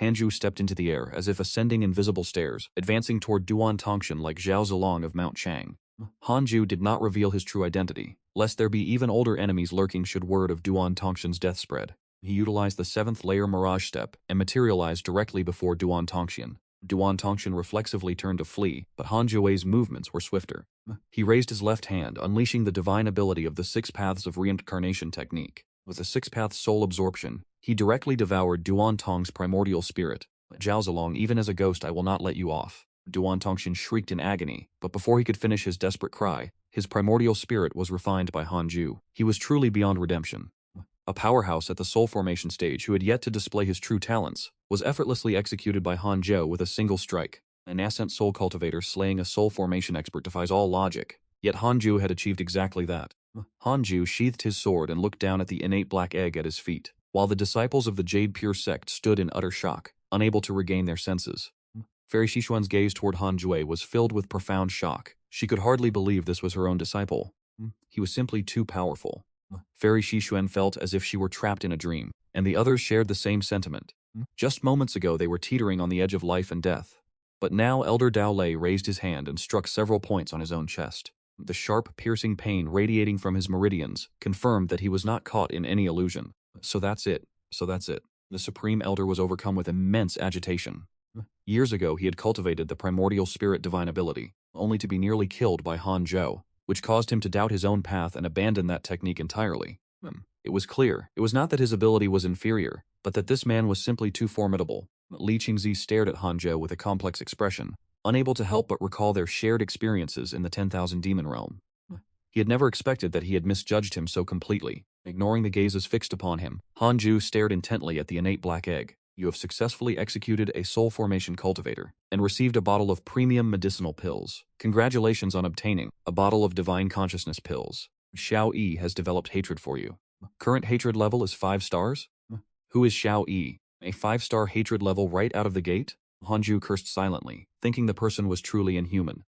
Hanzhou stepped into the air as if ascending invisible stairs, advancing toward Duan Tongshan like Zhao Zilong of Mount Chang. Hanzhou did not reveal his true identity, lest there be even older enemies lurking should word of Duan Tongshan's death spread. He utilized the 7th layer Mirage Step and materialized directly before Duan Tongshan. Duan Tongshan reflexively turned to flee, but Han Jue's movements were swifter. He raised his left hand, unleashing the divine ability of the Six Paths of Reincarnation Technique. With the Six Paths soul absorption, he directly devoured Duan Tong's primordial spirit. Zhao Zilong, even as a ghost I will not let you off. Duan Tongshan shrieked in agony, but before he could finish his desperate cry, his primordial spirit was refined by Hanzhou. He was truly beyond redemption. A powerhouse at the soul formation stage who had yet to display his true talents, was effortlessly executed by Hanzhou with a single strike. A nascent soul cultivator slaying a soul formation expert defies all logic, yet Hanzhou had achieved exactly that. Hanzhou sheathed his sword and looked down at the innate black egg at his feet, while the disciples of the Jade Pure sect stood in utter shock, unable to regain their senses. Fairy Xishuan's gaze toward Hanzhou was filled with profound shock. She could hardly believe this was her own disciple. He was simply too powerful. Fairy Xishuan felt as if she were trapped in a dream, and the others shared the same sentiment. Just moments ago they were teetering on the edge of life and death. But now Elder Dao Lei raised his hand and struck several points on his own chest. The sharp, piercing pain radiating from his meridians confirmed that he was not caught in any illusion. So that's it. The Supreme Elder was overcome with immense agitation. Years ago he had cultivated the primordial spirit divine ability, only to be nearly killed by Hanzhou, which caused him to doubt his own path and abandon that technique entirely. It was clear. It was not that his ability was inferior, but that this man was simply too formidable. Li Qingzi stared at Hanzhou with a complex expression, unable to help but recall their shared experiences in the 10,000 demon realm. He had never expected that he had misjudged him so completely. Ignoring the gazes fixed upon him, Hanzhou stared intently at the innate black egg. You have successfully executed a soul formation cultivator, and received a bottle of premium medicinal pills. Congratulations on obtaining a bottle of divine consciousness pills. Xiao Yi has developed hatred for you. Current hatred level is 5 stars? Who is Xiao Yi? A 5-star hatred level right out of the gate? Hanzhou cursed silently, thinking the person was truly inhuman.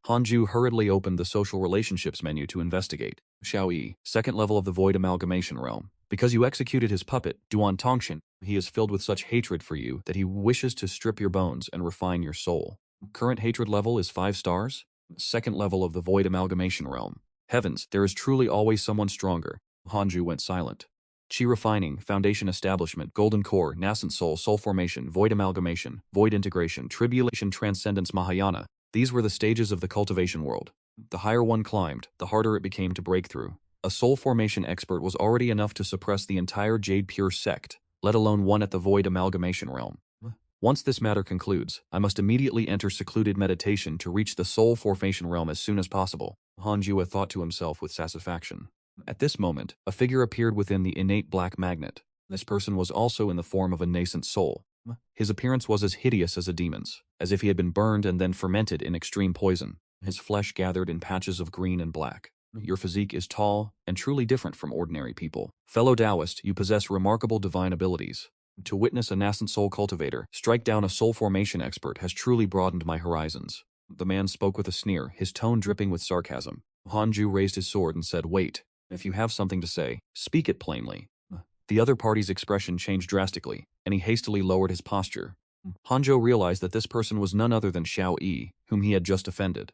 Hanzhou hurriedly opened the social relationships menu to investigate. Xiao Yi, 2nd level of the void amalgamation realm. Because you executed his puppet, Duan Tongshan, he is filled with such hatred for you that he wishes to strip your bones and refine your soul. Current hatred level is 5 stars? 2nd level of the void amalgamation realm. Heavens, there is truly always someone stronger. Hanzhou went silent. Chi refining, foundation establishment, golden core, nascent soul, soul formation, void amalgamation, void integration, tribulation, transcendence, Mahayana. These were the stages of the cultivation world. The higher one climbed, the harder it became to break through. A soul formation expert was already enough to suppress the entire Jade Pure sect, let alone one at the void amalgamation realm. Once this matter concludes, I must immediately enter secluded meditation to reach the soul formation realm as soon as possible, Hanzhou thought to himself with satisfaction. At this moment, a figure appeared within the innate black magnet. This person was also in the form of a nascent soul. His appearance was as hideous as a demon's, as if he had been burned and then fermented in extreme poison. His flesh gathered in patches of green and black. Your physique is tall and truly different from ordinary people. Fellow Taoist, you possess remarkable divine abilities. To witness a nascent soul cultivator strike down a soul formation expert has truly broadened my horizons. The man spoke with a sneer, his tone dripping with sarcasm. Hanzhou raised his sword and said, Wait. If you have something to say, speak it plainly. The other party's expression changed drastically, and he hastily lowered his posture. Hanzhou realized that this person was none other than Xiao Yi, whom he had just offended.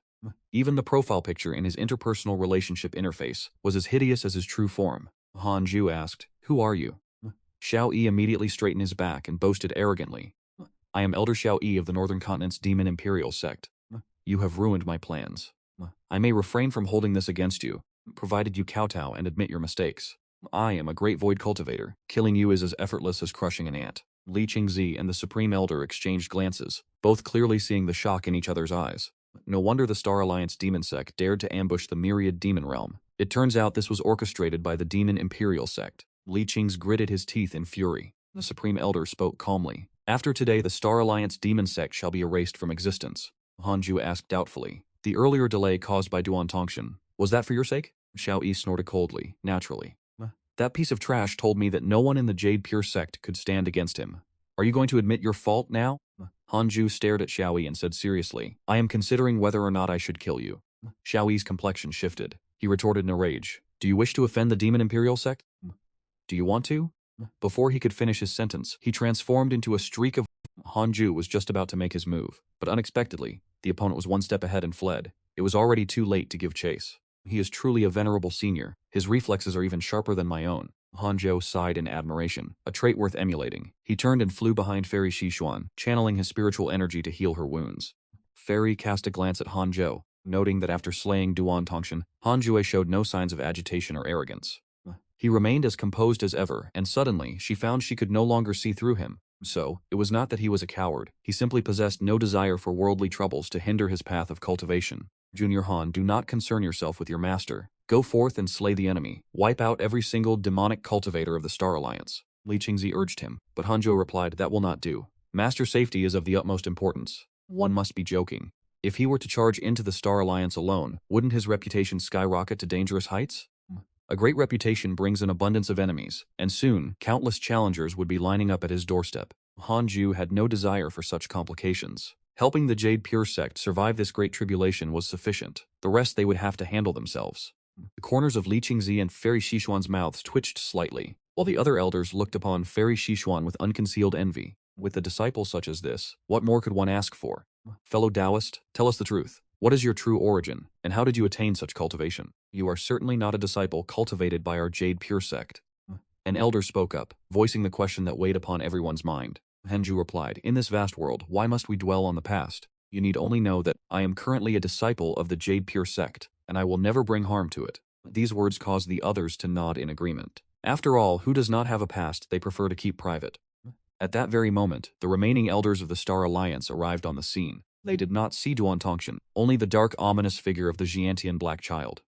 Even the profile picture in his interpersonal relationship interface was as hideous as his true form. Hanzhou asked, Who are you? Xiao Yi immediately straightened his back and boasted arrogantly, I am Elder Xiao Yi of the Northern Continent's Demon Imperial Sect. You have ruined my plans. I may refrain from holding this against you, provided you kowtow and admit your mistakes. I am a great void cultivator. Killing you is as effortless as crushing an ant. Li Qingzi and the Supreme Elder exchanged glances, both clearly seeing the shock in each other's eyes. No wonder the Star Alliance Demon Sect dared to ambush the myriad demon realm. It turns out this was orchestrated by the Demon Imperial Sect. Li Qing's gritted his teeth in fury. The Supreme Elder spoke calmly. After today, the Star Alliance Demon Sect shall be erased from existence. Hanju asked doubtfully. The earlier delay caused by Duan Tongshan, was that for your sake? Xiao Yi snorted coldly, naturally. That piece of trash told me that no one in the Jade Pure Sect could stand against him. Are you going to admit your fault now? Hanju stared at Xiao Yi and said seriously, I am considering whether or not I should kill you. Xiao Yi's complexion shifted. He retorted in a rage. Do you wish to offend the Demon Imperial Sect? Do you want to? Before he could finish his sentence, he transformed into a streak of... Hanju was just about to make his move, but unexpectedly, the opponent was one step ahead and fled. It was already too late to give chase. He is truly a venerable senior. His reflexes are even sharper than my own. Hanzhou sighed in admiration, a trait worth emulating. He turned and flew behind Fairy Xishuan, channeling his spiritual energy to heal her wounds. Fairy cast a glance at Hanzhou, noting that after slaying Duan Tongshan, Hanzhou showed no signs of agitation or arrogance. He remained as composed as ever, and suddenly she found she could no longer see through him. So, it was not that he was a coward, he simply possessed no desire for worldly troubles to hinder his path of cultivation. Junior Han, do not concern yourself with your master. Go forth and slay the enemy. Wipe out every single demonic cultivator of the Star Alliance. Li Qingzi urged him, but Hanzhou replied that will not do. Master safety is of the utmost importance. One must be joking. If he were to charge into the Star Alliance alone, wouldn't his reputation skyrocket to dangerous heights? A great reputation brings an abundance of enemies, and soon, countless challengers would be lining up at his doorstep. Hanju had no desire for such complications. Helping the Jade Pure Sect survive this great tribulation was sufficient. The rest they would have to handle themselves. The corners of Li Qingzi and Fairy Xishuan's mouths twitched slightly, while the other elders looked upon Fairy Xishuan with unconcealed envy. With a disciple such as this, what more could one ask for? Fellow Taoist, tell us the truth. What is your true origin, and how did you attain such cultivation? You are certainly not a disciple cultivated by our Jade Pure Sect. An elder spoke up, voicing the question that weighed upon everyone's mind. Henju replied, in this vast world, why must we dwell on the past? You need only know that I am currently a disciple of the Jade Pure Sect, and I will never bring harm to it. These words caused the others to nod in agreement. After all, who does not have a past they prefer to keep private? At that very moment, the remaining elders of the Star Alliance arrived on the scene. They did not see Duan Tongshan, only the dark, ominous figure of the Xiantian Black Child.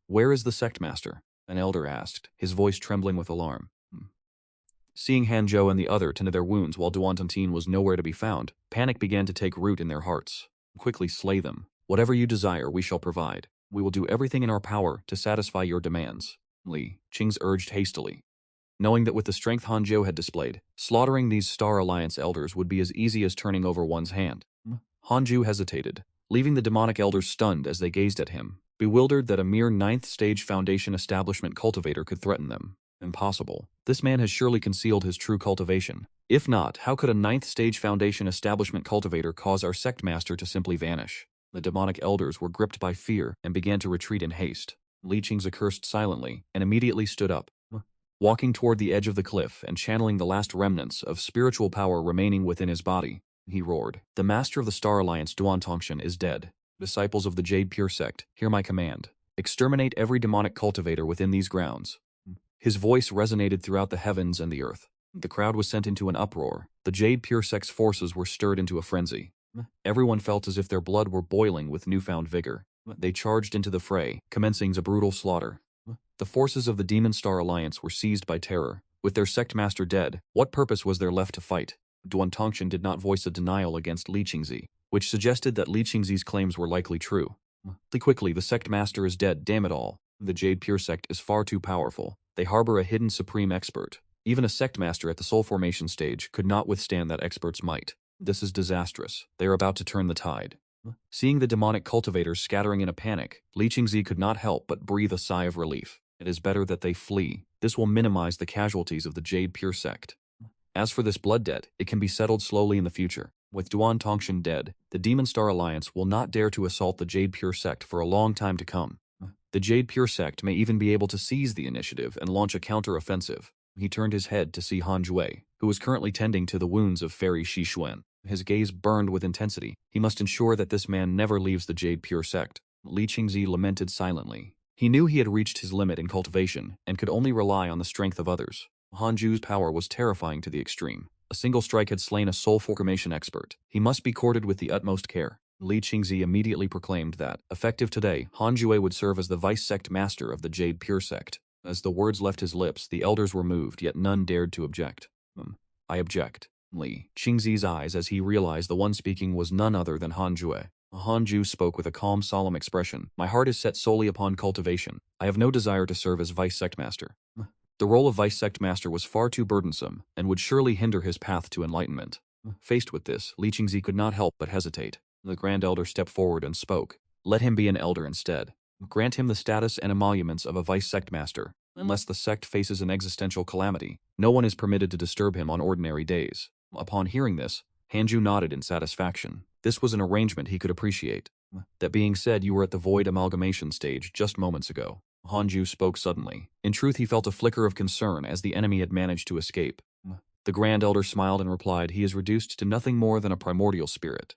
Where is the sect master? An elder asked, his voice trembling with alarm. Seeing Hanzhou and the other tend to their wounds while Duan Tongshan was nowhere to be found, panic began to take root in their hearts. Quickly slay them. Whatever you desire, we shall provide. We will do everything in our power to satisfy your demands. Li Qing's urged hastily. Knowing that with the strength Hanzhou had displayed, slaughtering these Star Alliance elders would be as easy as turning over one's hand. Hanzhou hesitated, leaving the demonic elders stunned as they gazed at him, bewildered that a mere 9th stage Foundation establishment cultivator could threaten them. Impossible. This man has surely concealed his true cultivation. If not, how could a 9th stage Foundation establishment cultivator cause our sect master to simply vanish? The demonic elders were gripped by fear and began to retreat in haste. Li Qingzi cursed silently and immediately stood up. Walking toward the edge of the cliff and channeling the last remnants of spiritual power remaining within his body, he roared, the master of the Star Alliance, Duan Tongshan, is dead. Disciples of the Jade Pure Sect, hear my command. Exterminate every demonic cultivator within these grounds. His voice resonated throughout the heavens and the earth. The crowd was sent into an uproar. The Jade Pure Sect's forces were stirred into a frenzy. Everyone felt as if their blood were boiling with newfound vigor. They charged into the fray, commencing a brutal slaughter. The forces of the Demon Star Alliance were seized by terror. With their sect master dead, what purpose was there left to fight? Duan Tongshan did not voice a denial against Li Qingzi, which suggested that Li Qingzi's claims were likely true. Quickly, the sect master is dead, damn it all. The Jade Pure Sect is far too powerful. They harbor a hidden supreme expert. Even a sect master at the soul formation stage could not withstand that expert's might. This is disastrous. They are about to turn the tide. Seeing the demonic cultivators scattering in a panic, Li Qingzi could not help but breathe a sigh of relief. It is better that they flee. This will minimize the casualties of the Jade Pure Sect. As for this blood debt, it can be settled slowly in the future. With Duan Tongshan dead, the Demon Star Alliance will not dare to assault the Jade Pure Sect for a long time to come. The Jade Pure Sect may even be able to seize the initiative and launch a counter-offensive. He turned his head to see Han Jue, who was currently tending to the wounds of Fairy Xishuan. His gaze burned with intensity. He must ensure that this man never leaves the Jade Pure Sect. Li Qingzi lamented silently. He knew he had reached his limit in cultivation and could only rely on the strength of others. Hanju's power was terrifying to the extreme. A single strike had slain a soul formation expert. He must be courted with the utmost care. Li Qingzi immediately proclaimed that, effective today, Han Jue would serve as the vice sect master of the Jade Pure Sect. As the words left his lips, the elders were moved, yet none dared to object. I object. Li Qingzi's eyes as he realized the one speaking was none other than Han Jue. Han Ju spoke with a calm, solemn expression. My heart is set solely upon cultivation. I have no desire to serve as vice sect master. The role of vice sect master was far too burdensome and would surely hinder his path to enlightenment. Faced with this, Li Qingzi could not help but hesitate. The Grand Elder stepped forward and spoke. Let him be an elder instead. Grant him the status and emoluments of a vice sect master. Unless the sect faces an existential calamity, no one is permitted to disturb him on ordinary days. Upon hearing this, Hanju nodded in satisfaction. This was an arrangement he could appreciate. That being said, you were at the void amalgamation stage just moments ago. Hanju spoke suddenly. In truth, he felt a flicker of concern as the enemy had managed to escape. The Grand Elder smiled and replied, he is reduced to nothing more than a primordial spirit.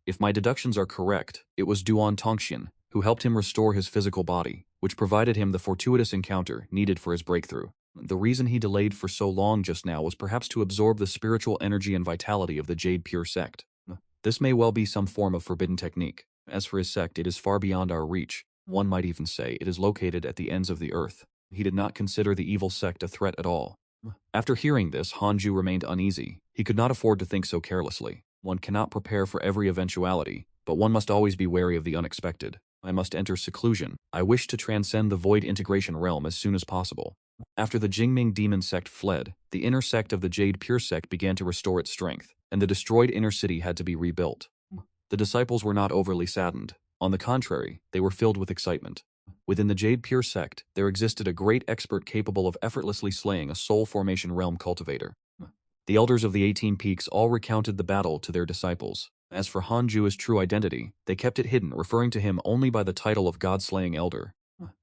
If my deductions are correct, it was Duan Tongxian who helped him restore his physical body, which provided him the fortuitous encounter needed for his breakthrough. The reason he delayed for so long just now was perhaps to absorb the spiritual energy and vitality of the Jade Pure Sect. This may well be some form of forbidden technique. As for his sect, it is far beyond our reach. One might even say it is located at the ends of the earth. He did not consider the evil sect a threat at all. After hearing this, Hanju remained uneasy. He could not afford to think so carelessly. One cannot prepare for every eventuality, but one must always be wary of the unexpected. I must enter seclusion. I wish to transcend the void integration realm as soon as possible. After the Jingming demon sect fled, the inner sect of the Jade Pure Sect began to restore its strength, and the destroyed inner city had to be rebuilt. The disciples were not overly saddened. On the contrary, they were filled with excitement. Within the Jade Pure Sect, there existed a great expert capable of effortlessly slaying a soul formation realm cultivator. The elders of the 18 Peaks all recounted the battle to their disciples. As for Hanju's true identity, they kept it hidden, referring to him only by the title of God-slaying elder.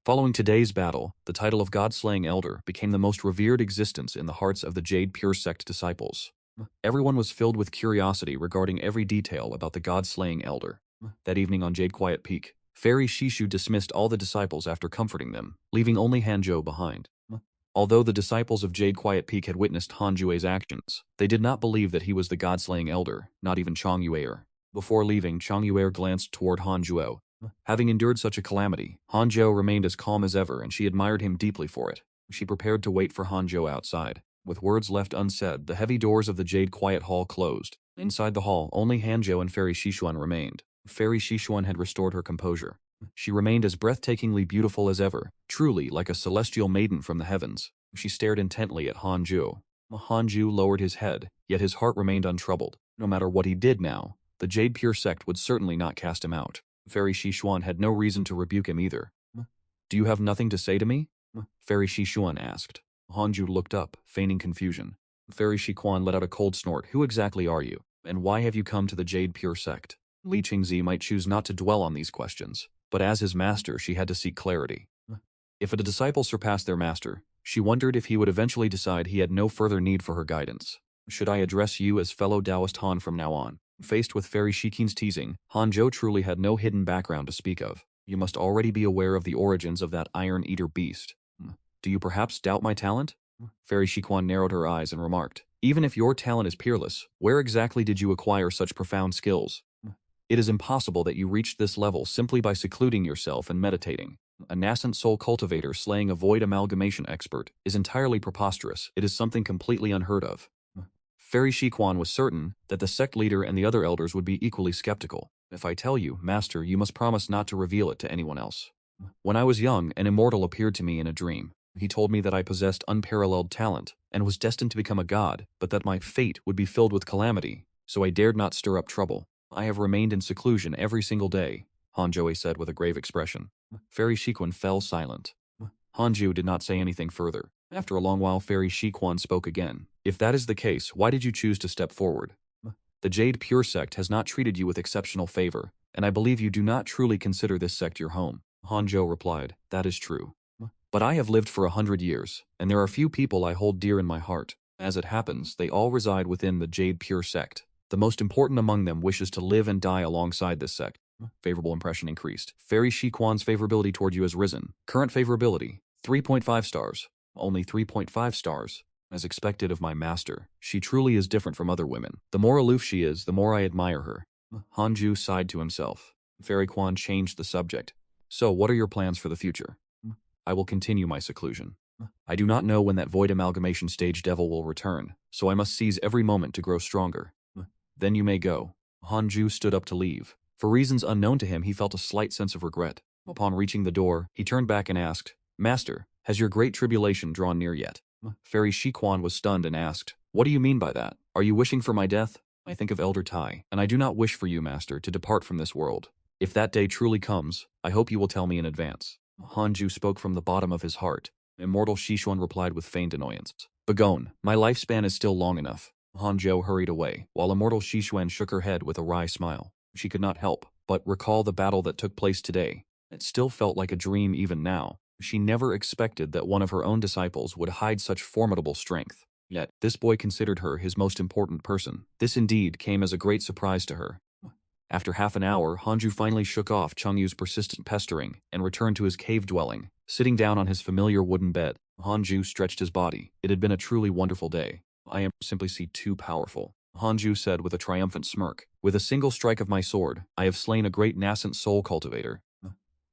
Following today's battle, the title of God-slaying elder became the most revered existence in the hearts of the Jade Pure Sect disciples. Everyone was filled with curiosity regarding every detail about the God-slaying elder. That evening on Jade Quiet Peak, Fairy Shishu dismissed all the disciples after comforting them, leaving only Hanzhou behind. Although the disciples of Jade Quiet Peak had witnessed Han Jue's actions, they did not believe that he was the God-slaying elder, not even Chang Yue'er. Before leaving, Chang Yue'er glanced toward Han Zhuo. Having endured such a calamity, Han Zhou remained as calm as ever, and she admired him deeply for it. She prepared to wait for Han Zhou outside. With words left unsaid, the heavy doors of the Jade Quiet Hall closed. Inside the hall, only Hanzhou and Fairy Shishuan remained. Fairy Shishuan had restored her composure. She remained as breathtakingly beautiful as ever, truly like a celestial maiden from the heavens. She stared intently at Hanju. Hanju lowered his head, yet his heart remained untroubled. No matter what he did now, the Jade Pure Sect would certainly not cast him out. Fairy Shishuan had no reason to rebuke him either. Do you have nothing to say to me? Fairy Shishuan asked. Hanju looked up, feigning confusion. Fairy Shishuan let out a cold snort. Who exactly are you? And why have you come to the Jade Pure Sect? Li Qingzi might choose not to dwell on these questions, but as his master she had to seek clarity. If a disciple surpassed their master, she wondered if he would eventually decide he had no further need for her guidance. Should I address you as fellow Taoist Han from now on? Faced with Fairy Shikin's teasing, Hanzhou truly had no hidden background to speak of. You must already be aware of the origins of that Iron Eater beast. Do you perhaps doubt my talent? Fairy Shiquan narrowed her eyes and remarked, even if your talent is peerless, where exactly did you acquire such profound skills? It is impossible that you reached this level simply by secluding yourself and meditating. A nascent soul cultivator slaying a void amalgamation expert is entirely preposterous. It is something completely unheard of. Fairy Shiquan was certain that the sect leader and the other elders would be equally skeptical. If I tell you, Master, you must promise not to reveal it to anyone else. When I was young, an immortal appeared to me in a dream. He told me that I possessed unparalleled talent and was destined to become a god, but that my fate would be filled with calamity, so I dared not stir up trouble. I have remained in seclusion every single day, Hanzhou said with a grave expression. Fairy Shiquan fell silent. Hanzhou did not say anything further. After a long while, Fairy Shiquan spoke again. If that is the case, why did you choose to step forward? The Jade Pure Sect has not treated you with exceptional favor, and I believe you do not truly consider this sect your home. Hanzhou replied, that is true. But I have lived for 100 years, and there are few people I hold dear in my heart. As it happens, they all reside within the Jade Pure Sect. The most important among them wishes to live and die alongside this sect. Favorable impression increased. Fairy Shiquan's favorability toward you has risen. Current favorability, 3.5 stars. Only 3.5 stars. As expected of my master, she truly is different from other women. The more aloof she is, the more I admire her. Hanju sighed to himself. Fairy Quan changed the subject. So, what are your plans for the future? I will continue my seclusion. I do not know when that void amalgamation stage devil will return, so I must seize every moment to grow stronger. Then you may go. Hanju stood up to leave. For reasons unknown to him, he felt a slight sense of regret. Upon reaching the door, he turned back and asked, Master, has your great tribulation drawn near yet? Fairy Shiquan was stunned and asked, What do you mean by that? Are you wishing for my death? I think of Elder Tai, and I do not wish for you, Master, to depart from this world. If that day truly comes, I hope you will tell me in advance. Hanju spoke from the bottom of his heart. Immortal Shishuan replied with feigned annoyance. Begone, my lifespan is still long enough. Hanzhou hurried away, while Immortal Shishuan shook her head with a wry smile. She could not help but recall the battle that took place today. It still felt like a dream even now. She never expected that one of her own disciples would hide such formidable strength. Yet, this boy considered her his most important person. This indeed came as a great surprise to her. After half an hour, Hanju finally shook off Changyu's persistent pestering and returned to his cave dwelling. Sitting down on his familiar wooden bed, Hanju stretched his body. It had been a truly wonderful day. I am simply too powerful, Hanju said with a triumphant smirk. With a single strike of my sword, I have slain a great nascent soul cultivator.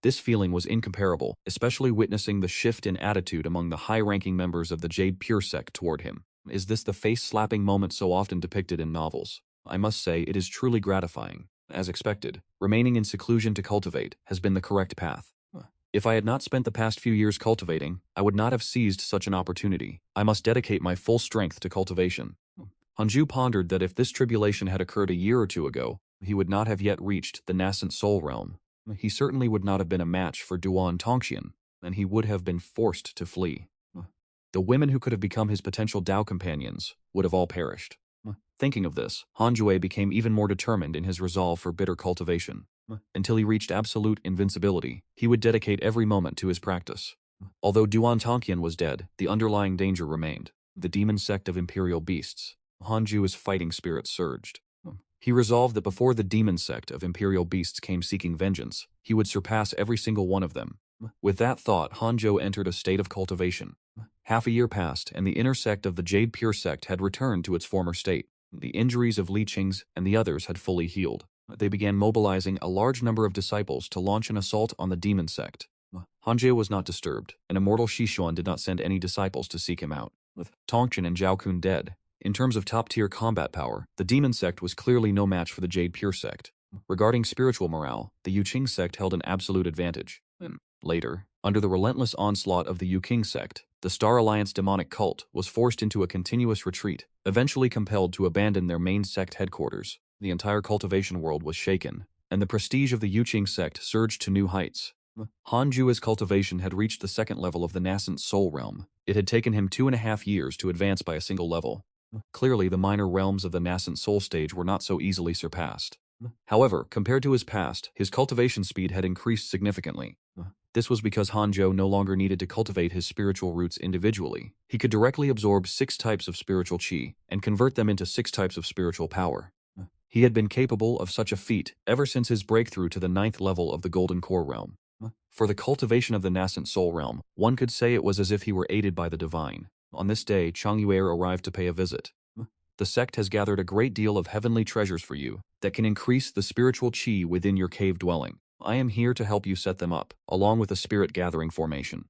This feeling was incomparable, especially witnessing the shift in attitude among the high-ranking members of the Jade Pure Sect toward him. Is this the face-slapping moment so often depicted in novels? I must say it is truly gratifying. As expected, remaining in seclusion to cultivate has been the correct path. If I had not spent the past few years cultivating, I would not have seized such an opportunity. I must dedicate my full strength to cultivation. Hanju pondered that if this tribulation had occurred a year or two ago, he would not have yet reached the nascent soul realm. He certainly would not have been a match for Duan Tongxian, and he would have been forced to flee. The women who could have become his potential Dao companions would have all perished. Thinking of this, Hanjue became even more determined in his resolve for bitter cultivation. Until he reached absolute invincibility, he would dedicate every moment to his practice. Although Duan Tongxian was dead, the underlying danger remained. The demon sect of imperial beasts. Hanju's fighting spirit surged. He resolved that before the demon sect of imperial beasts came seeking vengeance, he would surpass every single one of them. With that thought, Hanzhou entered a state of cultivation. Half a year passed, and the inner sect of the Jade Pure Sect had returned to its former state. The injuries of Li Qing's and the others had fully healed. They began mobilizing a large number of disciples to launch an assault on the demon sect. Hanzhou was not disturbed, and Immortal Shishuan did not send any disciples to seek him out. With Tongchen and Zhao Kun dead, in terms of top-tier combat power, the demon sect was clearly no match for the Jade Pure Sect. Regarding spiritual morale, the Yuqing Sect held an absolute advantage. Later, under the relentless onslaught of the Yuqing Sect, the Star Alliance demonic cult was forced into a continuous retreat, eventually compelled to abandon their main sect headquarters. The entire cultivation world was shaken, and the prestige of the Yuqing Sect surged to new heights. Hanju's cultivation had reached the second level of the nascent soul realm. It had taken him 2.5 years to advance by a single level. Clearly, the minor realms of the nascent soul stage were not so easily surpassed. However, compared to his past, his cultivation speed had increased significantly. This was because Hanzhou no longer needed to cultivate his spiritual roots individually. He could directly absorb 6 types of spiritual qi and convert them into 6 types of spiritual power. He had been capable of such a feat ever since his breakthrough to the 9th level of the Golden Core realm. For the cultivation of the nascent soul realm, one could say it was as if he were aided by the divine. On this day, Changyuer arrived to pay a visit. The sect has gathered a great deal of heavenly treasures for you that can increase the spiritual qi within your cave dwelling. I am here to help you set them up, along with a spirit gathering formation.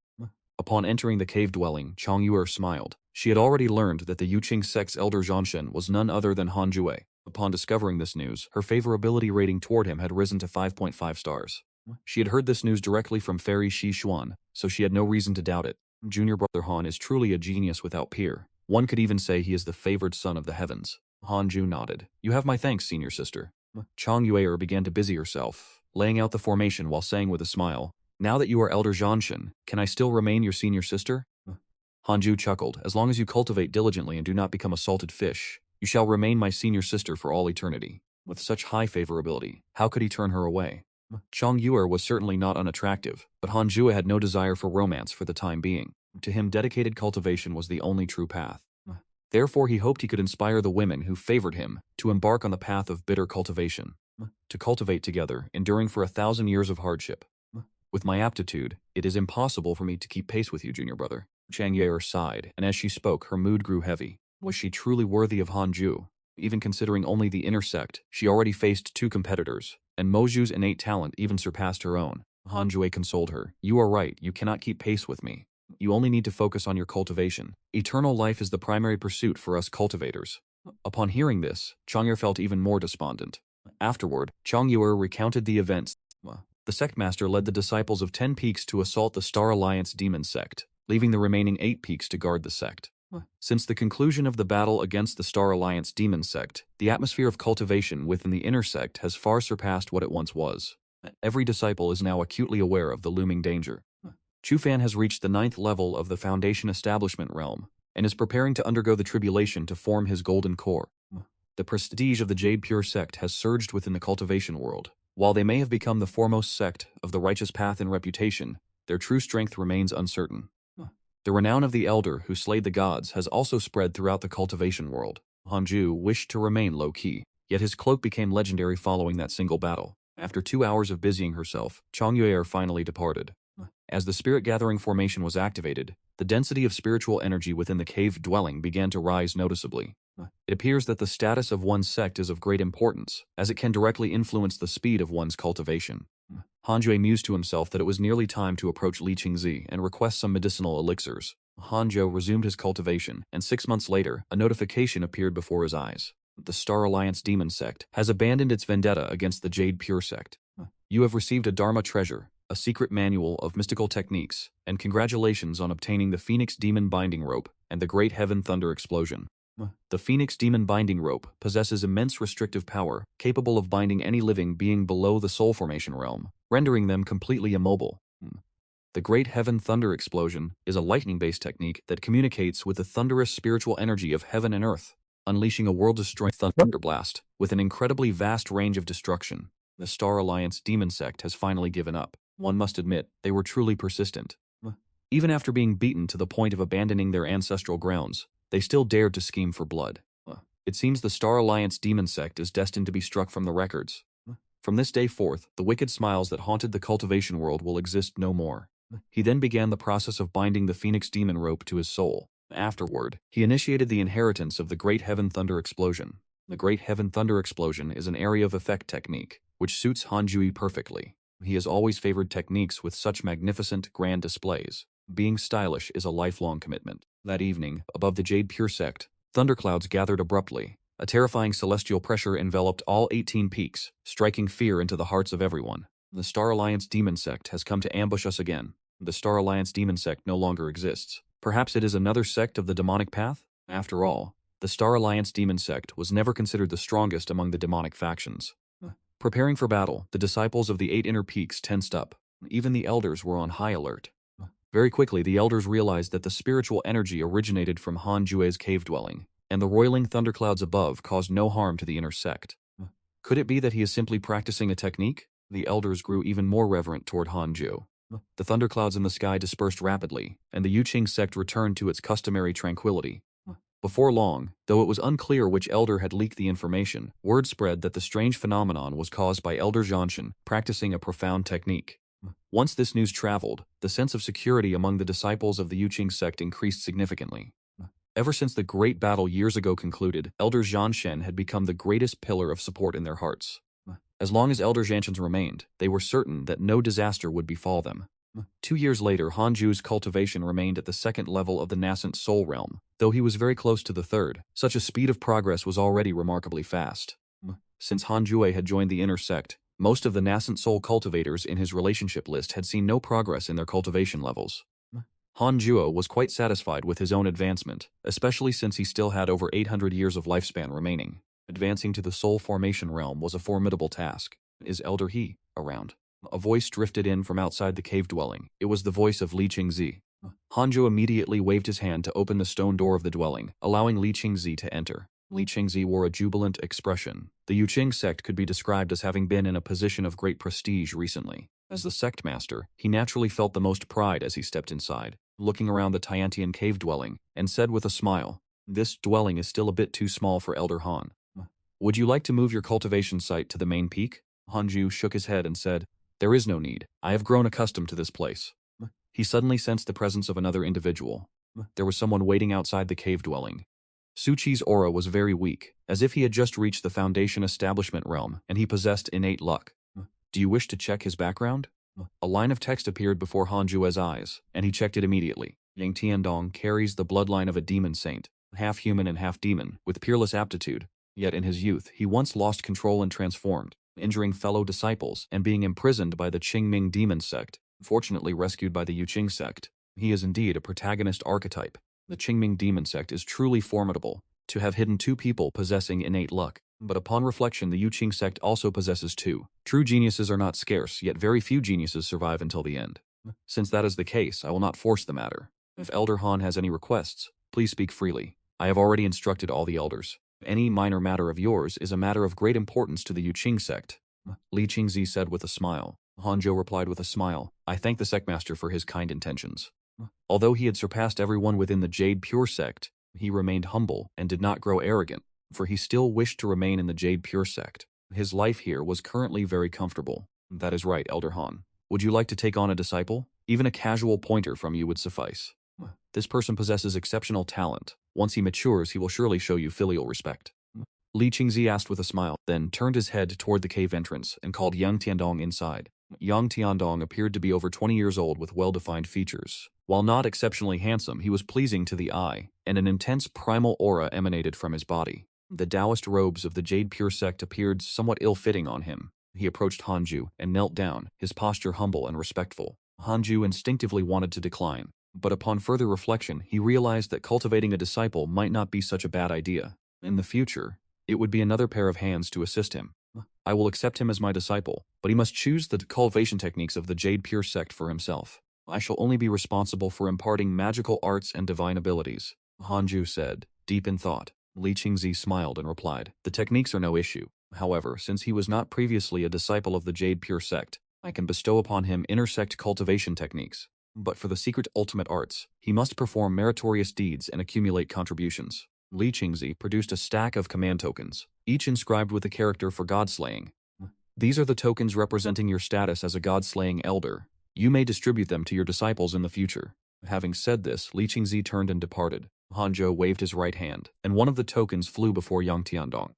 Upon entering the cave dwelling, Changyuer smiled. She had already learned that the Yuqing Sect's elder Zhanshen was none other than Hanjue. Upon discovering this news, her favorability rating toward him had risen to 5.5 stars. She had heard this news directly from Fairy Shi Xuan, so she had no reason to doubt it. Junior brother Han is truly a genius without peer. One could even say he is the favored son of the heavens. Hanju nodded. You have my thanks, senior sister. Changyuer began to busy herself, laying out the formation while saying with a smile, Now that you are Elder Zhanshen, can I still remain your senior sister? Hanju chuckled. As long as you cultivate diligently and do not become a salted fish, you shall remain my senior sister for all eternity. With such high favorability, how could he turn her away? Changyuer was certainly not unattractive, but Hanju had no desire for romance for the time being. To him, dedicated cultivation was the only true path. Therefore, he hoped he could inspire the women who favored him to embark on the path of bitter cultivation. To cultivate together, enduring for 1,000 years of hardship. With my aptitude, it is impossible for me to keep pace with you, junior brother. Changyuer sighed, and as she spoke, her mood grew heavy. Was she truly worthy of Hanju? Even considering only the inner sect, she already faced 2 competitors, and Moju's innate talent even surpassed her own. Hanjue consoled her. You are right, you cannot keep pace with me. You only need to focus on your cultivation. Eternal life is the primary pursuit for us cultivators. Upon hearing this, Chang'e felt even more despondent. Afterward, Chang'e recounted the events. The sect master led the disciples of 10 peaks to assault the Star Alliance Demon Sect, leaving the remaining 8 peaks to guard the sect. Since the conclusion of the battle against the Star Alliance Demon Sect, the atmosphere of cultivation within the inner sect has far surpassed what it once was. Every disciple is now acutely aware of the looming danger. Chufan has reached the 9th level of the Foundation Establishment realm, and is preparing to undergo the tribulation to form his golden core. The prestige of the Jade Pure sect has surged within the cultivation world. While they may have become the foremost sect of the righteous path in reputation, their true strength remains uncertain. The renown of the elder who slayed the gods has also spread throughout the cultivation world. Hanju wished to remain low-key, yet his cloak became legendary following that single battle. After 2 hours of busying herself, Chang'e finally departed. As the spirit gathering formation was activated, the density of spiritual energy within the cave dwelling began to rise noticeably. It appears that the status of one's sect is of great importance, as it can directly influence the speed of one's cultivation. Hanjue mused to himself that it was nearly time to approach Li Qingzi and request some medicinal elixirs. Hanzhou resumed his cultivation, and 6 months later, a notification appeared before his eyes. The Star Alliance Demon Sect has abandoned its vendetta against the Jade Pure Sect. You have received a Dharma treasure, a secret manual of mystical techniques, and congratulations on obtaining the Phoenix Demon Binding Rope and the Great Heaven Thunder Explosion. The Phoenix Demon Binding Rope possesses immense restrictive power, capable of binding any living being below the soul formation realm, rendering them completely immobile. The Great Heaven Thunder Explosion is a lightning-based technique that communicates with the thunderous spiritual energy of heaven and earth, unleashing a world-destroying thunder blast with an incredibly vast range of destruction. The Star Alliance Demon Sect has finally given up. One must admit, they were truly persistent. Even after being beaten to the point of abandoning their ancestral grounds, they still dared to scheme for blood. It seems the Star Alliance Demon Sect is destined to be struck from the records. From this day forth, the wicked smiles that haunted the cultivation world will exist no more. He then began the process of binding the Phoenix Demon Rope to his soul. Afterward, he initiated the inheritance of the Great Heaven Thunder Explosion. The Great Heaven Thunder Explosion is an area of effect technique, which suits Hanjui perfectly. He has always favored techniques with such magnificent, grand displays. Being stylish is a lifelong commitment. That evening, above the Jade Pure Sect, thunderclouds gathered abruptly. A terrifying celestial pressure enveloped all 18 peaks, striking fear into the hearts of everyone. The Star Alliance Demon Sect has come to ambush us again. The Star Alliance Demon Sect no longer exists. Perhaps it is another sect of the demonic path? After all, the Star Alliance Demon Sect was never considered the strongest among the demonic factions. Preparing for battle, the disciples of the 8 inner peaks tensed up. Even the elders were on high alert. Very quickly, the elders realized that the spiritual energy originated from Han Jue's cave dwelling, and the roiling thunderclouds above caused no harm to the inner sect. Could it be that he is simply practicing a technique? The elders grew even more reverent toward Han Ju. The thunderclouds in the sky dispersed rapidly, and the Yuqing Sect returned to its customary tranquility. Before long, though it was unclear which elder had leaked the information, word spread that the strange phenomenon was caused by Elder Zhanshan practicing a profound technique. Once this news traveled, the sense of security among the disciples of the Yuqing Sect increased significantly. Ever since the great battle years ago concluded, Elder Zhanshan had become the greatest pillar of support in their hearts. As long as Elder Zhanshan remained, they were certain that no disaster would befall them. 2 years later, Hanju's cultivation remained at the 2nd level of the nascent soul realm, though he was very close to the 3rd. Such a speed of progress was already remarkably fast. Since Hanjue had joined the inner sect, most of the nascent soul cultivators in his relationship list had seen no progress in their cultivation levels. Hanjuo was quite satisfied with his own advancement, especially since he still had over 800 years of lifespan remaining. Advancing to the soul formation realm was a formidable task. Is Elder He around? A voice drifted in from outside the cave dwelling. It was the voice of Li Qingzi. Hanzhou immediately waved his hand to open the stone door of the dwelling, allowing Li Qingzi to enter. Li Qingzi wore a jubilant expression. The Yuqing Sect could be described as having been in a position of great prestige recently. As the sect master, he naturally felt the most pride as he stepped inside, looking around the Tiantian cave dwelling, and said with a smile, "This dwelling is still a bit too small for Elder Han. Would you like to move your cultivation site to the main peak?" Hanju shook his head and said, "There is no need. I have grown accustomed to this place." He suddenly sensed the presence of another individual. There was someone waiting outside the cave dwelling. Suchi's aura was very weak, as if he had just reached the Foundation Establishment realm and he possessed innate luck. Do you wish to check his background? A line of text appeared before Han Jue's eyes, and he checked it immediately. Yang Tiandong carries the bloodline of a demon saint, half human and half demon, with peerless aptitude. Yet in his youth, he once lost control and transformed, injuring fellow disciples and being imprisoned by the Qingming Demon Sect, fortunately rescued by the Yuqing Sect. He is indeed a protagonist archetype. The Qingming Demon Sect is truly formidable, to have hidden two people possessing innate luck. But upon reflection, the Yuqing Sect also possesses two. True geniuses are not scarce, yet very few geniuses survive until the end. Since that is the case, I will not force the matter. If Elder Han has any requests, please speak freely. I have already instructed all the elders. Any minor matter of yours is a matter of great importance to the Yuqing Sect. Li Qingzi said with a smile. Hanzhou replied with a smile. I thank the Sectmaster for his kind intentions. Although he had surpassed everyone within the Jade Pure Sect, he remained humble and did not grow arrogant, for he still wished to remain in the Jade Pure Sect. His life here was currently very comfortable. That is right, Elder Han. Would you like to take on a disciple? Even a casual pointer from you would suffice. This person possesses exceptional talent. Once he matures, he will surely show you filial respect. Li Qingzi asked with a smile, then turned his head toward the cave entrance and called Yang Tiandong inside. Yang Tiandong appeared to be over 20 years old with well-defined features. While not exceptionally handsome, he was pleasing to the eye, and an intense primal aura emanated from his body. The Taoist robes of the Jade Pure Sect appeared somewhat ill-fitting on him. He approached Hanju and knelt down, his posture humble and respectful. Hanju instinctively wanted to decline, but upon further reflection, he realized that cultivating a disciple might not be such a bad idea. In the future, it would be another pair of hands to assist him. I will accept him as my disciple, but he must choose the cultivation techniques of the Jade Pure Sect for himself. I shall only be responsible for imparting magical arts and divine abilities, Hanju said, deep in thought. Li Qingzi smiled and replied, the techniques are no issue. However, since he was not previously a disciple of the Jade Pure Sect, I can bestow upon him intersect cultivation techniques. But for the secret ultimate arts, he must perform meritorious deeds and accumulate contributions. Li Qingzi produced a stack of command tokens, each inscribed with a character for god-slaying. These are the tokens representing your status as a god-slaying elder. You may distribute them to your disciples in the future. Having said this, Li Qingzi turned and departed. Hanzhou waved his right hand, and one of the tokens flew before Yang Tiandong.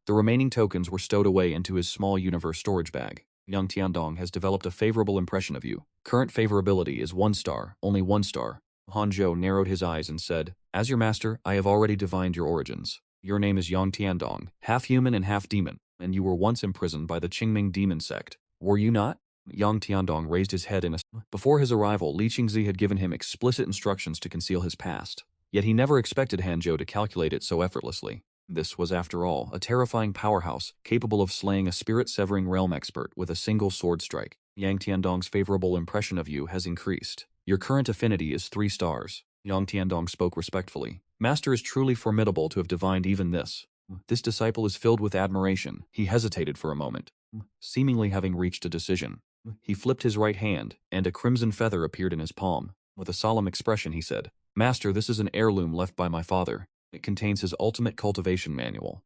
The remaining tokens were stowed away into his small universe storage bag. Yang Tiandong has developed a favorable impression of you. Current favorability is 1 star, only 1 star. Hanzhou narrowed his eyes and said, as your master, I have already divined your origins. Your name is Yang Tiandong, half human and half demon, and you were once imprisoned by the Qingming Demon Sect. Were you not? Yang Tiandong raised his head in a... Before his arrival, Li Qingzi had given him explicit instructions to conceal his past. Yet he never expected Hanzhou to calculate it so effortlessly. This was, after all, a terrifying powerhouse, capable of slaying a spirit-severing realm expert with a single sword strike. Yang Tiandong's favorable impression of you has increased. Your current affinity is 3 stars. Yang Tiandong spoke respectfully. Master is truly formidable to have divined even this. This disciple is filled with admiration. He hesitated for a moment, seemingly having reached a decision. He flipped his right hand, and a crimson feather appeared in his palm. With a solemn expression, he said, Master, this is an heirloom left by my father. It contains his ultimate cultivation manual.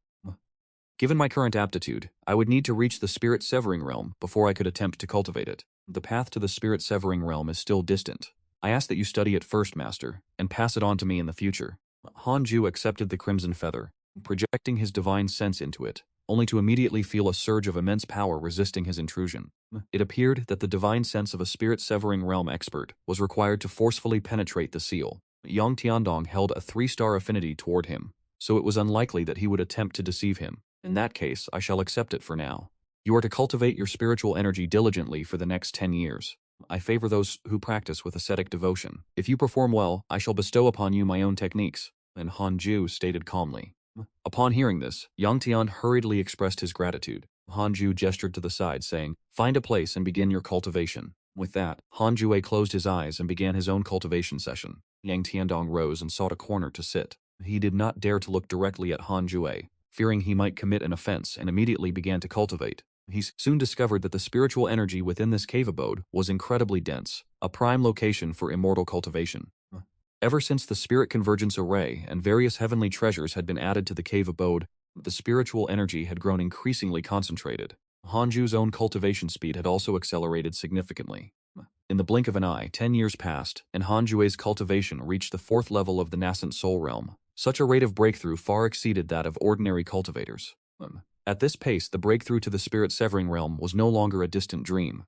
Given my current aptitude, I would need to reach the spirit-severing realm before I could attempt to cultivate it. The path to the spirit-severing realm is still distant. I ask that you study it first, Master, and pass it on to me in the future. Hanju accepted the crimson feather, projecting his divine sense into it, only to immediately feel a surge of immense power resisting his intrusion. It appeared that the divine sense of a spirit-severing realm expert was required to forcefully penetrate the seal. Yang Tiandong held a 3-star affinity toward him, so it was unlikely that he would attempt to deceive him. In that case, I shall accept it for now. You are to cultivate your spiritual energy diligently for the next 10 years. I favor those who practice with ascetic devotion. If you perform well, I shall bestow upon you my own techniques, and Hanju stated calmly. Upon hearing this, Yang Tian hurriedly expressed his gratitude. Hanju gestured to the side, saying, find a place and begin your cultivation. With that, Hanjue closed his eyes and began his own cultivation session. Yang Tiandong rose and sought a corner to sit. He did not dare to look directly at Hanjue, fearing he might commit an offense, and immediately began to cultivate. He soon discovered that the spiritual energy within this cave abode was incredibly dense, a prime location for immortal cultivation. Ever since the Spirit Convergence Array and various heavenly treasures had been added to the cave abode, the spiritual energy had grown increasingly concentrated. Hanju's own cultivation speed had also accelerated significantly. In the blink of an eye, 10 years passed, and Hanjue's cultivation reached the 4th level of the nascent soul realm. Such a rate of breakthrough far exceeded that of ordinary cultivators. At this pace, the breakthrough to the spirit-severing realm was no longer a distant dream.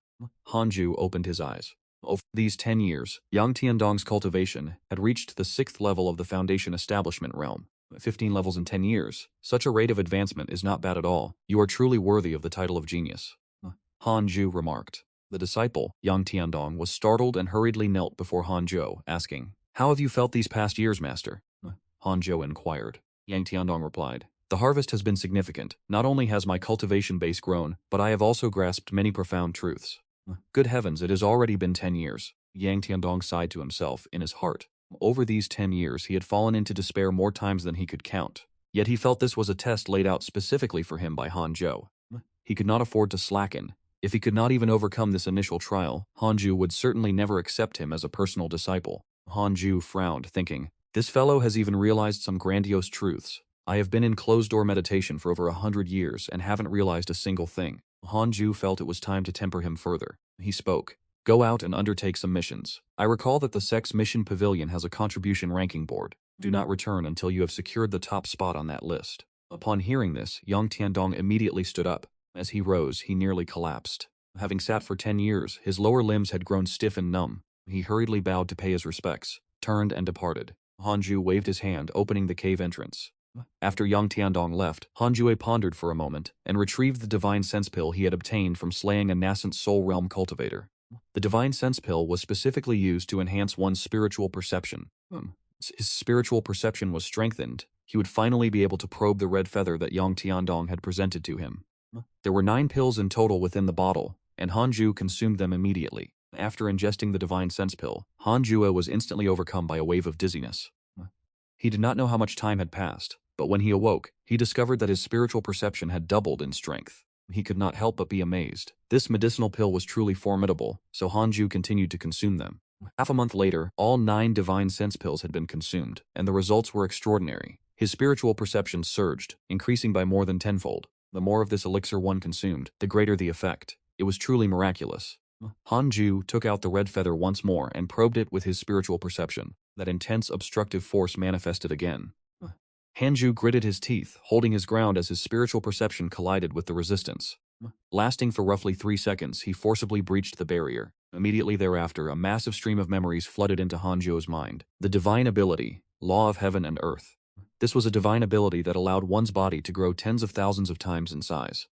Hanju opened his eyes. Over these 10 years, Yang Tiandong's cultivation had reached the 6th level of the Foundation Establishment realm. 15 levels in 10 years. Such a rate of advancement is not bad at all. You are truly worthy of the title of genius. Hanju remarked. The disciple, Yang Tiandong, was startled and hurriedly knelt before Hanzhou, asking, "How have you felt these past years, master?" Hanzhou inquired. Yang Tiandong replied, "The harvest has been significant. Not only has my cultivation base grown, but I have also grasped many profound truths." Good heavens, it has already been 10 years. Yang Tiandong sighed to himself in his heart. Over these 10 years, he had fallen into despair more times than he could count. Yet he felt this was a test laid out specifically for him by Hanzhou. He could not afford to slacken. If he could not even overcome this initial trial, Hanju would certainly never accept him as a personal disciple. Hanju frowned, thinking, "This fellow has even realized some grandiose truths. I have been in closed-door meditation for over 100 years and haven't realized a single thing." Hanju felt it was time to temper him further. He spoke, "Go out and undertake some missions. I recall that the Sect's mission pavilion has a contribution ranking board. Do not return until you have secured the top spot on that list." Upon hearing this, Yang Tiandong immediately stood up. As he rose, he nearly collapsed. Having sat for 10 years, his lower limbs had grown stiff and numb. He hurriedly bowed to pay his respects, turned and departed. Hanju waved his hand, opening the cave entrance. After Yang Tiandong left, Hanjue pondered for a moment and retrieved the divine sense pill he had obtained from slaying a nascent soul realm cultivator. The divine sense pill was specifically used to enhance one's spiritual perception. His spiritual perception was strengthened. He would finally be able to probe the red feather that Yang Tiandong had presented to him. There were 9 pills in total within the bottle, and Hanju consumed them immediately. After ingesting the divine sense pill, Hanjue was instantly overcome by a wave of dizziness. He did not know how much time had passed, but when he awoke, he discovered that his spiritual perception had doubled in strength. He could not help but be amazed. This medicinal pill was truly formidable, so Hanju continued to consume them. Half a month later, all 9 divine sense pills had been consumed, and the results were extraordinary. His spiritual perception surged, increasing by more than tenfold. The more of this elixir one consumed, the greater the effect. It was truly miraculous. Hanju took out the red feather once more and probed it with his spiritual perception. That intense obstructive force manifested again. Hanju gritted his teeth, holding his ground as his spiritual perception collided with the resistance. Lasting for roughly 3 seconds, he forcibly breached the barrier. Immediately thereafter, a massive stream of memories flooded into Hanju's mind. The divine ability, law of heaven and earth. This was a divine ability that allowed one's body to grow tens of thousands of times in size.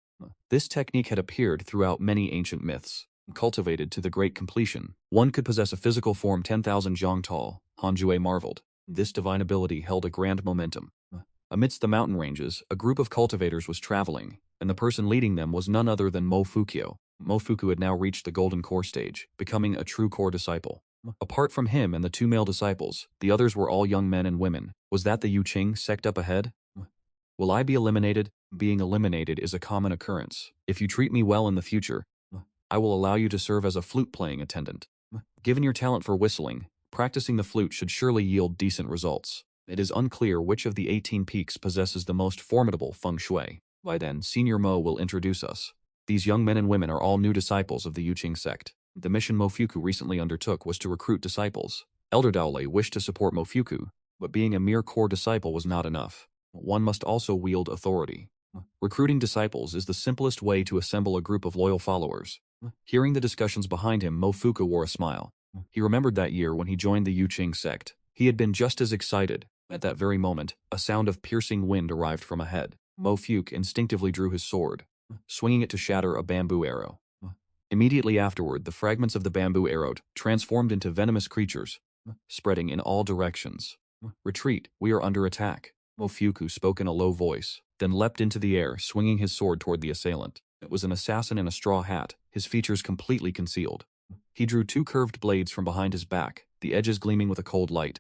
This technique had appeared throughout many ancient myths. Cultivated to the great completion, one could possess a physical form 10,000 zhang tall. Hanjue marveled. This divine ability held a grand momentum. Amidst the mountain ranges, a group of cultivators was traveling, and the person leading them was none other than Mo Fukyo. Mo Fuku had now reached the golden core stage, becoming a true core disciple. Apart from him and the 2 male disciples, the others were all young men and women. Was that the Yuqing Sect up ahead? Will I be eliminated? Being eliminated is a common occurrence. If you treat me well in the future, I will allow you to serve as a flute-playing attendant. Given your talent for whistling, practicing the flute should surely yield decent results. It is unclear which of the 18 peaks possesses the most formidable feng shui. By then, Senior Mo will introduce us. These young men and women are all new disciples of the Yuqing Sect. The mission Mofuku recently undertook was to recruit disciples. Elder Daolei wished to support Mofuku, but being a mere core disciple was not enough. One must also wield authority. Recruiting disciples is the simplest way to assemble a group of loyal followers. Hearing the discussions behind him, Mofuku wore a smile. He remembered that year when he joined the Yuqing Sect. He had been just as excited. At that very moment, a sound of piercing wind arrived from ahead. Mofuku instinctively drew his sword, swinging it to shatter a bamboo arrow. Immediately afterward, the fragments of the bamboo arrow transformed into venomous creatures, spreading in all directions. "Retreat, we are under attack." Mofuku spoke in a low voice, then leapt into the air, swinging his sword toward the assailant. It was an assassin in a straw hat, his features completely concealed. He drew 2 curved blades from behind his back, the edges gleaming with a cold light.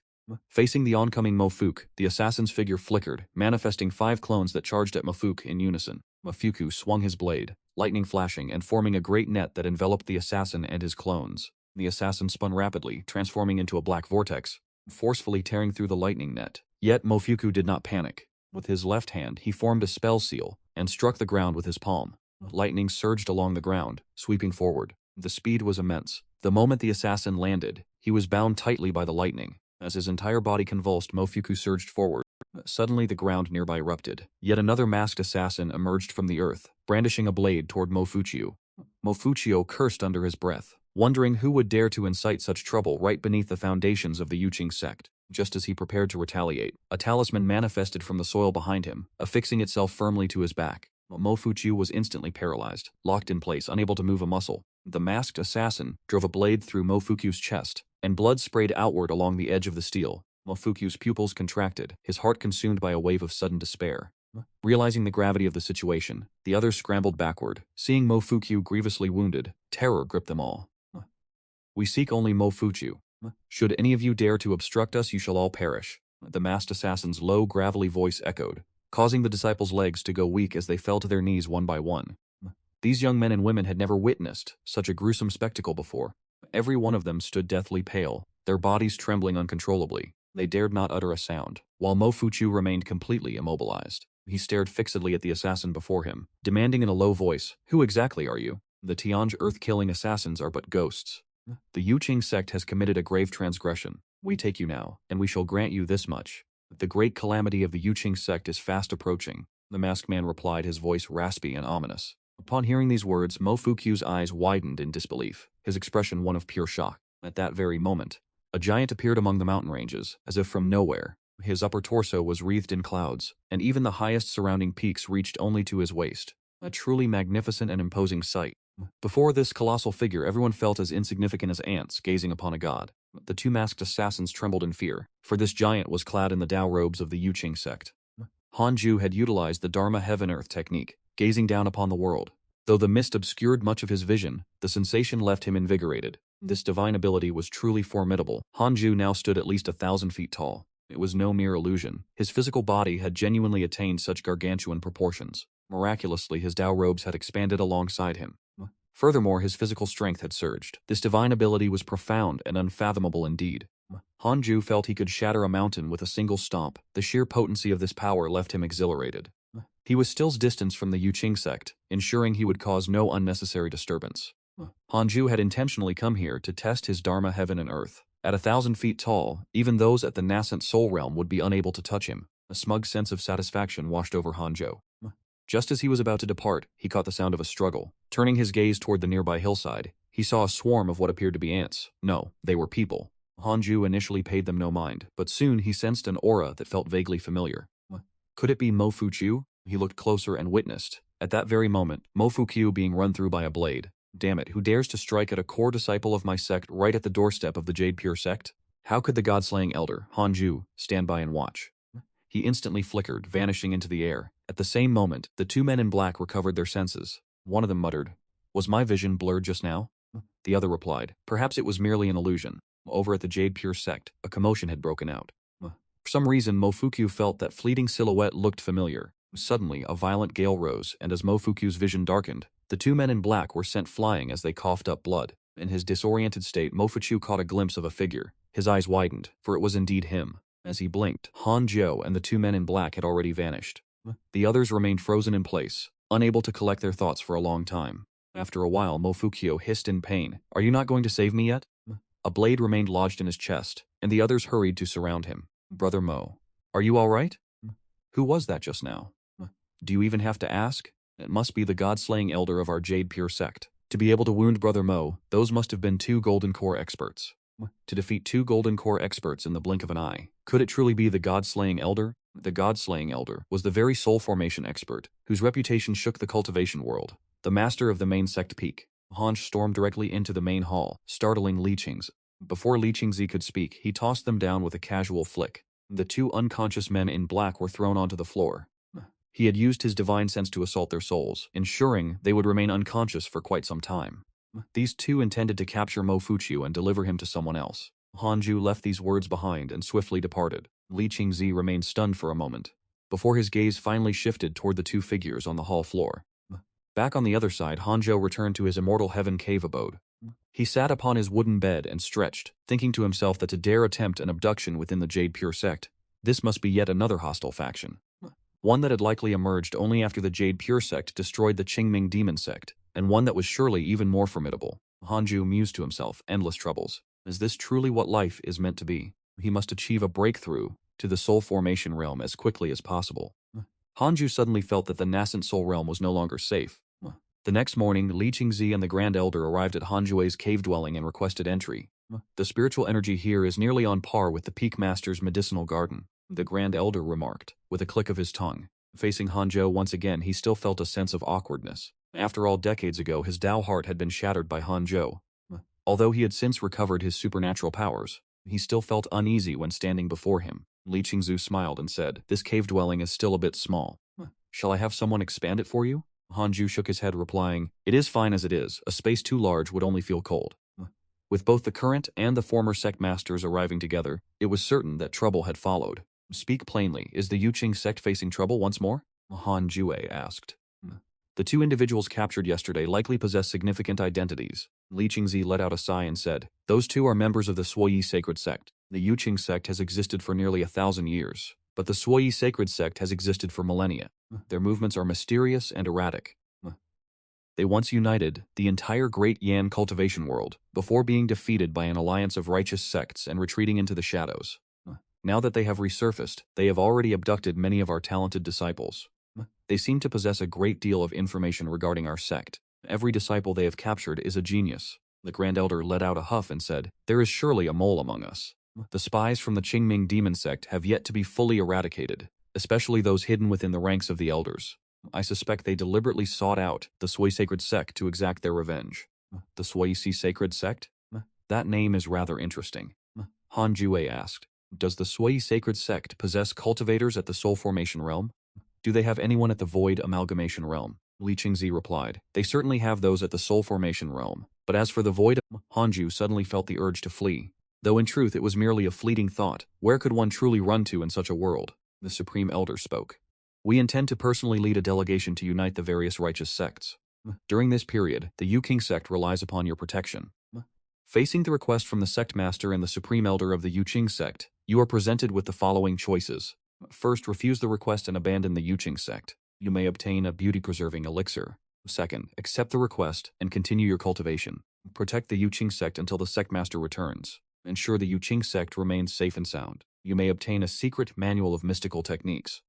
Facing the oncoming Mofuku, the assassin's figure flickered, manifesting 5 clones that charged at Mofuku in unison. Mofuku swung his blade, lightning flashing and forming a great net that enveloped the assassin and his clones. The assassin spun rapidly, transforming into a black vortex, forcefully tearing through the lightning net. Yet Mofuku did not panic. With his left hand, he formed a spell seal and struck the ground with his palm. Lightning surged along the ground, sweeping forward. The speed was immense. The moment the assassin landed, he was bound tightly by the lightning. As his entire body convulsed, Mofuku surged forward, Suddenly the ground nearby erupted. Yet another masked assassin emerged from the earth, brandishing a blade toward Mofuchio. Mofuchio cursed under his breath, wondering who would dare to incite such trouble right beneath the foundations of the Yuqing Sect. Just as he prepared to retaliate, a talisman manifested from the soil behind him, affixing itself firmly to his back. Mofuchio was instantly paralyzed, locked in place, unable to move a muscle. The masked assassin drove a blade through Mofuchio's chest, and blood sprayed outward along the edge of the steel. Mofuchio's pupils contracted, his heart consumed by a wave of sudden despair. Realizing the gravity of the situation, the others scrambled backward. Seeing Mofuchio grievously wounded, terror gripped them all. "We seek only Mofuchio. Should any of you dare to obstruct us, you shall all perish," the masked assassin's low, gravelly voice echoed, causing the disciples' legs to go weak as they fell to their knees one by one. These young men and women had never witnessed such a gruesome spectacle before. Every one of them stood deathly pale, their bodies trembling uncontrollably. They dared not utter a sound, while Mofuchio remained completely immobilized. He stared fixedly at the assassin before him, demanding in a low voice, "Who exactly are you? The Tianj earth-killing assassins are but ghosts. The Yuqing Sect has committed a grave transgression. We take you now, and we shall grant you this much. The great calamity of the Yuqing Sect is fast approaching," the masked man replied, his voice raspy and ominous. Upon hearing these words, Mofuchio's eyes widened in disbelief, his expression one of pure shock. At that very moment, a giant appeared among the mountain ranges, as if from nowhere. His upper torso was wreathed in clouds, and even the highest surrounding peaks reached only to his waist. A truly magnificent and imposing sight. Before this colossal figure, everyone felt as insignificant as ants gazing upon a god. The two masked assassins trembled in fear, for this giant was clad in the Tao robes of the Yuqing Sect. Hanju had utilized the Dharma Heaven-Earth technique, gazing down upon the world. Though the mist obscured much of his vision, the sensation left him invigorated. This divine ability was truly formidable. Hanju now stood at least 1,000 feet tall. It was no mere illusion. His physical body had genuinely attained such gargantuan proportions. Miraculously, his Tao robes had expanded alongside him. Furthermore, his physical strength had surged. This divine ability was profound and unfathomable indeed. Hanju felt he could shatter a mountain with a single stomp. The sheer potency of this power left him exhilarated. He was still distanced from the Yuqing Sect, ensuring he would cause no unnecessary disturbance. Hanju had intentionally come here to test his Dharma Heaven and Earth. At 1,000 feet tall, even those at the nascent soul realm would be unable to touch him. A smug sense of satisfaction washed over Hanjo. Just as he was about to depart, he caught the sound of a struggle. Turning his gaze toward the nearby hillside, he saw a swarm of what appeared to be ants. No, they were people. Hanju initially paid them no mind, but soon he sensed an aura that felt vaguely familiar. Could it be Mofuchio? He looked closer and witnessed, at that very moment, Mofuchio being run through by a blade. Damn it, who dares to strike at a core disciple of my sect right at the doorstep of the Jade Pure Sect? How could the god-slaying elder, Hanju, stand by and watch? He instantly flickered, vanishing into the air. At the same moment, the two men in black recovered their senses. One of them muttered, "Was my vision blurred just now?" The other replied, "Perhaps it was merely an illusion." Over at the Jade Pure Sect, a commotion had broken out. For some reason, Mofuchio felt that fleeting silhouette looked familiar. Suddenly, a violent gale rose, and as Mofuku's vision darkened, the two men in black were sent flying as they coughed up blood. In his disoriented state, Mofuku caught a glimpse of a figure. His eyes widened, for it was indeed him. As he blinked, Hanjo and the two men in black had already vanished. The others remained frozen in place, unable to collect their thoughts for a long time. After a while, Mofuku hissed in pain, "Are you not going to save me yet?" A blade remained lodged in his chest, and the others hurried to surround him. "Brother Mo, are you all right? Who was that just now? Do you even have to ask? It must be the god-slaying elder of our Jade Pure Sect. To be able to wound Brother Mo, those must have been 2 Golden Core experts. To defeat 2 Golden Core experts in the blink of an eye. Could it truly be the god-slaying elder? The god-slaying elder was the very soul formation expert, whose reputation shook the cultivation world. The master of the main sect peak. Hanj stormed directly into the main hall, startling Li Qingzi. Before Li Qingzi could speak, he tossed them down with a casual flick. The 2 unconscious men in black were thrown onto the floor. He had used his divine sense to assault their souls, ensuring they would remain unconscious for quite some time. These 2 intended to capture Mofuku and deliver him to someone else. Hanju left these words behind and swiftly departed. Li Qingzi remained stunned for a moment, before his gaze finally shifted toward the 2 figures on the hall floor. Back on the other side, Hanjo returned to his Immortal Heaven cave abode. He sat upon his wooden bed and stretched, thinking to himself that to dare attempt an abduction within the Jade Pure Sect, this must be yet another hostile faction. One that had likely emerged only after the Jade Pure Sect destroyed the Qingming Demon Sect, and one that was surely even more formidable. Hanju mused to himself, endless troubles. Is this truly what life is meant to be? He must achieve a breakthrough to the soul formation realm as quickly as possible. Hanju suddenly felt that the nascent soul realm was no longer safe. The next morning, Li Qingzi and the Grand Elder arrived at Hanjue's cave dwelling and requested entry. The spiritual energy here is nearly on par with the Peak Master's medicinal garden, the Grand Elder remarked, with a click of his tongue. Facing Hanzhou once again, he still felt a sense of awkwardness. After all, decades ago, his Dao heart had been shattered by Hanzhou. Although he had since recovered his supernatural powers, he still felt uneasy when standing before him. Li Qingzu smiled and said, "This cave dwelling is still a bit small. Shall I have someone expand it for you?" Hanju shook his head, replying, "It is fine as it is. A space too large would only feel cold." With both the current and the former sect masters arriving together, it was certain that trouble had followed. "Speak plainly, is the Yuqing Sect facing trouble once more?" Han Jue asked. "The two individuals captured yesterday likely possess significant identities." Li Qingzi let out a sigh and said, "Those two are members of the Suoyi Sacred Sect. The Yuqing Sect has existed for nearly 1,000 years, but the Suoyi Sacred Sect has existed for millennia. Their movements are mysterious and erratic. They once united the entire Great Yan cultivation world, before being defeated by an alliance of righteous sects and retreating into the shadows. Now that they have resurfaced, they have already abducted many of our talented disciples. They seem to possess a great deal of information regarding our sect. Every disciple they have captured is a genius." The Grand Elder let out a huff and said, "There is surely a mole among us. The spies from the Qingming Demon Sect have yet to be fully eradicated, especially those hidden within the ranks of the elders. I suspect they deliberately sought out the Sui Sacred Sect to exact their revenge." "The Sui Sacred Sect? That name is rather interesting." Han Jue asked, "Does the Sui Sacred Sect possess cultivators at the Soul Formation Realm? Do they have anyone at the Void Amalgamation Realm?" Li Qingzi replied, "They certainly have those at the Soul Formation Realm, but as for the Void..." Hanju suddenly felt the urge to flee. Though in truth it was merely a fleeting thought, where could one truly run to in such a world? The Supreme Elder spoke. "We intend to personally lead a delegation to unite the various righteous sects. During this period, the Yuqing Sect relies upon your protection." Facing the request from the Sect Master and the Supreme Elder of the Yuqing Sect, you are presented with the following choices. First, refuse the request and abandon the Yuqing Sect. You may obtain a beauty-preserving elixir. Second, accept the request and continue your cultivation. Protect the Yuqing Sect until the Sect Master returns. Ensure the Yuqing Sect remains safe and sound. You may obtain a secret manual of mystical techniques.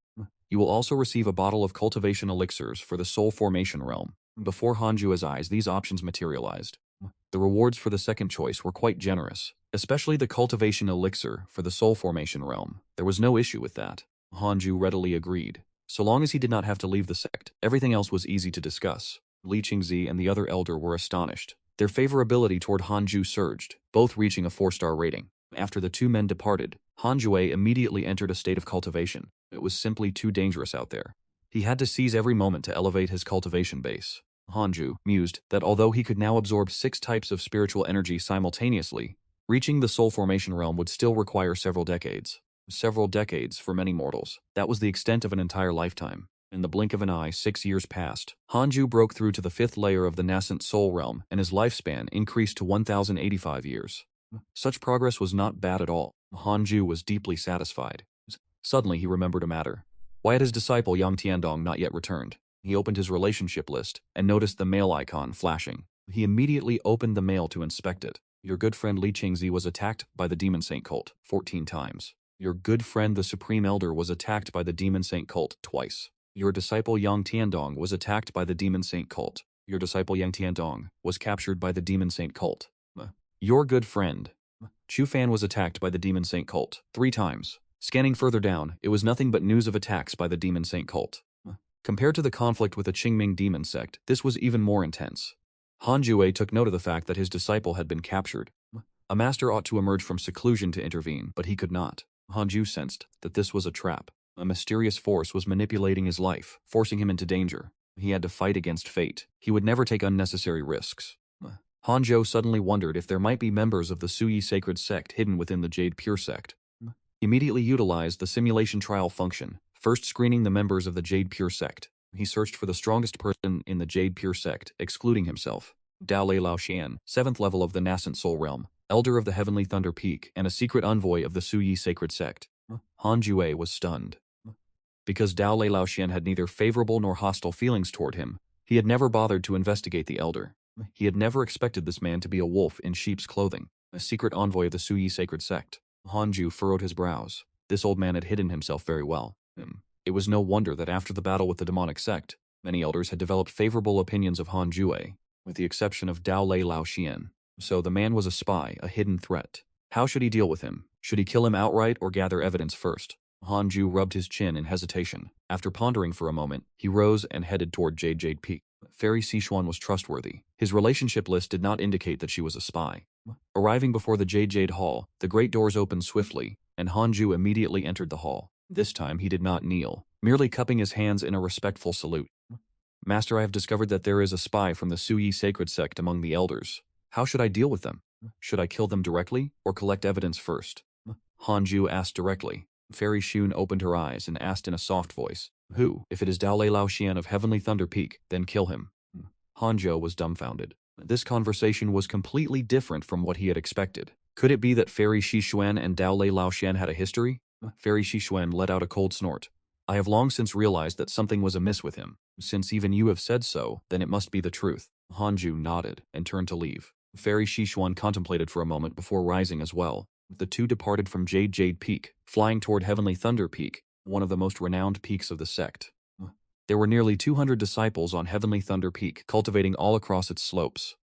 You will also receive a bottle of cultivation elixirs for the Soul Formation Realm. Before Hanju's eyes, these options materialized. The rewards for the second choice were quite generous, especially the cultivation elixir for the Soul Formation Realm. There was no issue with that. Hanju readily agreed. So long as he did not have to leave the sect, everything else was easy to discuss. Li Qingzi and the other elder were astonished. Their favorability toward Hanju surged, both reaching a 4-star rating. After the two men departed, Hanjue immediately entered a state of cultivation. It was simply too dangerous out there. He had to seize every moment to elevate his cultivation base. Hanju mused that although he could now absorb 6 types of spiritual energy simultaneously, reaching the soul formation realm would still require several decades. Several decades for many mortals. That was the extent of an entire lifetime. In the blink of an eye, 6 years passed. Hanju broke through to the 5th layer of the nascent soul realm, and his lifespan increased to 1,085 years. Such progress was not bad at all. Hanju was deeply satisfied. Suddenly he remembered a matter. Why had his disciple Yang Tiandong not yet returned? He opened his relationship list and noticed the mail icon flashing. He immediately opened the mail to inspect it. Your good friend Li Qingzi was attacked by the Demon Saint cult 14 times. Your good friend the Supreme Elder was attacked by the Demon Saint cult twice. Your disciple Yang Tiandong was attacked by the Demon Saint cult. Your disciple Yang Tiandong was captured by the Demon Saint cult. Your good friend Chu Fan was attacked by the Demon Saint cult 3 times. Scanning further down, it was nothing but news of attacks by the Demon Saint cult. Compared to the conflict with the Qingming Demon Sect, this was even more intense. Hanjue took note of the fact that his disciple had been captured. A master ought to emerge from seclusion to intervene, but he could not. Hanju sensed that this was a trap. A mysterious force was manipulating his life, forcing him into danger. He had to fight against fate. He would never take unnecessary risks. Hanzhou suddenly wondered if there might be members of the Suyi Sacred Sect hidden within the Jade Pure Sect. He immediately utilized the simulation trial function, first screening the members of the Jade Pure Sect. He searched for the strongest person in the Jade Pure Sect, excluding himself. Dao Lei Lao Xian, 7th level of the Nascent Soul Realm, Elder of the Heavenly Thunder Peak, and a secret envoy of the Suyi Sacred Sect. Han Jue was stunned. Because Dao Lei Lao Xian had neither favorable nor hostile feelings toward him, he had never bothered to investigate the Elder. He had never expected this man to be a wolf in sheep's clothing, a secret envoy of the Suyi Sacred Sect. Hanju furrowed his brows. This old man had hidden himself very well. It was no wonder that after the battle with the Demonic Sect, many elders had developed favorable opinions of Han Jue, with the exception of Dao Lei Lao Xian. So the man was a spy, a hidden threat. How should he deal with him? Should he kill him outright or gather evidence first? Han Ju rubbed his chin in hesitation. After pondering for a moment, he rose and headed toward Jade Peak. Fairy Sichuan was trustworthy. His relationship list did not indicate that she was a spy. Arriving before the Jade Hall, the great doors opened swiftly, and Han Ju immediately entered the hall. This time he did not kneel, merely cupping his hands in a respectful salute. Master, I have discovered that there is a spy from the Suyi sacred sect among the elders. How should I deal with them? Should I kill them directly, or collect evidence first? Han Ju asked directly. Fairy Xun opened her eyes and asked in a soft voice, Who? If it is Dao Lei Lao Xian of Heavenly Thunder Peak, then kill him. Hanzhou was dumbfounded. This conversation was completely different from what he had expected. Could it be that Fairy Xishuan and Dao Lei Lao Xian had a history? Fairy Xishuan let out a cold snort. I have long since realized that something was amiss with him. Since even you have said so, then it must be the truth. Hanju nodded and turned to leave. Fairy Xishuan contemplated for a moment before rising as well. The two departed from Jade Peak, flying toward Heavenly Thunder Peak, one of the most renowned peaks of the sect. There were nearly 200 disciples on Heavenly Thunder Peak, cultivating all across its slopes.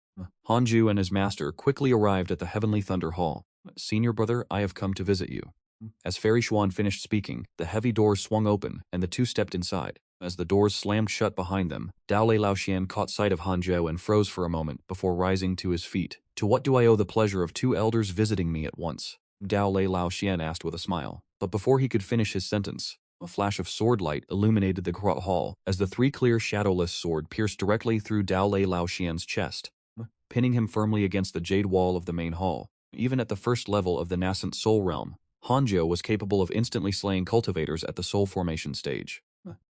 Hanju and his master quickly arrived at the Heavenly Thunder Hall. Senior brother, I have come to visit you. As Fairy Xuan finished speaking, the heavy doors swung open, and the two stepped inside. As the doors slammed shut behind them, Dao Lei Lao Xian caught sight of Hanzhou and froze for a moment before rising to his feet. To what do I owe the pleasure of two elders visiting me at once? Dao Lei Lao Xian asked with a smile. But before he could finish his sentence, a flash of sword light illuminated the hall as the three clear shadowless sword pierced directly through Dao Lei Lao Xian's chest, pinning him firmly against the jade wall of the main hall. Even at the first level of the nascent soul realm, Hanzhou was capable of instantly slaying cultivators at the soul formation stage.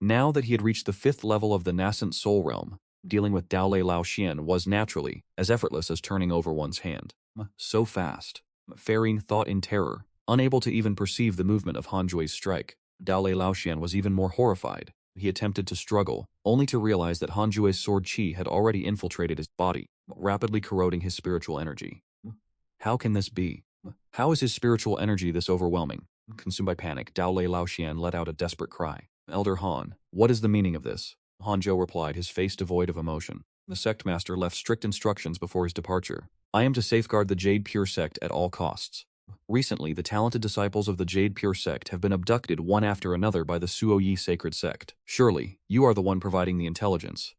Now that he had reached the 5th level of the nascent soul realm, dealing with Dao Lei Lao Xian was naturally as effortless as turning over one's hand. So fast. Fairing thought in terror, unable to even perceive the movement of Hanzhou's strike. Dao Lei Lao Xian was even more horrified. He attempted to struggle, only to realize that Hanzhou's sword qi had already infiltrated his body, rapidly corroding his spiritual energy. How can this be? How is his spiritual energy this overwhelming? Consumed by panic, Dao Lei Lao Xian let out a desperate cry. Elder Han, what is the meaning of this? Hanzhou replied, his face devoid of emotion. The sect master left strict instructions before his departure. I am to safeguard the Jade Pure Sect at all costs. Recently, the talented disciples of the Jade Pure Sect have been abducted one after another by the Suoyi Sacred Sect. Surely, you are the one providing the intelligence.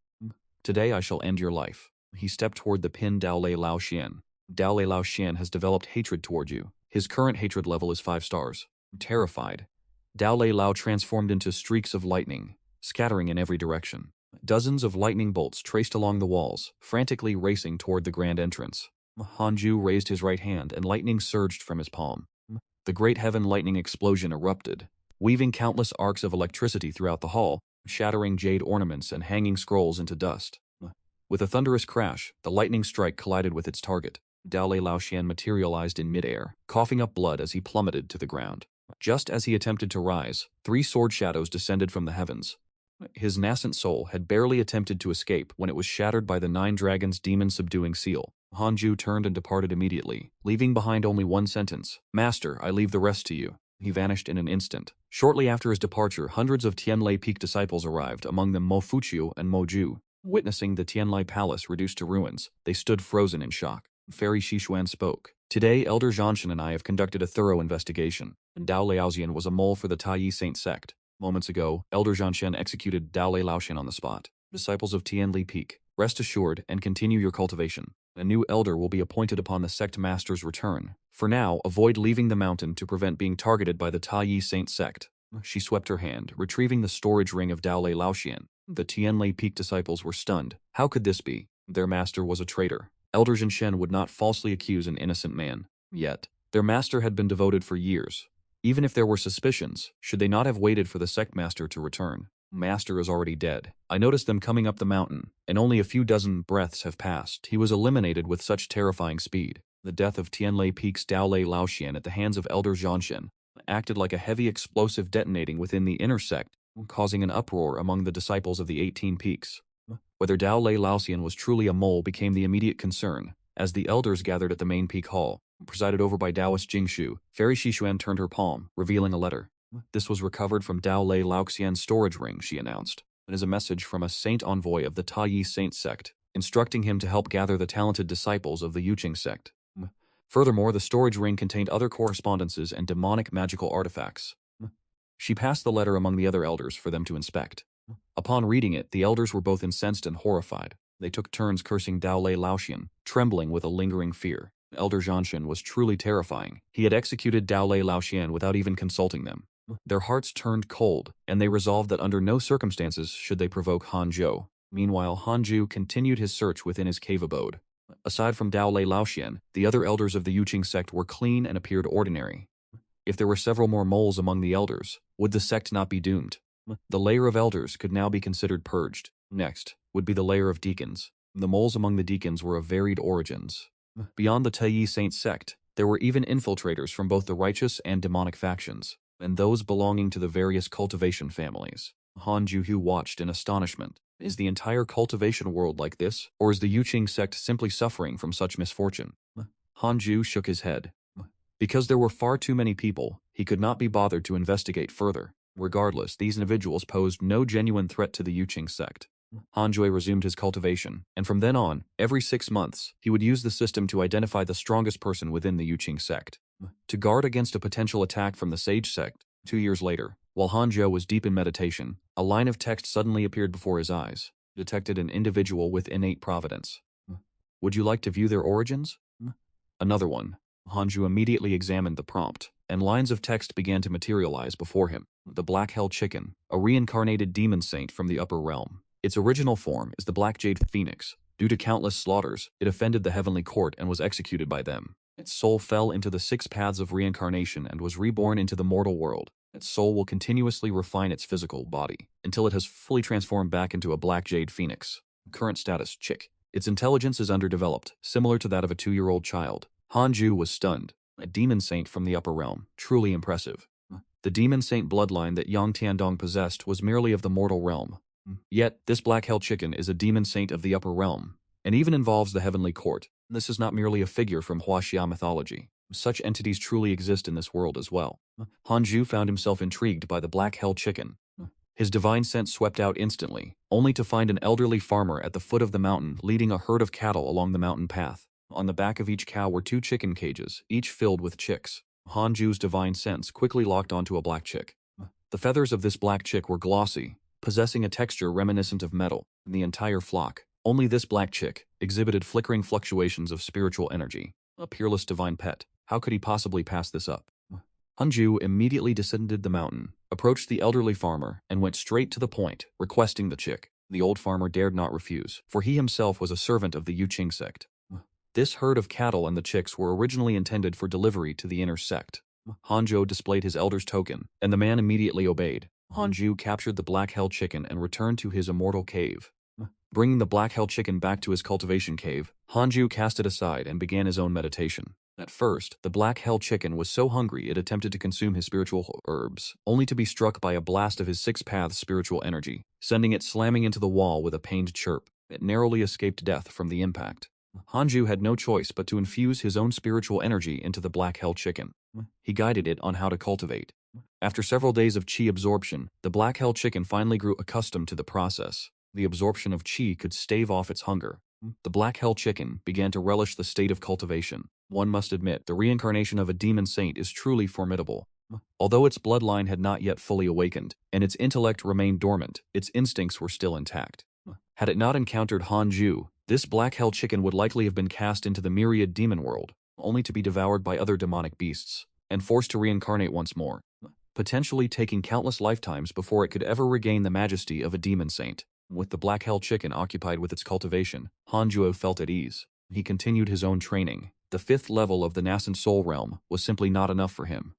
Today I shall end your life. He stepped toward the pinned Dao Lei Lao Xian. Dao Lei Lao Xian has developed hatred toward you. His current hatred level is 5 stars. Terrified, Dao Lei Lao transformed into streaks of lightning, scattering in every direction. Dozens of lightning bolts traced along the walls, frantically racing toward the grand entrance. Hanju raised his right hand and lightning surged from his palm. The great heaven lightning explosion erupted, weaving countless arcs of electricity throughout the hall, shattering jade ornaments and hanging scrolls into dust. With a thunderous crash, the lightning strike collided with its target. Dao Lei Lao Xian materialized in midair, coughing up blood as he plummeted to the ground. Just as he attempted to rise, 3 sword shadows descended from the heavens. His nascent soul had barely attempted to escape when it was shattered by the 9 dragons' demon-subduing seal. Hanju turned and departed immediately, leaving behind only one sentence. Master, I leave the rest to you. He vanished in an instant. Shortly after his departure, hundreds of Tianlai Peak disciples arrived, among them Mo Fuqiu and Mo Ju. Witnessing the Tianlai Palace reduced to ruins, they stood frozen in shock. Fairy Xishuan spoke. Today, Elder Zhanshan and I have conducted a thorough investigation. Dao Liaoxian was a mole for the Taiyi Saint sect. Moments ago, Elder Zhanshan executed Dao Lei Laoxian on the spot. Disciples of Tianli Peak, rest assured and continue your cultivation. A new elder will be appointed upon the sect master's return. For now, avoid leaving the mountain to prevent being targeted by the Taiyi Saint sect. She swept her hand, retrieving the storage ring of Dao Lei Laoxian. The Tianlai Peak disciples were stunned. How could this be? Their master was a traitor. Elder Zhanshan would not falsely accuse an innocent man. Yet, their master had been devoted for years. Even if there were suspicions, should they not have waited for the sect master to return? Master is already dead. I noticed them coming up the mountain, and only a few dozen breaths have passed. He was eliminated with such terrifying speed. The death of Tianlai Peak's Dao Lei Laoxian at the hands of Elder Zhanshan acted like a heavy explosive detonating within the inner sect, causing an uproar among the disciples of the 18 peaks. Whether Dao Lei Laoxian was truly a mole became the immediate concern, as the elders gathered at the main peak hall. Presided over by Taoist Jingshu, Fairy Xishuan turned her palm, revealing a letter. This was recovered from Dao Lei Laoxian's storage ring, she announced. It is a message from a saint envoy of the Taiyi Saint Sect, instructing him to help gather the talented disciples of the Yuqing Sect. Furthermore, the storage ring contained other correspondences and demonic magical artifacts. She passed the letter among the other elders for them to inspect. Upon reading it, the elders were both incensed and horrified. They took turns cursing Dao Lei Laoxian, trembling with a lingering fear. Elder Zhanshan was truly terrifying. He had executed Dao Lei Laoxian without even consulting them. Their hearts turned cold, and they resolved that under no circumstances should they provoke Hanzhou. Meanwhile, Hanzhou continued his search within his cave abode. Aside from Dao Lei Laoxian, the other elders of the Yuqing sect were clean and appeared ordinary. If there were several more moles among the elders, would the sect not be doomed? The layer of elders could now be considered purged. Next would be the layer of deacons. The moles among the deacons were of varied origins. Beyond the Taiyi Saint sect, there were even infiltrators from both the righteous and demonic factions, and those belonging to the various cultivation families. Han Juhu watched in astonishment. Is the entire cultivation world like this, or is the Yuqing sect simply suffering from such misfortune? Han Ju shook his head. Because there were far too many people, he could not be bothered to investigate further. Regardless, these individuals posed no genuine threat to the Yuqing sect. Hanjue resumed his cultivation, and from then on, every 6 months, he would use the system to identify the strongest person within the Yuqing sect. To guard against a potential attack from the Sage sect, 2 years later, while Hanzhou was deep in meditation, a line of text suddenly appeared before his eyes. Detected an individual with innate providence. Would you like to view their origins? Another one. Hanzhou immediately examined the prompt, and lines of text began to materialize before him. The Black Hell Chicken, a reincarnated demon saint from the upper realm. Its original form is the Black Jade Phoenix. Due to countless slaughters, it offended the heavenly court and was executed by them. Its soul fell into the 6 paths of reincarnation and was reborn into the mortal world. Its soul will continuously refine its physical body until it has fully transformed back into a Black Jade Phoenix. Current status, Chick. Its intelligence is underdeveloped, similar to that of a 2-year-old child. Hanju was stunned. A demon saint from the upper realm, truly impressive. The demon saint bloodline that Yang Tiandong possessed was merely of the mortal realm. Yet, this Black Hell Chicken is a demon saint of the upper realm, and even involves the heavenly court. This is not merely a figure from Huaxia mythology. Such entities truly exist in this world as well. Hanju found himself intrigued by the Black Hell Chicken. His divine sense swept out instantly, only to find an elderly farmer at the foot of the mountain leading a herd of cattle along the mountain path. On the back of each cow were 2 chicken cages, each filled with chicks. Hanju's divine sense quickly locked onto a black chick. The feathers of this black chick were glossy, possessing a texture reminiscent of metal. In the entire flock, only this black chick exhibited flickering fluctuations of spiritual energy. A peerless divine pet. How could he possibly pass this up? Hanju immediately descended the mountain, approached the elderly farmer, and went straight to the point, requesting the chick. The old farmer dared not refuse, for he himself was a servant of the Yuqing sect. This herd of cattle and the chicks were originally intended for delivery to the inner sect. Hanju displayed his elder's token, and the man immediately obeyed. Hanju captured the Black Hell Chicken and returned to his immortal cave. Bringing the Black Hell Chicken back to his cultivation cave, Hanju cast it aside and began his own meditation. At first, the Black Hell Chicken was so hungry it attempted to consume his spiritual herbs, only to be struck by a blast of his 6 paths spiritual energy, sending it slamming into the wall with a pained chirp. It narrowly escaped death from the impact. Hanju had no choice but to infuse his own spiritual energy into the Black Hell Chicken. He guided it on how to cultivate. After several days of chi absorption, the Black Hell Chicken finally grew accustomed to the process. The absorption of chi could stave off its hunger. The Black Hell Chicken began to relish the state of cultivation. One must admit, the reincarnation of a demon saint is truly formidable. Although its bloodline had not yet fully awakened, and its intellect remained dormant, its instincts were still intact. Had it not encountered Hanju, this Black Hell Chicken would likely have been cast into the myriad demon world, only to be devoured by other demonic beasts, and forced to reincarnate once more, potentially taking countless lifetimes before it could ever regain the majesty of a demon saint. With the Black Hell Chicken occupied with its cultivation, Hanjuo felt at ease. He continued his own training. The 5th level of the nascent soul realm was simply not enough for him.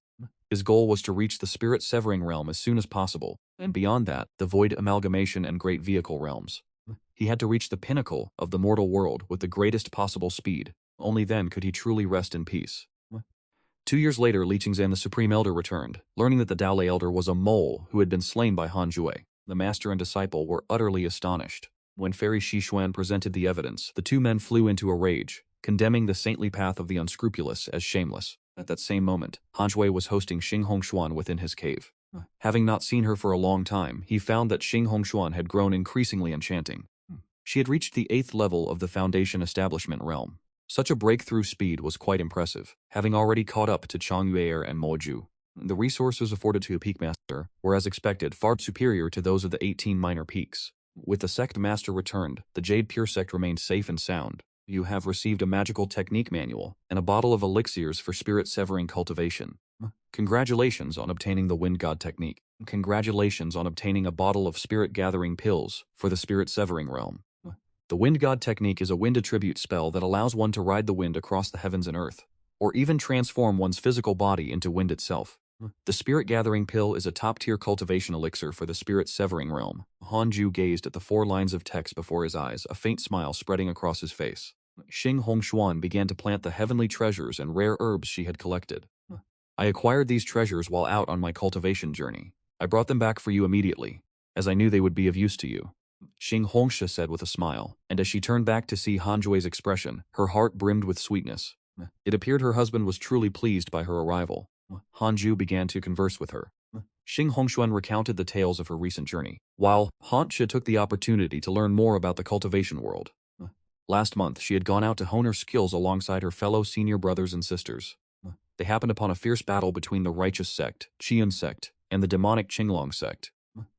His goal was to reach the spirit severing realm as soon as possible, and beyond that, the void amalgamation and great vehicle realms. He had to reach the pinnacle of the mortal world with the greatest possible speed. Only then could he truly rest in peace. 2 years later, Li Qingzan the Supreme Elder returned, learning that the Daolei Elder was a mole who had been slain by Hanjue. The master and disciple were utterly astonished. When Fairy Xishuan presented the evidence, the 2 men flew into a rage. condemning the saintly path of the unscrupulous as shameless. At that same moment, Han Jue was hosting Xing Hongshuan within his cave. Having not seen her for a long time, he found that Xing Hongshuan had grown increasingly enchanting. She had reached the 8th level of the Foundation Establishment realm. Such a breakthrough speed was quite impressive, having already caught up to Chang Yuer and Mo Ju. The resources afforded to a peak master were, as expected, far superior to those of the 18 minor peaks. With the sect master returned, the Jade Pure Sect remained safe and sound. You have received a magical technique manual and a bottle of elixirs for spirit severing cultivation. Congratulations on obtaining the Wind God technique. Congratulations on obtaining a bottle of spirit gathering pills for the spirit severing realm. The Wind God technique is a wind attribute spell that allows one to ride the wind across the heavens and earth, or even transform one's physical body into wind itself. The Spirit Gathering Pill is a top-tier cultivation elixir for the Spirit Severing realm. Han Ju gazed at the 4 lines of text before his eyes, a faint smile spreading across his face. Xing Hongshuan began to plant the heavenly treasures and rare herbs she had collected. I acquired these treasures while out on my cultivation journey. I brought them back for you immediately, as I knew they would be of use to you. Xing Hongsha said with a smile, and as she turned back to see Han Jue's expression, her heart brimmed with sweetness. It appeared her husband was truly pleased by her arrival. Han Ju began to converse with her. Xing Hongshuan recounted the tales of her recent journey, while Han Shi took the opportunity to learn more about the cultivation world. Last month, she had gone out to hone her skills alongside her fellow senior brothers and sisters. They happened upon a fierce battle between the Righteous Sect, Yuqing Sect, and the Demonic Qinglong Sect.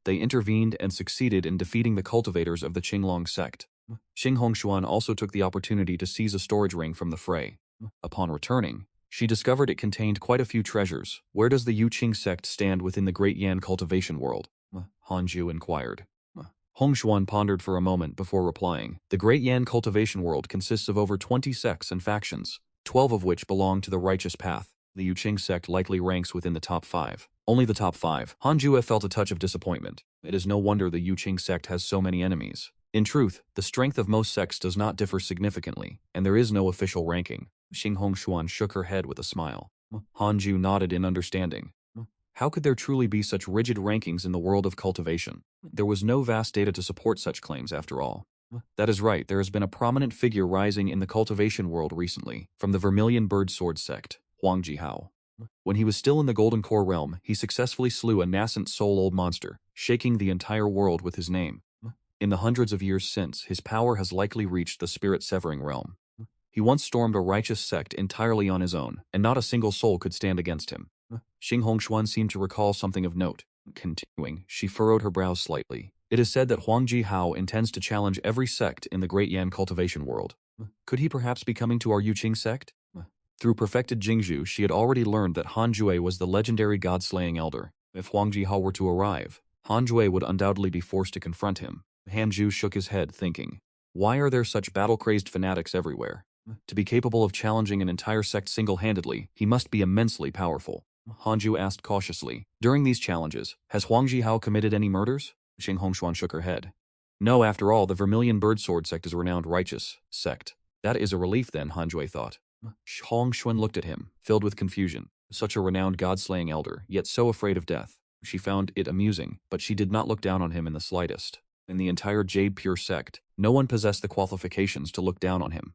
They intervened and succeeded in defeating the cultivators of the Qinglong Sect. Xing Hongshuan also took the opportunity to seize a storage ring from the fray. Upon returning, she discovered it contained quite a few treasures. Where does the Yuqing Sect stand within the Great Yan cultivation world? Han Ju inquired. Hongshuan pondered for a moment before replying. The Great Yan cultivation world consists of over 20 sects and factions, 12 of which belong to the righteous path. The Yuqing Sect likely ranks within the top 5. Only the top 5. Han Ju felt a touch of disappointment. It is no wonder the Yuqing Sect has so many enemies. In truth, the strength of most sects does not differ significantly, and there is no official ranking. Xing Hongshuan shook her head with a smile. Han Ju nodded in understanding. How could there truly be such rigid rankings in the world of cultivation? There was no vast data to support such claims after all. That is right, there has been a prominent figure rising in the cultivation world recently, from the Vermilion Bird Sword sect, Huang Jihao. When he was still in the Golden Core realm, he successfully slew a nascent soul-old monster, shaking the entire world with his name. In the hundreds of years since, his power has likely reached the spirit-severing realm. He once stormed a righteous sect entirely on his own, and not a single soul could stand against him. Xing Hongshuan seemed to recall something of note. Continuing, she furrowed her brows slightly. It is said that Huang Jihao intends to challenge every sect in the Great Yan cultivation world. Could he perhaps be coming to our Yuqing sect? Through perfected Jingzhu, she had already learned that Han Jue was the legendary god-slaying elder. If Huang Jihao were to arrive, Han Jue would undoubtedly be forced to confront him. Han Ju shook his head, thinking, why are there such battle-crazed fanatics everywhere? To be capable of challenging an entire sect single-handedly, he must be immensely powerful. Han Ju asked cautiously, during these challenges, has Huang Jihao committed any murders? Xing Hongshuan shook her head. No, after all, the Vermilion Bird Sword sect is a renowned righteous sect. That is a relief then, Han Jue thought. Hongshuan looked at him, filled with confusion. Such a renowned god-slaying elder, yet so afraid of death. She found it amusing, but she did not look down on him in the slightest. In the entire Jade Pure sect, no one possessed the qualifications to look down on him.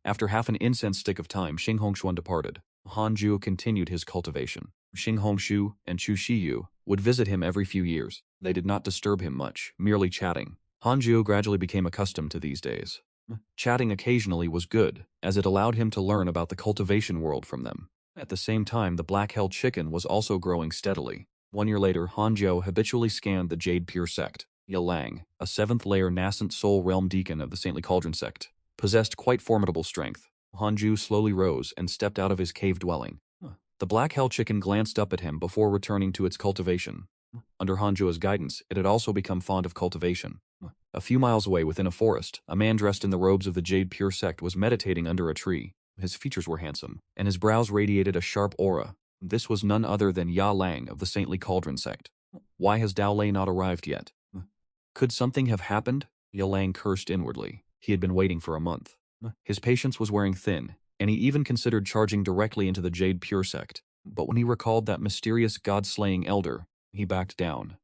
After half an incense stick of time, Xing Hongshuan departed. Han Ju continued his cultivation. Xing Hongshu and Chu Shiyu would visit him every few years. They did not disturb him much, merely chatting. Han Ju gradually became accustomed to these days. Chatting occasionally was good, as it allowed him to learn about the cultivation world from them. At the same time, the Black Hell Chicken was also growing steadily. 1 year later, Han Jiu habitually scanned the Jade Pure sect. Ye Lang, a 7th-layer nascent soul realm deacon of the Saintly Cauldron sect, possessed quite formidable strength. Han Ju slowly rose and stepped out of his cave dwelling. The Black Hell Chicken glanced up at him before returning to its cultivation. Under Han Ju's guidance, it had also become fond of cultivation. A few miles away within a forest, a man dressed in the robes of the Jade Pure sect was meditating under a tree. His features were handsome, and his brows radiated a sharp aura. This was none other than Ya Lang of the Saintly Cauldron sect. Why has Dao Lei not arrived yet? Could something have happened? Ya Lang cursed inwardly. He had been waiting for a month. His patience was wearing thin, and he even considered charging directly into the Jade Pure sect. But when he recalled that mysterious god-slaying elder, he backed down.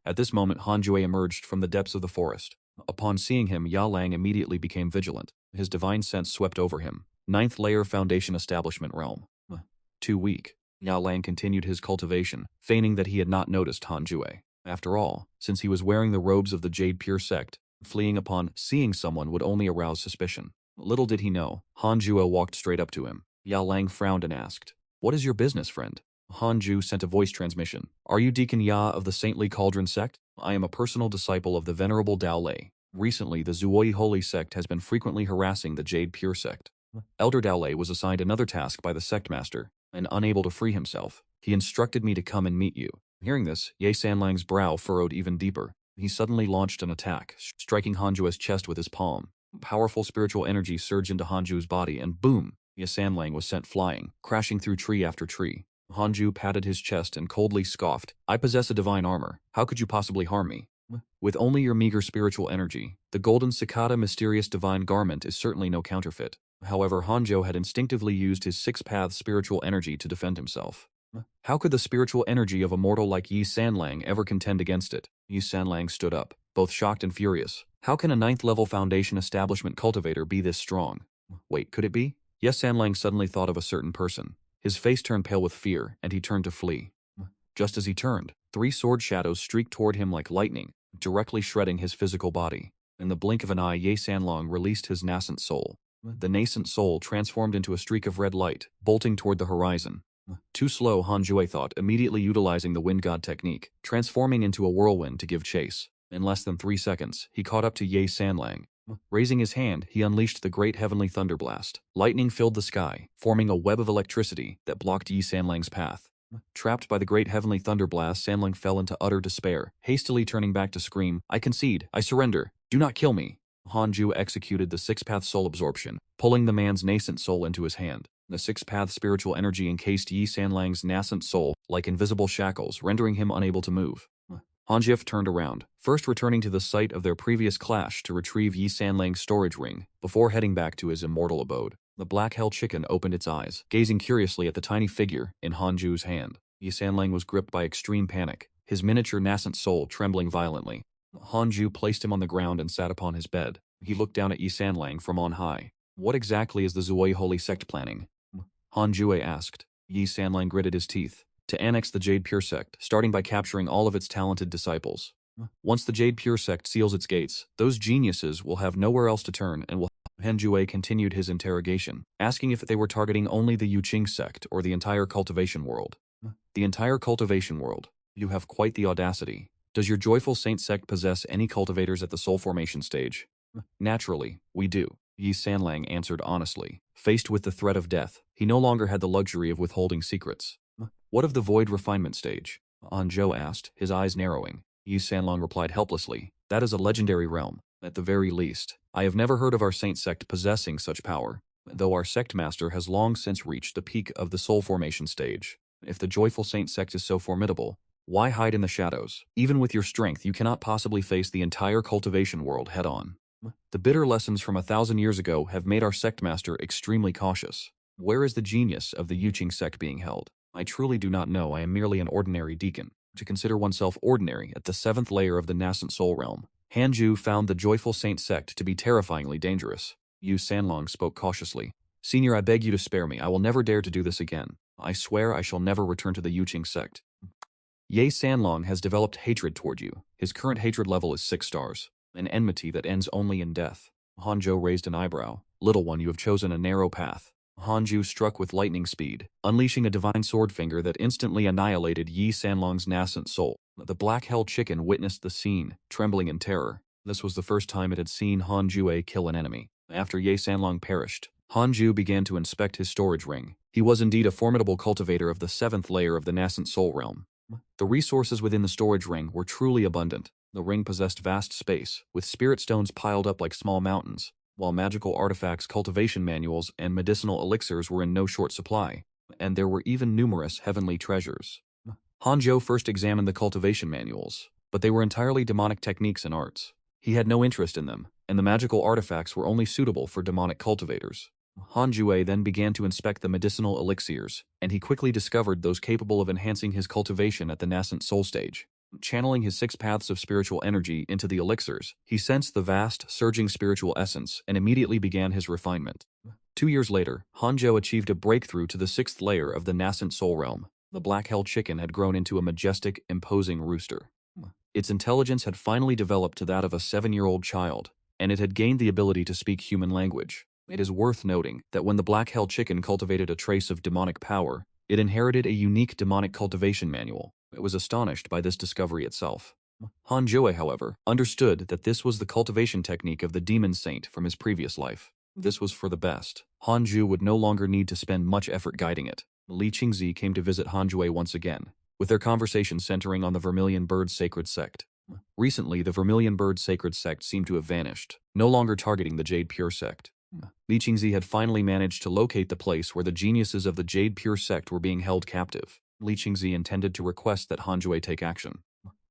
At this moment, Han Jue emerged from the depths of the forest. Upon seeing him, Ya Lang immediately became vigilant. His divine sense swept over him. Ninth layer foundation establishment realm. Too weak. Yao Lang continued his cultivation, feigning that he had not noticed Han Jue. After all, since he was wearing the robes of the Jade Pure Sect, fleeing upon seeing someone would only arouse suspicion. Little did he know, Han Jue walked straight up to him. Yao Lang frowned and asked, "What is your business, friend?" Han Ju sent a voice transmission. "Are you Deacon Ya of the Saintly Cauldron Sect? I am a personal disciple of the Venerable Dao Lei. Recently, the Zuoi Holy Sect has been frequently harassing the Jade Pure Sect." Elder Dao Lei was assigned another task by the sect master, and unable to free himself, he instructed me to come and meet you. Hearing this, Ye Sanlang's brow furrowed even deeper. He suddenly launched an attack, striking Hanju's chest with his palm. Powerful spiritual energy surged into Hanju's body and boom! Ye Sanlang was sent flying, crashing through tree after tree. Hanju patted his chest and coldly scoffed, "I possess a divine armor. How could you possibly harm me? With only your meager spiritual energy, the golden cicada mysterious divine garment is certainly no counterfeit." However, Hanjo had instinctively used his Six Paths spiritual energy to defend himself. How could the spiritual energy of a mortal like Yi Sanlang ever contend against it? Yi Sanlang stood up, both shocked and furious. How can a 9th level foundation establishment cultivator be this strong? Wait, could it be? Yes, Sanlang suddenly thought of a certain person. His face turned pale with fear, and he turned to flee. Just as he turned, 3 sword shadows streaked toward him like lightning, directly shredding his physical body. In the blink of an eye, Ye Sanlang released his nascent soul. The nascent soul transformed into a streak of red light, bolting toward the horizon. Too slow, Han Jue thought, immediately utilizing the Wind God technique, transforming into a whirlwind to give chase. In less than 3 seconds, he caught up to Ye Sanlang. Raising his hand, he unleashed the great heavenly thunderblast. Lightning filled the sky, forming a web of electricity that blocked Yi Sanlang's path. Trapped by the great heavenly thunderblast, Sanlang fell into utter despair, hastily turning back to scream, "I concede, I surrender, do not kill me." Hanju executed the six-path soul absorption, pulling the man's nascent soul into his hand. The six-path spiritual energy encased Yi Sanlang's nascent soul like invisible shackles, rendering him unable to move. Hanjif turned around, first returning to the site of their previous clash to retrieve Yi Sanlang's storage ring, before heading back to his immortal abode. The black hell chicken opened its eyes, gazing curiously at the tiny figure in Hanju's hand. Yi Sanlang was gripped by extreme panic, his miniature nascent soul trembling violently. Hanju placed him on the ground and sat upon his bed. He looked down at Yi Sanlang from on high. "What exactly is the Zuoi Holy Sect planning?" Hanjue asked. Yi Sanlang gritted his teeth. "To annex the Jade Pure Sect, starting by capturing all of its talented disciples. Once the Jade Pure Sect seals its gates, those geniuses will have nowhere else to turn and will..." Hanjue continued his interrogation, asking if they were targeting only the Yuqing Sect or the entire cultivation world. "The entire cultivation world. You have quite the audacity. Does your Joyful Saint Sect possess any cultivators at the soul formation stage?" "Naturally, we do," Yi Sanlang answered honestly. Faced with the threat of death, he no longer had the luxury of withholding secrets. "What of the void refinement stage?" Anzhou asked, his eyes narrowing. Yi Sanlang replied helplessly, "That is a legendary realm. At the very least, I have never heard of our Saint Sect possessing such power, though our sect master has long since reached the peak of the soul formation stage. If the Joyful Saint Sect is so formidable, why hide in the shadows? Even with your strength, you cannot possibly face the entire cultivation world head-on. The bitter lessons from 1,000 years ago have made our sect master extremely cautious. Where is the genius of the Yuqing Sect being held? I truly do not know. I am merely an ordinary deacon. To consider oneself ordinary at the 7th layer of the nascent soul realm, Hanju found the Joyful Saint Sect to be terrifyingly dangerous." Yu Sanlong spoke cautiously. "Senior, I beg you to spare me. I will never dare to do this again. I swear I shall never return to the Yuqing Sect." Ye Sanlong has developed hatred toward you. His current hatred level is 6 stars. An enmity that ends only in death. Hanzhou raised an eyebrow. "Little one, you have chosen a narrow path." Hanju struck with lightning speed, unleashing a divine sword finger that instantly annihilated Yi Sanlong's nascent soul. The black hell chicken witnessed the scene, trembling in terror. This was the first time it had seen Hanjue kill an enemy. After Ye Sanlong perished, Hanju began to inspect his storage ring. He was indeed a formidable cultivator of the 7th layer of the nascent soul realm. The resources within the storage ring were truly abundant. The ring possessed vast space, with spirit stones piled up like small mountains, while magical artifacts, cultivation manuals, and medicinal elixirs were in no short supply, and there were even numerous heavenly treasures. Hanzhou first examined the cultivation manuals, but they were entirely demonic techniques and arts. He had no interest in them, and the magical artifacts were only suitable for demonic cultivators. Hanjue then began to inspect the medicinal elixirs, and he quickly discovered those capable of enhancing his cultivation at the nascent soul stage. Channeling his 6 paths of spiritual energy into the elixirs, he sensed the vast, surging spiritual essence and immediately began his refinement. 2 years later, Hanzhou achieved a breakthrough to the 6th layer of the nascent soul realm. The black hell chicken had grown into a majestic, imposing rooster. Its intelligence had finally developed to that of a 7-year-old child, and it had gained the ability to speak human language. It is worth noting that when the black hell chicken cultivated a trace of demonic power, it inherited a unique demonic cultivation manual. It was astonished by this discovery itself. Hanzhou, however, understood that this was the cultivation technique of the demon saint from his previous life. This was for the best. Hanzhou would no longer need to spend much effort guiding it. Li Qingzi came to visit Hanzhou once again, with their conversation centering on the Vermilion Bird Sacred Sect. Recently, the Vermilion Bird Sacred Sect seemed to have vanished, no longer targeting the Jade Pure Sect. Li Qingzi had finally managed to locate the place where the geniuses of the Jade Pure Sect were being held captive. Li Qingzi intended to request that Hanzhou take action.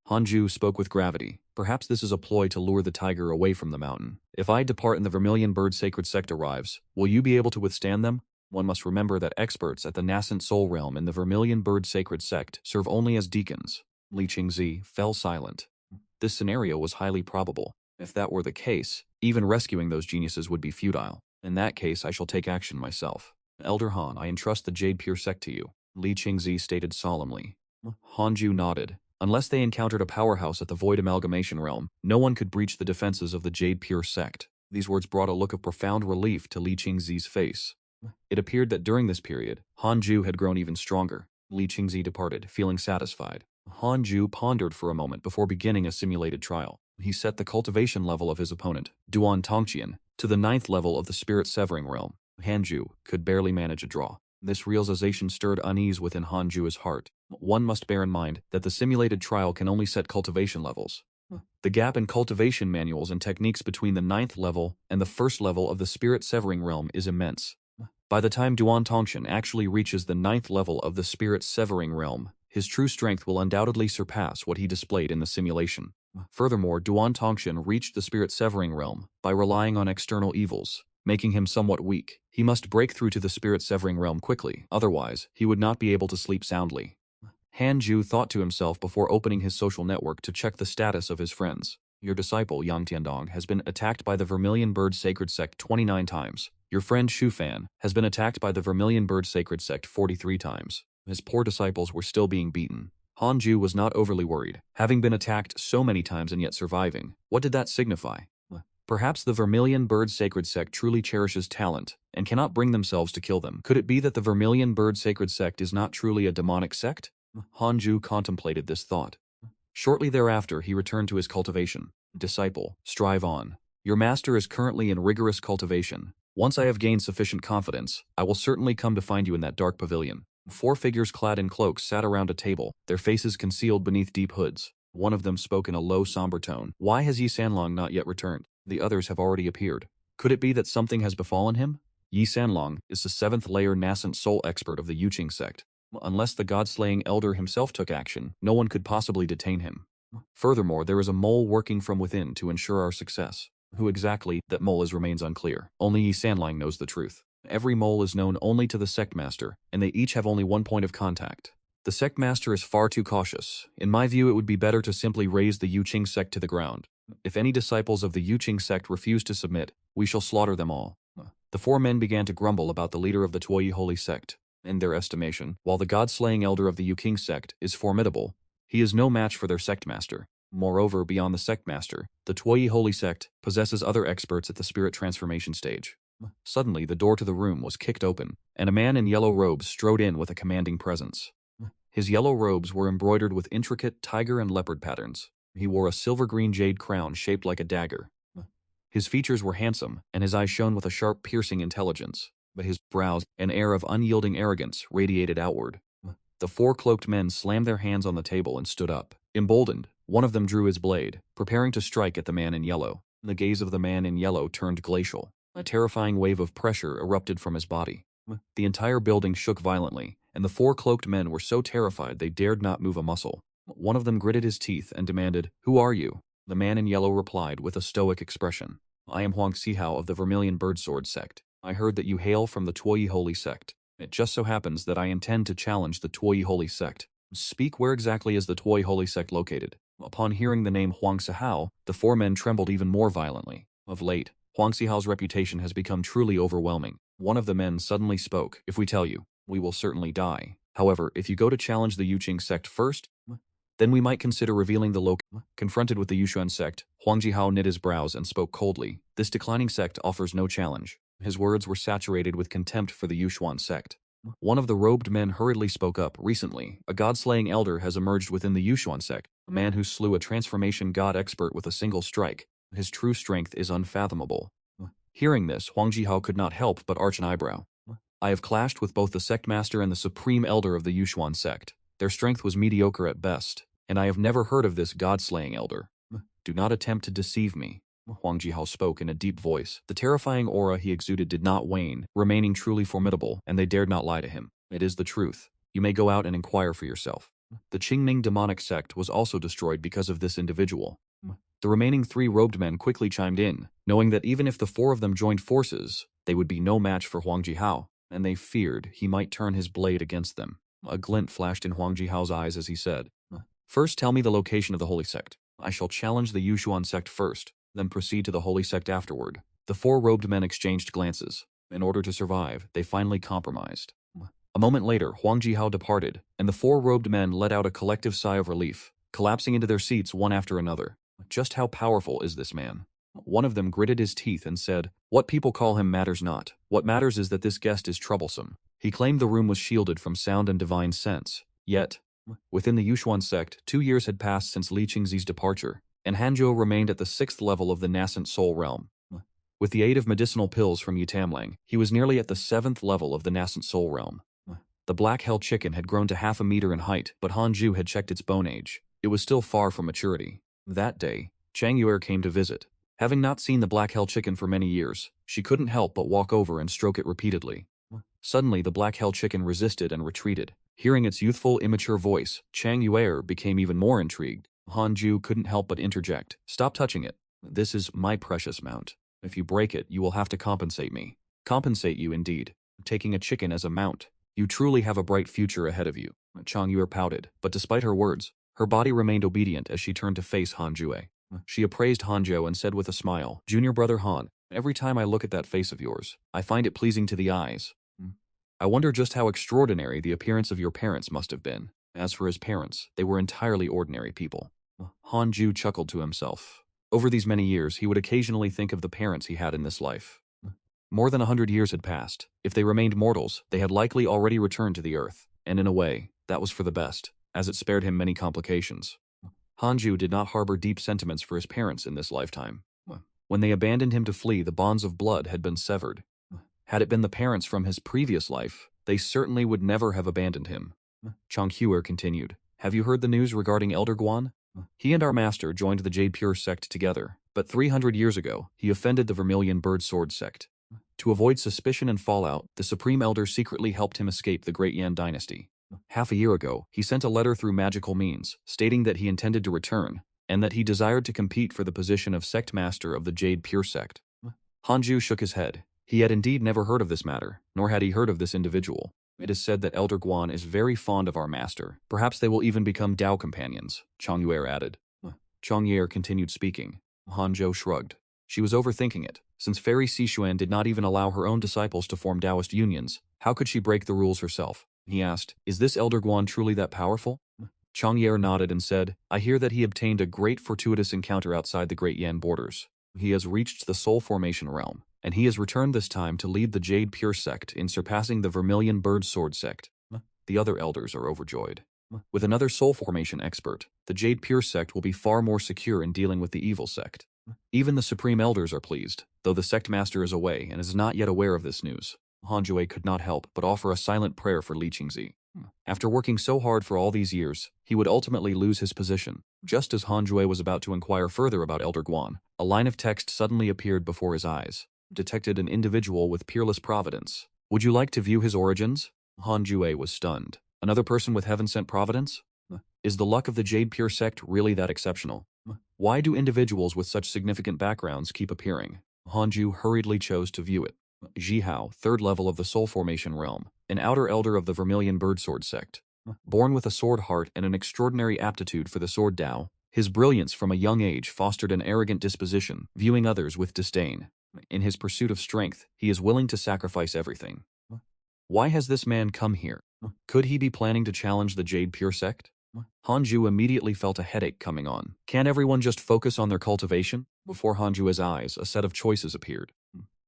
Hanzhou spoke with gravity. Perhaps this is a ploy to lure the tiger away from the mountain. If I depart and the Vermilion Bird Sacred Sect arrives, will you be able to withstand them? One must remember that experts at the nascent soul realm in the Vermilion Bird Sacred Sect serve only as deacons. Li Qingzi fell silent. This scenario was highly probable. If that were the case, even rescuing those geniuses would be futile. In that case, I shall take action myself. Elder Han, I entrust the Jade Pure Sect to you, Li Qingzi stated solemnly. Hanzhou nodded. Unless they encountered a powerhouse at the Void Amalgamation Realm, no one could breach the defenses of the Jade Pure Sect. These words brought a look of profound relief to Li Qingzi's face. It appeared that during this period, Hanzhou had grown even stronger. Li Qingzi departed, feeling satisfied. Hanzhou pondered for a moment before beginning a simulated trial. He set the cultivation level of his opponent, Duan Tongqian, to the 9th level of the Spirit Severing Realm. Hanzhou could barely manage a draw. This realization stirred unease within Hanzhou's heart. One must bear in mind that the simulated trial can only set cultivation levels. The gap in cultivation manuals and techniques between the 9th level and the 1st level of the Spirit Severing Realm is immense. By the time Duan Tongqian actually reaches the 9th level of the Spirit Severing Realm, his true strength will undoubtedly surpass what he displayed in the simulation. Furthermore, Duan Tongqian reached the Spirit Severing Realm by relying on external evils, making him somewhat weak. He must break through to the Spirit Severing Realm quickly, otherwise he would not be able to sleep soundly. Hanzhou thought to himself before opening his social network to check the status of his friends. Your disciple Yang Tiandong has been attacked by the Vermilion Bird Sacred Sect 29 times. Your friend Shu Fan has been attacked by the Vermilion Bird Sacred Sect 43 times. His poor disciples were still being beaten. Hanzhou was not overly worried. Having been attacked so many times and yet surviving, what did that signify? Perhaps the Vermilion Bird Sacred Sect truly cherishes talent and cannot bring themselves to kill them. Could it be that the Vermilion Bird Sacred Sect is not truly a demonic sect? Hanzhou contemplated this thought. Shortly thereafter, he returned to his cultivation. Disciple, strive on. Your master is currently in rigorous cultivation. Once I have gained sufficient confidence, I will certainly come to find you in that dark pavilion. 4 figures clad in cloaks sat around a table, their faces concealed beneath deep hoods. One of them spoke in a low, somber tone. Why has Yi Sanlong not yet returned? The others have already appeared. Could it be that something has befallen him? Yi Sanlong is the 7th layer nascent soul expert of the Yuqing Sect. Unless the god-slaying elder himself took action, no one could possibly detain him. Furthermore, there is a mole working from within to ensure our success. Who exactly that mole is remains unclear. Only Yi Sanlang knows the truth. Every mole is known only to the sect master, and they each have only one point of contact. The sect master is far too cautious. In my view, it would be better to simply raze the Yuqing Sect to the ground. If any disciples of the Yuqing Sect refuse to submit, we shall slaughter them all. The 4 men began to grumble about the leader of the Tuoyi Holy Sect. In their estimation, while the god-slaying elder of the Yuqing Sect is formidable, he is no match for their sect master. Moreover, beyond the sect master, the Tuoyi Holy Sect possesses other experts at the spirit transformation stage. Suddenly, the door to the room was kicked open, and a man in yellow robes strode in with a commanding presence. His yellow robes were embroidered with intricate tiger and leopard patterns. He wore a silver-green jade crown shaped like a dagger. His features were handsome, and his eyes shone with a sharp, piercing intelligence. But his brows, an air of unyielding arrogance, radiated outward. The 4 cloaked men slammed their hands on the table and stood up. Emboldened, one of them drew his blade, preparing to strike at the man in yellow. The gaze of the man in yellow turned glacial. A terrifying wave of pressure erupted from his body. The entire building shook violently, and the 4 cloaked men were so terrified they dared not move a muscle. One of them gritted his teeth and demanded, "Who are you?" The man in yellow replied with a stoic expression, "I am Huang Xihao of the Vermilion Birdsword Sect. I heard that you hail from the Tuoyi Holy Sect. It just so happens that I intend to challenge the Tuoyi Holy Sect. Speak, where exactly is the Tuoyi Holy Sect located?" Upon hearing the name Huang Xihao, the 4 men trembled even more violently. Of late, Huang Xihao's reputation has become truly overwhelming. One of the men suddenly spoke. If we tell you, we will certainly die. However, if you go to challenge the Yuqing Sect first, then we might consider revealing the location. Confronted with the Yuquing Sect, Huang Jihao knit his brows and spoke coldly. This declining sect offers no challenge. His words were saturated with contempt for the Yuquing Sect. One of the robed men hurriedly spoke up. Recently, a god-slaying elder has emerged within the Yuquing Sect, a man who slew a transformation god expert with a single strike. His true strength is unfathomable. Hearing this, Huang Jihao could not help but arch an eyebrow. I have clashed with both the sect master and the supreme elder of the Yuquing Sect. Their strength was mediocre at best, and I have never heard of this god-slaying elder. Do not attempt to deceive me. Huang Jihao spoke in a deep voice. The terrifying aura he exuded did not wane, remaining truly formidable, and they dared not lie to him. It is the truth. You may go out and inquire for yourself. The Qingming demonic sect was also destroyed because of this individual. The remaining 3 robed men quickly chimed in, knowing that even if the 4 of them joined forces, they would be no match for Huang Jihao, and they feared he might turn his blade against them. A glint flashed in Huang Jihao's eyes as he said, First tell me the location of the Holy Sect. I shall challenge the Yuquing Sect first, then proceed to the Holy Sect afterward. The 4 robed men exchanged glances. In order to survive, they finally compromised. A moment later, Huang Jihao departed, and the 4 robed men let out a collective sigh of relief, collapsing into their seats one after another. Just how powerful is this man? One of them gritted his teeth and said, What people call him matters not. What matters is that this guest is troublesome. He claimed the room was shielded from sound and divine sense. Yet, within the Yuquing Sect, 2 years had passed since Li Qingzi's departure, and Hanzhou remained at the 6th level of the nascent soul realm. With the aid of medicinal pills from Yitamlang, he was nearly at the 7th level of the nascent soul realm. The black hell chicken had grown to half a meter in height, but Hanzhou had checked its bone age. It was still far from maturity. That day, Chang Yuer came to visit. Having not seen the black hell chicken for many years, she couldn't help but walk over and stroke it repeatedly. Suddenly, the black hell chicken resisted and retreated. Hearing its youthful, immature voice, Chang Yuer became even more intrigued. Hanzhou couldn't help but interject, Stop touching it. This is my precious mount. If you break it, you will have to compensate me. Compensate you indeed. Taking a chicken as a mount. You truly have a bright future ahead of you. Chang Yuer pouted, but despite her words, her body remained obedient as she turned to face Hanzhou. She appraised Hanzhou and said with a smile, Junior brother Han, every time I look at that face of yours, I find it pleasing to the eyes. I wonder just how extraordinary the appearance of your parents must have been. As for his parents, they were entirely ordinary people. Hanzhou chuckled to himself. Over these many years, he would occasionally think of the parents he had in this life. More than 100 years had passed. If they remained mortals, they had likely already returned to the earth. And in a way, that was for the best, as it spared him many complications. Hanzhou did not harbor deep sentiments for his parents in this lifetime. When they abandoned him to flee, the bonds of blood had been severed. Had it been the parents from his previous life, they certainly would never have abandoned him. Chang Huer continued, Have you heard the news regarding Elder Guan? He and our master joined the Jade Pure Sect together, but 300 years ago, he offended the Vermilion Bird Sword Sect. To avoid suspicion and fallout, the Supreme Elder secretly helped him escape the Great Yan Dynasty. Half a year ago, he sent a letter through magical means, stating that he intended to return, and that he desired to compete for the position of Sect Master of the Jade Pure Sect. Hanzhou shook his head. He had indeed never heard of this matter, nor had he heard of this individual. It is said that Elder Guan is very fond of our master. Perhaps they will even become Dao companions, Chang Yuer added. Chang Yuer continued speaking. Hanzhou shrugged. She was overthinking it. Since Fairy Sichuan did not even allow her own disciples to form Taoist unions, how could she break the rules herself? He asked, Is this Elder Guan truly that powerful? Chang Yuer nodded and said, I hear that he obtained a great fortuitous encounter outside the Great Yan borders. He has reached the Soul Formation realm, and he has returned this time to lead the Jade Pure Sect in surpassing the Vermilion Bird Sword Sect. The other elders are overjoyed. With another Soul Formation expert, the Jade Pure Sect will be far more secure in dealing with the Evil Sect. Even the Supreme Elders are pleased, though the Sect Master is away and is not yet aware of this news. Hanzhou could not help but offer a silent prayer for Li Qingzi. After working so hard for all these years, he would ultimately lose his position. Just as Hanzhou was about to inquire further about Elder Guan, a line of text suddenly appeared before his eyes. Detected an individual with peerless providence. Would you like to view his origins? Hanzhou was stunned. Another person with heaven-sent providence? Is the luck of the Jade Pure Sect really that exceptional? Why do individuals with such significant backgrounds keep appearing? Hanzhou hurriedly chose to view it. Jihao, 3rd level of the Soul Formation realm, an outer elder of the Vermilion Bird Sword Sect. Born with a sword heart and an extraordinary aptitude for the sword Dao, his brilliance from a young age fostered an arrogant disposition, viewing others with disdain. In his pursuit of strength, he is willing to sacrifice everything. Why has this man come here? Could he be planning to challenge the Jade Pure Sect? Hanju immediately felt a headache coming on. Can't everyone just focus on their cultivation? Before Hanju's eyes, a set of choices appeared.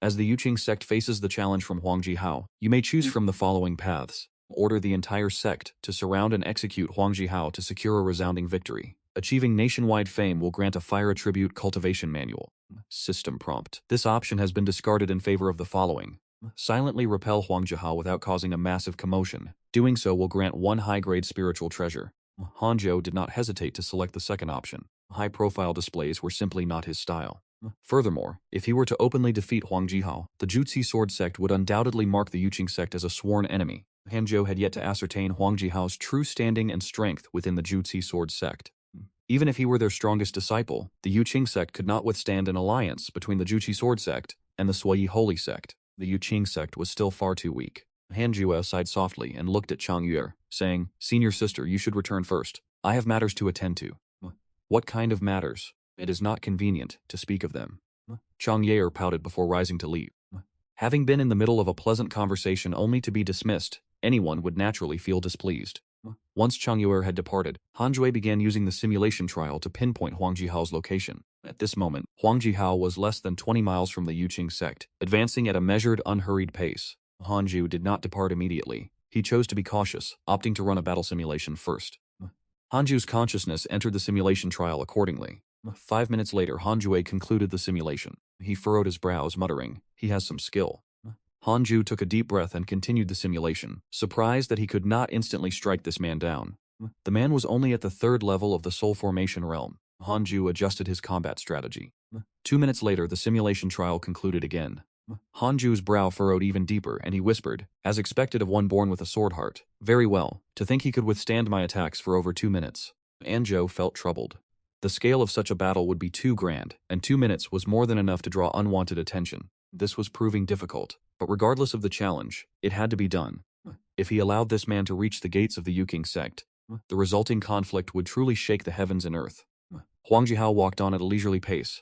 As the Yuqing Sect faces the challenge from Huang Jihao, you may choose from the following paths. Order the entire sect to surround and execute Huang Jihao to secure a resounding victory. Achieving nationwide fame will grant a fire attribute cultivation manual. System prompt. This option has been discarded in favor of the following. Silently repel Huang Jihao without causing a massive commotion. Doing so will grant one high-grade spiritual treasure. Hanzhou did not hesitate to select the second option. High-profile displays were simply not his style. Furthermore, if he were to openly defeat Huang Jihao, the Jutsi Sword Sect would undoubtedly mark the Yuqing Sect as a sworn enemy. Hanzhou had yet to ascertain Huang Jihao's true standing and strength within the Jutsi Sword Sect. Even if he were their strongest disciple, the Yuqing Sect could not withstand an alliance between the Jutsi Sword Sect and the Sui Holy Sect. The Yuqing Sect was still far too weak. Hanzhou sighed softly and looked at Chang Yue, saying, "Senior sister, you should return first. I have matters to attend to." What kind of matters? It is not convenient to speak of them. Chang Yue pouted before rising to leave. Having been in the middle of a pleasant conversation only to be dismissed, anyone would naturally feel displeased. Once Chang Yue had departed, Hanzhou began using the simulation trial to pinpoint Huang Jihao's location. At this moment, Huang Jihao was less than 20 miles from the Yuqing Sect, advancing at a measured, unhurried pace. Hanzhou did not depart immediately. He chose to be cautious, opting to run a battle simulation first. Hanzhou's consciousness entered the simulation trial accordingly. 5 minutes later, Hanzhou concluded the simulation. He furrowed his brows, muttering, "He has some skill." Hanzhou took a deep breath and continued the simulation, surprised that he could not instantly strike this man down. The man was only at the 3rd level of the soul formation realm. Hanzhou adjusted his combat strategy. 2 minutes later, the simulation trial concluded again. Hanju's brow furrowed even deeper, and he whispered, as expected of one born with a sword heart, "Very well, to think he could withstand my attacks for over 2 minutes." Anzhou felt troubled. The scale of such a battle would be too grand, and 2 minutes was more than enough to draw unwanted attention. This was proving difficult, but regardless of the challenge, it had to be done. If he allowed this man to reach the gates of the Yuqing Sect, the resulting conflict would truly shake the heavens and earth. Huang Jihao walked on at a leisurely pace.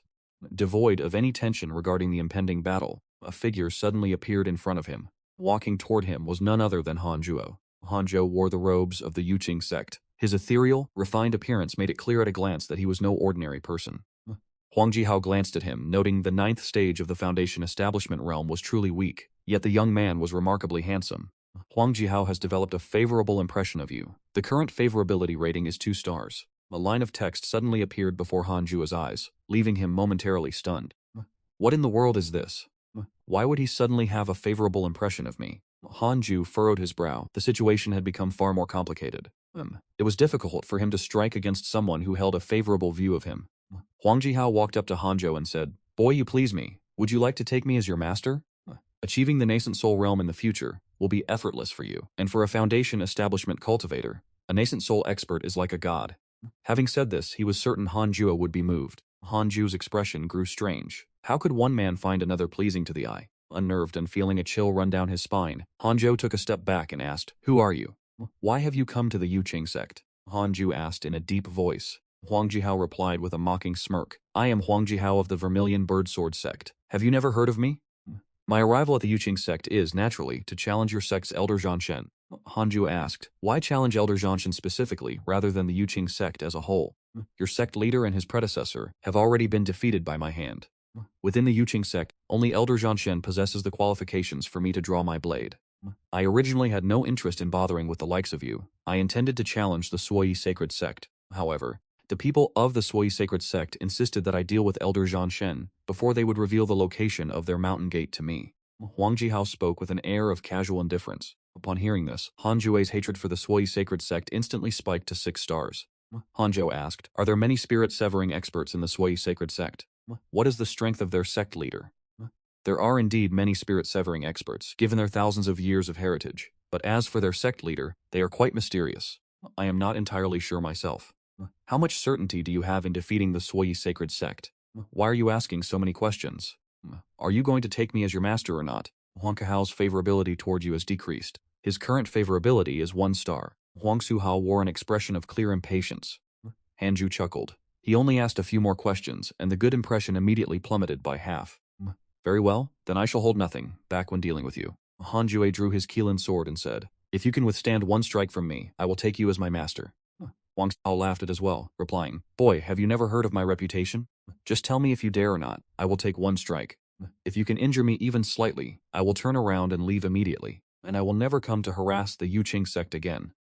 Devoid of any tension regarding the impending battle, a figure suddenly appeared in front of him. Walking toward him was none other than Hanzhou. Hanzhou wore the robes of the Yuqing Sect. His ethereal, refined appearance made it clear at a glance that he was no ordinary person. Huang Jihao glanced at him, noting the 9th stage of the Foundation establishment realm was truly weak, yet the young man was remarkably handsome. Huang Jihao has developed a favorable impression of you. The current favorability rating is 2 stars. A line of text suddenly appeared before Hanju's eyes, leaving him momentarily stunned. What in the world is this? Why would he suddenly have a favorable impression of me? Hanju furrowed his brow. The situation had become far more complicated. It was difficult for him to strike against someone who held a favorable view of him. Huang Jihao walked up to Hanzhou and said, "Boy, you please me. Would you like to take me as your master? Achieving the nascent soul realm in the future will be effortless for you, and for a Foundation establishment cultivator, a nascent soul expert is like a god." Having said this, he was certain Hanzhou would be moved. Hanju's expression grew strange. How could one man find another pleasing to the eye? Unnerved and feeling a chill run down his spine, Hanzhou took a step back and asked, "Who are you? Why have you come to the Yuqing Sect?" Hanju asked in a deep voice. Huang Jihao replied with a mocking smirk, "I am Huang Jihao of the Vermilion Birdsword Sect. Have you never heard of me? My arrival at the Yuqing Sect is, naturally, to challenge your sect's Elder Zhanshen." Hanju asked, "Why challenge Elder Zhanshen specifically, rather than the Yuqing Sect as a whole? Your sect leader and his predecessor have already been defeated by my hand. Within the Yuqing Sect, only Elder Zhanshen possesses the qualifications for me to draw my blade. I originally had no interest in bothering with the likes of you. I intended to challenge the Sui Sacred Sect. However, the people of the Sui Sacred Sect insisted that I deal with Elder Zhanshen before they would reveal the location of their mountain gate to me." Huang Jihao spoke with an air of casual indifference. Upon hearing this, Hanju's hatred for the Sui Sacred Sect instantly spiked to 6 stars. Hanzhou asked, "Are there many spirit-severing experts in the Sui Sacred Sect? What is the strength of their sect leader?" "There are indeed many spirit-severing experts, given their thousands of years of heritage. But as for their sect leader, they are quite mysterious. I am not entirely sure myself." "How much certainty do you have in defeating the Sui Sacred Sect? Why are you asking so many questions? Are you going to take me as your master or not?" Huang Jihao's favorability toward you has decreased. His current favorability is 1 star. Huang Suhao wore an expression of clear impatience. Hanju chuckled. He only asked a few more questions, and the good impression immediately plummeted by half. Very well, then I shall hold nothing back when dealing with you. Hanjue drew his Keelan sword and said, if you can withstand one strike from me, I will take you as my master. Huang Xiao laughed at as well, replying, boy, have you never heard of my reputation? Just tell me if you dare or not, I will take one strike. If you can injure me even slightly, I will turn around and leave immediately, and I will never come to harass the Yuqing Sect again.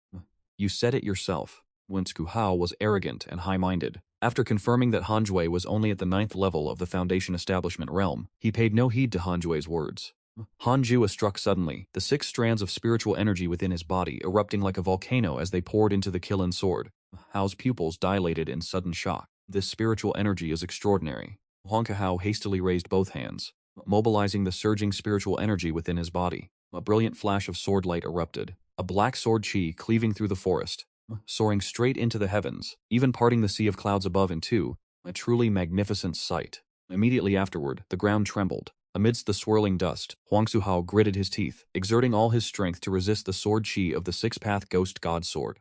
You said it yourself. Wen Hao was arrogant and high-minded. After confirming that Hanjue was only at the 9th level of the Foundation Establishment realm, he paid no heed to Hanjue's words. Hanju struck suddenly, the 6 strands of spiritual energy within his body erupting like a volcano as they poured into the Kilin sword. Hao's pupils dilated in sudden shock. This spiritual energy is extraordinary. Huang Hao hastily raised both hands, mobilizing the surging spiritual energy within his body. A brilliant flash of sword light erupted, a black sword chi cleaving through the forest, soaring straight into the heavens, even parting the sea of clouds above in two, a truly magnificent sight. Immediately afterward, the ground trembled. Amidst the swirling dust, Huang Hao gritted his teeth, exerting all his strength to resist the sword chi of the six-path ghost god sword.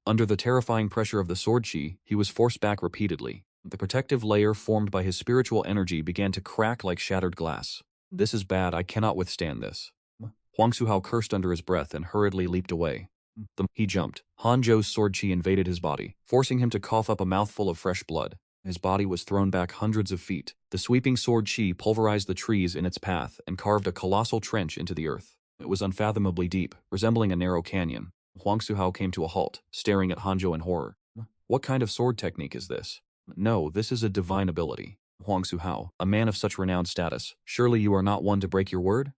Under the terrifying pressure of the sword chi, he was forced back repeatedly. The protective layer formed by his spiritual energy began to crack like shattered glass. This is bad, I cannot withstand this. Huang Hao cursed under his breath and hurriedly leaped away. He jumped. Hanzhou's sword chi invaded his body, forcing him to cough up a mouthful of fresh blood. His body was thrown back hundreds of feet. The sweeping sword chi pulverized the trees in its path and carved a colossal trench into the earth. It was unfathomably deep, resembling a narrow canyon. Huang Hao came to a halt, staring at Hanzhou in horror. What kind of sword technique is this? No, this is a divine ability. Huang Hao, a man of such renowned status, surely you are not one to break your word?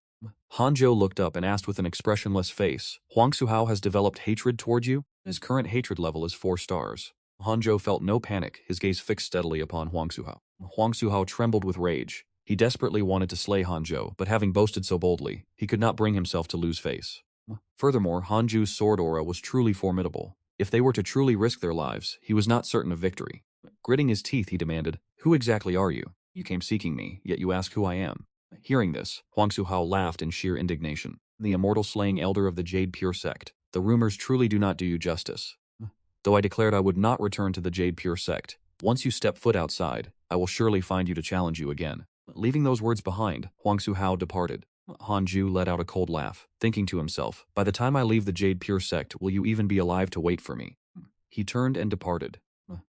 Hanzhou looked up and asked with an expressionless face, Huang Hao has developed hatred toward you? His current hatred level is 4 stars. Hanzhou felt no panic, his gaze fixed steadily upon Huang Hao. Huang Hao trembled with rage. He desperately wanted to slay Hanzhou, but having boasted so boldly, he could not bring himself to lose face. Furthermore, Hanzhou's sword aura was truly formidable. If they were to truly risk their lives, he was not certain of victory. Gritting his teeth, he demanded, who exactly are you? You came seeking me, yet you ask who I am. Hearing this, Huang Hao laughed in sheer indignation. The immortal slaying elder of the Jade Pure Sect. The rumors truly do not do you justice. Though I declared I would not return to the Jade Pure Sect, once you step foot outside, I will surely find you to challenge you again. Leaving those words behind, Huang Hao departed. Hanju let out a cold laugh, thinking to himself, by the time I leave the Jade Pure Sect, will you even be alive to wait for me? He turned and departed.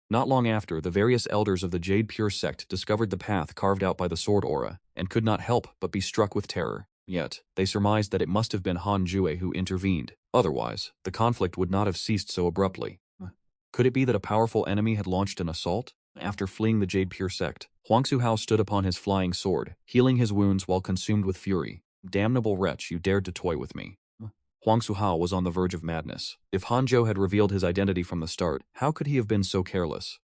Not long after, the various elders of the Jade Pure Sect discovered the path carved out by the sword aura, and could not help but be struck with terror. Yet, they surmised that it must have been Hanjue who intervened. Otherwise, the conflict would not have ceased so abruptly. Could it be that a powerful enemy had launched an assault? After fleeing the Jade Pure Sect, Huang Hao stood upon his flying sword, healing his wounds while consumed with fury. Damnable wretch, you dared to toy with me. Huang Hao was on the verge of madness. If Hanzhou had revealed his identity from the start, how could he have been so careless?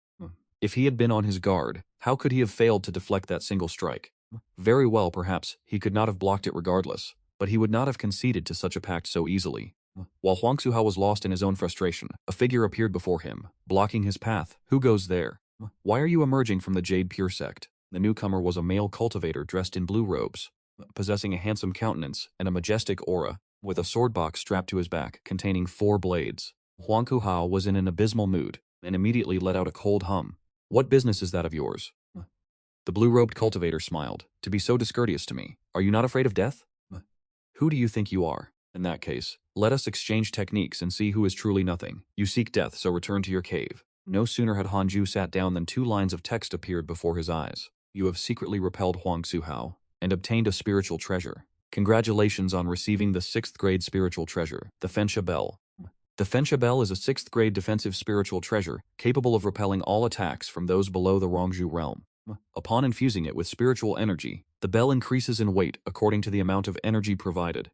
If he had been on his guard, how could he have failed to deflect that single strike? Very well, perhaps, he could not have blocked it regardless, but he would not have conceded to such a pact so easily. While Huang Hao was lost in his own frustration, a figure appeared before him, blocking his path. Who goes there? Why are you emerging from the Jade Pure Sect? The newcomer was a male cultivator dressed in blue robes, possessing a handsome countenance and a majestic aura, with a sword box strapped to his back containing 4 blades. Huang Hao was in an abysmal mood, and immediately let out a cold hum. What business is that of yours? The blue-robed cultivator smiled. To be so discourteous to me. Are you not afraid of death? Who do you think you are? In that case, let us exchange techniques and see who is truly nothing. You seek death, so return to your cave. No sooner had Hanju sat down than 2 lines of text appeared before his eyes. You have secretly repelled Huang Hao and obtained a spiritual treasure. Congratulations on receiving the 6th grade spiritual treasure, the Fensha Bell. The Fensha Bell is a 6th grade defensive spiritual treasure, capable of repelling all attacks from those below the Rongzhu realm. Upon infusing it with spiritual energy, the bell increases in weight according to the amount of energy provided.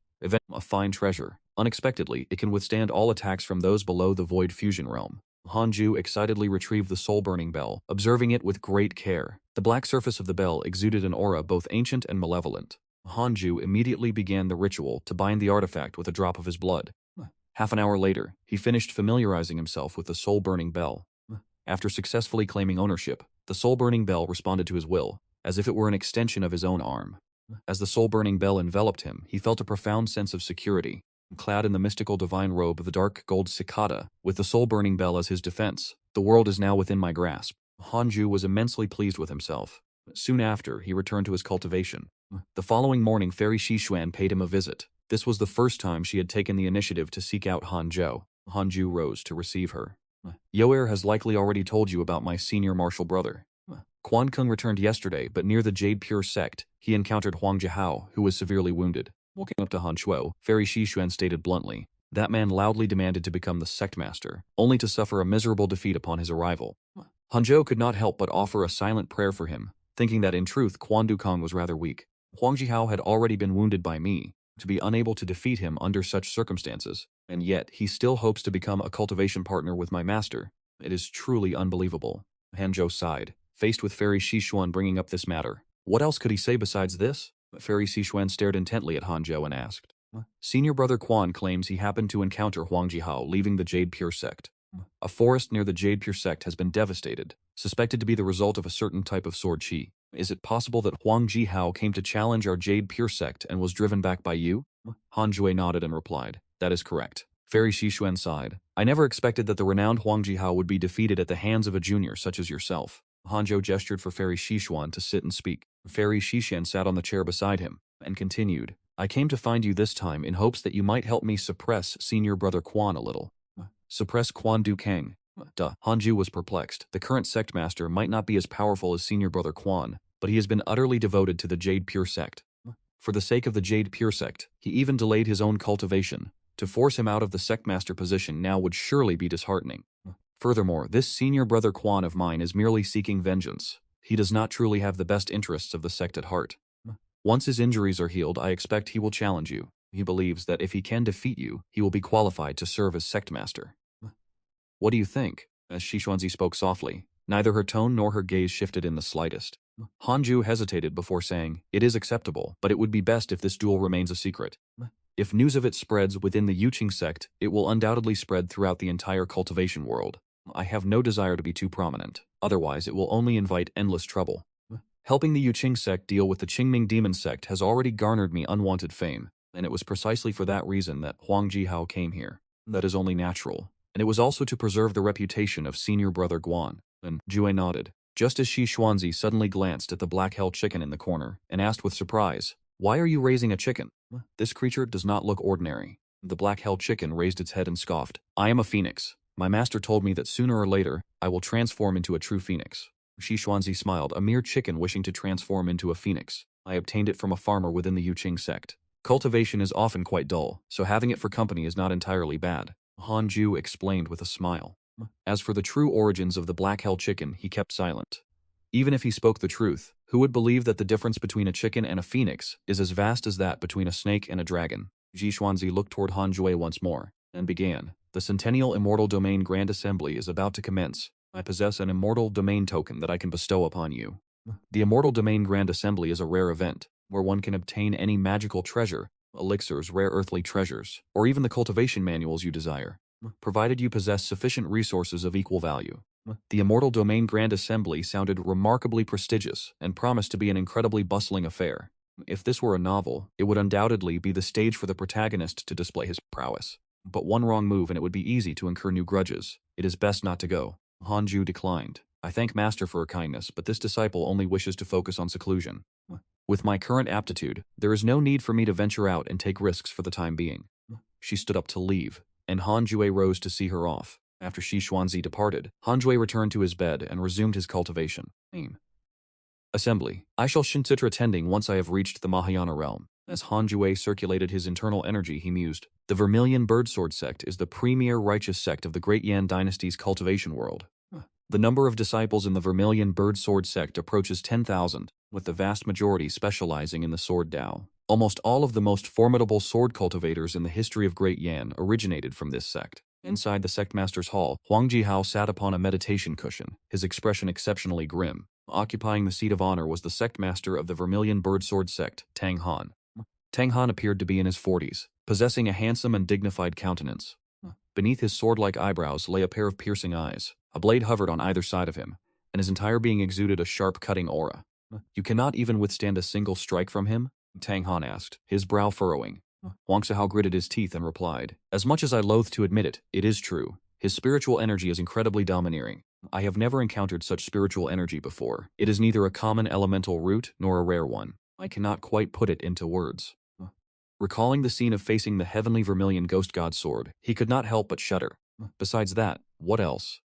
A fine treasure. Unexpectedly, it can withstand all attacks from those below the Void Fusion realm. Hanju excitedly retrieved the soul-burning bell, observing it with great care. The black surface of the bell exuded an aura both ancient and malevolent. Hanju immediately began the ritual to bind the artifact with a drop of his blood. Half an hour later, he finished familiarizing himself with the soul-burning bell. After successfully claiming ownership, the soul-burning bell responded to his will, as if it were an extension of his own arm. As the soul-burning bell enveloped him, he felt a profound sense of security. Clad in the mystical divine robe of the dark gold cicada, with the soul-burning bell as his defense, the world is now within my grasp. Hanju was immensely pleased with himself. Soon after, he returned to his cultivation. The following morning, Fairy Xishuan paid him a visit. This was the first time she had taken the initiative to seek out Hanzhou. Hanzhou rose to receive her. Yoer has likely already told you about my senior martial brother. Quan Kung returned yesterday, but near the Jade Pure Sect, he encountered Huang Jihao, who was severely wounded. Walking up to Han Shuo, Fairy Xishuan stated bluntly, that man loudly demanded to become the sect master, only to suffer a miserable defeat upon his arrival. Hanzhou could not help but offer a silent prayer for him, thinking that in truth Quan Dukong was rather weak. Huang Jihao had already been wounded by me, to be unable to defeat him under such circumstances, and yet he still hopes to become a cultivation partner with my master. It is truly unbelievable. Hanzhou sighed, faced with Fairy Xishuan bringing up this matter. What else could he say besides this? Fairy Xishuan stared intently at Hanzhou and asked. Senior brother Quan claims he happened to encounter Huang Jihao leaving the Jade Pure Sect. A forest near the Jade Pure Sect has been devastated, suspected to be the result of a certain type of sword chi. Is it possible that Huang Jihao came to challenge our Jade Pure Sect and was driven back by you? Hanzhou nodded and replied, that is correct. Fairy Xishuan sighed. I never expected that the renowned Huang Jihao would be defeated at the hands of a junior such as yourself. Hanzhou gestured for Fairy Xishuan to sit and speak. Fairy Xishuan sat on the chair beside him, and continued, I came to find you this time in hopes that you might help me suppress senior brother Quan a little. Suppress Quan Dukang? Hanzhou was perplexed. The current sect master might not be as powerful as senior brother Quan, but he has been utterly devoted to the Jade Pure Sect. For the sake of the Jade Pure Sect, he even delayed his own cultivation. To force him out of the sect master position now would surely be disheartening. Furthermore, this senior brother Quan of mine is merely seeking vengeance. He does not truly have the best interests of the sect at heart. Once his injuries are healed, I expect he will challenge you. He believes that if he can defeat you, he will be qualified to serve as sect master. What do you think? As Xishuanzi spoke softly, neither her tone nor her gaze shifted in the slightest. Hanzhou hesitated before saying, it is acceptable, but it would be best if this duel remains a secret. If news of it spreads within the Yuqing Sect, it will undoubtedly spread throughout the entire cultivation world. I have no desire to be too prominent, otherwise it will only invite endless trouble. Helping the Yuqing Sect deal with the Qingming Demon Sect has already garnered me unwanted fame, and it was precisely for that reason that Huang Jihao came here. That is only natural, and it was also to preserve the reputation of senior brother Guan. And Jue nodded, just as Xishuanzi suddenly glanced at the black hell chicken in the corner, and asked with surprise, why are you raising a chicken? This creature does not look ordinary. The black hell chicken raised its head and scoffed. I am a phoenix. My master told me that sooner or later, I will transform into a true phoenix. Xishuanzi smiled, a mere chicken wishing to transform into a phoenix. I obtained it from a farmer within the Yuqing Sect. Cultivation is often quite dull, so having it for company is not entirely bad. Hanzhou explained with a smile. As for the true origins of the black hell chicken, he kept silent. Even if he spoke the truth, who would believe that the difference between a chicken and a phoenix is as vast as that between a snake and a dragon? Xishuanzi looked toward Hanzhou once more, and began. The Centennial Immortal Domain Grand Assembly is about to commence. I possess an Immortal Domain token that I can bestow upon you. The Immortal Domain Grand Assembly is a rare event, where one can obtain any magical treasure, elixirs, rare earthly treasures, or even the cultivation manuals you desire, provided you possess sufficient resources of equal value. The Immortal Domain Grand Assembly sounded remarkably prestigious and promised to be an incredibly bustling affair. If this were a novel, it would undoubtedly be the stage for the protagonist to display his prowess. But one wrong move and it would be easy to incur new grudges. It is best not to go. Hanzhou declined. I thank Master for her kindness, but this disciple only wishes to focus on seclusion. With my current aptitude, there is no need for me to venture out and take risks for the time being. She stood up to leave, and Hanzhou rose to see her off. After Xishuanzi departed, Hanzhou returned to his bed and resumed his cultivation. Assembly. I shall Shinsutra tending once I have reached the Mahayana realm. As Hanzhou circulated his internal energy, he mused. The Vermilion Birdsword Sect is the premier righteous sect of the Great Yan Dynasty's cultivation world. The number of disciples in the Vermilion Birdsword Sect approaches 10,000, with the vast majority specializing in the Sword Dao. Almost all of the most formidable sword cultivators in the history of Great Yan originated from this sect. Inside the sect master's hall, Huang Jihao sat upon a meditation cushion, his expression exceptionally grim. Occupying the seat of honor was the sect master of the Vermilion Birdsword Sect, Tang Han. Tang Han appeared to be in his 40s, possessing a handsome and dignified countenance. Beneath his sword-like eyebrows lay a pair of piercing eyes. A blade hovered on either side of him, and his entire being exuded a sharp cutting aura. You cannot even withstand a single strike from him? Tang Han asked, his brow furrowing. Huang Zihao gritted his teeth and replied, as much as I loathe to admit it, it is true. His spiritual energy is incredibly domineering. I have never encountered such spiritual energy before. It is neither a common elemental root nor a rare one. I cannot quite put it into words. Recalling the scene of facing the heavenly vermilion ghost god sword, he could not help but shudder. Besides that, what else?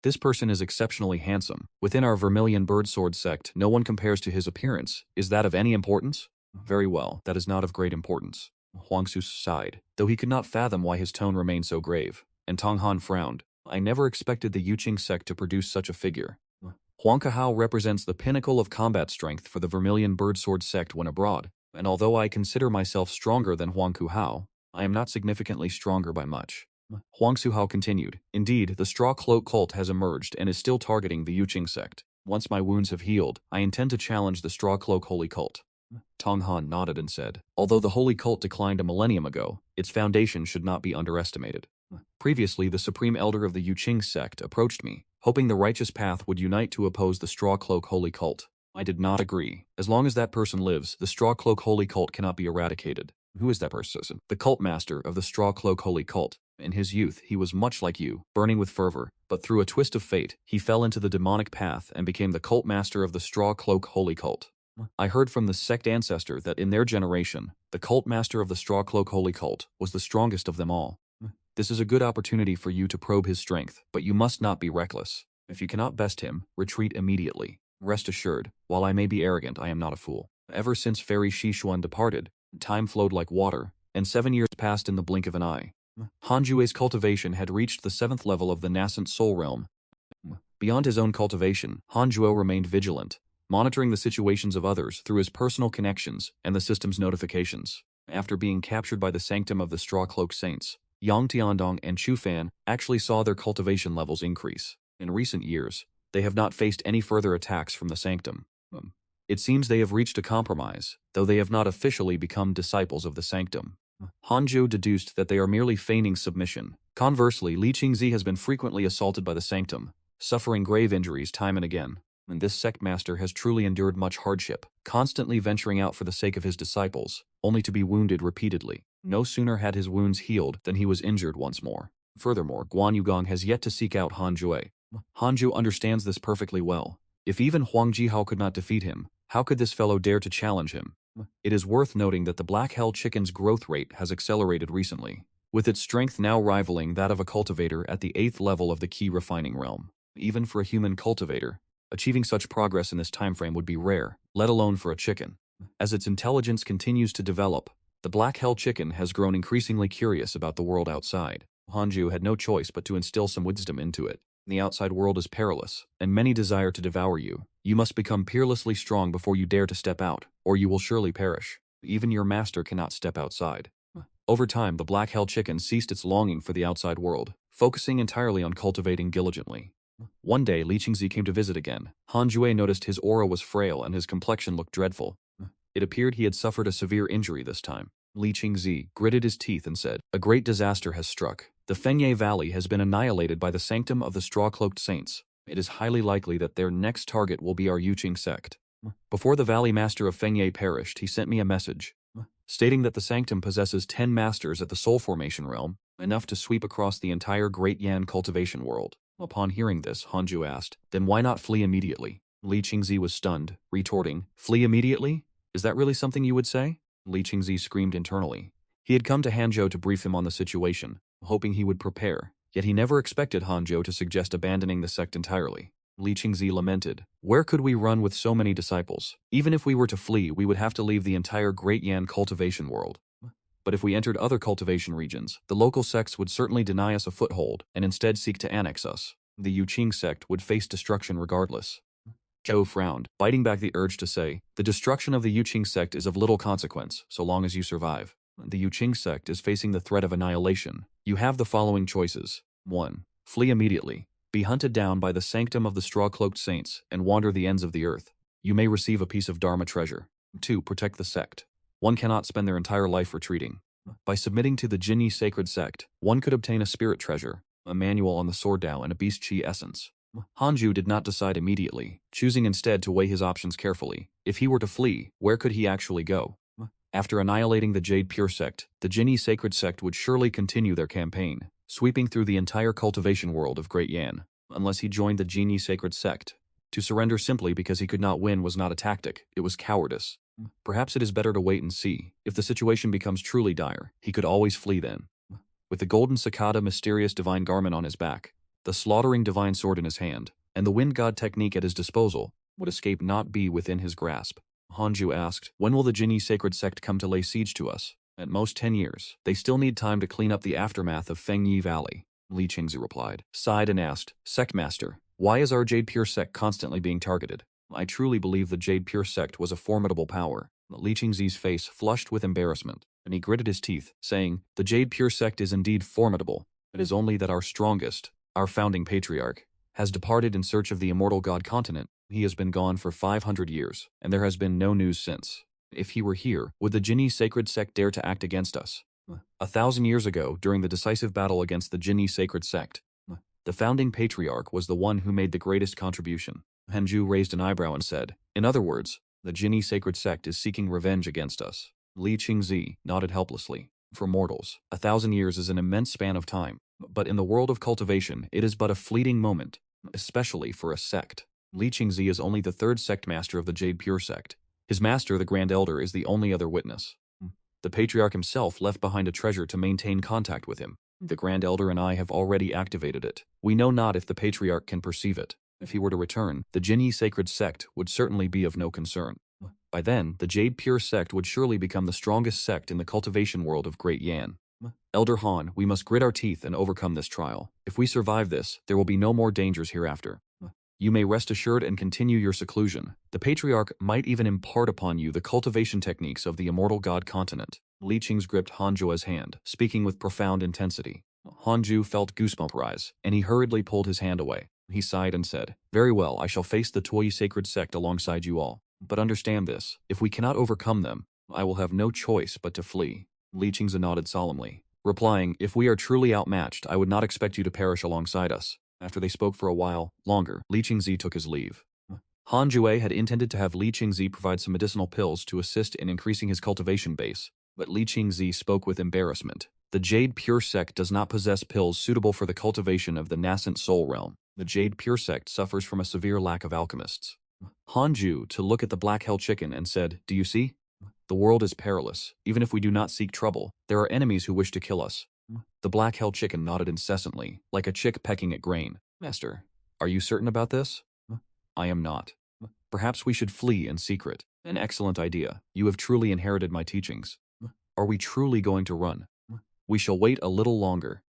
This person is exceptionally handsome. Within our vermilion bird sword sect, no one compares to his appearance. Is that of any importance? Very well, that is not of great importance. Huangsu sighed, though he could not fathom why his tone remained so grave, and Tong Han frowned. I never expected the Yuqing Sect to produce such a figure. Huang Kahao represents the pinnacle of combat strength for the Vermilion Bird Sword sect when abroad, and although I consider myself stronger than Huang Kuhao, I am not significantly stronger by much. Huang Suhao continued, indeed, the Straw Cloak cult has emerged and is still targeting the Yuqing Sect. Once my wounds have healed, I intend to challenge the Straw Cloak Holy Cult. Tong Han nodded and said, although the Holy Cult declined a millennium ago, its foundation should not be underestimated. Previously, the Supreme Elder of the Yuqing Sect approached me, hoping the righteous path would unite to oppose the Straw Cloak Holy Cult. I did not agree. As long as that person lives, the Straw Cloak Holy Cult cannot be eradicated. Who is that person? The cult master of the Straw Cloak Holy Cult. In his youth, he was much like you, burning with fervor, but through a twist of fate, he fell into the demonic path and became the cult master of the Straw Cloak Holy Cult. I heard from the sect ancestor that in their generation, the cult master of the Straw Cloak Holy Cult was the strongest of them all. This is a good opportunity for you to probe his strength, but you must not be reckless. If you cannot best him, retreat immediately. Rest assured, while I may be arrogant, I am not a fool. Ever since Fairy Shishuan departed, time flowed like water, and 7 years passed in the blink of an eye. Hanjue's cultivation had reached the 7th level of the nascent soul realm. Beyond his own cultivation, Hanjuo remained vigilant, monitoring the situations of others through his personal connections and the system's notifications. After being captured by the sanctum of the Straw Cloak Saints, Yang Tiandong and Chu Fan actually saw their cultivation levels increase. In recent years, they have not faced any further attacks from the sanctum. It seems they have reached a compromise, though they have not officially become disciples of the sanctum. Hanzhou deduced that they are merely feigning submission. Conversely, Li Qingzi has been frequently assaulted by the sanctum, suffering grave injuries time and again. And this sect master has truly endured much hardship, constantly venturing out for the sake of his disciples, only to be wounded repeatedly. No sooner had his wounds healed than he was injured once more. Furthermore, Guan Yugong has yet to seek out Han Jue. Hanzhou understands this perfectly well. If even Huang Jihao could not defeat him, how could this fellow dare to challenge him? It is worth noting that the Black Hell Chicken's growth rate has accelerated recently, with its strength now rivaling that of a cultivator at the 8th level of the key refining realm. Even for a human cultivator, achieving such progress in this timeframe would be rare, let alone for a chicken. As its intelligence continues to develop, the Black Hell Chicken has grown increasingly curious about the world outside. Hanzhou had no choice but to instill some wisdom into it. The outside world is perilous, and many desire to devour you. You must become peerlessly strong before you dare to step out, or you will surely perish. Even your master cannot step outside. Over time, the Black Hell Chicken ceased its longing for the outside world, focusing entirely on cultivating diligently. One day, Li Qingzi came to visit again. Han Jue noticed his aura was frail and his complexion looked dreadful. It appeared he had suffered a severe injury this time. Li Qingzi gritted his teeth and said, "A great disaster has struck. The Fengye Valley has been annihilated by the sanctum of the Straw-Cloaked Saints. It is highly likely that their next target will be our Yuqing Sect." Before the Valley Master of Fengye perished, he sent me a message, stating that the sanctum possesses 10 masters at the Soul Formation realm, enough to sweep across the entire Great Yan cultivation world. Upon hearing this, Hanzhou asked, "Then why not flee immediately?" Li Qingzi was stunned, retorting, "Flee immediately? Is that really something you would say?" Li Qingzi screamed internally. He had come to Hanzhou to brief him on the situation, hoping he would prepare, yet he never expected Hanzhou to suggest abandoning the sect entirely. Li Qingzi lamented, "Where could we run with so many disciples? Even if we were to flee, we would have to leave the entire Great Yan cultivation world. But if we entered other cultivation regions, the local sects would certainly deny us a foothold and instead seek to annex us. The Yuqing Sect would face destruction regardless." Zhou frowned, biting back the urge to say, "The destruction of the Yuqing Sect is of little consequence, so long as you survive. The Yuqing Sect is facing the threat of annihilation. You have the following choices. 1. Flee immediately. Be hunted down by the sanctum of the Straw-Cloaked Saints and wander the ends of the earth. You may receive a piece of Dharma treasure. 2. Protect the sect. One cannot spend their entire life retreating. By submitting to the Jinyi Sacred Sect, one could obtain a spirit treasure, a manual on the Sword Dao, and a beast chi essence." Hanzhou did not decide immediately, choosing instead to weigh his options carefully. If he were to flee, where could he actually go? After annihilating the Jade Pure Sect, the Jinyi Sacred Sect would surely continue their campaign, sweeping through the entire cultivation world of Great Yan, unless he joined the Jinyi Sacred Sect. To surrender simply because he could not win was not a tactic, it was cowardice. Perhaps it is better to wait and see. If the situation becomes truly dire, he could always flee then. With the golden cicada mysterious divine garment on his back, the slaughtering divine sword in his hand, and the wind god technique at his disposal, would escape not be within his grasp. Hanju asked, when will the Jinni sacred sect come to lay siege to us? At most 10 years. They still need time to clean up the aftermath of Fengyi Valley. Li Qingzi replied, sighed and asked, Sect Master, why is our Jade Pure Sect constantly being targeted? I truly believe the Jade Pure Sect was a formidable power. Li Qingzi's face flushed with embarrassment, and he gritted his teeth, saying, the Jade Pure Sect is indeed formidable. It is only that our strongest, our founding patriarch, has departed in search of the immortal god continent. He has been gone for 500 years, and there has been no news since. If he were here, would the Jinni sacred sect dare to act against us? 1,000 years ago, during the decisive battle against the Jinni sacred sect, the founding patriarch was the one who made the greatest contribution. Hanju raised an eyebrow and said, in other words, the Jinni sacred sect is seeking revenge against us. Li Qingzi nodded helplessly. For mortals, 1,000 years is an immense span of time, but in the world of cultivation, it is but a fleeting moment, especially for a sect. Li Qingzi is only the third sect master of the Jade Pure Sect. His master, the Grand Elder, is the only other witness. The Patriarch himself left behind a treasure to maintain contact with him. The Grand Elder and I have already activated it. We know not if the Patriarch can perceive it. If he were to return, the Jinni Sacred Sect would certainly be of no concern. By then, the Jade Pure Sect would surely become the strongest sect in the cultivation world of Great Yan. Elder Han, we must grit our teeth and overcome this trial. If we survive this, there will be no more dangers hereafter. You may rest assured and continue your seclusion. The Patriarch might even impart upon you the cultivation techniques of the immortal god continent. Li Qing's gripped Hanju's hand, speaking with profound intensity. Hanju felt goosebumps rise, and he hurriedly pulled his hand away. He sighed and said, very well, I shall face the Toyi sacred sect alongside you all. But understand this, if we cannot overcome them, I will have no choice but to flee. Li Qingzi nodded solemnly, replying, if we are truly outmatched, I would not expect you to perish alongside us. After they spoke for a while longer, Li Qingzi took his leave. Han Jue had intended to have Li Qingzi provide some medicinal pills to assist in increasing his cultivation base, but Li Qingzi spoke with embarrassment. The Jade Pure Sect does not possess pills suitable for the cultivation of the nascent soul realm. The Jade Pure Sect suffers from a severe lack of alchemists. Hanju to look at the black hell chicken and said, do you see? The world is perilous. Even if we do not seek trouble, there are enemies who wish to kill us. The black hell chicken nodded incessantly, like a chick pecking at grain. Master, are you certain about this? I am not. Perhaps we should flee in secret. An excellent idea. You have truly inherited my teachings. Are we truly going to run? We shall wait a little longer.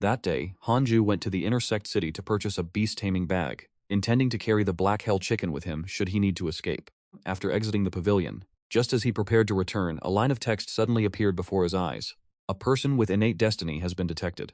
That day, Hanju went to the intersect city to purchase a beast-taming bag, intending to carry the black hell chicken with him should he need to escape. After exiting the pavilion, just as he prepared to return, a line of text suddenly appeared before his eyes. A person with innate destiny has been detected.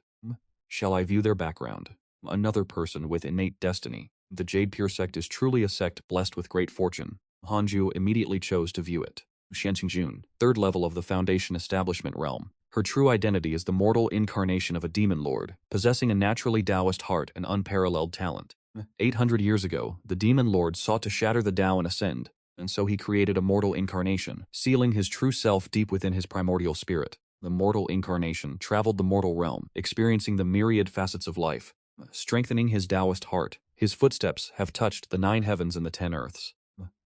Shall I view their background? Another person with innate destiny. The Jade Pure Sect is truly a sect blessed with great fortune. Hanju immediately chose to view it. Xianqingjun, third level of the Foundation Establishment realm. Her true identity is the mortal incarnation of a demon lord, possessing a naturally Taoist heart and unparalleled talent. 800 years ago, the demon lord sought to shatter the Tao and ascend, and so he created a mortal incarnation, sealing his true self deep within his primordial spirit. The mortal incarnation traveled the mortal realm, experiencing the myriad facets of life. Strengthening his Taoist heart, his footsteps have touched the 9 heavens and the 10 earths.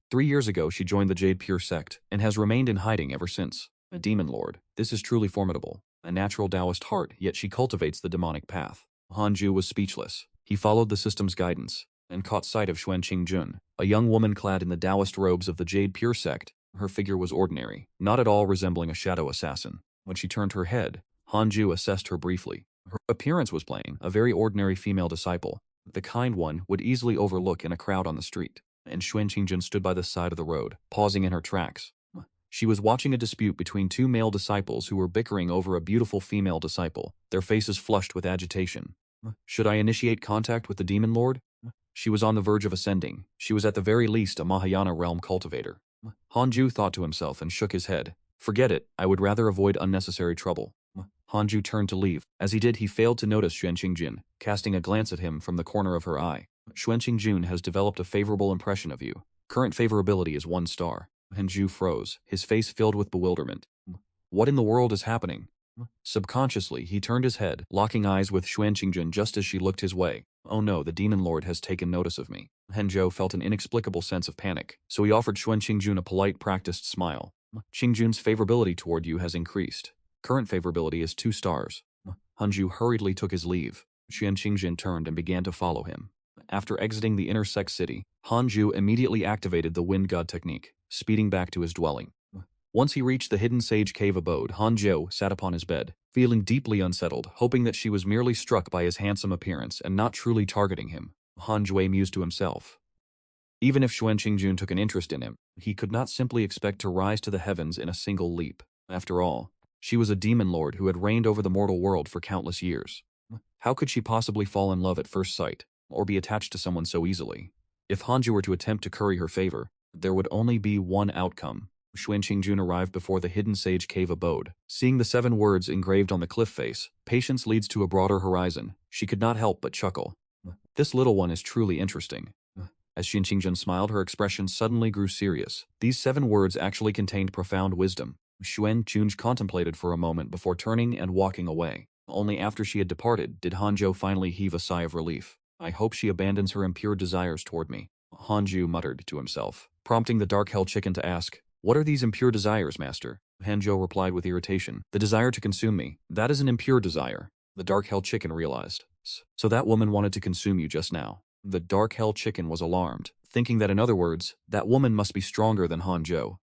3 years ago, she joined the Jade Pure Sect, and has remained in hiding ever since. A demon lord, this is truly formidable. A natural Taoist heart, yet she cultivates the demonic path. Hanju was speechless. He followed the system's guidance, and caught sight of Xuanqingjun, a young woman clad in the Taoist robes of the Jade Pure Sect. Her figure was ordinary, not at all resembling a shadow assassin. When she turned her head, Hanju assessed her briefly. Her appearance was plain, a very ordinary female disciple, the kind one would easily overlook in a crowd on the street. And Xuanqingjun stood by the side of the road, pausing in her tracks. She was watching a dispute between 2 male disciples who were bickering over a beautiful female disciple, their faces flushed with agitation. Should I initiate contact with the demon lord? She was on the verge of ascending. She was at the very least a Mahayana realm cultivator. Hanju thought to himself and shook his head. Forget it, I would rather avoid unnecessary trouble. Hanju turned to leave. As he did, he failed to notice Xuanqingjun, casting a glance at him from the corner of her eye. Xuanqingjun has developed a favorable impression of you. Current favorability is 1 star. Hanju froze, his face filled with bewilderment. What in the world is happening? Subconsciously, he turned his head, locking eyes with Xuanqingjun just as she looked his way. Oh no, the demon lord has taken notice of me. Henjo felt an inexplicable sense of panic, so he offered Xuan Qingjun a polite, practiced smile. Qingjun's favorability toward you has increased. Current favorability is 2 stars. Hanju hurriedly took his leave. Xuan Qingjun turned and began to follow him. After exiting the inner sect city, Hanju immediately activated the Wind God technique, speeding back to his dwelling. Once he reached the hidden sage cave abode, Hanjo sat upon his bed, feeling deeply unsettled, hoping that she was merely struck by his handsome appearance and not truly targeting him. Hanju mused to himself. Even if Xuan Qingjun took an interest in him, he could not simply expect to rise to the heavens in a single leap. After all, she was a demon lord who had reigned over the mortal world for countless years. How could she possibly fall in love at first sight, or be attached to someone so easily? If Hanju were to attempt to curry her favor, there would only be one outcome. Xuan Qingjun arrived before the hidden sage cave abode. Seeing the 7 words engraved on the cliff face, "Patience leads to a broader horizon," she could not help but chuckle. This little one is truly interesting. As Xuan Qingjun smiled, her expression suddenly grew serious. These 7 words actually contained profound wisdom. Xuan Qingjun contemplated for a moment before turning and walking away. Only after she had departed did Hanjo finally heave a sigh of relief. I hope she abandons her impure desires toward me, Hanju muttered to himself, prompting the dark hell chicken to ask, "What are these impure desires, master?" Hanjo replied with irritation, "The desire to consume me, that is an impure desire." The dark hell chicken realized. So that woman wanted to consume you just now. The dark hell chicken was alarmed, thinking that in other words, that woman must be stronger than Hanjo.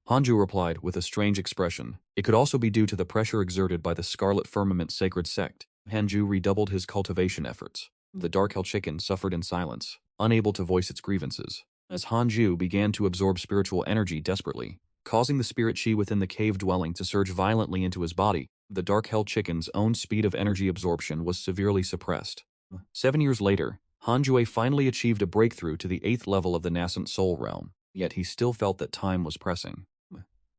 Hanju replied with a strange expression. It could also be due to the pressure exerted by the Scarlet Firmament Sacred Sect. Hanju redoubled his cultivation efforts. The dark hell chicken suffered in silence, unable to voice its grievances, as Hanju began to absorb spiritual energy desperately, causing the spirit chi within the cave dwelling to surge violently into his body. The dark hell chicken's own speed of energy absorption was severely suppressed. 7 years later, Hanjue finally achieved a breakthrough to the 8th level of the nascent soul realm, yet he still felt that time was pressing.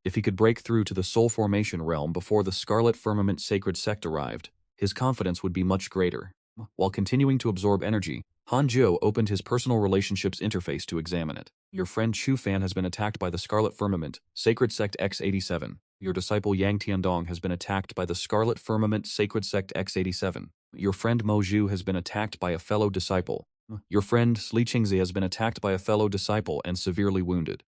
If he could break through to the soul formation realm before the Scarlet Firmament Sacred Sect arrived, his confidence would be much greater. While continuing to absorb energy, Hanjo opened his personal relationships interface to examine it. Your friend Chu Fan has been attacked by the Scarlet Firmament, Sacred Sect X87. Your disciple Yang Tiandong has been attacked by the Scarlet Firmament, Sacred Sect X87. Your friend Mo Zhu has been attacked by a fellow disciple. Your friend Li Qingzi has been attacked by a fellow disciple and severely wounded.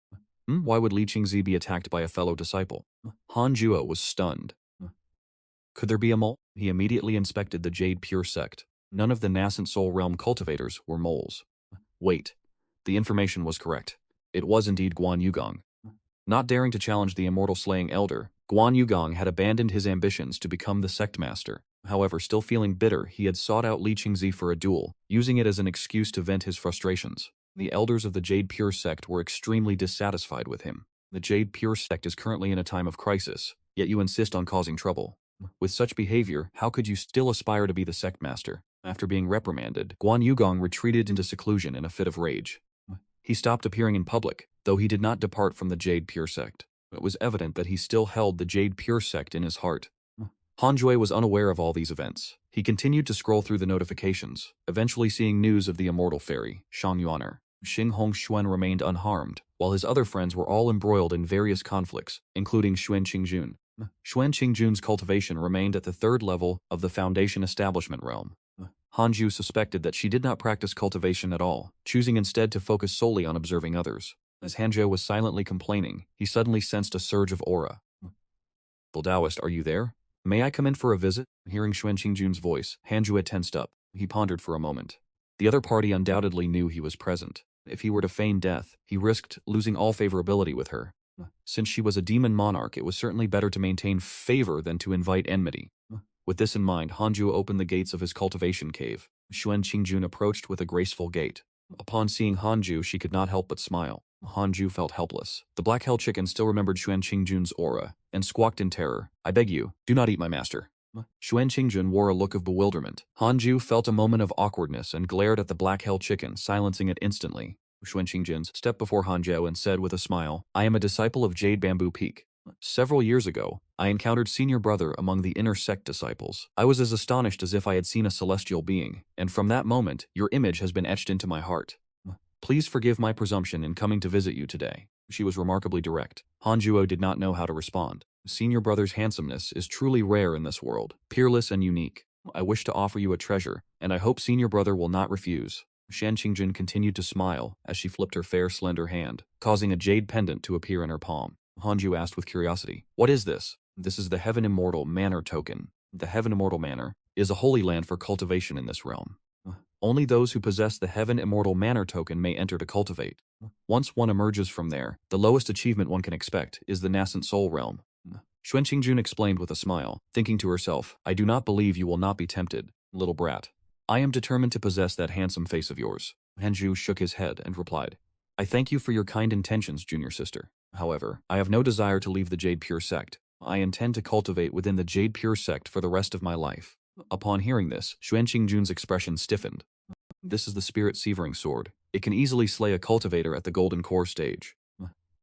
Why would Li Qingzi be attacked by a fellow disciple? Han Juo was stunned. Could there be a mole? He immediately inspected the Jade Pure Sect. None of the nascent soul realm cultivators were moles. Wait, the information was correct. It was indeed Guan Yugong. Not daring to challenge the immortal slaying elder, Guan Yugong had abandoned his ambitions to become the sect master. However, still feeling bitter, he had sought out Li Qingzi for a duel, using it as an excuse to vent his frustrations. The elders of the Jade Pure Sect were extremely dissatisfied with him. The Jade Pure Sect is currently in a time of crisis, yet you insist on causing trouble. With such behavior, how could you still aspire to be the sect master? After being reprimanded, Guan Yugong retreated into seclusion in a fit of rage. He stopped appearing in public, though he did not depart from the Jade Pure Sect. It was evident that he still held the Jade Pure Sect in his heart. Hanjue was unaware of all these events. He continued to scroll through the notifications, eventually seeing news of the immortal fairy, Shang Yuaner. Xing Hongxuan remained unharmed, while his other friends were all embroiled in various conflicts, including Xuan Qingjun. Xuan Qingjun's cultivation remained at the 3rd level of the Foundation Establishment realm. Hanju suspected that she did not practice cultivation at all, choosing instead to focus solely on observing others. As Hanjo was silently complaining, he suddenly sensed a surge of aura. "The Taoist, are you there? May I come in for a visit?" Hearing Xuan Qingjun's voice, Hanju had tensed up. He pondered for a moment. The other party undoubtedly knew he was present. If he were to feign death, he risked losing all favorability with her. Since she was a demon monarch, it was certainly better to maintain favor than to invite enmity. With this in mind, Hanju opened the gates of his cultivation cave. Xuan Qingjun approached with a graceful gait. Upon seeing Hanju, she could not help but smile. Hanju felt helpless. The black hell chicken still remembered Xuan Qingjun's aura, and squawked in terror, "I beg you, do not eat my master." Xuan Qingjun wore a look of bewilderment. Hanju felt a moment of awkwardness and glared at the black hell chicken, silencing it instantly. Xuan Qingjun stepped before Hanjo and said with a smile, "I am a disciple of Jade Bamboo Peak. Several years ago, I encountered senior brother among the inner sect disciples. I was as astonished as if I had seen a celestial being, and from that moment, your image has been etched into my heart. Please forgive my presumption in coming to visit you today." She was remarkably direct. Hanjuo did not know how to respond. Senior brother's handsomeness is truly rare in this world, peerless and unique. I wish to offer you a treasure, and I hope senior brother will not refuse. Shan Qingjun continued to smile as she flipped her fair, slender hand, causing a jade pendant to appear in her palm. Hanju asked with curiosity, "What is this?" "This is the Heaven Immortal Manor token. The Heaven Immortal Manor is a holy land for cultivation in this realm. Only those who possess the Heaven Immortal Manor token may enter to cultivate. Once one emerges from there, the lowest achievement one can expect is the nascent soul realm." Xuan Qingjun explained with a smile, thinking to herself, "I do not believe you will not be tempted, little brat. I am determined to possess that handsome face of yours." Hanju shook his head and replied, "I thank you for your kind intentions, junior sister. However, I have no desire to leave the Jade Pure Sect. I intend to cultivate within the Jade Pure Sect for the rest of my life." Upon hearing this, Xuan Qingjun's expression stiffened. "This is the Spirit Severing Sword. It can easily slay a cultivator at the Golden Core stage.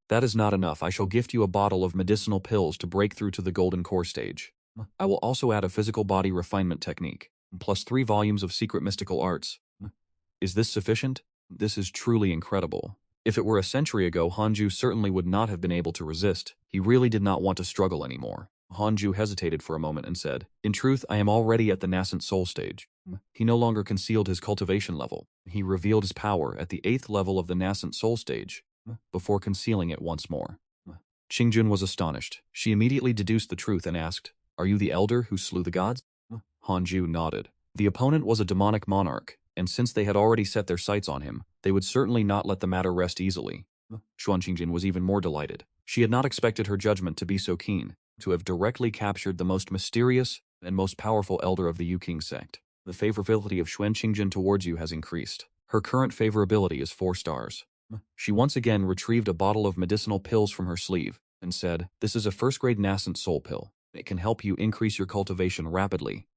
That is not enough. I shall gift you a bottle of medicinal pills to break through to the Golden Core stage. I will also add a physical body refinement technique, plus 3 volumes of secret mystical arts. Is this sufficient? This is truly incredible." If it were a century ago, Hanju certainly would not have been able to resist. He really did not want to struggle anymore. Hanju hesitated for a moment and said, "In truth, I am already at the nascent soul stage." He no longer concealed his cultivation level. He revealed his power at the 8th level of the nascent soul stage, before concealing it once more. Qingjun was astonished. She immediately deduced the truth and asked, "Are you the elder who slew the gods?" Hanju nodded. The opponent was a demonic monarch, and since they had already set their sights on him, they would certainly not let the matter rest easily. Xuan Qingjun was even more delighted. She had not expected her judgment to be so keen, to have directly captured the most mysterious and most powerful elder of the Yuqing Sect. The favorability of Xuan Qingjun towards you has increased. Her current favorability is 4 stars. She once again retrieved a bottle of medicinal pills from her sleeve and said, "This is a first-grade nascent soul pill. It can help you increase your cultivation rapidly.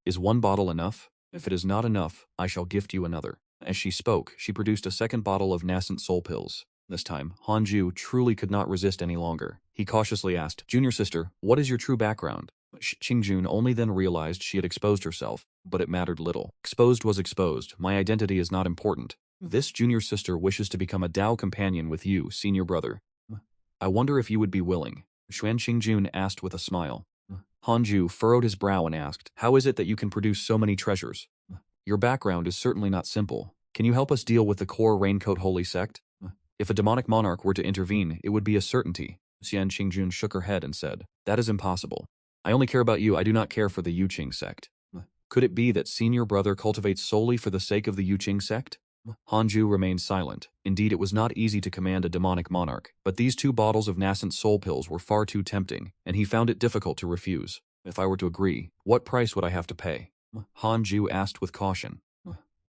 Is 1 bottle enough? If it is not enough, I shall gift you another." As she spoke, she produced a second bottle of nascent soul pills. This time, Hanju truly could not resist any longer. He cautiously asked, "Junior sister, what is your true background?" Qingjun only then realized she had exposed herself, but it mattered little. Exposed was exposed. My identity is not important. This junior sister wishes to become a Dao companion with you, senior brother. I wonder if you would be willing. Xuan Qingjun asked with a smile. Hanju furrowed his brow and asked, "How is it that you can produce so many treasures? Your background is certainly not simple. Can you help us deal with the core Raincoat Holy Sect? If a demonic monarch were to intervene, it would be a certainty." Xuan Qingjun shook her head and said, "That is impossible. I only care about you. I do not care for the Yuqing Sect." Could it be that senior brother cultivates solely for the sake of the Yuqing Sect? Hanju remained silent. Indeed, it was not easy to command a demonic monarch, but these 2 bottles of nascent soul pills were far too tempting, and he found it difficult to refuse. "If I were to agree, what price would I have to pay?" Hanju asked with caution.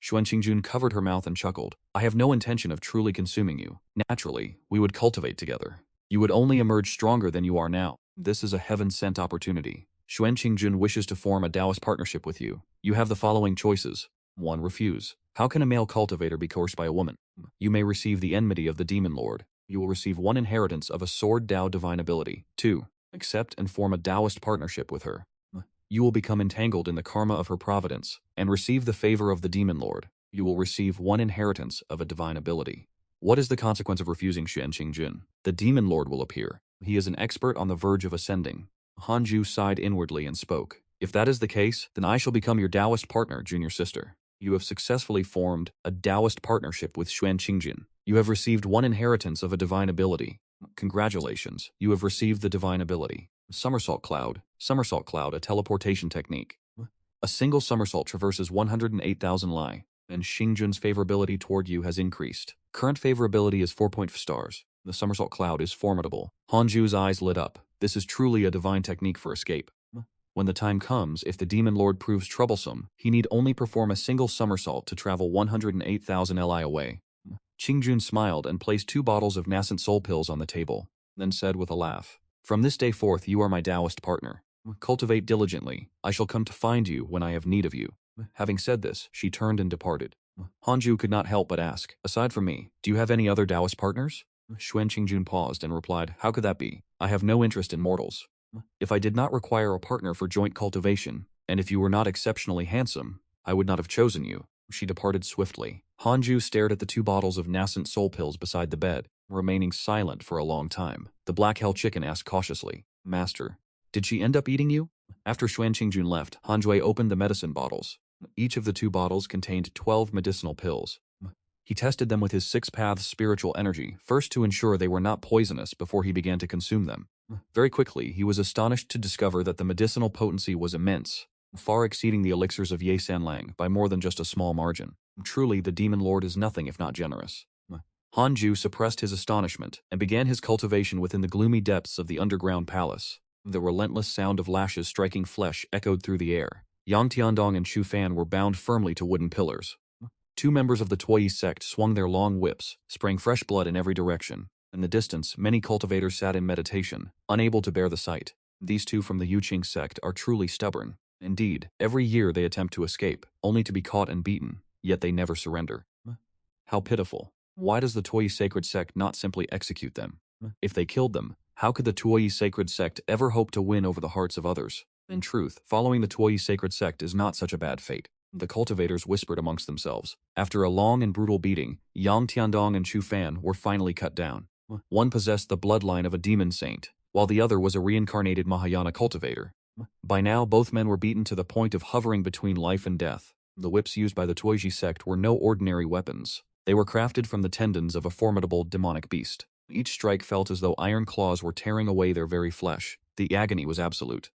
Xuan Qingjun covered her mouth and chuckled. "I have no intention of truly consuming you. Naturally, we would cultivate together. You would only emerge stronger than you are now. This is a heaven-sent opportunity. Xuan Qingjun wishes to form a Taoist partnership with you. You have the following choices. 1. Refuse. How can a male cultivator be coerced by a woman? You may receive the enmity of the Demon Lord. You will receive 1 inheritance of a Sword Dao divine ability. 2. Accept and form a Taoist partnership with her. You will become entangled in the karma of her providence and receive the favor of the Demon Lord. You will receive 1 inheritance of a divine ability. What is the consequence of refusing Xuan Qingjun? The Demon Lord will appear. He is an expert on the verge of ascending." Hanju sighed inwardly and spoke. "If that is the case, then I shall become your Taoist partner, junior sister. You have successfully formed a Taoist partnership with Xuan Qingjun. You have received 1 inheritance of a divine ability. Congratulations, you have received the divine ability. Somersault Cloud, a teleportation technique. A single somersault traverses 108,000 li, and Qingjun's favorability toward you has increased. Current favorability is 4.5 stars. The somersault cloud is formidable." Hanju's eyes lit up. This is truly a divine technique for escape. When the time comes, if the Demon Lord proves troublesome, he need only perform a single somersault to travel 108,000 li away. Qingjun smiled and placed 2 bottles of nascent soul pills on the table, then said with a laugh, "From this day forth you are my Taoist partner. Cultivate diligently. I shall come to find you when I have need of you." Having said this, she turned and departed. Hanju could not help but ask, "Aside from me, do you have any other Taoist partners?" Xuan Qingjun paused and replied, "How could that be? I have no interest in mortals. If I did not require a partner for joint cultivation, and if you were not exceptionally handsome, I would not have chosen you." She departed swiftly. Hanju stared at the 2 bottles of nascent soul pills beside the bed, remaining silent for a long time. The Black Hell Chicken asked cautiously, "Master, did she end up eating you?" After Xuan Qingjun left, Han Jue opened the medicine bottles. Each of the 2 bottles contained 12 medicinal pills. He tested them with his 6 paths spiritual energy, first to ensure they were not poisonous before he began to consume them. Very quickly, he was astonished to discover that the medicinal potency was immense, far exceeding the elixirs of Ye Sanlang by more than just a small margin. Truly, the Demon Lord is nothing if not generous. Han Ju suppressed his astonishment and began his cultivation within the gloomy depths of the underground palace. The relentless sound of lashes striking flesh echoed through the air. Yang Tiandong and Chu Fan were bound firmly to wooden pillars. 2 members of the Tuoyi sect swung their long whips, spraying fresh blood in every direction. In the distance, many cultivators sat in meditation, unable to bear the sight. These 2 from the Yuqing Sect are truly stubborn. Indeed, every year they attempt to escape, only to be caught and beaten, yet they never surrender. How pitiful. Why does the Tuoyi Sacred Sect not simply execute them? If they killed them, how could the Tuoyi Sacred Sect ever hope to win over the hearts of others? In truth, following the Tuoyi Sacred Sect is not such a bad fate. The cultivators whispered amongst themselves. After a long and brutal beating, Yang Tiandong and Chu Fan were finally cut down. One possessed the bloodline of a demon saint, while the other was a reincarnated Mahayana cultivator. By now, both men were beaten to the point of hovering between life and death. The whips used by the Tuoyi sect were no ordinary weapons. They were crafted from the tendons of a formidable demonic beast. Each strike felt as though iron claws were tearing away their very flesh. The agony was absolute.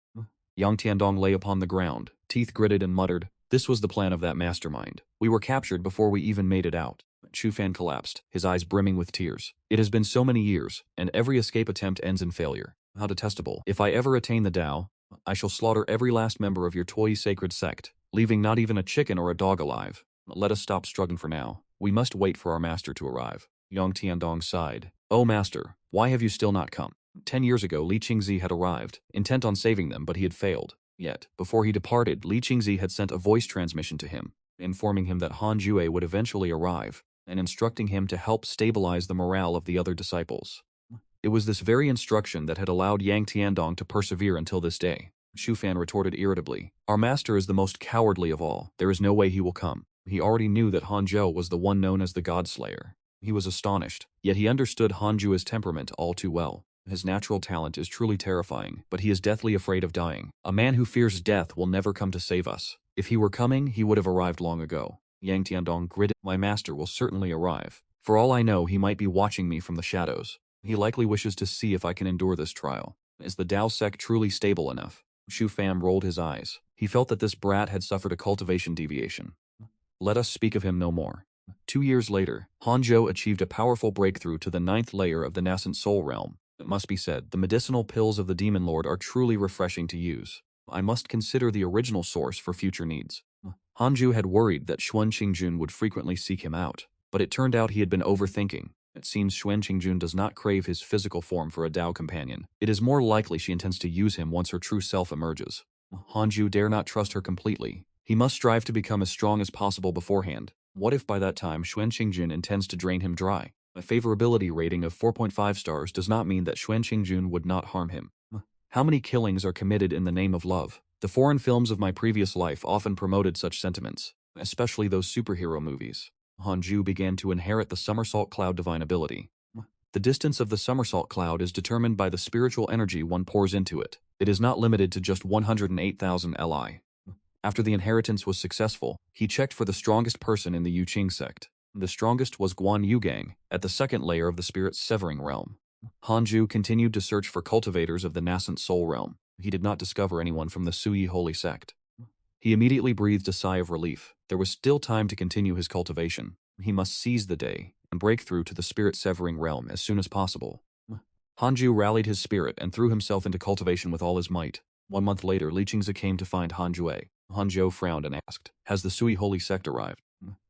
Yang Tiandong lay upon the ground, teeth gritted, and muttered, "This was the plan of that mastermind. We were captured before we even made it out." Chu Fan collapsed, his eyes brimming with tears. "It has been so many years, and every escape attempt ends in failure. How detestable. If I ever attain the Tao, I shall slaughter every last member of your Tuoyi sacred sect, leaving not even a chicken or a dog alive. Let us stop struggling for now. We must wait for our master to arrive." Yang Tiandong sighed. "Oh master, why have you still not come?" 10 years ago, Li Qingzi had arrived, intent on saving them, but he had failed. Yet, before he departed, Li Qingzi had sent a voice transmission to him, informing him that Han Jue would eventually arrive, and instructing him to help stabilize the morale of the other disciples. It was this very instruction that had allowed Yang Tiandong to persevere until this day. Xu Fan retorted irritably, "Our master is the most cowardly of all. There is no way he will come." He already knew that Han Zhou was the one known as the God Slayer. He was astonished, yet he understood Han Jue's temperament all too well. His natural talent is truly terrifying, but he is deathly afraid of dying. A man who fears death will never come to save us. If he were coming, he would have arrived long ago. Yang Tiandong gritted, "My master will certainly arrive. For all I know, he might be watching me from the shadows. He likely wishes to see if I can endure this trial. Is the Dao sect truly stable enough?" Xu Fan rolled his eyes. He felt that this brat had suffered a cultivation deviation. Let us speak of him no more. 2 years later, Han Zhou achieved a powerful breakthrough to the 9th layer of the nascent soul realm. It must be said, the medicinal pills of the Demon Lord are truly refreshing to use. I must consider the original source for future needs. Han Zhou had worried that Xuan Qingjun would frequently seek him out, but it turned out he had been overthinking. It seems Xuan Qingjun does not crave his physical form for a Dao companion. It is more likely she intends to use him once her true self emerges. Han Zhou dare not trust her completely. He must strive to become as strong as possible beforehand. What if by that time Xuan Qingjun intends to drain him dry? A favorability rating of 4.5 stars does not mean that Xuan Qingjun would not harm him. How many killings are committed in the name of love? The foreign films of my previous life often promoted such sentiments, especially those superhero movies. Han Zhou began to inherit the somersault cloud divine ability. The distance of the somersault cloud is determined by the spiritual energy one pours into it. It is not limited to just 108,000 Li. After the inheritance was successful, he checked for the strongest person in the Yuqing Sect. The strongest was Guan Yugang, at the 2nd layer of the spirit's severing realm. Han Zhou continued to search for cultivators of the nascent soul realm. He did not discover anyone from the Sui Holy Sect. He immediately breathed a sigh of relief. There was still time to continue his cultivation. He must seize the day and break through to the spirit-severing realm as soon as possible. Han Zhou rallied his spirit and threw himself into cultivation with all his might. 1 month later, Li Qingzi came to find Han Jue. Han Zhou frowned and asked, "Has the Sui Holy Sect arrived?"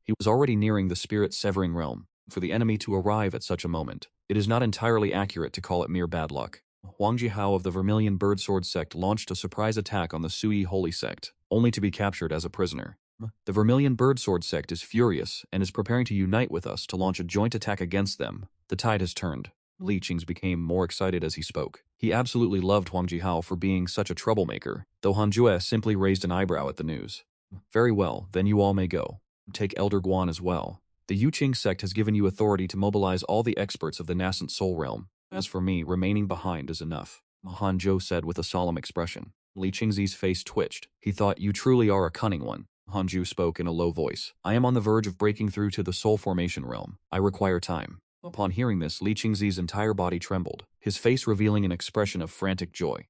He was already nearing the spirit-severing realm. For the enemy to arrive at such a moment, it is not entirely accurate to call it mere bad luck. Huang Jihao of the Vermilion Birdsword Sect launched a surprise attack on the Sui Holy Sect, only to be captured as a prisoner. The Vermilion Birdsword Sect is furious and is preparing to unite with us to launch a joint attack against them. The tide has turned. Li Qingzi became more excited as he spoke. He absolutely loved Huang Jihao for being such a troublemaker, though Han Jue simply raised an eyebrow at the news. "Very well, then you all may go. Take Elder Guan as well. The Yuqing Sect has given you authority to mobilize all the experts of the nascent soul realm. As for me, remaining behind is enough," Han Zhou said with a solemn expression. Li Qingzi's face twitched. He thought, "You truly are a cunning one." Hanju spoke in a low voice. "I am on the verge of breaking through to the soul formation realm. I require time." Upon hearing this, Li Qingzi's entire body trembled, his face revealing an expression of frantic joy.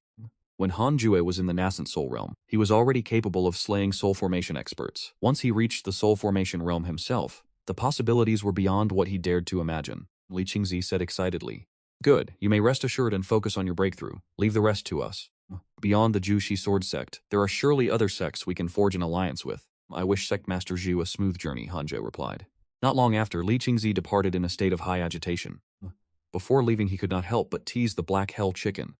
When Han Jue was in the nascent soul realm, he was already capable of slaying soul formation experts. Once he reached the soul formation realm himself, the possibilities were beyond what he dared to imagine. Li Qingzi said excitedly, "Good, you may rest assured and focus on your breakthrough. Leave the rest to us. Beyond the Jushi sword sect, there are surely other sects we can forge an alliance with. I wish Sect Master Zhu a smooth journey," Han Jue replied. Not long after, Li Qingzi departed in a state of high agitation. Before leaving, he could not help but tease the Black Hell Chicken.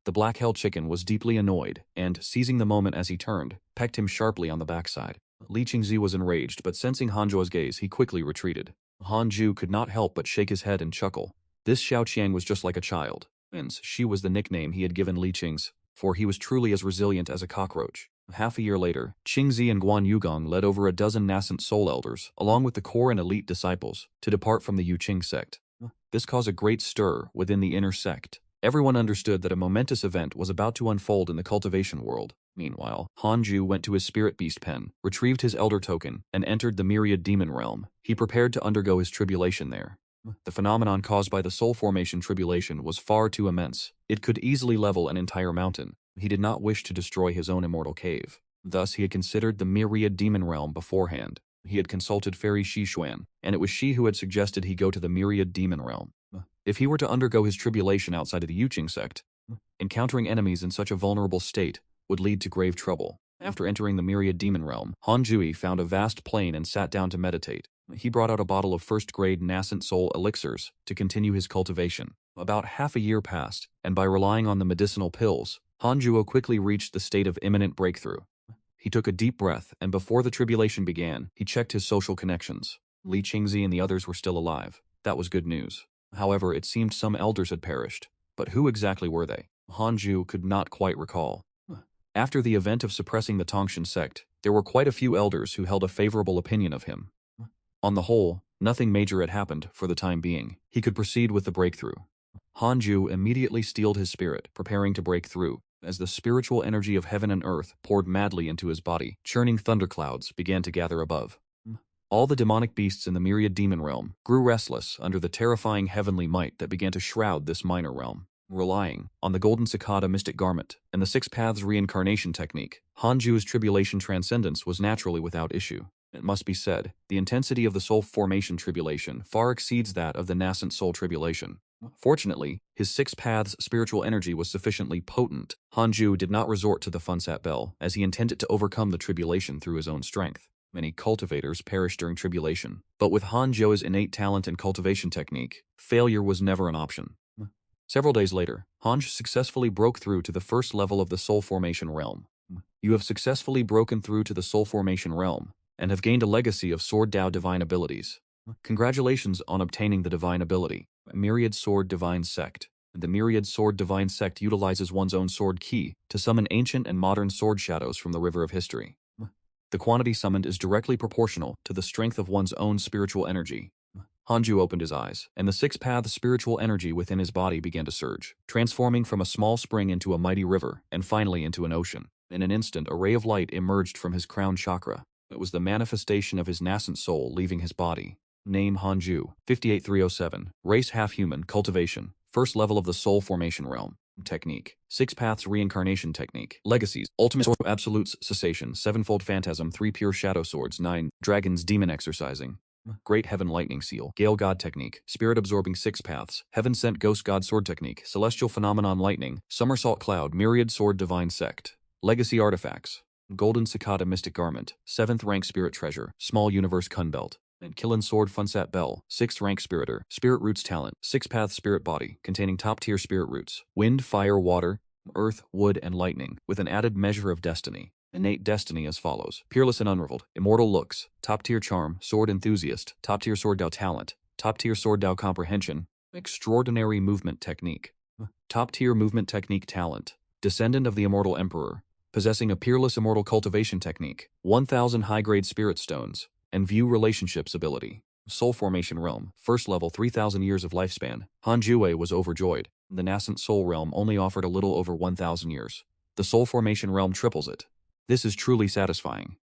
The Black Hell Chicken was deeply annoyed, and, seizing the moment as he turned, pecked him sharply on the backside. Li Qingzi was enraged, but sensing Hanju's gaze, he quickly retreated. Hanju could not help but shake his head and chuckle. This Xiao Qiang was just like a child. Hence, she was the nickname he had given Li Qing's, for he was truly as resilient as a cockroach. Half a year later, Qingzi and Guan Yugong led over a dozen nascent soul elders, along with the core and elite disciples, to depart from the Yuqing Sect. This caused a great stir within the inner sect. Everyone understood that a momentous event was about to unfold in the cultivation world. Meanwhile, Hanju went to his spirit beast pen, retrieved his elder token, and entered the myriad demon realm. He prepared to undergo his tribulation there. The phenomenon caused by the soul formation tribulation was far too immense. It could easily level an entire mountain. He did not wish to destroy his own immortal cave. Thus, he had considered the myriad demon realm beforehand. He had consulted Fairy Xishuan, and it was she who had suggested he go to the myriad demon realm. If he were to undergo his tribulation outside of the Yuqing Sect, encountering enemies in such a vulnerable state would lead to grave trouble. After entering the myriad demon realm, Han Jui found a vast plain and sat down to meditate. He brought out a bottle of first-grade nascent soul elixirs to continue his cultivation. About half a year passed, and by relying on the medicinal pills, Han Juo quickly reached the state of imminent breakthrough. He took a deep breath, and before the tribulation began, he checked his social connections. Li Qingzi and the others were still alive. That was good news. However, it seemed some elders had perished. But who exactly were they? Hanju could not quite recall. After the event of suppressing the Tongshan sect, there were quite a few elders who held a favorable opinion of him. On the whole, nothing major had happened for the time being. He could proceed with the breakthrough. Hanju immediately steeled his spirit, preparing to break through. As the spiritual energy of heaven and earth poured madly into his body, churning thunderclouds began to gather above. All the demonic beasts in the myriad demon realm grew restless under the terrifying heavenly might that began to shroud this minor realm. Relying on the golden cicada mystic garment and the Six Paths Reincarnation Technique, Hanju's tribulation transcendence was naturally without issue. It must be said, the intensity of the soul formation tribulation far exceeds that of the nascent soul tribulation. Fortunately, his Six Paths spiritual energy was sufficiently potent. Hanju did not resort to the Funsat Bell, as he intended to overcome the tribulation through his own strength. Many cultivators perish during tribulation, but with Hanju's innate talent and cultivation technique, failure was never an option. Several days later, Hanj successfully broke through to the first level of the soul formation realm. You have successfully broken through to the soul formation realm, and have gained a legacy of Sword Dao divine abilities. Congratulations on obtaining the divine ability, Myriad Sword Divine Sect. The Myriad Sword Divine Sect utilizes one's own sword key to summon ancient and modern sword shadows from the river of history. The quantity summoned is directly proportional to the strength of one's own spiritual energy. Hanju opened his eyes, and the Six Paths spiritual energy within his body began to surge, transforming from a small spring into a mighty river, and finally into an ocean. In an instant, a ray of light emerged from his crown chakra. It was the manifestation of his nascent soul leaving his body. Name Hanju, 58307, race half-human, cultivation, first level of the soul formation realm. Technique, Six Paths Reincarnation Technique, Legacies, Ultimate Sword, Absolutes, Cessation, Sevenfold Phantasm, 3 Pure Shadow Swords, 9, Dragons, Demon Exercising. Great Heaven Lightning Seal, Gale God Technique, Spirit Absorbing Six Paths, Heaven Sent Ghost God Sword Technique, Celestial Phenomenon Lightning, Somersault Cloud, Myriad Sword Divine Sect. Legacy Artifacts, Golden Cicada Mystic Garment, 7th Rank Spirit Treasure, Small Universe Kun Belt, and Killen Sword Funsat Bell, 6th Rank Spiriter, Spirit Roots Talent, Six Paths Spirit Body, containing top-tier spirit roots, Wind, Fire, Water, Earth, Wood, and Lightning, with an added measure of Destiny. Innate Destiny as follows: Peerless and Unrivaled, Immortal Looks, Top-Tier Charm, Sword Enthusiast, Top-Tier Sword Dao Talent, Top-Tier Sword Dao Comprehension, Extraordinary Movement Technique, Top-Tier Movement Technique Talent, Descendant of the Immortal Emperor, possessing a Peerless Immortal Cultivation Technique, 1000 high-grade Spirit Stones, and View Relationships ability. Soul Formation Realm, first level, 3000 years of lifespan. Han Jue was overjoyed. The nascent soul realm only offered a little over 1000 years. The soul formation realm triples it. This is truly satisfying.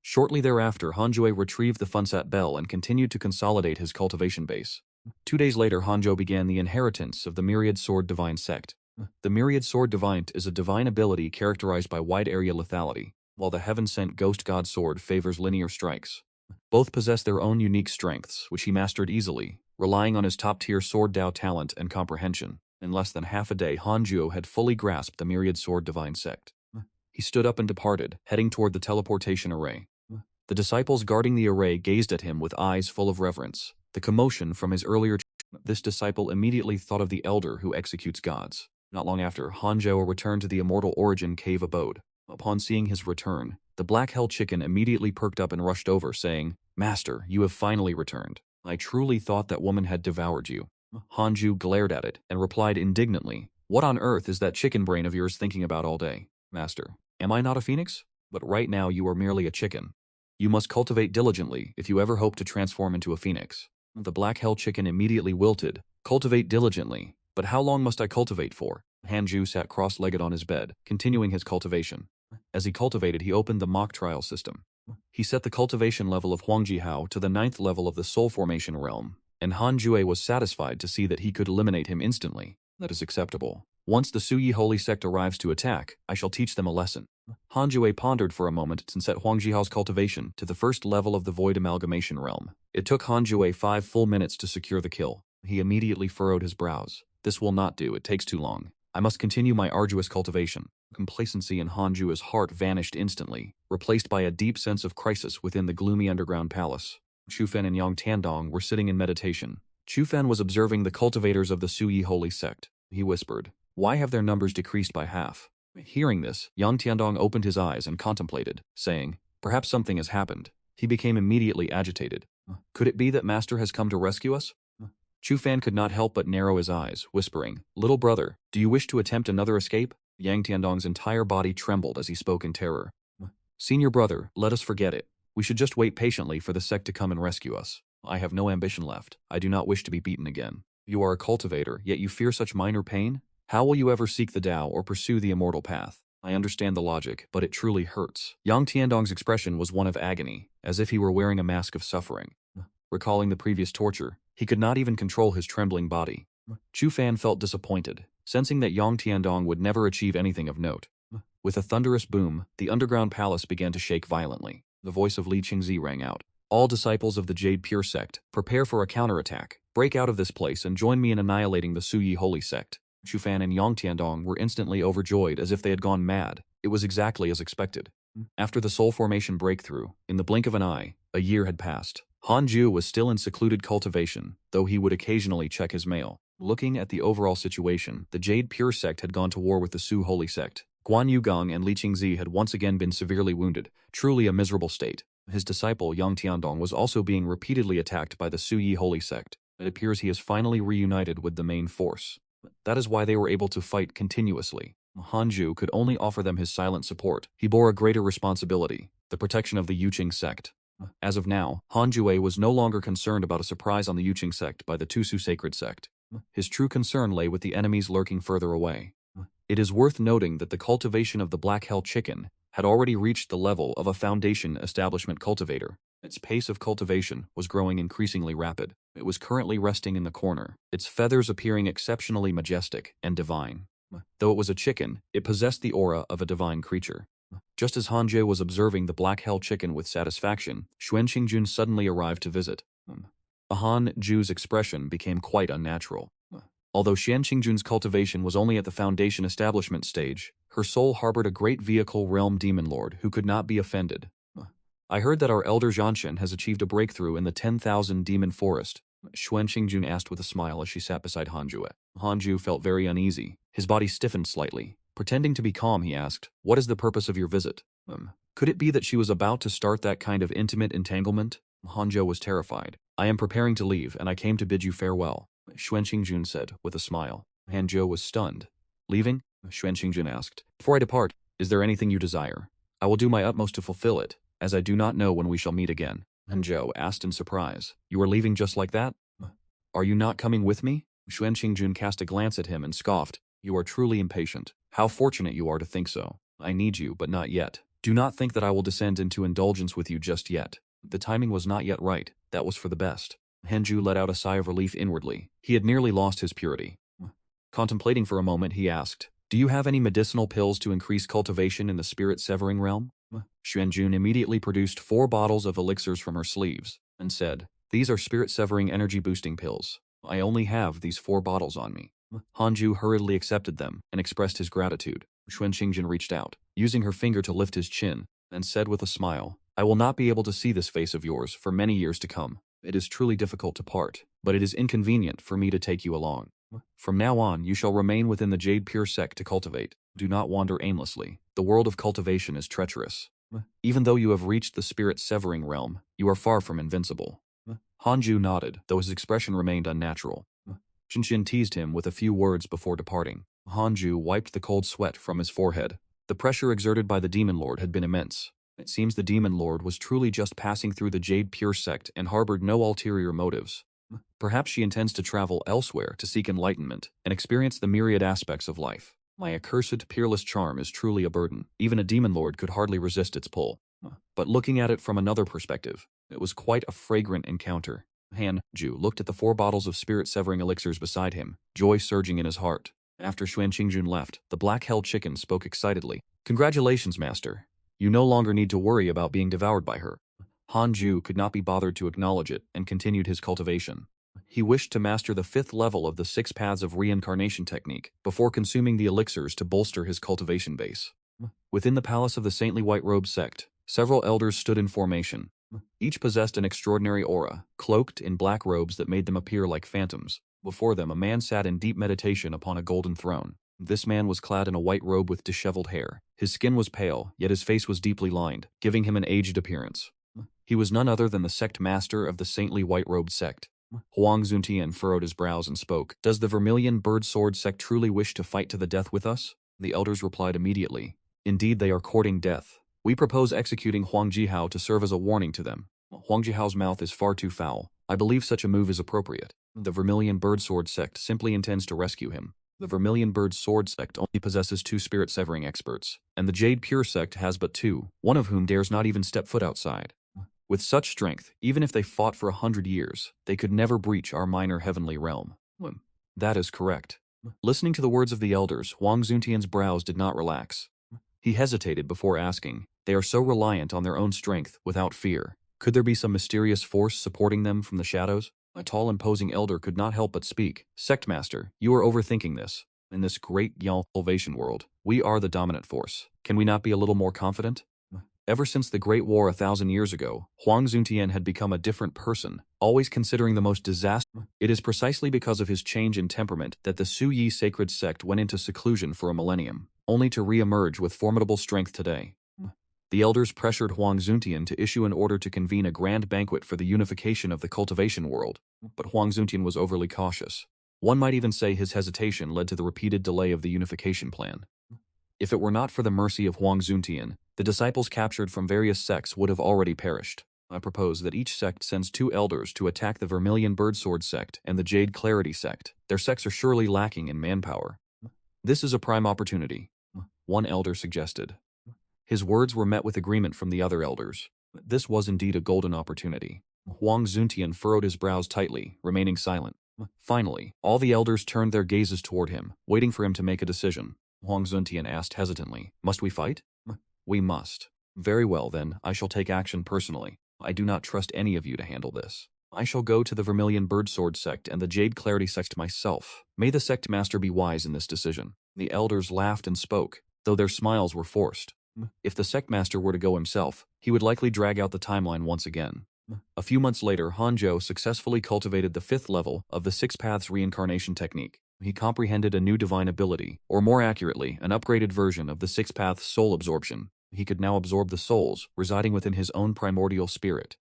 Shortly thereafter, Hanjue retrieved the Funsat Bell and continued to consolidate his cultivation base. 2 days later, Hanjo began the inheritance of the Myriad Sword Divine Sect. The Myriad Sword Divine is a divine ability characterized by wide-area lethality, while the heaven-sent Ghost God Sword favors linear strikes. Both possess their own unique strengths, which he mastered easily, relying on his top-tier Sword Dao talent and comprehension. In less than half a day, Hanjuo had fully grasped the Myriad Sword Divine Sect. He stood up and departed, heading toward the teleportation array. The disciples guarding the array gazed at him with eyes full of reverence. The commotion from his earlier this disciple immediately thought of the elder who executes gods. Not long after, Hanzhou returned to the Immortal Origin cave abode. Upon seeing his return, the Black Hell Chicken immediately perked up and rushed over, saying, "Master, you have finally returned. I truly thought that woman had devoured you." Hanju glared at it and replied indignantly, "What on earth is that chicken brain of yours thinking about all day? Master, am I not a phoenix? But right now you are merely a chicken. You must cultivate diligently if you ever hope to transform into a phoenix." The Black Hell Chicken immediately wilted. "Cultivate diligently? But how long must I cultivate for?" Hanju sat cross-legged on his bed, continuing his cultivation. As he cultivated, he opened the mock trial system. He set the cultivation level of Huangjihao to the 9th level of the soul formation realm, and Han Jue was satisfied to see that he could eliminate him instantly. That is acceptable. Once the Suyi Holy Sect arrives to attack, I shall teach them a lesson. Han Jue pondered for a moment and set Huangjihao's cultivation to the 1st level of the Void Amalgamation realm. It took Han Jue 5 full minutes to secure the kill. He immediately furrowed his brows. "This will not do, it takes too long. I must continue my arduous cultivation." Complacency in Hanju's heart vanished instantly, replaced by a deep sense of crisis within the gloomy underground palace. Chufen and Yang Tiandong were sitting in meditation. Chufen was observing the cultivators of the Suyi Holy Sect. He whispered, "Why have their numbers decreased by half?" Hearing this, Yang Tiandong opened his eyes and contemplated, saying, "Perhaps something has happened." He became immediately agitated. "Could it be that Master has come to rescue us?" Chufan could not help but narrow his eyes, whispering, "Little brother, do you wish to attempt another escape?" Yang Tiandong's entire body trembled as he spoke in terror. "Senior brother, let us forget it. We should just wait patiently for the sect to come and rescue us. I have no ambition left. I do not wish to be beaten again. You are a cultivator, yet you fear such minor pain? How will you ever seek the Tao or pursue the immortal path? I understand the logic, but it truly hurts." Yang Tiandong's expression was one of agony, as if he were wearing a mask of suffering. Recalling the previous torture, he could not even control his trembling body. Chufan felt disappointed, sensing that Yang Tiandong would never achieve anything of note. With a thunderous boom, the underground palace began to shake violently. The voice of Li Qingzi rang out. "All disciples of the Jade Pure Sect, prepare for a counterattack. Break out of this place and join me in annihilating the Suyi Holy Sect." Chufan and Yang Tiandong were instantly overjoyed as if they had gone mad. It was exactly as expected. After the soul formation breakthrough, in the blink of an eye, a year had passed. Hanju was still in secluded cultivation, though he would occasionally check his mail. Looking at the overall situation, the Jade Pure Sect had gone to war with the Su Holy Sect. Guan Yugong and Li Qingzi had once again been severely wounded, truly a miserable state. His disciple Yang Tiandong was also being repeatedly attacked by the Suyi Holy Sect. It appears he is finally reunited with the main force. That is why they were able to fight continuously. Hanju could only offer them his silent support. He bore a greater responsibility, the protection of the Yuqing Sect. As of now, Hanjue was no longer concerned about a surprise on the Yuqing Sect by the Tusu Sacred Sect. His true concern lay with the enemies lurking further away. It is worth noting that the cultivation of the Black Hell Chicken had already reached the level of a Foundation Establishment cultivator. Its pace of cultivation was growing increasingly rapid. It was currently resting in the corner, its feathers appearing exceptionally majestic and divine. Though it was a chicken, it possessed the aura of a divine creature. Just as Hanje was observing the Black Hell Chicken with satisfaction, Xuan Qingjun suddenly arrived to visit. Han Ju's expression became quite unnatural. Although Xian Qingjun's cultivation was only at the Foundation Establishment stage, her soul harbored a great vehicle realm demon lord who could not be offended. "I heard that our elder Zhanshen has achieved a breakthrough in the 10,000 demon forest," Xuan Qingjun asked with a smile as she sat beside Hanju. Hanju felt very uneasy. His body stiffened slightly. Pretending to be calm, he asked, "What is the purpose of your visit?" Could it be that she was about to start that kind of intimate entanglement? Hanjo was terrified. "I am preparing to leave, and I came to bid you farewell," Xuan Qingjun said, with a smile. Hanjo was stunned. "Leaving?" Xuan Qingjun asked. "Before I depart, is there anything you desire? I will do my utmost to fulfill it, as I do not know when we shall meet again." Hanjo asked in surprise. "You are leaving just like that? Are you not coming with me?" Xuan Qingjun cast a glance at him and scoffed. "You are truly impatient. How fortunate you are to think so. I need you, but not yet. Do not think that I will descend into indulgence with you just yet. The timing was not yet right. That was for the best. Hanju let out a sigh of relief inwardly. He had nearly lost his purity. Contemplating for a moment, he asked, "Do you have any medicinal pills to increase cultivation in the spirit-severing realm?" Xuanjun immediately produced 4 bottles of elixirs from her sleeves and said, "These are spirit-severing energy-boosting pills. I only have these 4 bottles on me." Hanju hurriedly accepted them and expressed his gratitude. Xuanqingjin reached out, using her finger to lift his chin, and said with a smile, "I will not be able to see this face of yours for many years to come. It is truly difficult to part, but it is inconvenient for me to take you along. From now on, you shall remain within the Jade Pure Sect to cultivate. Do not wander aimlessly. The world of cultivation is treacherous. Even though you have reached the spirit-severing realm, you are far from invincible." Hanju nodded, though his expression remained unnatural. Xinshin teased him with a few words before departing. Hanju wiped the cold sweat from his forehead. The pressure exerted by the Demon Lord had been immense. It seems the Demon Lord was truly just passing through the Jade Pure Sect and harbored no ulterior motives. Perhaps she intends to travel elsewhere to seek enlightenment and experience the myriad aspects of life. My accursed, peerless charm is truly a burden. Even a Demon Lord could hardly resist its pull. But looking at it from another perspective, it was quite a fragrant encounter. Han-ju looked at the 4 bottles of spirit-severing elixirs beside him, joy surging in his heart. After Xuanqingjun left, the black-held chicken spoke excitedly. "Congratulations, master. You no longer need to worry about being devoured by her." Hanju could not be bothered to acknowledge it and continued his cultivation. He wished to master the 5th level of the 6 Paths of Reincarnation Technique before consuming the elixirs to bolster his cultivation base. Within the palace of the Saintly White Robe Sect, several elders stood in formation. Each possessed an extraordinary aura, cloaked in black robes that made them appear like phantoms. Before them, a man sat in deep meditation upon a golden throne. This man was clad in a white robe with disheveled hair. His skin was pale, yet his face was deeply lined, giving him an aged appearance. He was none other than the sect master of the Saintly White Robe Sect. Huang Zuntian furrowed his brows and spoke. "Does the Vermilion Bird Sword Sect truly wish to fight to the death with us?" The elders replied immediately. "Indeed, they are courting death. We propose executing Huang Jihao to serve as a warning to them. Huang Jihao's mouth is far too foul. I believe such a move is appropriate. The Vermilion Bird Sword Sect simply intends to rescue him. The Vermilion Bird Sword Sect only possesses 2 spirit-severing experts, and the Jade Pure Sect has but 2, one of whom dares not even step foot outside. With such strength, even if they fought for 100 years, they could never breach our minor heavenly realm." "That is correct." Listening to the words of the elders, Huang Zuntian's brows did not relax. He hesitated before asking, "They are so reliant on their own strength, without fear. Could there be some mysterious force supporting them from the shadows?" A tall, imposing elder could not help but speak. "Sectmaster, you are overthinking this. In this great cultivation world, we are the dominant force. Can we not be a little more confident?" Ever since the Great War 1,000 years ago, Huang Zuntian had become a different person, always considering the most disastrous. It is precisely because of his change in temperament that the Su Yi sacred sect went into seclusion for a millennium, only to re-emerge with formidable strength today. The elders pressured Huang Zuntian to issue an order to convene a grand banquet for the unification of the cultivation world, but Huang Zuntian was overly cautious. One might even say his hesitation led to the repeated delay of the unification plan. If it were not for the mercy of Huang Zuntian, the disciples captured from various sects would have already perished. I propose that each sect sends 2 elders to attack the Vermilion Birdsword Sect and the Jade Clarity Sect. Their sects are surely lacking in manpower. "This is a prime opportunity," one elder suggested. His words were met with agreement from the other elders. This was indeed a golden opportunity. Huang Zuntian furrowed his brows tightly, remaining silent. Finally, all the elders turned their gazes toward him, waiting for him to make a decision. Huang Zuntian asked hesitantly, "Must we fight?" "We must." "Very well then, I shall take action personally. I do not trust any of you to handle this. I shall go to the Vermilion Birdsword Sect and the Jade Clarity Sect myself. May the sect master be wise in this decision." The elders laughed and spoke, though their smiles were forced. If the sect master were to go himself, he would likely drag out the timeline once again. A few months later, Hanzhou successfully cultivated the 5th level of the Six Paths Reincarnation Technique. He comprehended a new divine ability, or more accurately, an upgraded version of the 6 Paths soul absorption. He could now absorb the souls residing within his own primordial spirit.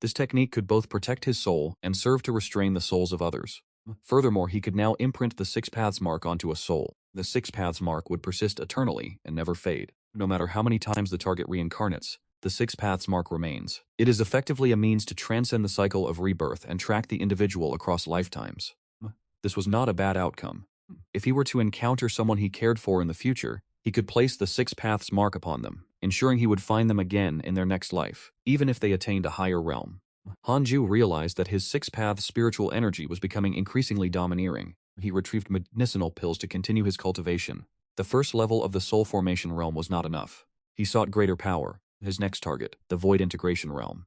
This technique could both protect his soul and serve to restrain the souls of others. Furthermore, he could now imprint the 6 Paths mark onto a soul. The 6 Paths mark would persist eternally and never fade. No matter how many times the target reincarnates, the 6 Paths mark remains. It is effectively a means to transcend the cycle of rebirth and track the individual across lifetimes. This was not a bad outcome. If he were to encounter someone he cared for in the future, he could place the Six Paths mark upon them, ensuring he would find them again in their next life, even if they attained a higher realm. Hanju realized that his Six Paths spiritual energy was becoming increasingly domineering. He retrieved medicinal pills to continue his cultivation. The first level of the soul formation realm was not enough. He sought greater power. His next target, the Void Integration Realm.